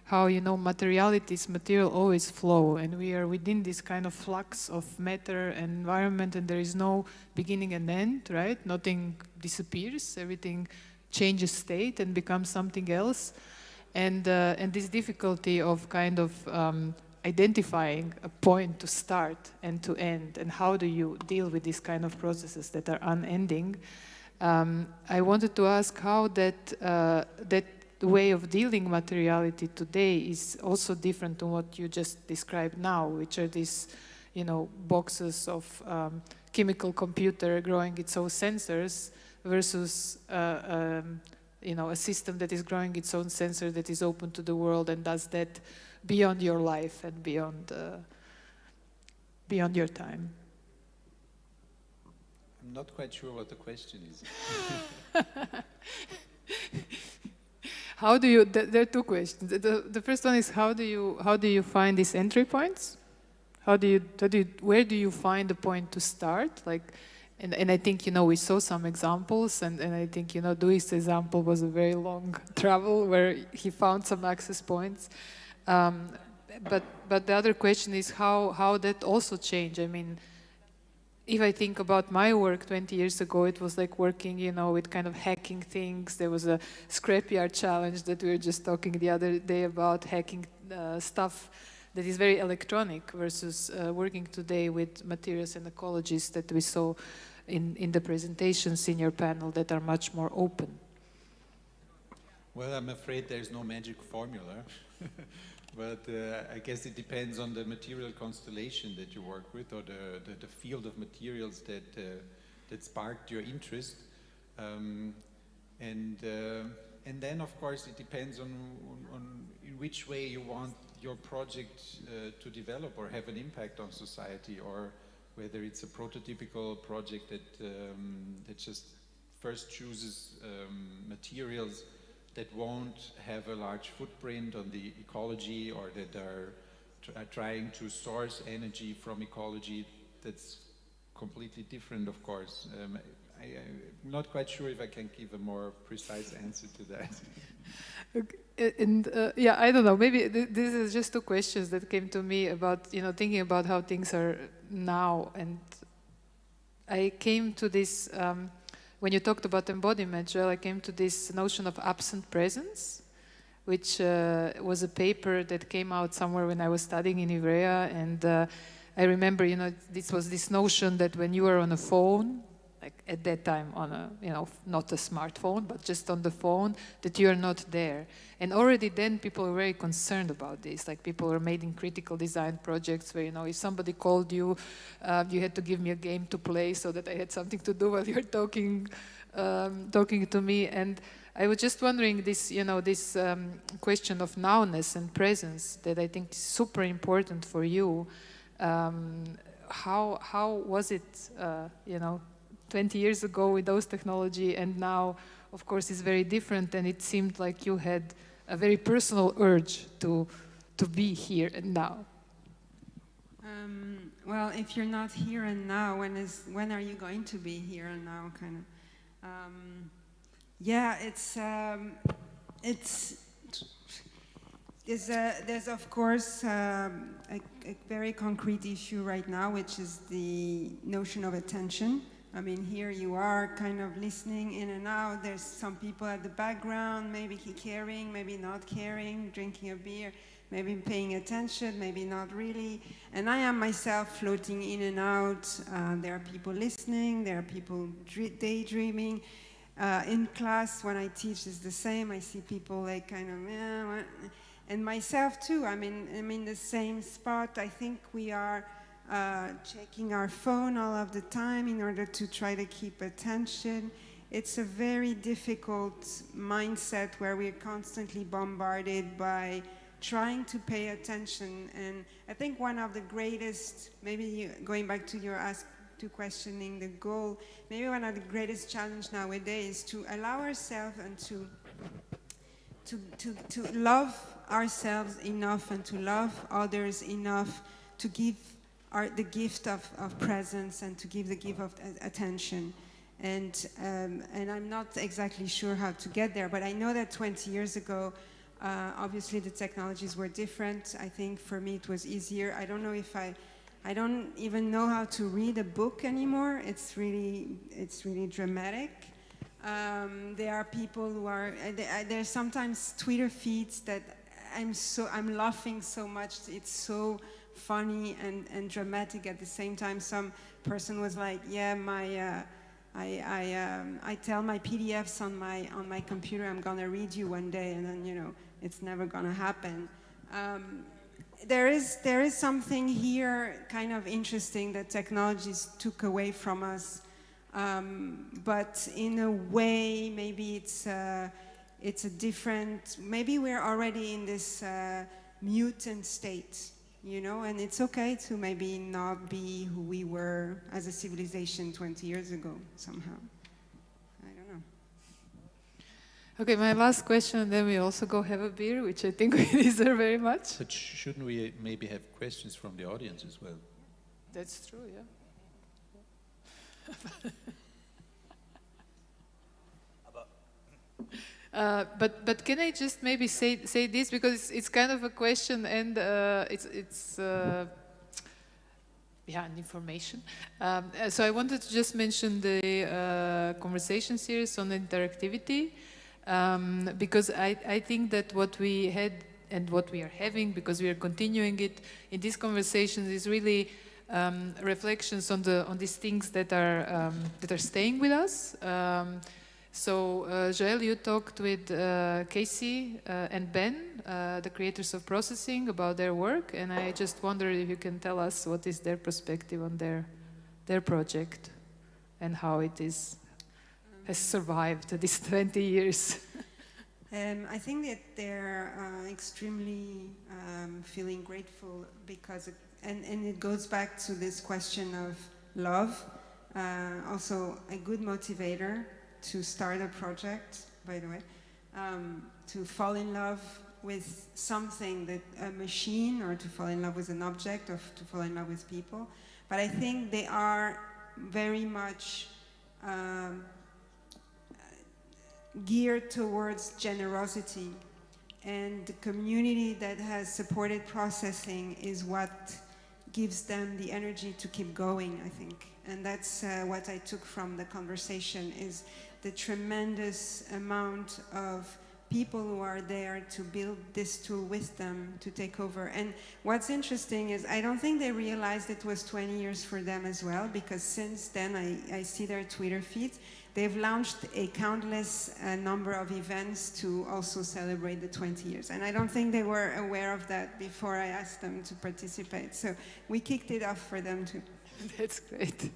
how, you know, materialities, material always flow, and we are within this kind of flux of matter and environment, and there is no beginning and end, right? Nothing disappears, everything changes state and becomes something else. And this difficulty of kind of identifying a point to start and to end, and how do you deal with these kind of processes that are unending. I wanted to ask how that way of dealing materiality today is also different to what you just described now, which are these, you know, boxes of chemical computer growing its own sensors versus you know, a system that is growing its own sensor that is open to the world and does that beyond your life and beyond your time. I'm not quite sure what the question is. How do you? There are two questions. The first one is how do you find these entry points? Where do you find the point to start? Like, and I think, you know, we saw some examples, and I think, you know, Dui's example was a very long travel where he found some access points. But the other question is how that also changed. I mean, if I think about my work 20 years ago, it was like working, you know, with kind of hacking things. There was a scrapyard challenge that we were just talking the other day about, hacking stuff that is very electronic versus working today with materials and ecologies that we saw in the presentations in your panel that are much more open. Well, I'm afraid there's no magic formula. But I guess it depends on the material constellation that you work with, or the field of materials that sparked your interest. And then, of course, it depends on in which way you want your project to develop or have an impact on society, or whether it's a prototypical project that just first chooses materials that won't have a large footprint on the ecology, or that are trying to source energy from ecology. That's completely different, of course. I'm not quite sure if I can give a more precise answer to that. Okay. And yeah, I don't know, maybe this is just two questions that came to me about, thinking about how things are now. And I came to this, when you talked about embodiment, Joel, I came to this notion of absent presence, which was a paper that came out somewhere when I was studying in Ivrea. And I remember, this was this notion that when you are on a phone, like at that time on a, not a smartphone, but just on the phone, that you are not there. And already then people were very concerned about this. Like people were making critical design projects where, if somebody called you, you had to give me a game to play so that I had something to do while you're talking to me. And I was just wondering this, this question of nowness and presence that I think is super important for you. How was it, 20 years ago with those technology, and now, of course, it's very different, and it seemed like you had a very personal urge to be here and now. Well, if you're not here and now, when are you going to be here and now, kind of? Yeah, there's of course a very concrete issue right now, which is the notion of attention. I mean, here you are kind of listening in and out. There's some people at the background, maybe caring, maybe not caring, drinking a beer, maybe paying attention, maybe not really. And I am myself floating in and out. There are people listening, there are people daydreaming. In class, when I teach, it's the same. I see people like kind of, and myself too. I'm in the same spot. I think we are checking our phone all of the time in order to try to keep attention. It's a very difficult mindset where we're constantly bombarded by trying to pay attention. And I think one of the greatest, maybe going back to your to questioning the goal, maybe one of the greatest challenge nowadays is to allow ourselves and to love ourselves enough and to love others enough to give the gift of presence and to give the gift of attention. And I'm not exactly sure how to get there, but I know that 20 years ago, obviously the technologies were different. I think for me it was easier. I don't know if I don't even know how to read a book anymore. It's really dramatic. There are people who are, there's sometimes Twitter feeds that I'm laughing so much. It's so funny and dramatic at the same time. Some person was like, yeah, I tell my PDFs on my computer I'm gonna read you one day, and then it's never gonna happen. There is something here kind of interesting that technologies took away from us, but in a way maybe it's a different. Maybe we're already in this mutant state. And it's okay to maybe not be who we were as a civilization 20 years ago, somehow. I don't know. Okay, my last question, and then we also go have a beer, which I think we deserve very much. But shouldn't we maybe have questions from the audience as well? That's true, yeah. But can I just maybe say this, because it's kind of a question, and it's an information. So I wanted to just mention the conversation series on interactivity, because I think that what we had and what we are having, because we are continuing it in these conversations, is really reflections on these things that are staying with us. So, Joel, you talked with Casey and Ben, the creators of processing, about their work, and I just wondered if you can tell us what is their perspective on their project and how it has survived these 20 years. I think that they're extremely feeling grateful because, and it goes back to this question of love, also a good motivator to start a project, by the way, to fall in love with something, that a machine, or to fall in love with an object, or to fall in love with people. But I think they are very much geared towards generosity, and the community that has supported processing is what gives them the energy to keep going, I think. And that's what I took from the conversation, is the tremendous amount of people who are there to build this tool with them to take over. And what's interesting is I don't think they realized it was 20 years for them as well, because since then I see their Twitter feeds. They've launched a countless number of events to also celebrate the 20 years. And I don't think they were aware of that before I asked them to participate. So we kicked it off for them too. That's great.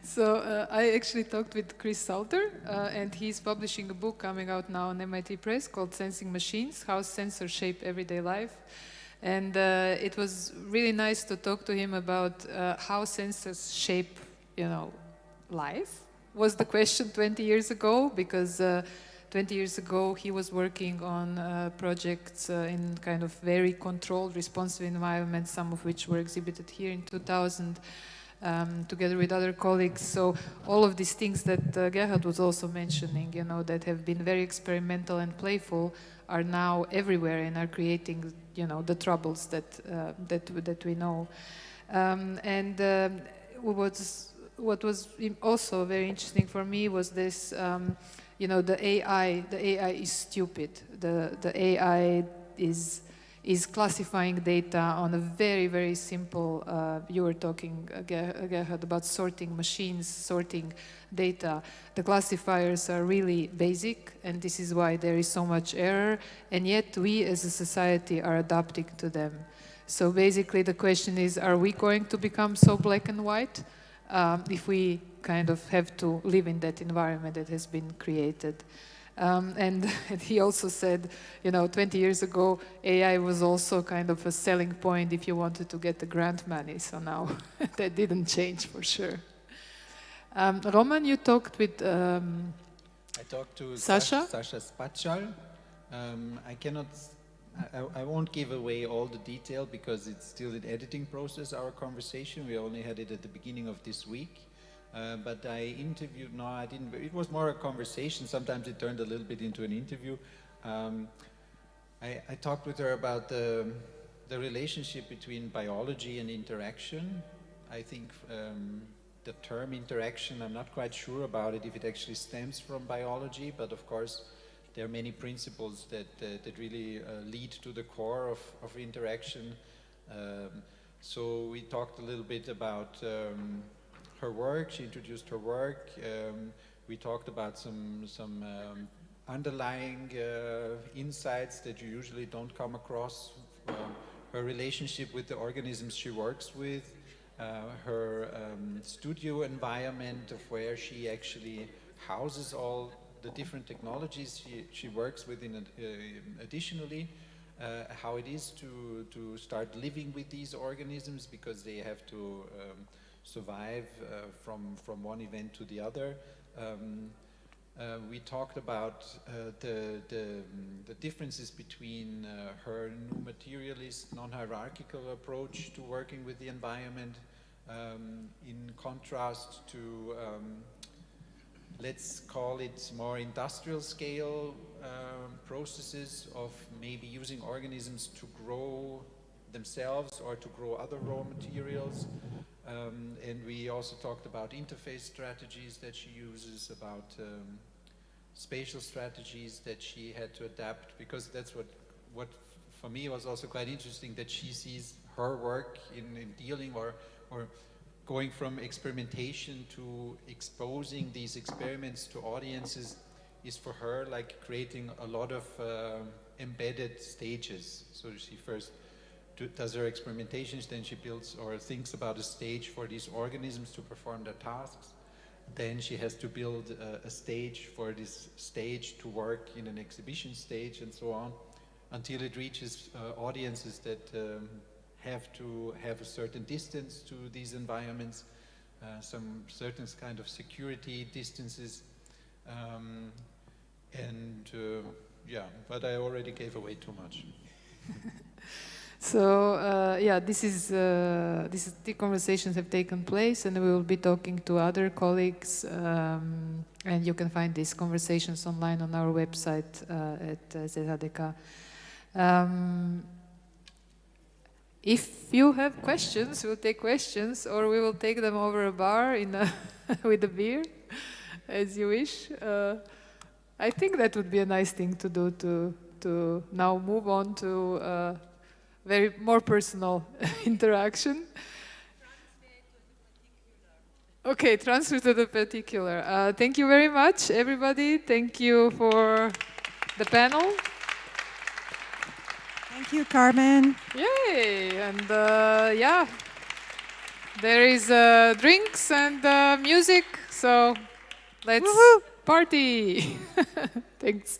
So I actually talked with Chris Salter, and he's publishing a book coming out now on MIT Press called Sensing Machines, How Sensors Shape Everyday Life. And it was really nice to talk to him about how sensors shape, life. Was the question 20 years ago, because 20 years ago he was working on projects in kind of very controlled, responsive environments, some of which were exhibited here in 2000, together with other colleagues. So all of these things that Gerhard was also mentioning, that have been very experimental and playful, are now everywhere and are creating, the troubles that we know. What was also very interesting for me was this, the AI. The AI is stupid. The AI is classifying data on a very, very simple. You were talking, Gerhard, about sorting machines, sorting data. The classifiers are really basic, and this is why there is so much error. And yet, we as a society are adapting to them. So basically, the question is: are we going to become so black and white? If we kind of have to live in that environment that has been created. And he also said, 20 years ago, AI was also kind of a selling point if you wanted to get the grant money. So now that didn't change for sure. Roman, you talked with I talked to Sasha Marcial. I won't give away all the detail because it's still an editing process, our conversation. We only had it at the beginning of this week. But I interviewed, no, I didn't, it was more a conversation. Sometimes it turned a little bit into an interview. I talked with her about the relationship between biology and interaction. I think the term interaction, I'm not quite sure about it, if it actually stems from biology, but of course, there are many principles that really lead to the core of interaction. So we talked a little bit about her work. She introduced her work. We talked about some underlying insights that you usually don't come across. Her relationship with the organisms she works with, her studio environment of where she actually houses all the different technologies she works with additionally, how it is to start living with these organisms because they have to survive from one event to the other. We talked about the differences between her new materialist, non-hierarchical approach to working with the environment in contrast to let's call it more industrial scale processes of maybe using organisms to grow themselves or to grow other raw materials. And we also talked about interface strategies that she uses, about spatial strategies that she had to adapt, because that's what for me was also quite interesting, that she sees her work in dealing or going from experimentation to exposing these experiments to audiences is for her like creating a lot of embedded stages. So she first does her experimentations, then she builds or thinks about a stage for these organisms to perform their tasks. then she has to build a stage for this stage to work in an exhibition stage and so on, until it reaches audiences that have to have a certain distance to these environments, some certain kind of security distances, yeah, but I already gave away too much. So yeah, the conversations have taken place, and we will be talking to other colleagues, and you can find these conversations online on our website at ZHDK. If you have questions, we'll take questions, or we will take them over a bar with a beer, as you wish. I think that would be a nice thing to do, to now move on to very more personal interaction. Okay, transfer to the particular. Thank you very much, everybody. Thank you for the panel. Thank you, Karmen. Yay! And yeah, there is drinks and music, so let's party. Thanks.